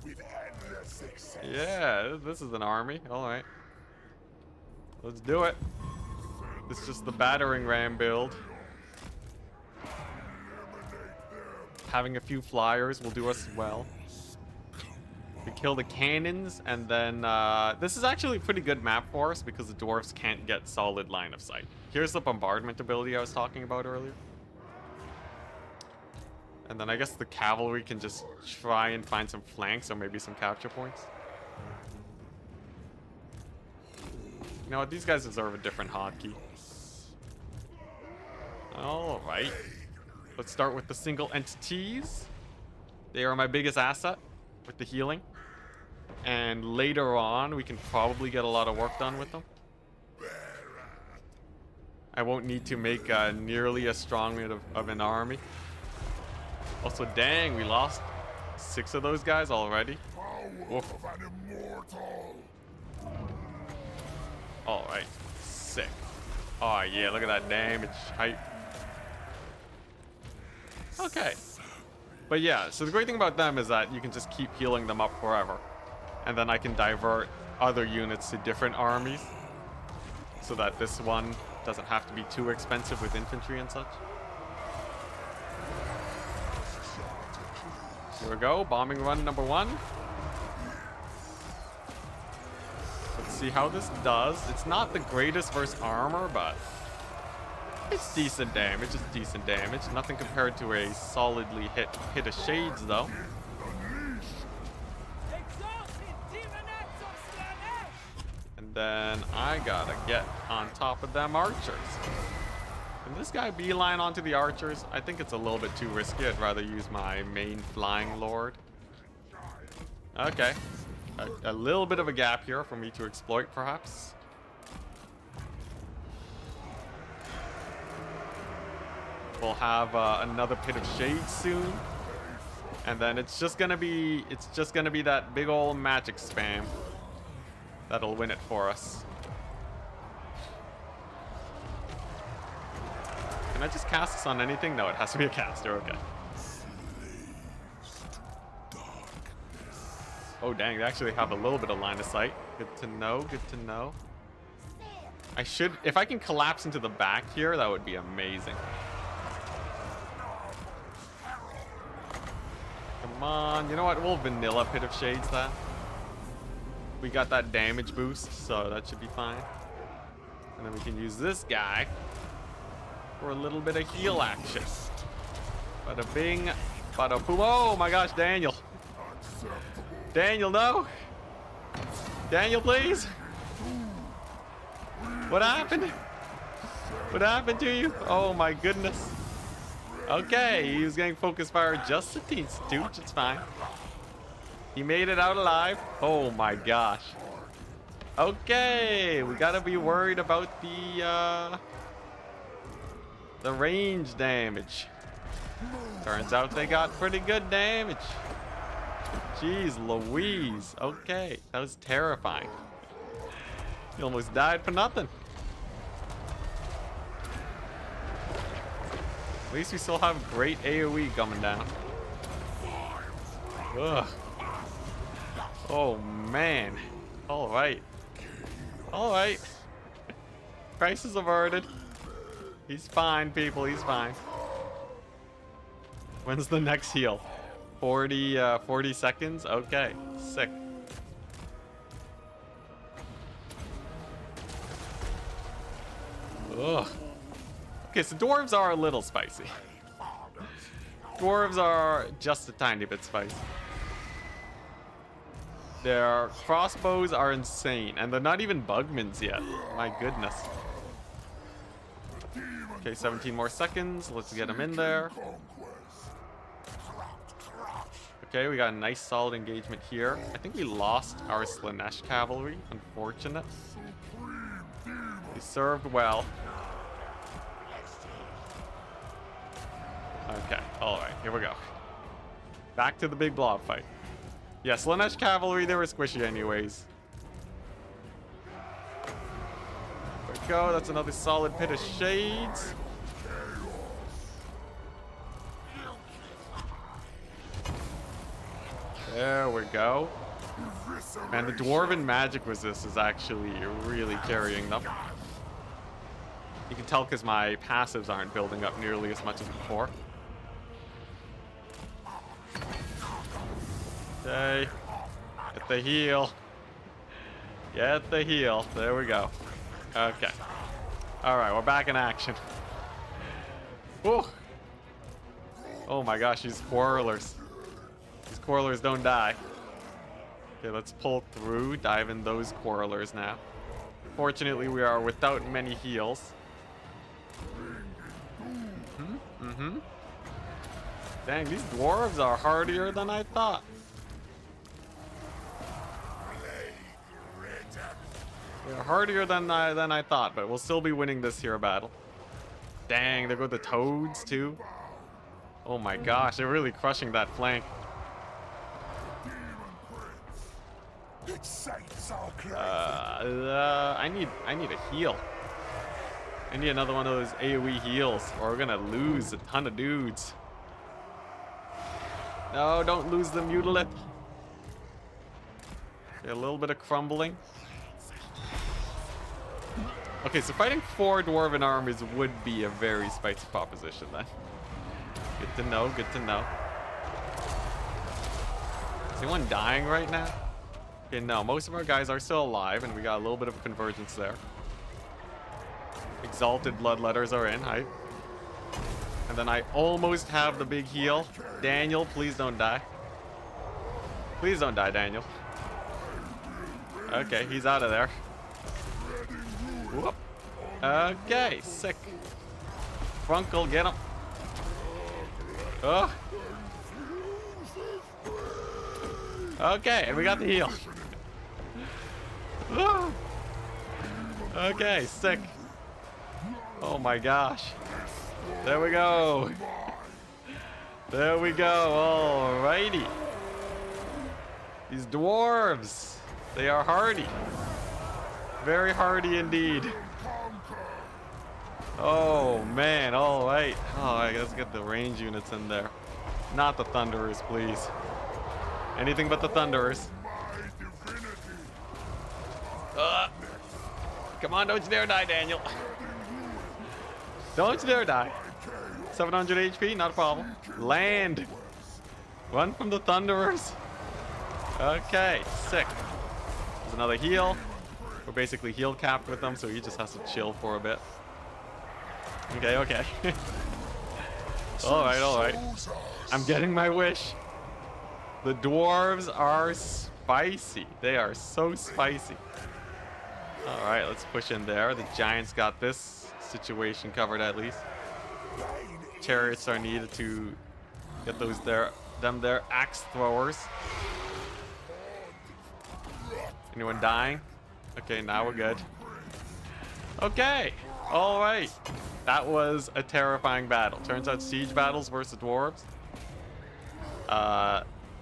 with endless success. Yeah, this is an army. Alright. Let's do it. It's just the battering ram build. having a few flyers will do us well. We kill the cannons, and then this is actually a pretty good map for us because the dwarves can't get solid line of sight. Here's the bombardment ability I was talking about earlier. And then I guess the cavalry can just try and find some flanks or maybe some capture points. You know what? These guys deserve a different hotkey. Alright. Let's start with the single entities. They are my biggest asset with the healing. And later on, we can probably get a lot of work done with them. I won't need to make nearly as strong of an army. Also, dang, we lost 6 of those guys already. Woof. Alright, sick. Oh yeah, look at that damage hype. Okay. But yeah, so the great thing about them is that you can just keep healing them up forever. And then I can divert other units to different armies. So that this one doesn't have to be too expensive with infantry and such. Here we go, bombing run number 1. Let's see how this does. It's not the greatest versus armor, but it's decent damage. It's decent damage. Nothing compared to a solidly hit of shades, though. And then I gotta get on top of them archers. Can this guy beeline onto the archers? I think it's a little bit too risky. I'd rather use my main flying lord. Okay. A little bit of a gap here for me to exploit, perhaps. We'll have another pit of shade soon. And then it's just gonna be that big old magic spam that'll win it for us. Can I just cast this on anything? No, it has to be a caster. Okay. Oh dang, they actually have a little bit of line of sight. Good to know, good to know. I should, if I can collapse into the back here, that would be amazing. Come on, you know what? We'll vanilla Pit of Shades that. We got that damage boost, so that should be fine. And then we can use this guy for a little bit of heal action. Bada bing, bada boom. Oh my gosh, Daniel. Daniel, no. Daniel, please. What happened? What happened to you? Oh my goodness. Okay, he was getting focus fire just a teensy tooch. It's fine. He made it out alive. Oh my gosh. Okay, we gotta be worried about the range damage. Turns out they got pretty good damage. Jeez Louise. Okay, that was terrifying. He almost died for nothing. At least we still have great AoE coming down. Ugh. Oh man. Alright. Alright. Crisis averted. He's fine, people. He's fine. When's the next heal? 40 seconds? Okay. Sick. Ugh. Okay, so dwarves are a little spicy. Dwarves are just a tiny bit spicy. Their crossbows are insane, and they're not even bugmans yet. My goodness. Okay, 17 more seconds. Let's get them in there. Okay, we got a nice solid engagement here. I think we lost our Slanesh cavalry. Unfortunate. They served well. Okay, alright, here we go. Back to the big blob fight. Yeah, Slanesh cavalry, they were squishy anyways. There we go, that's another solid Pit of Shades. There we go. Man, the Dwarven magic resist is actually really carrying them. You can tell because my passives aren't building up nearly as much as before. Okay. Get the heal. Get the heal. There we go. Okay. Alright, we're back in action. Whew. Oh my gosh, these quarrelers. These quarrelers don't die. Okay, let's pull through, dive in those quarrelers now. Fortunately, we are without many heals. Dang, these dwarves are hardier than I thought. They're hardier than I thought, but we'll still be winning this here battle. Dang, there go the toads too. Oh my gosh, they're really crushing that flank. I need a heal. I need another one of those AoE heals, or we're gonna lose a ton of dudes. No, don't lose the mutilate. Okay, a little bit of crumbling. Okay, so fighting 4 dwarven armies would be a very spicy proposition then. Good to know, good to know. Is anyone dying right now? Okay, no, most of our guys are still alive, and we got a little bit of convergence there. Exalted bloodletters are in, hype. And then I almost have the big heal. Daniel, please don't die. Please don't die, Daniel. Okay, he's out of there. Whoop. Okay, sick. Frunkle, get him. Oh. Okay, and we got the heal. Okay, sick. Oh my gosh. There we go. There we go. Alrighty. These dwarves, they are hardy. Very hardy indeed. Oh man, alright. Alright, let's get the range units in there. Not the Thunderers, please. Anything but the Thunderers. Come on, don't you dare die, Daniel. Don't you dare die. 700 HP, not a problem. Land. Run from the Thunderers. Okay, sick. There's another heal. We're basically heal capped with them, so he just has to chill for a bit. Okay, okay. Alright, alright. I'm getting my wish. The dwarves are spicy. They are so spicy. Alright, let's push in there. The giants got this situation covered at least. Chariots are needed to get those their axe throwers. Anyone dying? Okay, now we're good. Okay, alright. That was a terrifying battle. Turns out siege battles versus dwarves.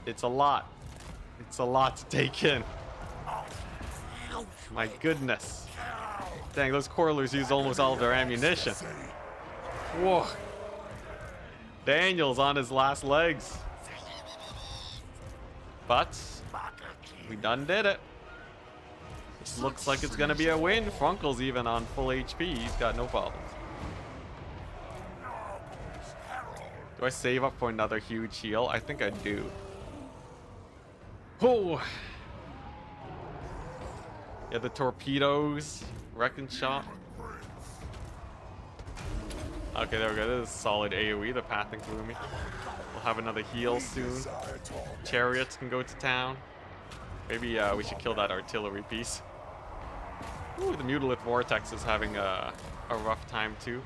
It's a lot. It's a lot to take in. My goodness. Dang, those quarrelers used almost all of their ammunition. Whoa. Daniel's on his last legs. But we done did it. This looks like it's gonna be a win. Frunkle's even on full HP. He's got no problems. Do I save up for another huge heal? I think I do. Oh. Yeah, the torpedoes. Wrecking shot. Okay, there we go. This is solid AoE. They're pathing through me. We'll have another heal soon. Chariots can go to town. Maybe we should kill that artillery piece. Ooh, the Mutilith Vortex is having a rough time too.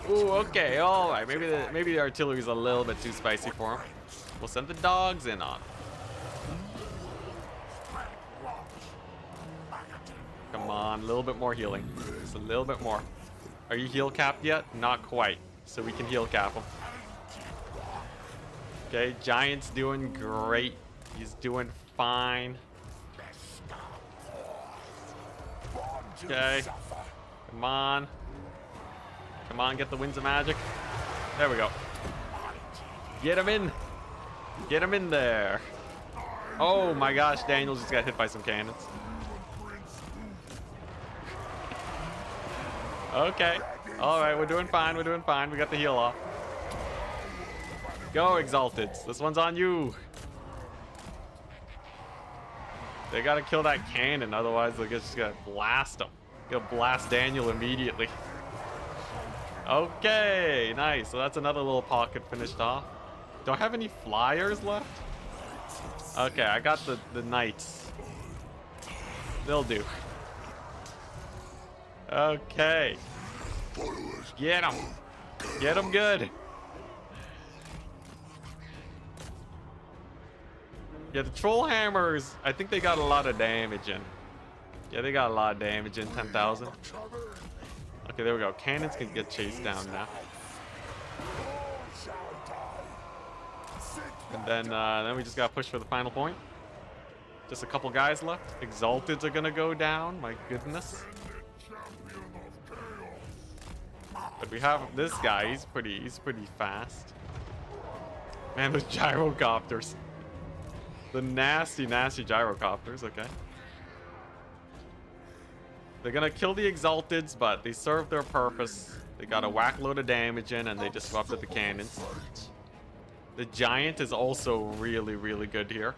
Ooh, okay, alright. Maybe the artillery's a little bit too spicy for him. We'll send the dogs in on. Come on, a little bit more healing. Just a little bit more. Are you heal capped yet? Not quite. So we can heal cap him. Okay, Giant's doing great. He's doing fine. Okay. Come on. Come on, get the Winds of Magic. There we go. Get him in. Get him in there. Oh my gosh, Daniel just got hit by some cannons. Okay. Alright, we're doing fine. We're doing fine. We got the heal off. Go, Exalted. This one's on you. They gotta kill that cannon, otherwise they're just gonna blast him. Gonna blast Daniel immediately. Okay, nice. So that's another little pocket finished off. Do I have any flyers left? Okay, I got the knights. They'll do. Okay. Get him. Get him good. Yeah, the troll hammers, I think they got a lot of damage in. Yeah, they got a lot of damage in, 10,000. Okay, there we go. Cannons can get chased down now. And then we just gotta push for the final point. Just a couple guys left. Exalteds are gonna go down. My goodness. But we have this guy. He's pretty fast. Man, those gyrocopters. The nasty gyrocopters. Okay. They're gonna kill the Exalteds, but they serve their purpose. They got a whack load of damage in, and they disrupted the cannons. The Giant is also really good here.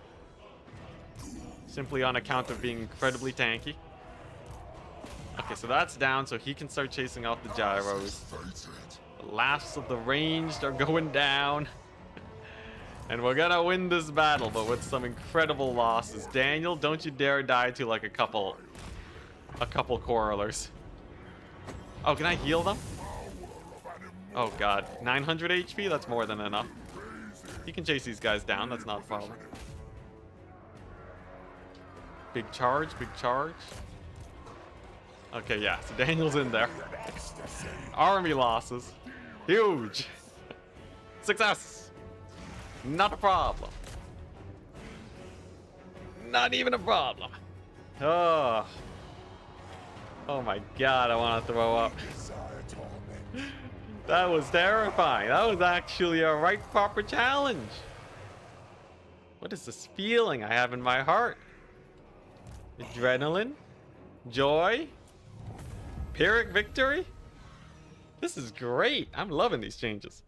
Simply on account of being incredibly tanky. Okay, so that's down, so he can start chasing off the gyros. The last of the ranged are going down. And we're gonna win this battle, but with some incredible losses. Daniel, don't you dare die to like a couple Coralers. Oh, can I heal them? Oh god, 900 HP? That's more than enough. You can chase these guys down, that's not a problem. Big charge, big charge. Okay, yeah, so Daniel's in there. Army losses. Huge. Success. Not a problem. Not even a problem. Oh. Oh my god, I want to throw up. That was terrifying. That was actually a right proper challenge. What is this feeling I have in my heart? Adrenaline? Joy? Pyrrhic victory? This is great. I'm loving these changes.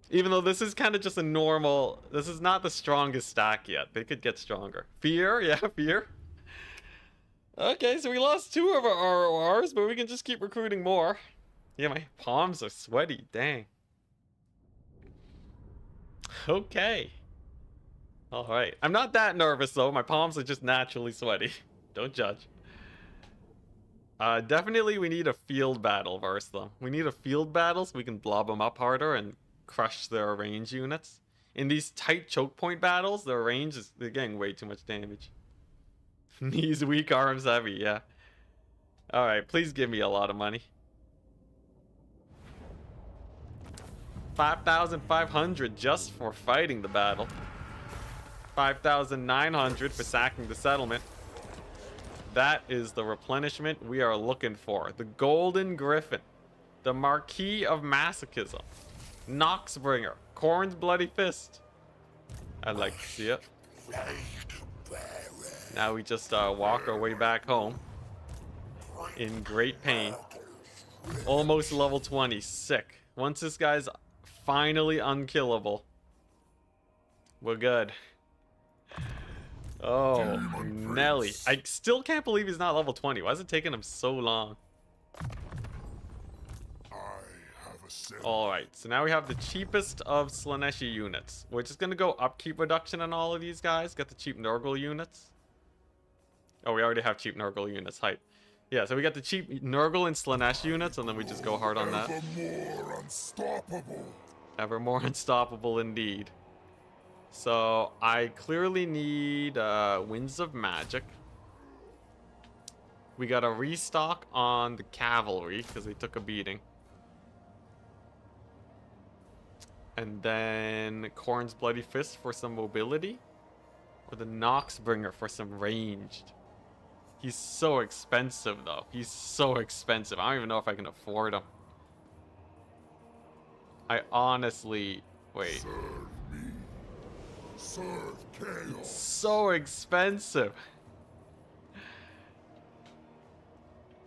Even though this is kind of just a normal... This is not the strongest stack yet. They could get stronger. Fear? Yeah, fear. Okay, so we lost 2 of our RORs, but we can just keep recruiting more. Yeah, my palms are sweaty. Dang. Okay. Alright. I'm not that nervous, though. My palms are just naturally sweaty. Don't judge. Definitely we need a field battle versus them. We need a field battle so we can blob them up harder and crush their range units. In these tight choke point battles, their range is... They're getting way too much damage. Knees weak, arms heavy, yeah. Alright, please give me a lot of money. 5,500 just for fighting the battle. 5,900 for sacking the settlement. That is the replenishment we are looking for. The Golden Griffin. The Marquis of Masochism. Noxbringer. Korn's Bloody Fist. I'd like to see it. Now we just walk our way back home. In great pain. Almost level 20. Sick. Once this guy's finally unkillable, we're good. Oh, Nelly. I still can't believe he's not level 20. Why is it taking him so long? Alright, so now we have the cheapest of Slaaneshi units. We're just gonna go upkeep reduction on all of these guys. Get the cheap Nurgle units. Oh, we already have cheap Nurgle units. Hype. Yeah, so we got the cheap Nurgle and Slaanesh units, and then we just go hard on that. Ever more unstoppable. Ever more unstoppable indeed. So, I clearly need Winds of Magic. We got a restock on the cavalry, because they took a beating. And then Korn's Bloody Fist for some mobility. Or the Noxbringer for some ranged. He's so expensive, though. He's so expensive. I don't even know if I can afford him. I honestly... Wait. Serve me. Serve chaos. So expensive.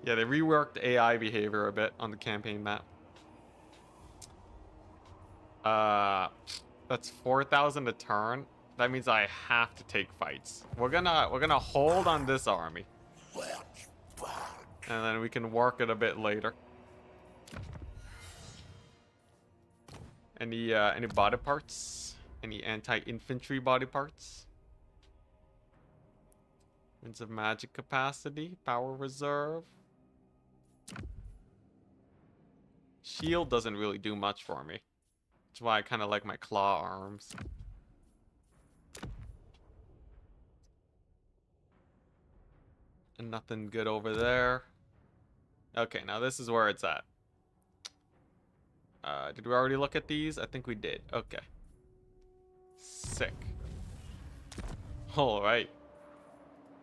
Yeah, they reworked AI behavior a bit on the campaign map. That's 4,000 a turn. that means I have to take fights. We're gonna hold on this army. And then we can work it a bit later. Any body parts? Any anti-infantry body parts? Winds of magic capacity, power reserve. Shield doesn't really do much for me. That's why I kind of like my claw arms. And nothing good over there. Okay, now this is where it's at. Did we already look at these? I think we did. Okay. Sick. Alright.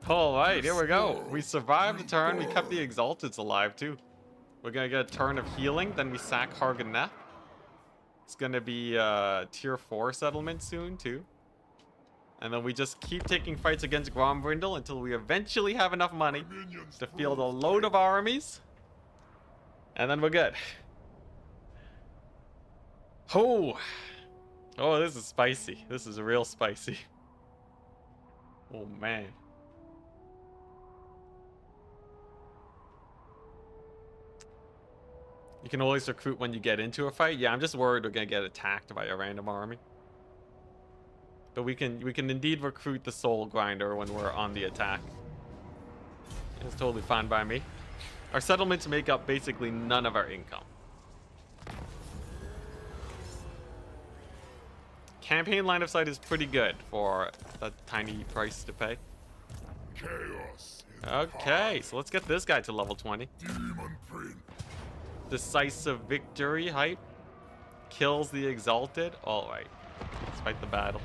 Alright, here we go. We survived the turn. We kept the Exalteds alive, too. We're gonna get a turn of healing. Then we sack Harganeth. It's gonna be tier 4 settlement soon, too. And then we just keep taking fights against Grombrindal until we eventually have enough money to field a load of armies. And then we're good. Oh, this is spicy. This is real spicy. Oh, man. You can always recruit when you get into a fight. Yeah, I'm just worried we're gonna get attacked by a random army. But we can indeed recruit the soul grinder when we're on the attack. It's totally fine by me. Our settlements make up basically none of our income. Campaign line of sight is pretty good for a tiny price to pay. Chaos. Okay, so let's get this guy to level 20. Demon print. Decisive victory hype. Kills the exalted. Alright. Let's fight the battle.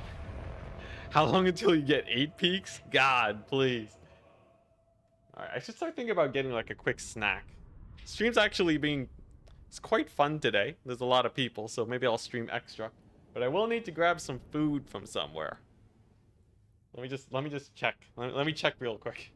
How long until you get 8 peaks? God, please. Alright, I should start thinking about getting like a quick snack. Stream's actually being... It's quite fun today. There's a lot of people, so maybe I'll stream extra. But I will need to grab some food from somewhere. Let me just check. Let me check real quick.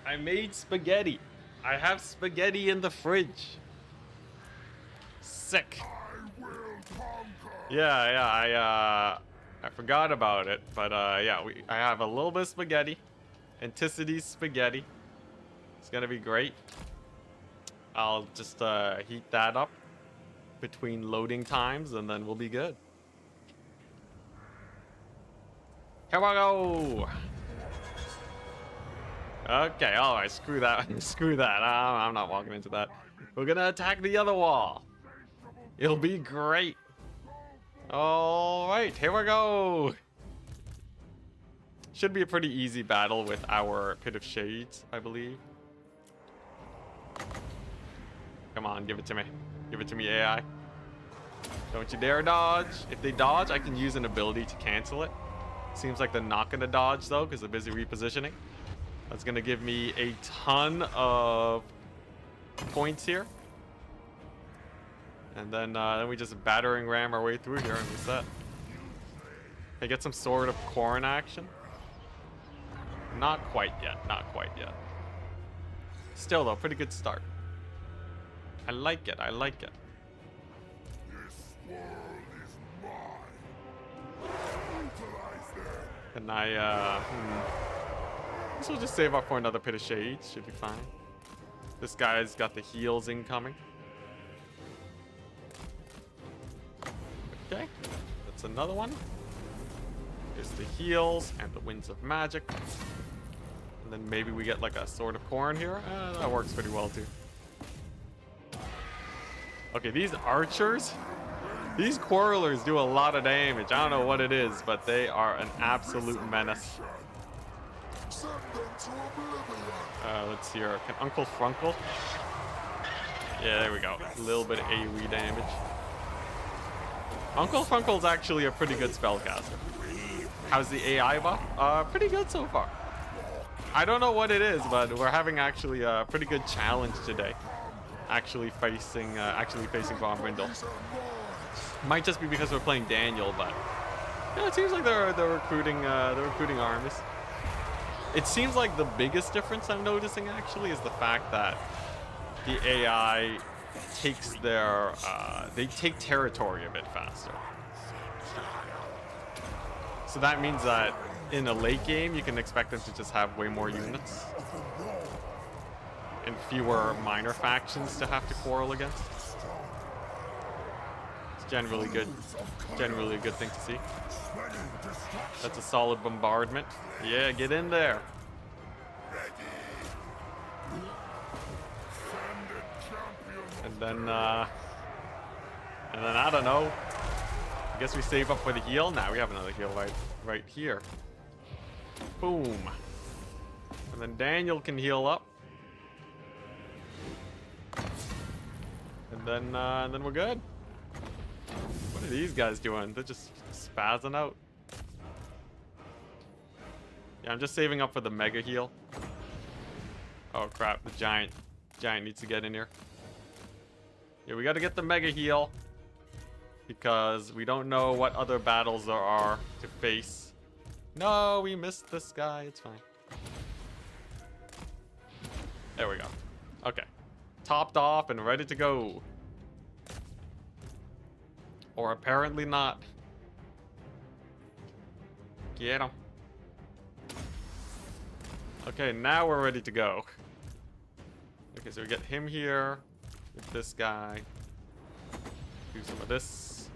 I made spaghetti. I have spaghetti in the fridge. Sick. I will conquer. Yeah, I forgot about it, but yeah, I have a little bit of spaghetti. Enticity spaghetti. It's gonna be great. I'll just heat that up between loading times, and then we'll be good. Here we go. Okay, alright, screw that. Screw that. I'm not walking into that. We're gonna attack the other wall. It'll be great. Alright, here we go. Should be a pretty easy battle with our Pit of Shades, I believe. Come on, give it to me. Give it to me, AI. Don't you dare dodge. If they dodge, I can use an ability to cancel it. Seems like they're not gonna dodge though, because they're busy repositioning. That's gonna give me a ton of points here. And then we just battering ram our way through here and we're set. Hey, get some Sword of Corn action. Not quite yet, not quite yet. Still though, pretty good start. I like it, I like it. This world is mine. Utilize them. And I guess we'll just save up for another Pit of Shades, should be fine. This guy's got the heals incoming. Okay, that's another one. Here's the heals and the Winds of Magic. And then maybe we get like a Sword of Corn here. That works pretty well too. Okay, these archers, these quarrelers do a lot of damage. I don't know what it is, but they are an absolute menace. Let's see here. Can Uncle Frunkle? Yeah, there we go. A little bit of AoE damage. Uncle Funkle's actually a pretty good spellcaster. How's the AI buff? Pretty good so far. I don't know what it is, but we're having actually a pretty good challenge today. Actually facing Grombrindal. Might just be because we're playing Daniel, but yeah, it seems like they're recruiting armies. It seems like the biggest difference I'm noticing actually is the fact that the AI takes their they take territory a bit faster. So that means that in a late game you can expect them to just have way more units and fewer minor factions to have to quarrel against. It's generally good. Generally a good thing to see. That's a solid bombardment. Yeah, get in there. And then I don't know. I guess we save up for the heal. Now we have another heal right here. Boom. And then Daniel can heal up. And then we're good. What are these guys doing? They're just spazzing out. Yeah, I'm just saving up for the mega heal. Oh crap, the giant needs to get in here. Yeah, we gotta get the mega heal because we don't know what other battles there are to face. No, we missed this guy. It's fine. There we go. Okay. Topped off and ready to go. Or apparently not. Get him. Okay, now we're ready to go. Okay, so we get him here with this guy. Do some of this.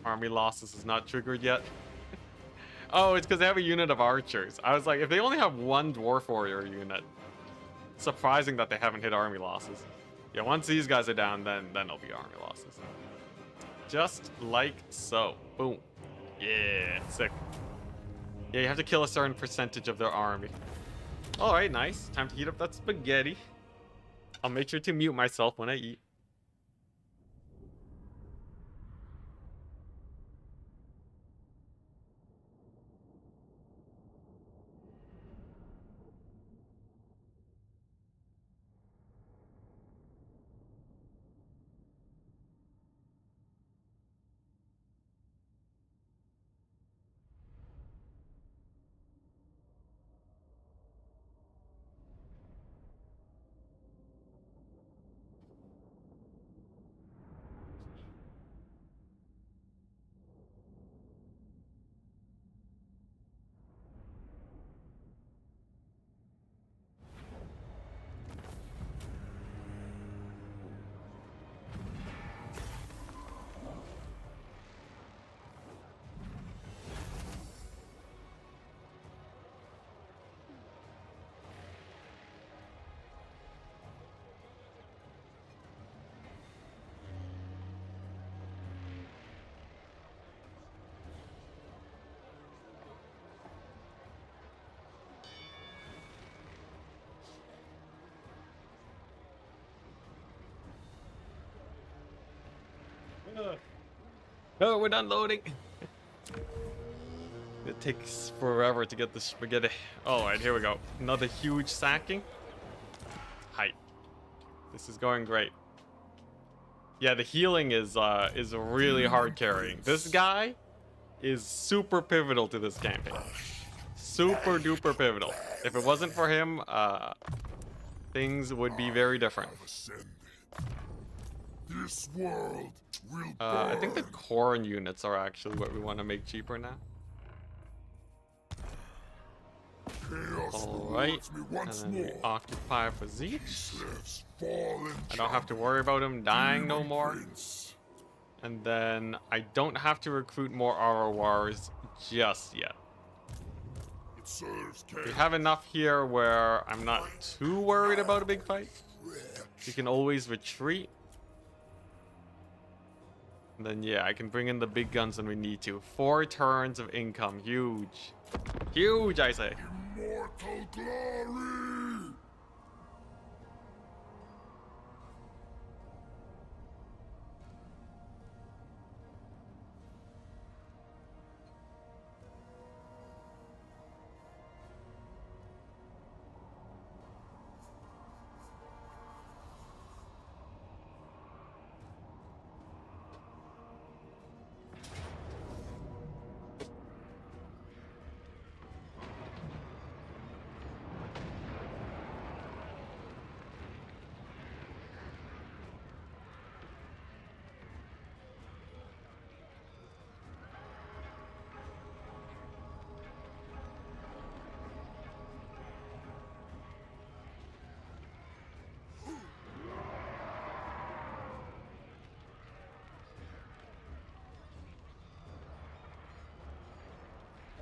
Army losses is not triggered yet. Oh, it's because they have a unit of archers. I was like, if they only have one dwarf warrior unit, surprising that they haven't hit army losses. Yeah, once these guys are down, then it'll be army losses. Just like so. Boom. Yeah, sick. Yeah, you have to kill a certain percentage of their army. All right, nice. Time to heat up that spaghetti. I'll make sure to mute myself when I eat. Oh, we're done loading. It takes forever to get the spaghetti. All right, here we go. Another huge sacking. Height. This is going great. Yeah, the healing is really hard carrying. This guy is super pivotal to this campaign. Super duper pivotal. If it wasn't for him, things would be very different. This world will I think the corn units are actually what we want to make cheaper now. Alright, and then we occupy for Zeech. I don't have to worry about him dying no more. And then I don't have to recruit more RORs just yet. We have enough here where I'm not too worried about a big fight. You can always retreat. And then yeah, I can bring in the big guns when we need to. 4 turns of income, huge. Huge, I say. Immortal glory!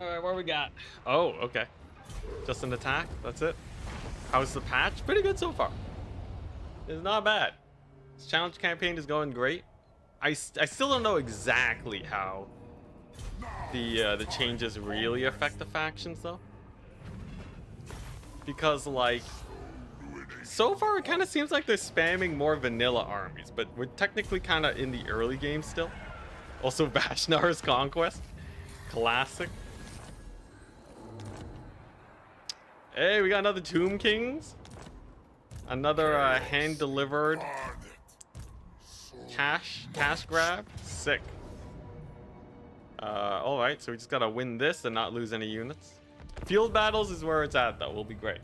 All right, what we got? Oh, okay. Just an attack. That's it. How's the patch? Pretty good so far. It's not bad. This challenge campaign is going great. I still don't know exactly how the changes really affect the factions though, because like so far it kind of seems like they're spamming more vanilla armies, but we're technically kind of in the early game still. Also, Vashnar's Conquest, classic. Hey, we got another Tomb Kings, another hand delivered cash grab. Sick. All right, so we just gotta win this and not lose any units. Field battles is where it's at though. Will be great.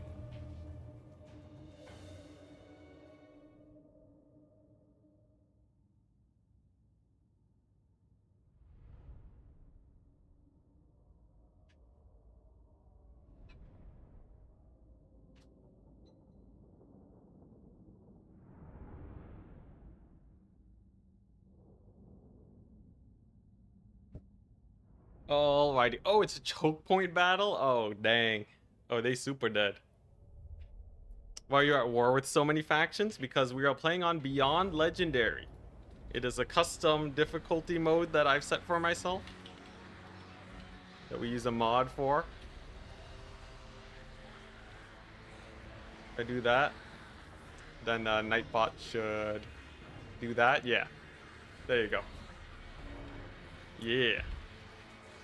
Alrighty. Oh, it's a choke point battle? Oh, dang. Oh, they super dead. Why are you at war with so many factions? Because we are playing on Beyond Legendary. It is a custom difficulty mode that I've set for myself, that we use a mod for. If I do that, then Nightbot should do that. Yeah. There you go. Yeah.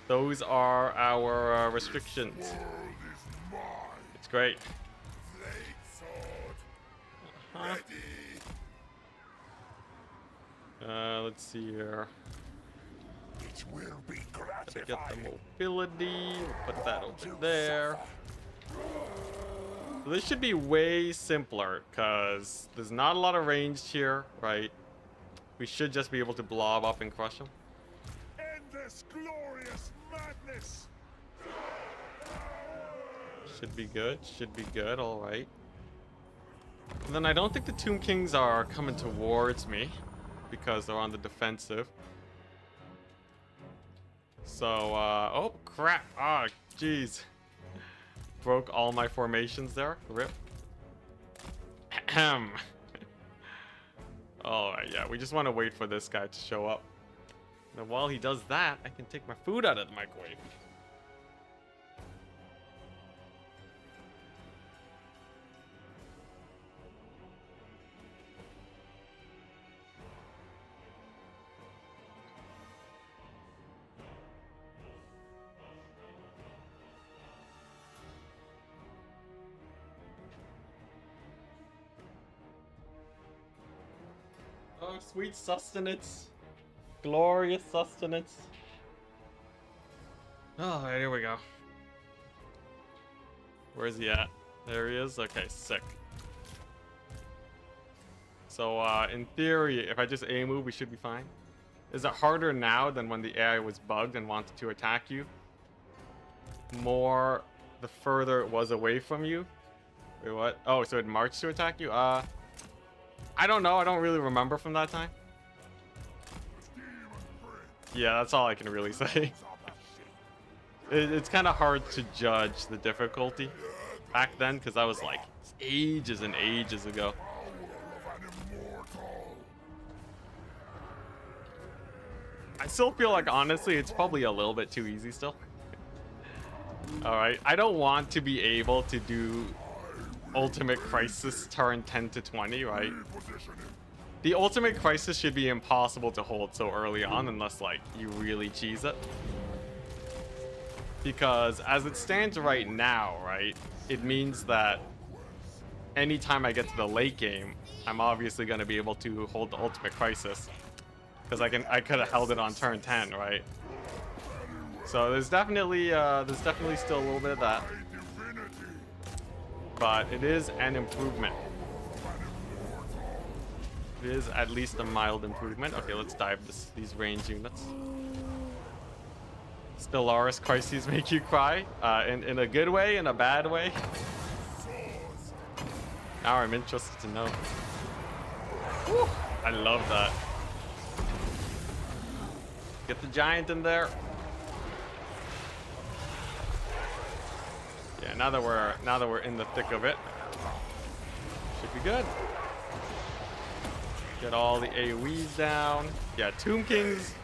Those are our restrictions. It's great. Let's see here. It will be Gotta get the gratifying. mobility. We'll put that over there. So this should be way simpler because there's not a lot of range here, right? We should just be able to blob up and crush them. End this glorious madness. Should be good. Should be good. All right. And then I don't think the Tomb Kings are coming towards me because they're on the defensive. So, oh crap! Ah, jeez. Broke all my formations there. Rip. Ahem. Alright, yeah, we just want to wait for this guy to show up. Now, while he does that, I can take my food out of the microwave. Oh, sweet sustenance. Glorious sustenance. Oh, here we go. Where's he at? There he is. Okay, sick. So, in theory, if I just A-move, we should be fine. Is it harder now than when the AI was bugged and wanted to attack you? More the further it was away from you? Wait, what? Oh, so it marched to attack you? I don't know. I don't really remember from that time. Yeah, that's all I can really say. It's kind of hard to judge the difficulty back then because I was like ages and ages ago. I still feel like, honestly, it's probably a little bit too easy still. Alright, I don't want to be able to do Ultimate Crisis turn 10 to 20, right? The Ultimate Crisis should be impossible to hold so early on unless, like, you really cheese it. Because as it stands right now, right, it means that anytime I get to the late game, I'm obviously going to be able to hold the Ultimate Crisis. Because I could have held it on turn 10, right? So there's definitely still a little bit of that. But it is an improvement. It is at least a mild improvement. Okay, let's dive these range units. Stellaris crises make you cry? In a good way, in a bad way? Now I'm interested to know. Woo, I love that. Get the giant in there. Yeah, now that we're in the thick of it, should be good. Get all the AoEs down. Yeah, Tomb Kings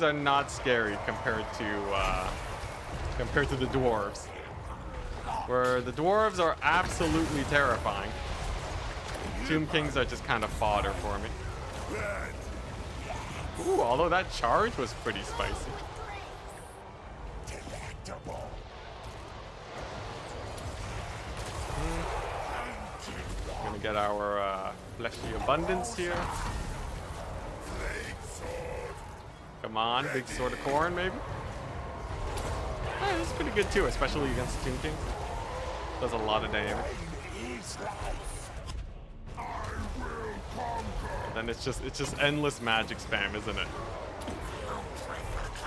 are not scary compared to the dwarves. Where the dwarves are absolutely terrifying. Tomb Kings are just kind of fodder for me. Ooh, although that charge was pretty spicy. Gonna get our fleshy abundance here. Come on, big sword of corn, maybe. This is pretty good too, especially against Tomb Kings. Does a lot of damage. And then it's just endless magic spam, isn't it?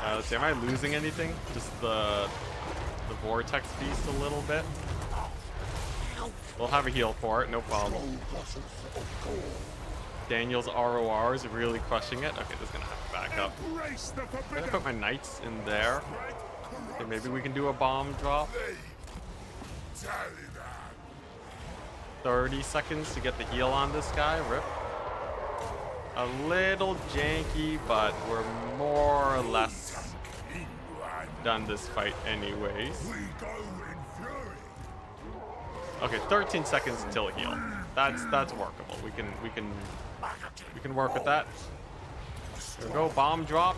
Let's see, am I losing anything? Just the vortex beast a little bit. We'll have a heal for it, no problem. Daniel's ROR is really crushing it. Okay, this is gonna have to back up. I'm gonna put my knights in there. Okay, maybe we can do a bomb drop. 30 seconds to get the heal on this guy. Rip. A little janky, but we're more or less done this fight anyways. Okay, 13 seconds until a heal. That's workable. We can work with that. There we go, bomb drop.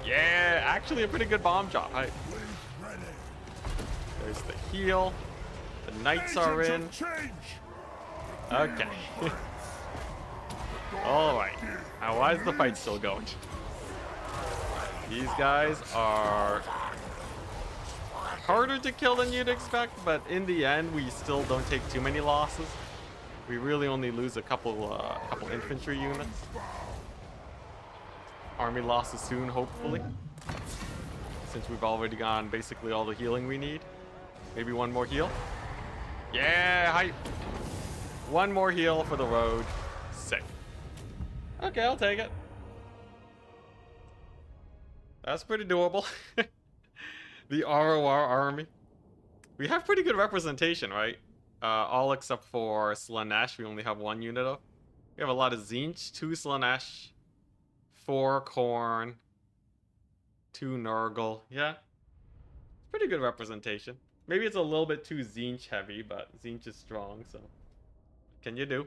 Yeah, actually a pretty good bomb drop. Hi. There's the heal. The knights are in. Okay. Alright. Now why is the fight still going? These guys are harder to kill than you'd expect, but in the end we still don't take too many losses. We really only lose a couple infantry units. Army losses soon, hopefully. Since we've already gotten basically all the healing we need. Maybe one more heal. Yeah, hype. One more heal for the road. Sick. Okay, I'll take it. That's pretty doable. The ROR army. We have pretty good representation, right? All except for Slaanesh, we only have one unit of. We have a lot of Tzeentch, 2 Slaanesh, 4 Khorne, 2 Nurgle. Yeah. Pretty good representation. Maybe it's a little bit too Tzeentch heavy, but Tzeentch is strong, so. Can you do?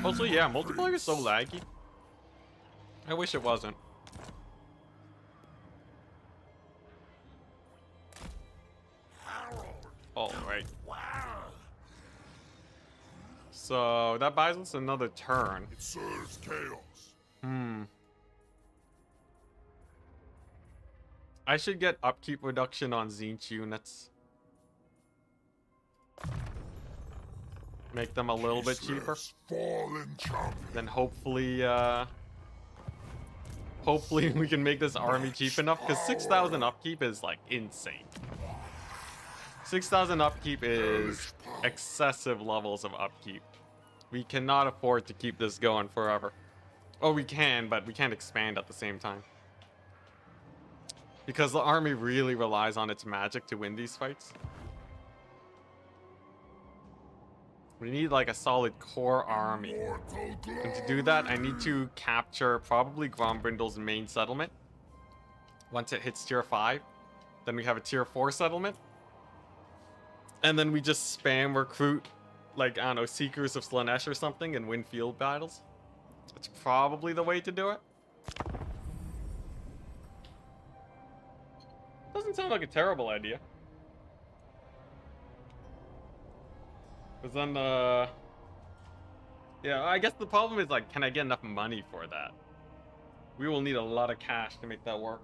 Also, yeah, multiplayer is so laggy. I wish it wasn't. Alright. So, that buys us another turn. It serves chaos. I should get upkeep reduction on Tzeentch units. Make them a little bit cheaper. Then hopefully, hopefully we can make this army cheap enough, because 6,000 upkeep is like insane. 6,000 upkeep is excessive levels of upkeep. We cannot afford to keep this going forever. Oh, we can, but we can't expand at the same time. Because the army really relies on its magic to win these fights. We need like a solid core army. And to do that, I need to capture probably Grombrindal's main settlement. Once it hits tier 5. Then we have a tier 4 settlement. And then we just spam recruit, like, I don't know, Seekers of Slaanesh or something and win field battles. That's probably the way to do it. Doesn't sound like a terrible idea. Because then, yeah, I guess the problem is, like, can I get enough money for that? We will need a lot of cash to make that work.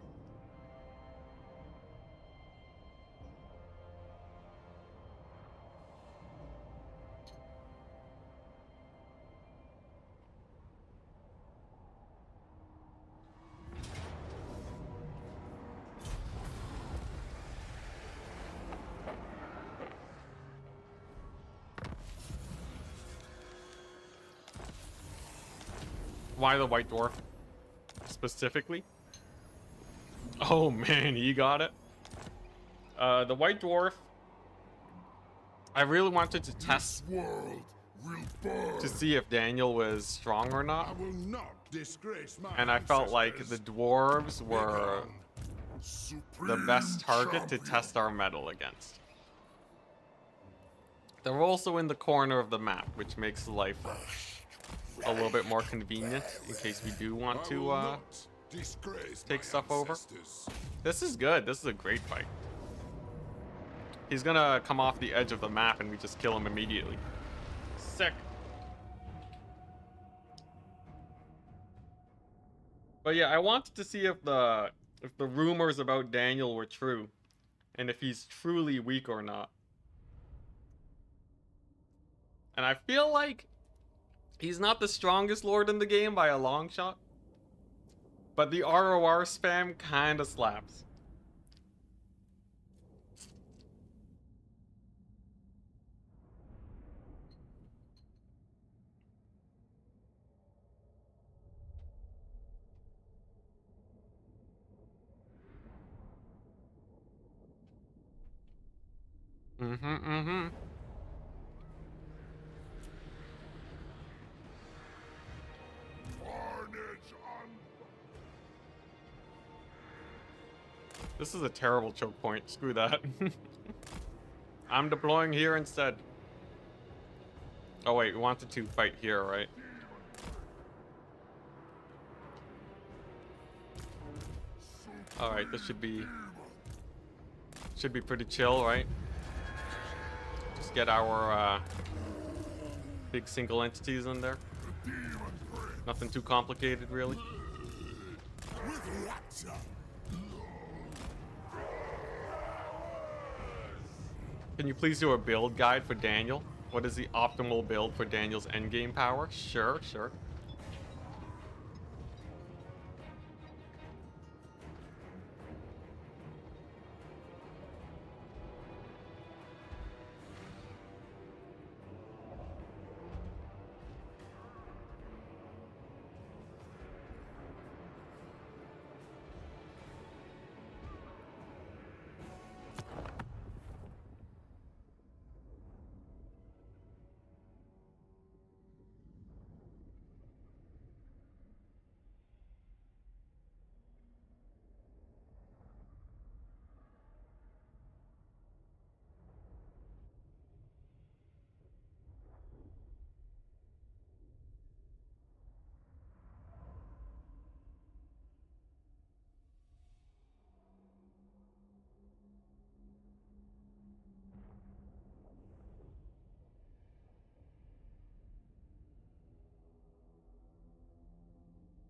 Why the white dwarf specifically? Oh man, he got it. The white dwarf, I really wanted to test World will burn. to see if Daniel was strong or I not, will not disgrace my and I felt like the ancestors. dwarves were the Supreme best target to champion. test our metal against. They're also in the corner of the map, which makes life a little bit more convenient in case we do want I to will not disgrace take my stuff over. ancestors. This is good. This is a great fight. He's gonna come off the edge of the map and we just kill him immediately. Sick. But yeah, I wanted to see if the rumors about Daniel were true and if he's truly weak or not. And I feel like he's not the strongest lord in the game by a long shot. But the ROR spam kinda slaps. Mm-hmm. Carnage on. This is a terrible choke point. Screw that. I'm deploying here instead. Oh wait, we wanted to fight here, right? Alright, this should be pretty chill, right? Just get our big single entities in there. Nothing too complicated, really. Can you please do a build guide for Daniel? What is the optimal build for Daniel's endgame power? Sure, sure.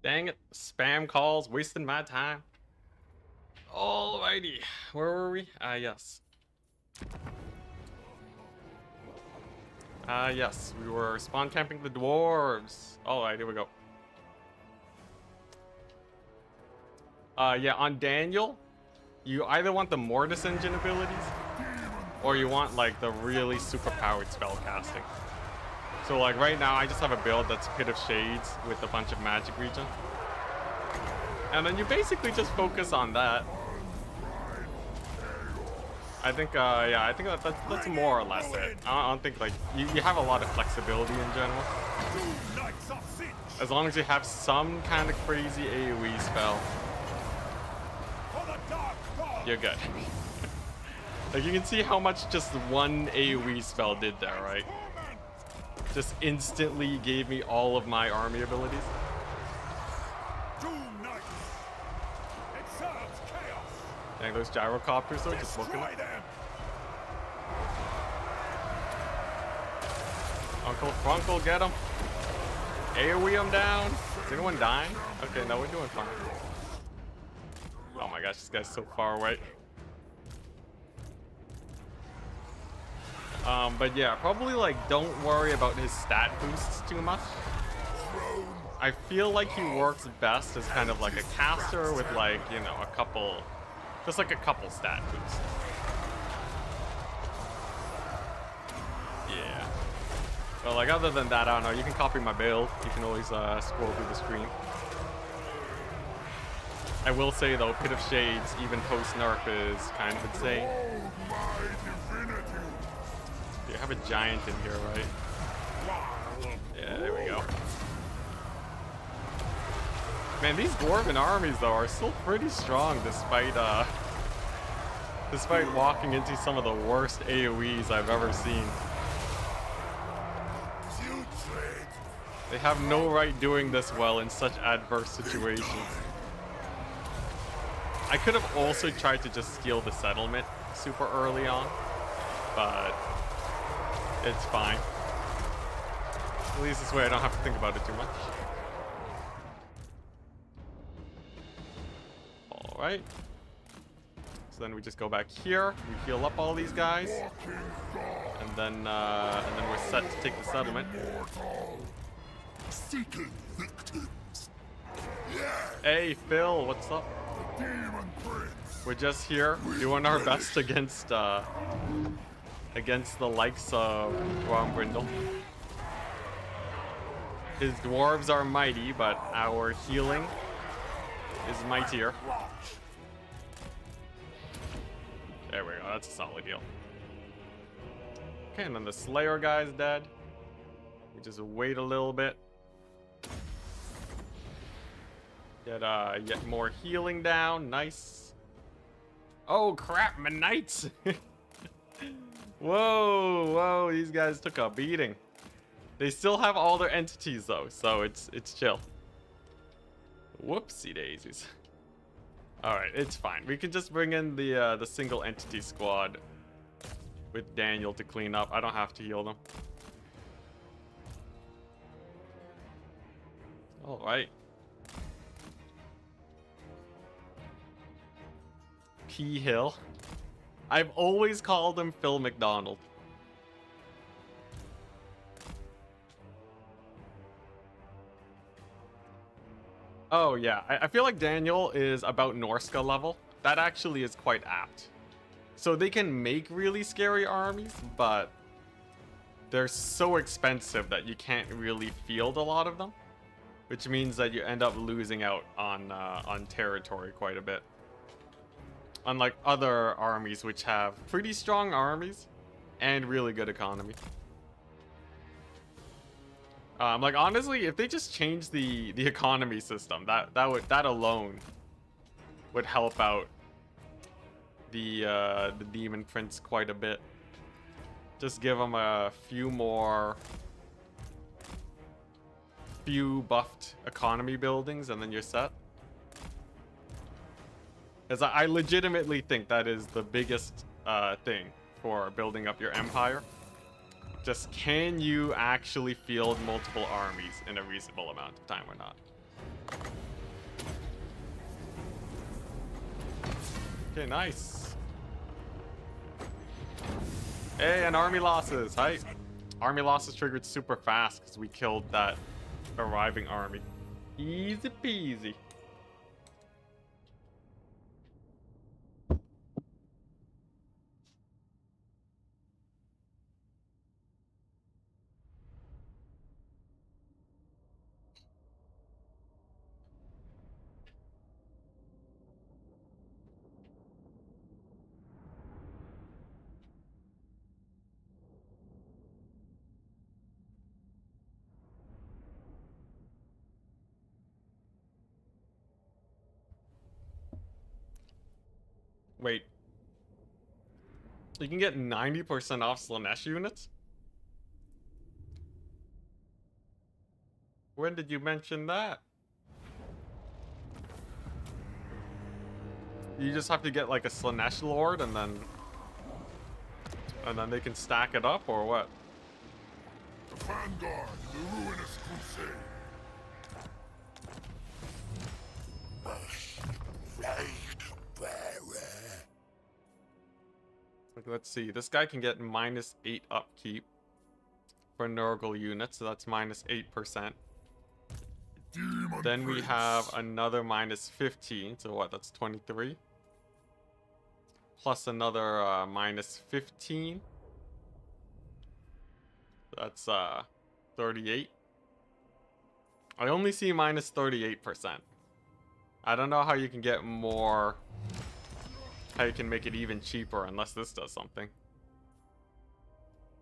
Dang it, spam calls, wasting my time. Alrighty, where were we? Yes. Yes, we were spawn camping the dwarves. Alright, here we go. Yeah, on Daniel, you either want the Mortis engine abilities, or you want, like, the really super powered spell casting. So, like, right now, I just have a build that's Pit of Shades with a bunch of magic regen. And then you basically just focus on that. I think, yeah, I think that's more or less it. I don't think, like, you have a lot of flexibility in general. As long as you have some kind of crazy AoE spell, you're good. Like, you can see how much just one AoE spell did there, right? Just instantly gave me all of my army abilities. Dang, those gyrocopters are just looking. Uncle Frunkle, get him. AoE him down. Is anyone dying? Okay, no, we're doing fine. Oh my gosh, this guy's so far away. But yeah, probably like don't worry about his stat boosts too much. I feel like he works best as kind of like a caster with like, you know, just like a couple stat boosts. Yeah. But like other than that, I don't know. You can copy my build. You can always scroll through the screen. I will say though, Pit of Shades, even post nerf, is kind of insane. Behold my divinity. You have a giant in here, right? Yeah, there we go. Man, these Dwarven armies though are still pretty strong despite walking into some of the worst AoEs I've ever seen. Putrid. They have no right doing this well in such adverse situations. I could have also tried to just steal the settlement super early on, but it's fine. At least this way I don't have to think about it too much. Alright. So then we just go back here, we heal up all these guys, and then we're set to take the settlement. Mortal. Seeking victims. Yeah. Hey Phil, what's up? The demon prince. We're just here doing our best against the likes of Grombrindal. His dwarves are mighty, but our healing is mightier. There we go, that's a solid heal. Okay, and then the Slayer guy's dead. We just wait a little bit. Get more healing down, nice. Oh crap, my knights! Whoa, these guys took a beating. They still have all their entities though, so it's chill. Whoopsie daisies. Alright, it's fine. We can just bring in the single entity squad with Daniel to clean up. I don't have to heal them. Alright. P Hill. I've always called him Phil McDonald. Oh yeah, I feel like Daniel is about Norska level. That actually is quite apt. So they can make really scary armies, but they're so expensive that you can't really field a lot of them, which means that you end up losing out on territory quite a bit. Unlike other armies which have pretty strong armies and really good economy. Like honestly, if they just change the economy system, that alone would help out the Demon Prince quite a bit. Just give him a few buffed economy buildings, and then you're set. Because I legitimately think that is the biggest thing for building up your empire. Just can you actually field multiple armies in a reasonable amount of time or not? Okay, nice. Hey, and army losses. Hi. Army losses triggered super fast because we killed that arriving army. Easy peasy. Wait. You can get 90% off Slanesh units? When did you mention that? You just have to get like a Slanesh Lord and then they can stack it up, or what? The vanguard, the ruinous crusade. Like, let's see. This guy can get -8 upkeep for Nurgle units, so that's -8%. Demon Then we prince. have another -15, so what? That's 23. Plus another -15. That's 38. I only see minus 38%. I don't know how you can get more. How you can make it even cheaper unless this does something.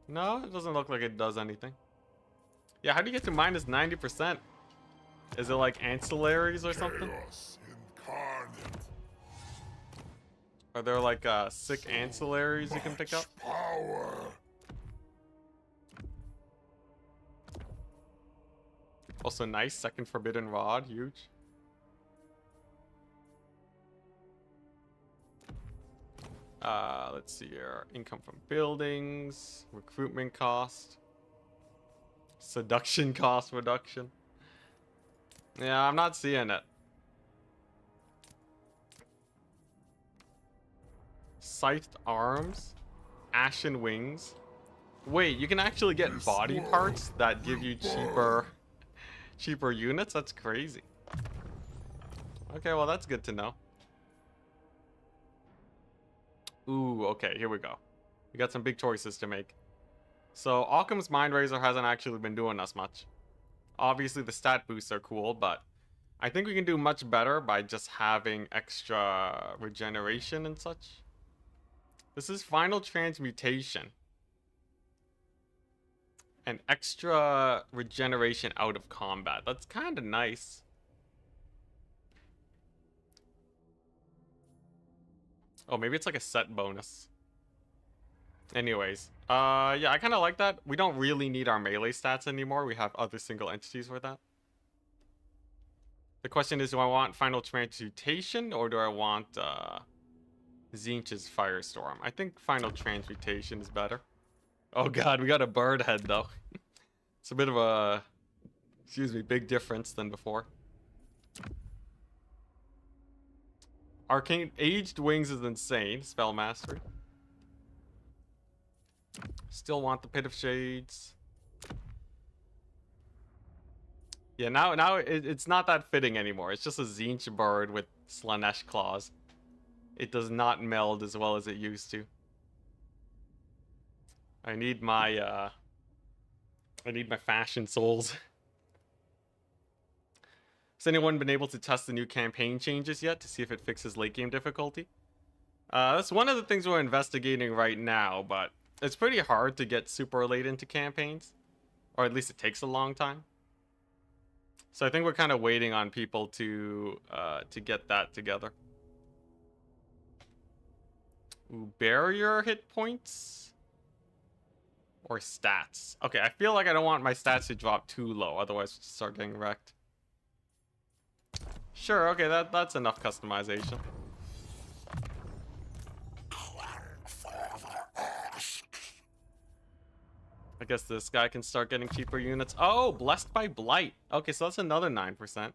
No, it doesn't look like it does anything. Yeah, how do you get to minus 90%? Is it like ancillaries or something? Chaos incarnate. Are there like sick ancillaries you can pick up? Much power. Also nice, second forbidden rod, huge. Let's see here. Income from buildings, recruitment cost, seduction cost reduction. Yeah, I'm not seeing it. Scythed arms, ashen wings. Wait, you can actually get body parts that give you cheaper units? That's crazy. Okay, well that's good to know. Ooh, okay, here we go. We got some big choices to make. So, Occam's Mind Razor hasn't actually been doing us much. Obviously, the stat boosts are cool, but I think we can do much better by just having extra regeneration and such. This is Final Transmutation. And extra regeneration out of combat. That's kind of nice. Oh, maybe it's like a set bonus. Anyways, yeah, I kind of like that. We don't really need our melee stats anymore. We have other single entities for that. The question is, do I want Final Transmutation or do I want Tzeentch's Firestorm? I think Final Transmutation is better. Oh god, we got a bird head though. It's a bit of a, excuse me, big difference than before. Arcane Aged Wings is insane. Spell Mastery. Still want the Pit of Shades. Yeah, now it's not that fitting anymore. It's just a Tzeentch bird with Slaanesh claws. It does not meld as well as it used to. I need my fashion souls. Has anyone been able to test the new campaign changes yet to see if it fixes late game difficulty? That's one of the things we're investigating right now, but it's pretty hard to get super late into campaigns. Or at least it takes a long time. So I think we're kind of waiting on people to get that together. Ooh, barrier hit points? Or stats? Okay, I feel like I don't want my stats to drop too low, otherwise we'll just start getting wrecked. Sure, okay, that's enough customization. I guess this guy can start getting cheaper units. Oh, Blessed by Blight. Okay, so that's another 9%.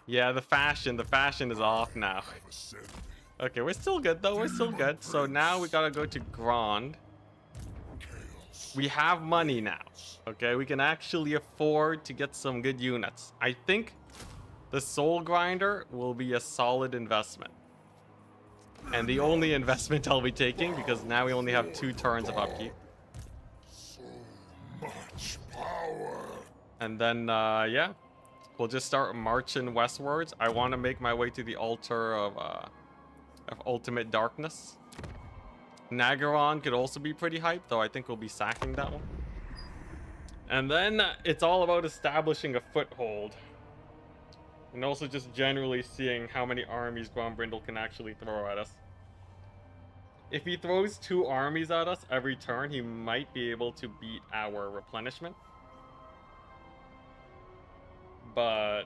Yeah, the fashion is off now. Okay, we're still good though, we're still good. So now we gotta go to Grond. We have money now, okay? We can actually afford to get some good units. I think the Soul Grinder will be a solid investment. And the only investment I'll be taking, because now we only have 2 turns of upkeep. So much power. And then, yeah. We'll just start marching westwards. I want to make my way to the altar of Ultimate Darkness. Nagaron could also be pretty hyped, though I think we'll be sacking that one. And then it's all about establishing a foothold. And also just generally seeing how many armies Grombrindal can actually throw at us. If he throws 2 armies at us every turn, he might be able to beat our replenishment. But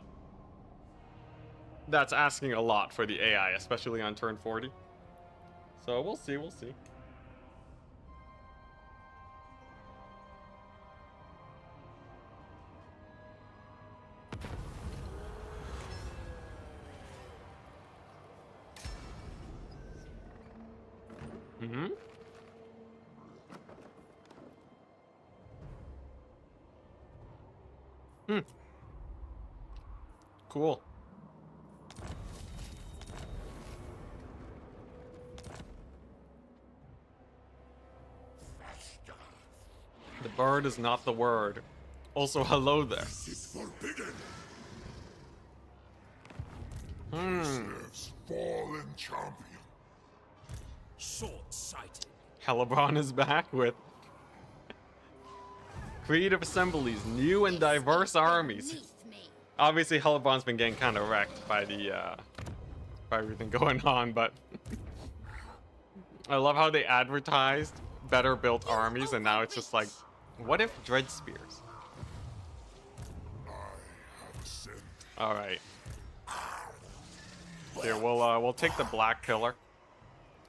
that's asking a lot for the AI, especially on turn 40. So we'll see, we'll see. Cool. bird is not the word. Also, hello there. This is forbidden. Serves fallen champion. Short-sighted. Hellebrand is back with creative assemblies, new and diverse armies. Obviously, Hellebrand's been getting kind of wrecked by the by everything going on, but I love how they advertised better built armies, and now it's just like, what if Dread Spears? I have sent. All right. Here, we'll take the Black Pillar.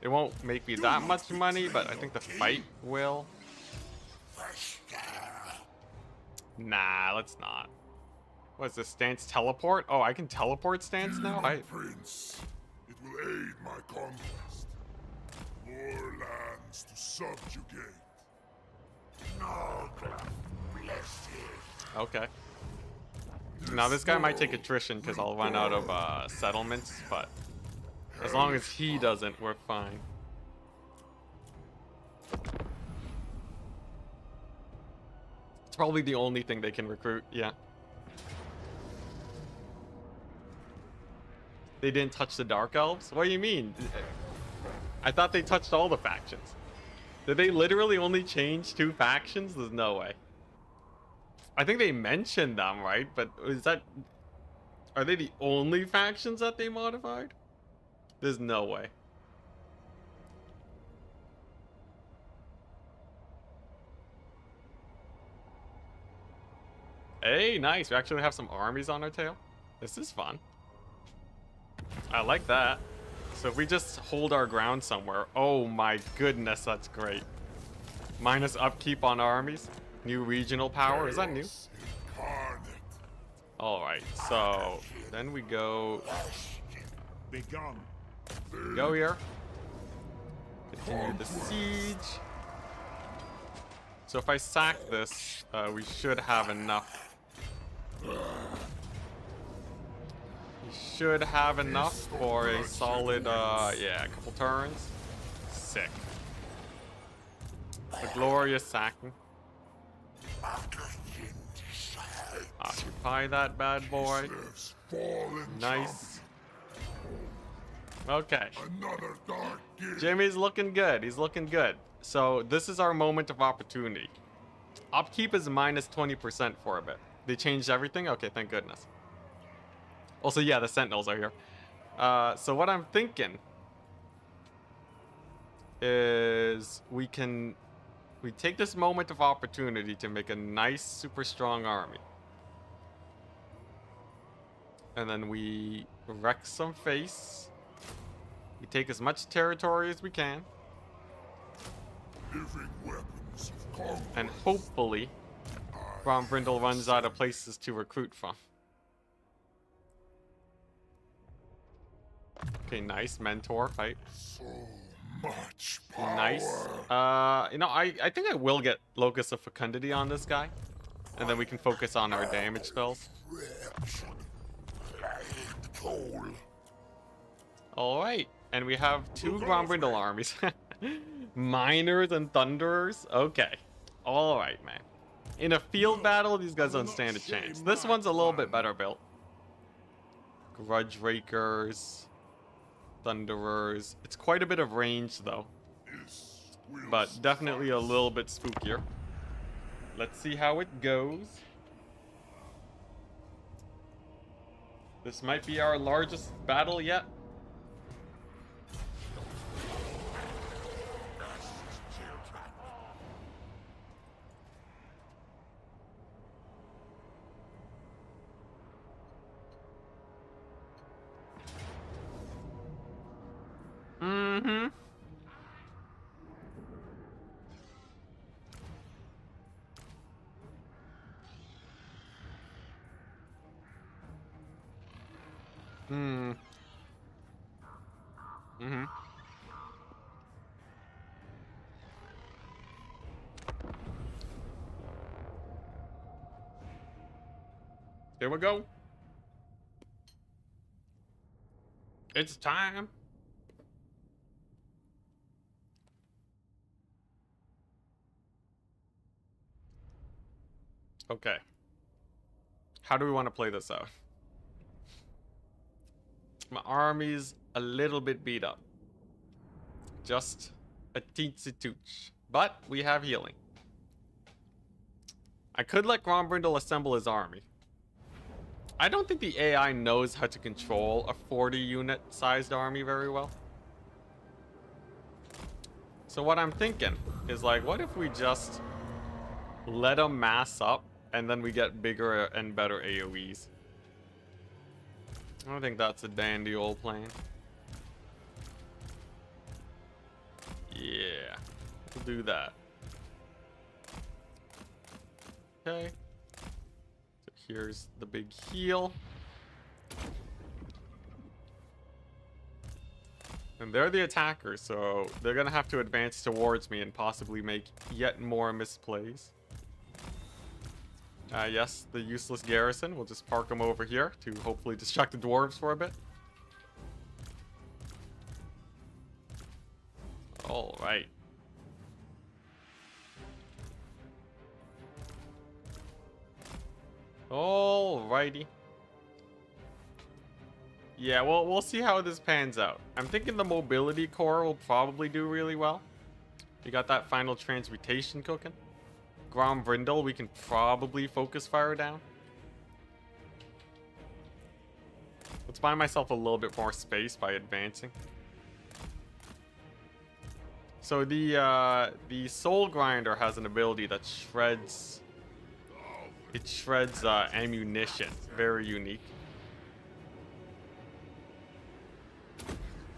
It won't make me that much money, but I think the fight will. Nah, let's not. What's this stance teleport? Oh, I can teleport stance now? Prince, it will aid my conquest. More lands to subjugate. Okay. Now this guy might take attrition because I'll run out of settlements, but as long as he doesn't, we're fine. It's probably the only thing they can recruit, yeah. They didn't touch the Dark Elves? What do you mean? I thought they touched all the factions. Did they literally only change 2 factions? There's no way. I think they mentioned them, right? But is that... Are they the only factions that they modified? There's no way. Hey, nice. We actually have some armies on our tail. This is fun. I like that. So if we just hold our ground somewhere... Oh my goodness, that's great. Minus upkeep on armies. New regional power. Is that new? Alright, so... Then we go... Begun. Go here. Continue the siege. So if I sack this, we should have enough. We should have enough for a solid, yeah, a couple turns. Sick. A glorious sacking. Occupy that bad boy. Nice. Okay. Another dark gift. Jimmy's looking good. He's looking good. So this is our moment of opportunity. Upkeep is minus 20% for a bit. They changed everything? Okay, thank goodness. Also, yeah, the Sentinels are here. So what I'm thinking is we take this moment of opportunity to make a nice, super strong army. And then we wreck some face. We take as much territory as we can. Living weapons of conquest. And hopefully, Grombrindal runs out of places to recruit from. Okay, nice mentor fight. So much power. Nice. You know, I think I will get Locus of Fecundity on this guy. And then we can focus on our damage spells. Alright. And we have 2 Grombrindal armies. Miners and Thunderers. Okay. Alright, man. In a field battle, these guys don't stand a chance. This one's a little bit better built. Grudge Rakers. Thunderers. It's quite a bit of range, though. But definitely a little bit spookier. Let's see how it goes. This might be our largest battle yet. Mm-hmm. Hmm. Mm-hmm. Here we go. It's time. Okay. How do we want to play this out? My army's a little bit beat up. Just a teensy tooch. But we have healing. I could let Grombrindal assemble his army. I don't think the AI knows how to control a 40 unit sized army very well. So what I'm thinking is like, what if we just let them mass up and then we get bigger and better AoEs? I don't think that's a dandy old plan. Yeah, we'll do that. Okay. So here's the big heal. And they're the attackers, so they're gonna have to advance towards me and possibly make yet more misplays. Yes, the useless garrison. We'll just park them over here to hopefully distract the dwarves for a bit. All right. Alrighty. Yeah, well, we'll see how this pans out. I'm thinking the mobility core will probably do really well. We got that final transmutation cooking. Grombrindal, we can probably focus fire down. Let's buy myself a little bit more space by advancing. So the soul grinder has an ability that shreds. It shreds ammunition. Very unique.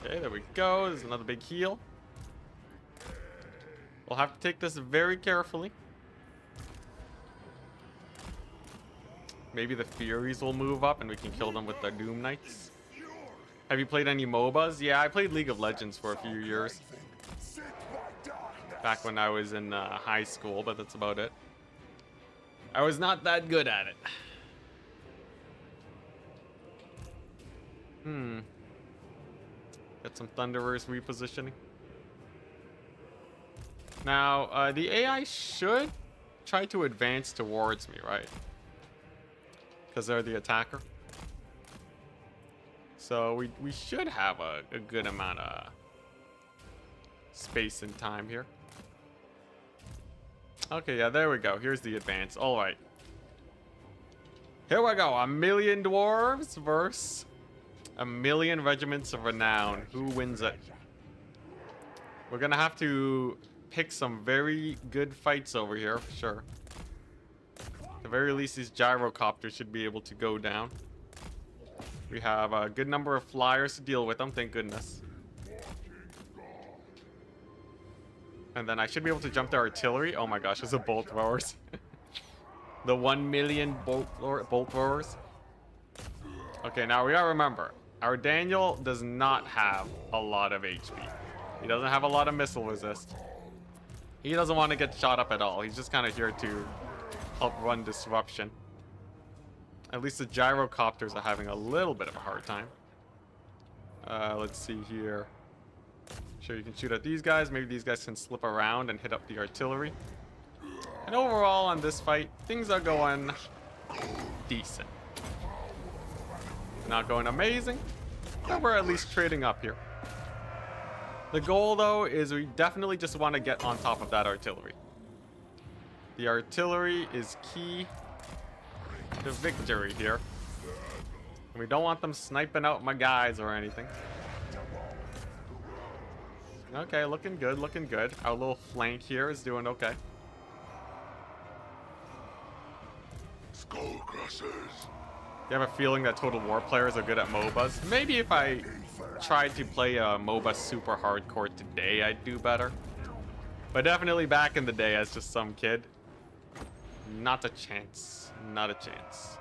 Okay, there we go. There's another big heal. We'll have to take this very carefully. Maybe the Furies will move up and we can kill them with the Doom Knights. Have you played any MOBAs? Yeah, I played League of Legends for a few years. Back when I was in high school, but that's about it. I was not that good at it. Get some Thunderers repositioning. Now, the AI should try to advance towards me, right? Because they're the attacker. So we should have a good amount of space and time here. Okay, yeah, there we go. Here's the advance. All right. Here we go. 1,000,000 dwarves versus 1,000,000 regiments of renown. Who wins it? We're gonna have to pick some very good fights over here, for sure. At the very least, these gyrocopters should be able to go down. We have a good number of flyers to deal with them, thank goodness. And then I should be able to jump the artillery. Oh my gosh, those are bolt throwers. The 1,000,000 bolt throwers. Okay, now we gotta remember, our Daniel does not have a lot of HP. He doesn't have a lot of missile resist. He doesn't want to get shot up at all. He's just kind of here to help run disruption. At least the gyrocopters are having a little bit of a hard time. Let's see here. Sure, you can shoot at these guys. Maybe these guys can slip around and hit up the artillery. And overall on this fight, things are going decent. Not going amazing, but we're at least trading up here. The goal, though, is we definitely just want to get on top of that artillery. The artillery is key to victory here. And we don't want them sniping out my guys or anything. Okay, looking good, looking good. Our little flank here is doing okay. Skullcrushers. You have a feeling that Total War players are good at MOBAs? Maybe if I tried to play a MOBA super hardcore today, I'd do better. But definitely back in the day as just some kid. Not a chance. Not a chance.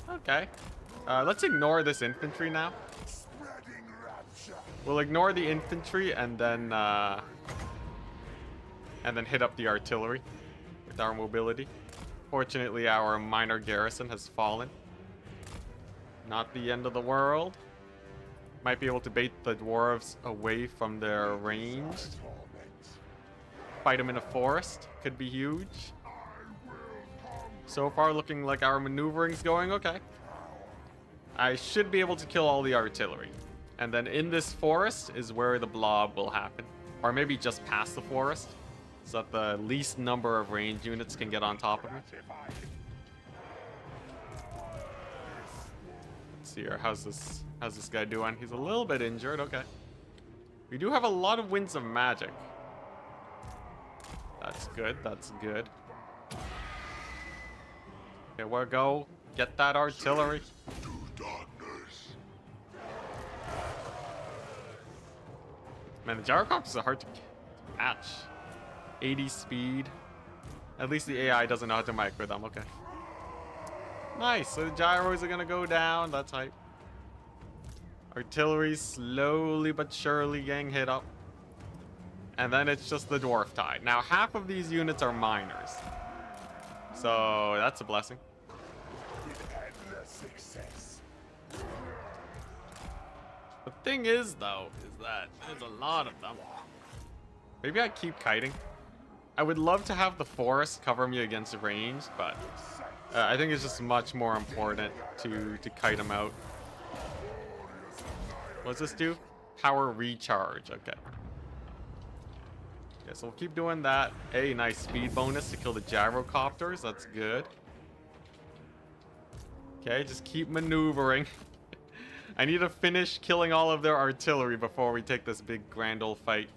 Okay. Let's ignore this infantry now. We'll ignore the infantry and then hit up the artillery with our mobility. Fortunately, our minor garrison has fallen. Not the end of the world. Might be able to bait the dwarves away from their range. Fight them in a forest. Could be huge. So far, looking like our maneuvering's going okay. I should be able to kill all the artillery. And then in this forest is where the blob will happen. Or maybe just past the forest, so that the least number of range units can get on top of me. Let's see here. How's this guy doing? He's a little bit injured. Okay. We do have a lot of winds of magic. That's good. That's good. Here we go. Get that artillery. Man, the gyrocopters are hard to catch. 80 speed. At least the AI doesn't know how to micro them. Okay. Nice. So the gyros are gonna go down. That's hype. Artillery slowly but surely getting hit up. And then it's just the dwarf tide. Now, half of these units are miners. So that's a blessing. The thing is, though, is that there's a lot of them. Maybe I keep kiting. I would love to have the forest cover me against range, but I think it's just much more important to kite them out. What's this do? Power recharge. Okay. Yeah, so we'll keep doing that. A nice speed bonus to kill the gyrocopters. That's good. Okay, just keep maneuvering. I need to finish killing all of their artillery before we take this big grand old fight.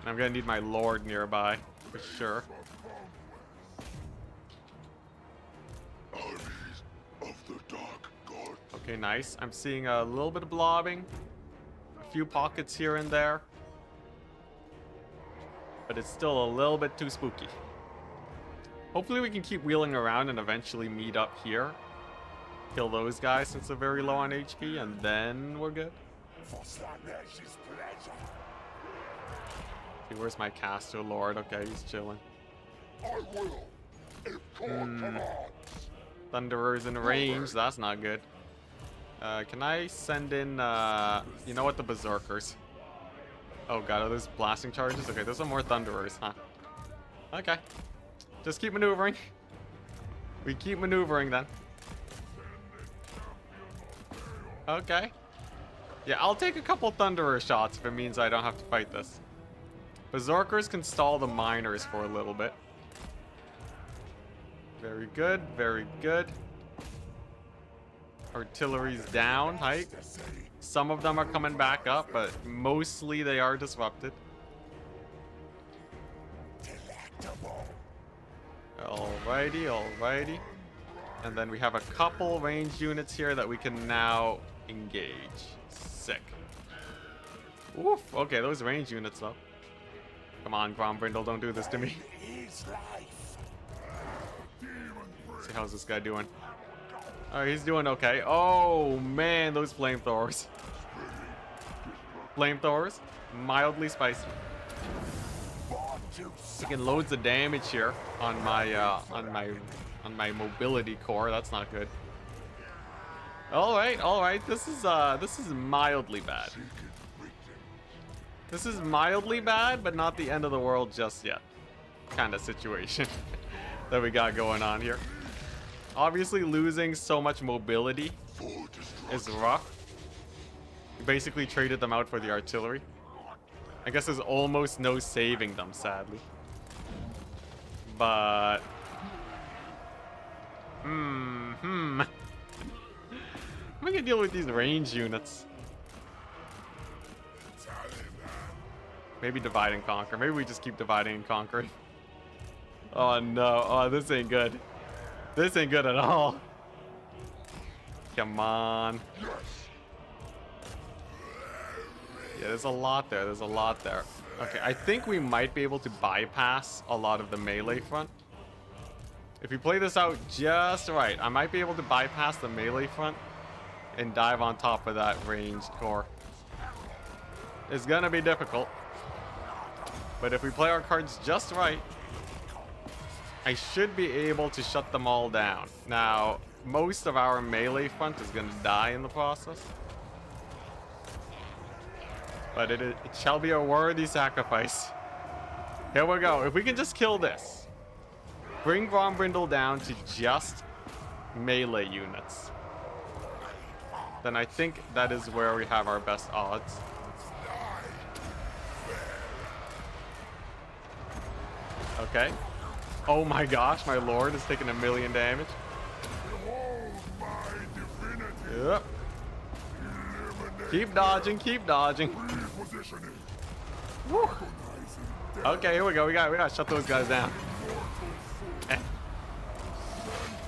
And I'm gonna need my lord nearby, for sure. Okay, nice. I'm seeing a little bit of blobbing. A few pockets here and there. But it's still a little bit too spooky. Hopefully we can keep wheeling around and eventually meet up here. Kill those guys since they're very low on HP, and then we're good. See, where's my caster lord? Okay, he's chilling. Thunderers in range, that's not good. Can I send in, you know what, the berserkers? Oh god, are those blasting charges? Okay, those are more thunderers, huh? Okay. Just keep maneuvering. We keep maneuvering then. Okay. Yeah, I'll take a couple thunderer shots if it means I don't have to fight this. Berserkers can stall the miners for a little bit. Very good, very good. Artillery's down, height. Some of them are coming back up, but mostly they are disrupted. Alrighty, alrighty. And then we have a couple ranged units here that we can now engage. Sick. Oof, okay, those ranged units though. Come on, Grombrindal, don't do this to me. Let's see, how's this guy doing? Alright, he's doing okay. Oh man, those flamethrowers. Flamethrowers, mildly spicy. Taking loads of damage here on my mobility core. That's not good. All right. This is mildly bad. This is mildly bad, but not the end of the world just yet. Kind of situation that we got going on here. Obviously, losing so much mobility is rough. We basically traded them out for the artillery. I guess there's almost no saving them, sadly. But... How am I gonna deal with these range units? Maybe divide and conquer. Maybe we just keep dividing and conquering. Oh no. Oh, this ain't good. This ain't good at all. Come on. Yeah, there's a lot there. There's a lot there. Okay, I think we might be able to bypass a lot of the melee front. If we play this out just right, I might be able to bypass the melee front and dive on top of that ranged core. It's gonna be difficult. But if we play our cards just right, I should be able to shut them all down. Now, most of our melee front is gonna die in the process. But it shall be a worthy sacrifice. Here we go. If we can just kill this, Bring Grombrindal down to just melee units. Then I think that is where we have our best odds. Okay. Oh my gosh, my lord is taking 1,000,000 damage. Yep. Keep dodging, keep dodging. Woo. Okay, here we go. We gotta shut those guys down.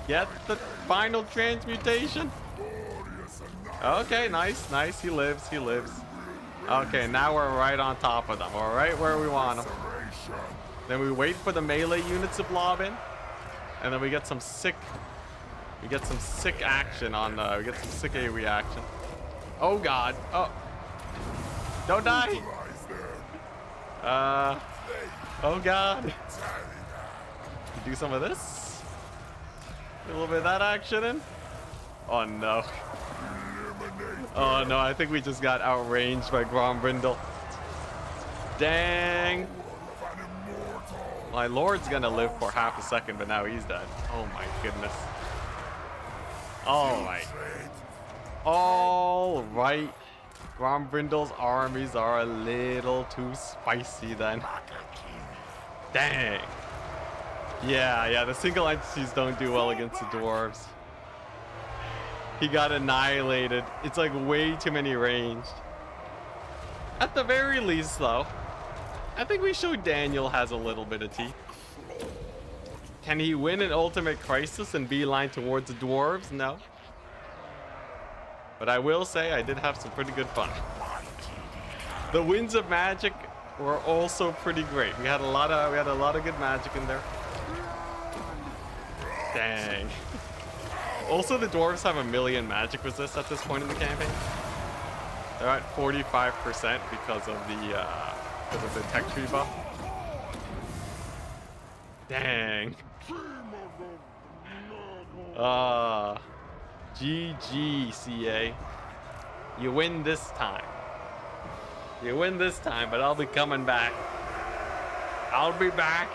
Get the final transmutation. Okay, nice, nice. He lives, he lives. Okay, now we're right on top of them. We're right where we want them. Then we wait for the melee units to blob in, and then we get some sick. We get some sick action on. We get some sick AoE action. Oh God! Oh, don't die! Oh God! Do some of this. A little bit of that action in. Oh no! Oh no! I think we just got outranged by Grombrindal. Dang! My lord's gonna live for half a second, but now he's dead. Oh my goodness. All right. All right. Grombrindal's armies are a little too spicy then. Dang. Yeah, the single entities don't do well against the dwarves. He got annihilated. It's like way too many ranged. At the very least, though, I think we showed Daniel has a little bit of teeth. Can he win an ultimate crisis and beeline towards the dwarves? No. But I will say I did have some pretty good fun. The winds of magic were also pretty great. We had a lot of good magic in there. Dang. Also, the dwarves have 1,000,000 magic resist at this point in the campaign. They're at 45% because of the tech tree buff. Dang. GG, CA. You win this time. You win this time, but I'll be coming back. I'll be back.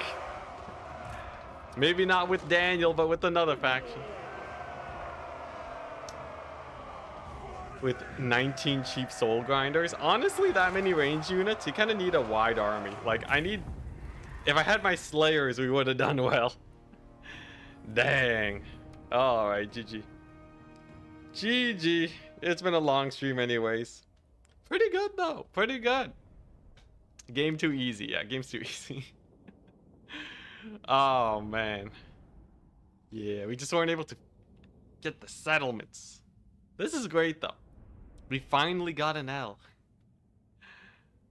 Maybe not with Daniel, but with another faction. With 19 cheap soul grinders. Honestly, that many range units, you kind of need a wide army. Like, if I had my slayers, we would have done well. Dang. Alright, GG. GG. It's been a long stream anyways. Pretty good though. Pretty good. Game too easy. Yeah, game's too easy. Oh man. Yeah, we just weren't able to get the settlements. This is great though. We finally got an L.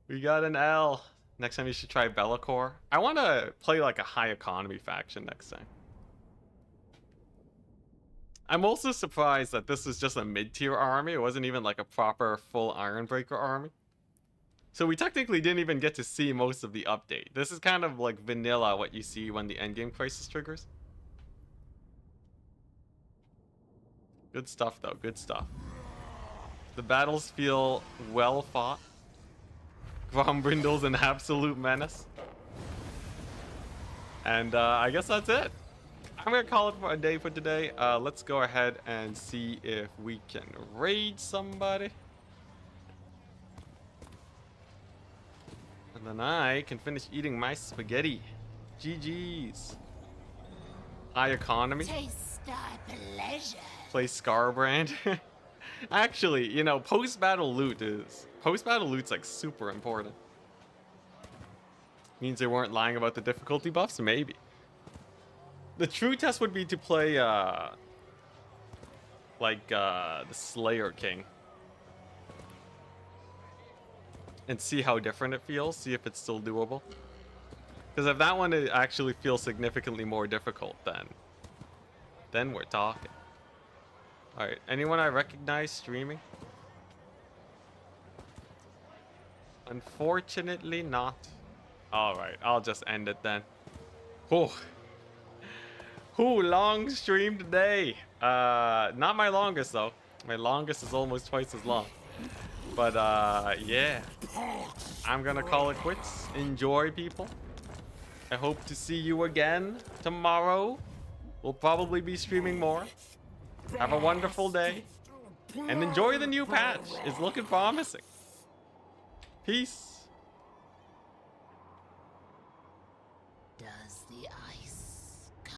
We got an L. Next time you should try Bellacore. I want to play like a high economy faction next time. I'm also surprised that this is just a mid-tier army. It wasn't even like a proper full Ironbreaker army. So we technically didn't even get to see most of the update. This is kind of like vanilla what you see when the endgame crisis triggers. Good stuff though, good stuff. The battles feel well fought. Grombrindal's an absolute menace. And I guess that's it. I'm gonna call it for a day for today. Let's go ahead and see if we can raid somebody. And then I can finish eating my spaghetti. GG's. High economy. Taste thy pleasure. Play Scarbrand. Actually, you know, post-battle loot's like super important. Means they weren't lying about the difficulty buffs? Maybe. The true test would be to play, the Slayer King. And see how different it feels, see if it's still doable. Because if that one it actually feels significantly more difficult, then we're talking. Alright, anyone I recognize streaming? Unfortunately not. Alright, I'll just end it then. Whew. Long stream today. Not my longest though. My longest is almost twice as long. But yeah. I'm gonna call it quits. Enjoy, people. I hope to see you again tomorrow. We'll probably be streaming more. Have a wonderful day. And enjoy the new patch. It's looking promising. Peace. Does the ice